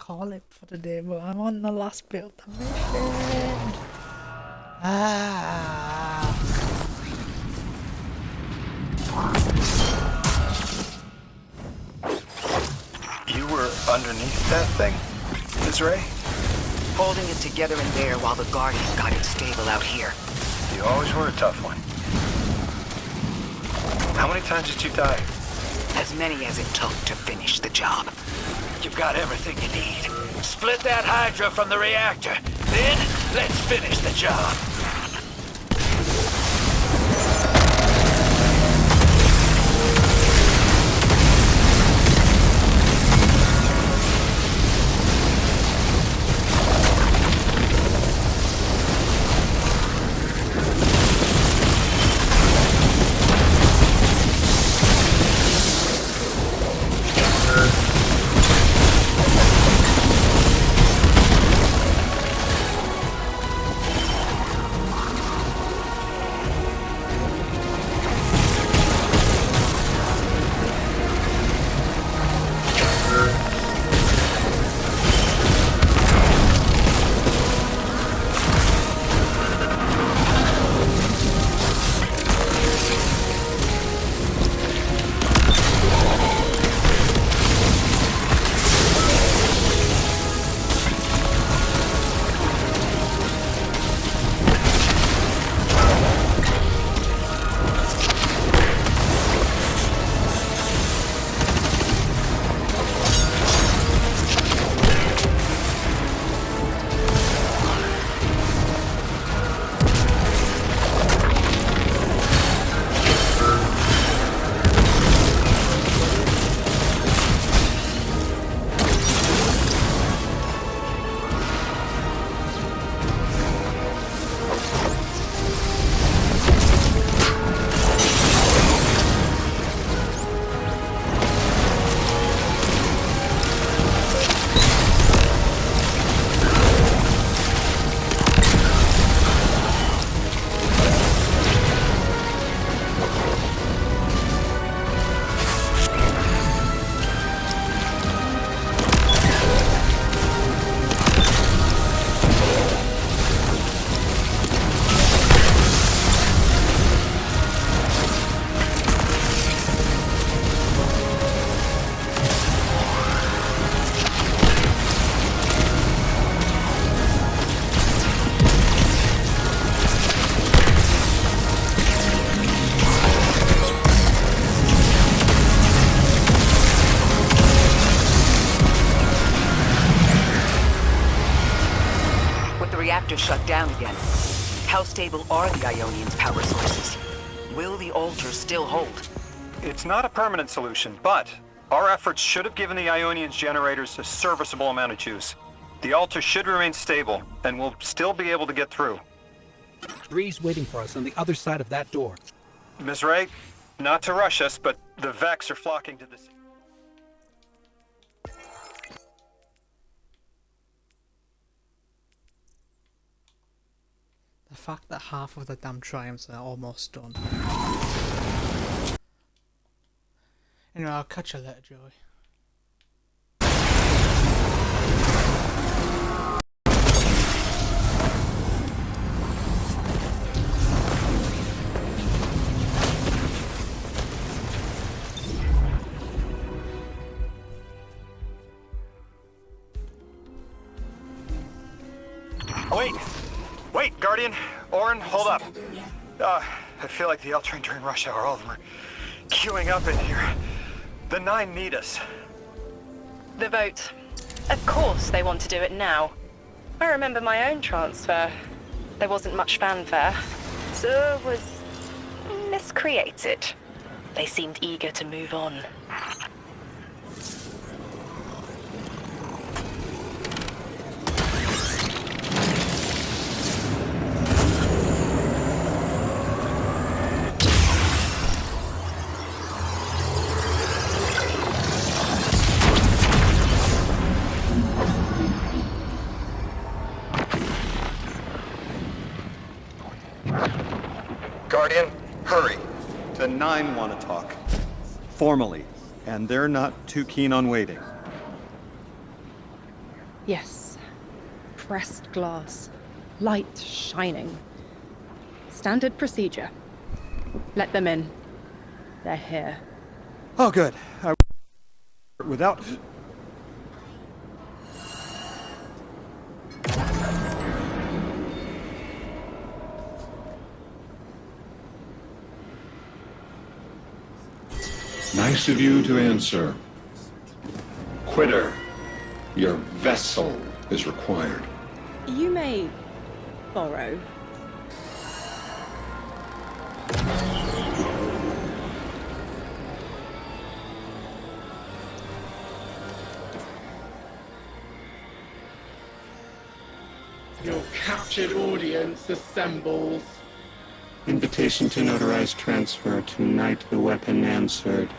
call it for today, but I'm on the last bit of the mission. Ah. You were underneath that thing, Ms. Ray? Holding it together in there while the Guardian got it stable out here. You always were a tough one. How many times did you die? As many as it took to finish the job. You've got everything you need. Split that Hydra from the reactor. Then, let's finish the job. Reactor shut down again. How stable are the Ionians' power sources? Will the altar still hold? It's not a permanent solution, but our efforts should have given the Ionians generators a serviceable amount of juice. The altar should remain stable, and we'll still be able to get through. Bree's waiting for us on the other side of that door. Ms. Ray, not to rush us, but the Vex are flocking to this. The fact that half of the damn triumphs are almost done. Anyway, I'll catch you later, Joey. Wait, Guardian. Orin, hold up. I feel like the L train during rush hour. All of them are queuing up in here. The 9 need us. The vote. Of course they want to do it now. I remember my own transfer. There wasn't much fanfare. So it was miscreated. They seemed eager to move on. Guardian, hurry. The 9 want to talk. Formally. And they're not too keen on waiting. Yes. Pressed glass. Light shining. Standard procedure. Let them in. They're here. Oh, good. Without... Nice of you to answer. Quitter, your vessel is required. You may borrow. Your captured audience assembles. Invitation to notarize transfer. Tonight the weapon answered.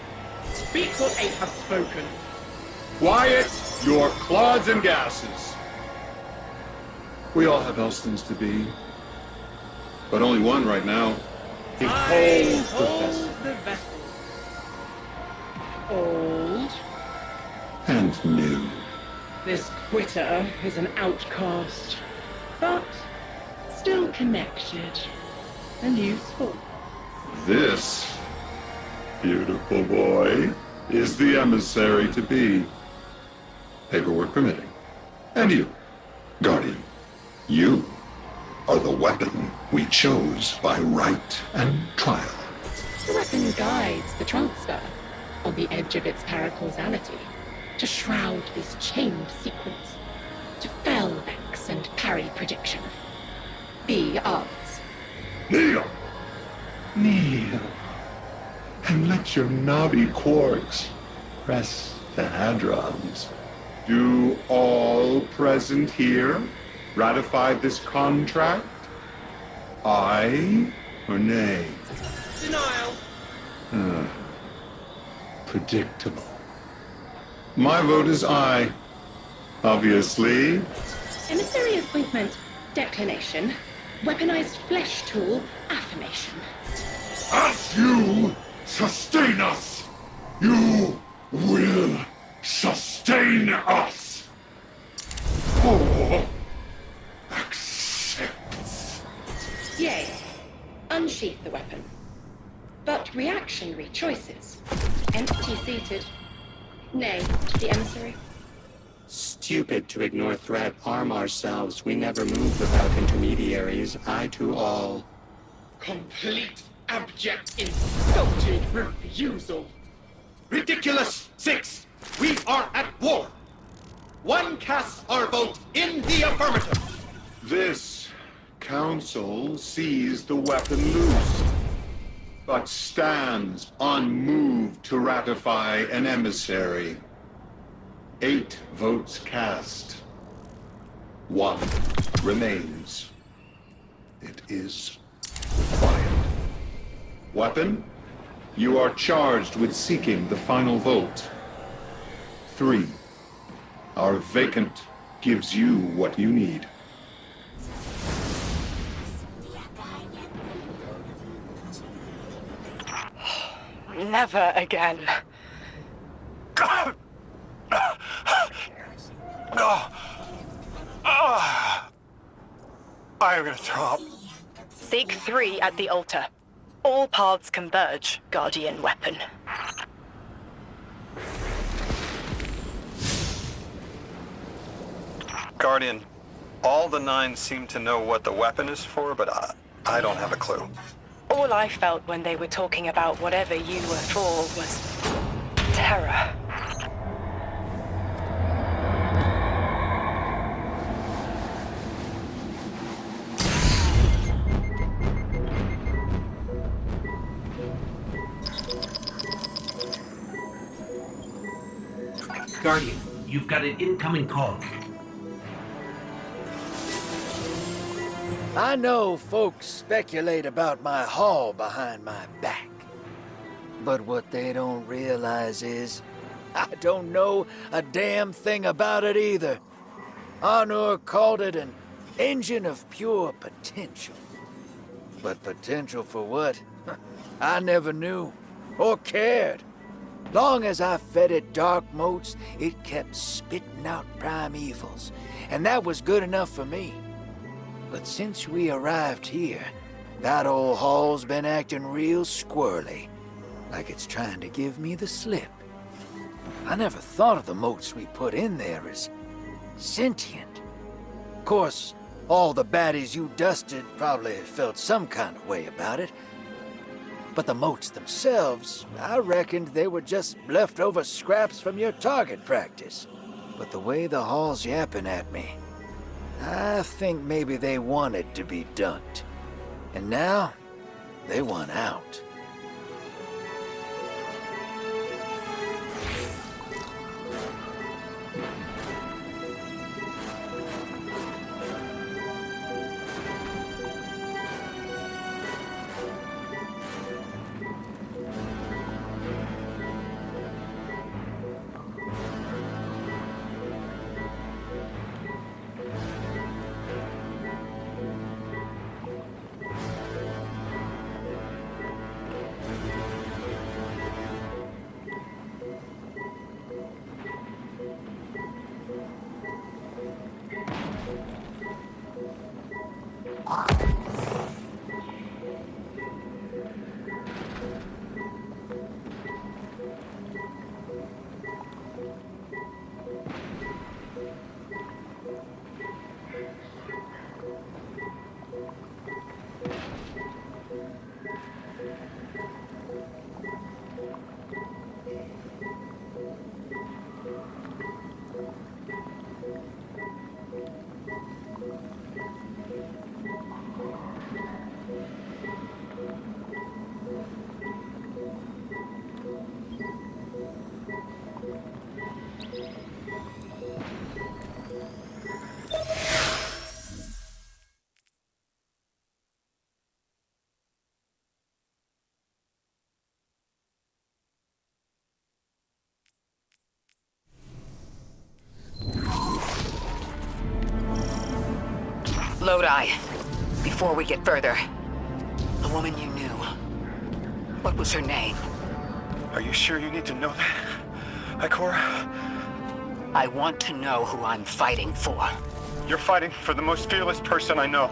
Speak what eight have spoken. Quiet your clods and gases. We all have Elstons to be. But only one right now. Behold the vessel. Old. And new. This quitter is an outcast, but still connected and useful. This beautiful boy is the emissary to be. Paperwork permitting. And you, Guardian, you are the weapon we chose by right and trial. The weapon guides the transfer on the edge of its paracausality to shroud this chained sequence, to fell Vex and parry prediction. Be ours. Kneel! Kneel. And let your knobby quarks press the hadrons. Do all present here ratify this contract? Aye or nay? Denial. Predictable. My vote is aye. Obviously. Emissary appointment, declination. Weaponized flesh tool, affirmation. As you sustain us, you will sustain us. Oh, accepts. Yea, unsheath the weapon. But reactionary choices. Empty-seated. Nay to the emissary. Stupid to ignore threat, arm ourselves. We never move without intermediaries. I to all. Complete, abject, insulted refusal. Ridiculous! 6! We are at war! One casts our vote in the affirmative! This council sees the weapon loosed, but stands unmoved to ratify an emissary. 8 votes cast. 1 remains. It is required. Weapon, you are charged with seeking the final vote. 3. Our vacant gives you what you need. Never again. I'm gonna throw up. Seek 3 at the altar. All paths converge, Guardian Weapon. Guardian, all the 9 seem to know what the weapon is for, but I don't have a clue. All I felt when they were talking about whatever you were for was terror. Guardian, you've got an incoming call. I know folks speculate about my haul behind my back. But what they don't realize is, I don't know a damn thing about it either. Honor called it an engine of pure potential. But potential for what? I never knew, or cared. Long as I fed it dark motes, it kept spitting out primevals, and that was good enough for me. But since we arrived here, that old hall's been acting real squirrely, like it's trying to give me the slip. I never thought of the motes we put in there as sentient. Of course, all the baddies you dusted probably felt some kind of way about it. But the motes themselves, I reckoned they were just leftover scraps from your target practice. But the way the hall's yapping at me, I think maybe they wanted to be dunked. And now, they want out. Lodi, before we get further, the woman you knew, what was her name? Are you sure you need to know that, Ikora? I want to know who I'm fighting for. You're fighting for the most fearless person I know.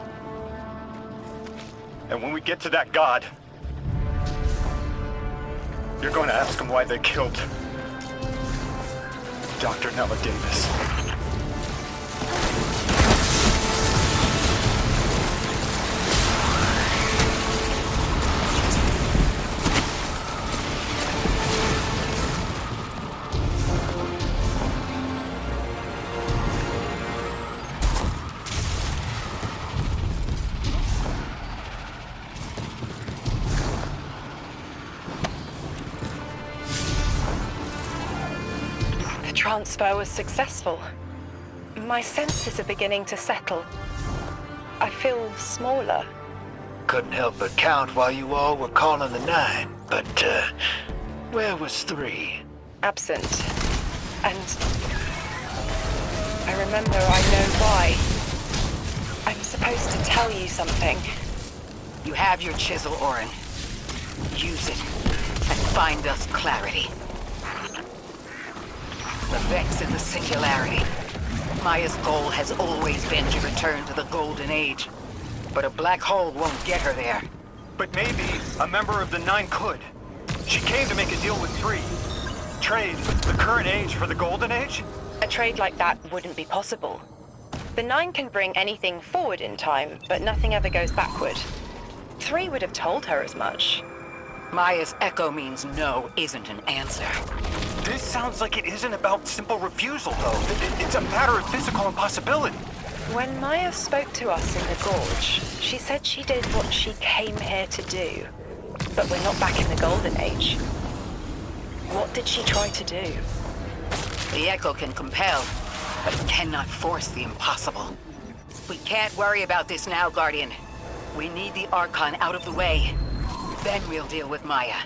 And when we get to that god, you're going to ask him why they killed Dr. Nella Davis. Transfer was successful. My senses are beginning to settle. I feel smaller. Couldn't help but count while you all were calling the 9, but, where was 3? Absent. And I remember I know why. I'm supposed to tell you something. You have your chisel, Orin. Use it and find us clarity. The Vex in the Singularity. Maya's goal has always been to return to the Golden Age. But a black hole won't get her there. But maybe a member of the 9 could. She came to make a deal with 3. Trade the current age for the Golden Age? A trade like that wouldn't be possible. The 9 can bring anything forward in time, but nothing ever goes backward. 3 would have told her as much. Maya's echo means no isn't an answer. This sounds like it isn't about simple refusal, though. It's a matter of physical impossibility. When Maya spoke to us in the gorge, she said she did what she came here to do. But we're not back in the Golden Age. What did she try to do? The echo can compel, but it cannot force the impossible. We can't worry about this now, Guardian. We need the Archon out of the way. Then we'll deal with Maya.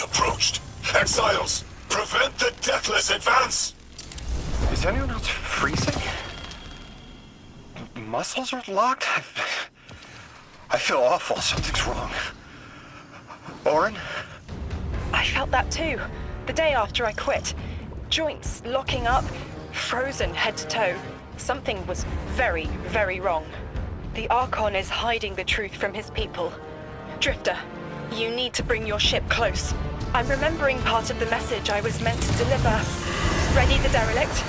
approached. Exiles, prevent the Deathless advance! Is anyone else freezing? Muscles are locked? I feel awful. Something's wrong. Oren? I felt that too. The day after I quit. Joints locking up, frozen head to toe. Something was very, very wrong. The Archon is hiding the truth from his people. Drifter, you need to bring your ship close. I'm remembering part of the message I was meant to deliver. Ready the derelict?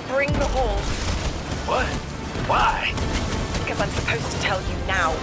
Bring the haul. What? Why? Because I'm supposed to tell you now.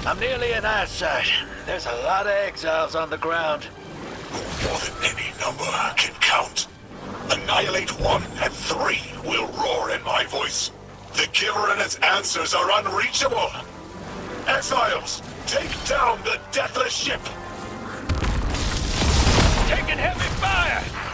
I'm nearly in eyesight. There's a lot of exiles on the ground. More than any number can count. Annihilate 1 and 3 will roar in my voice. The Giver and its answers are unreachable. Exiles, take down the deathless ship! Taking heavy fire!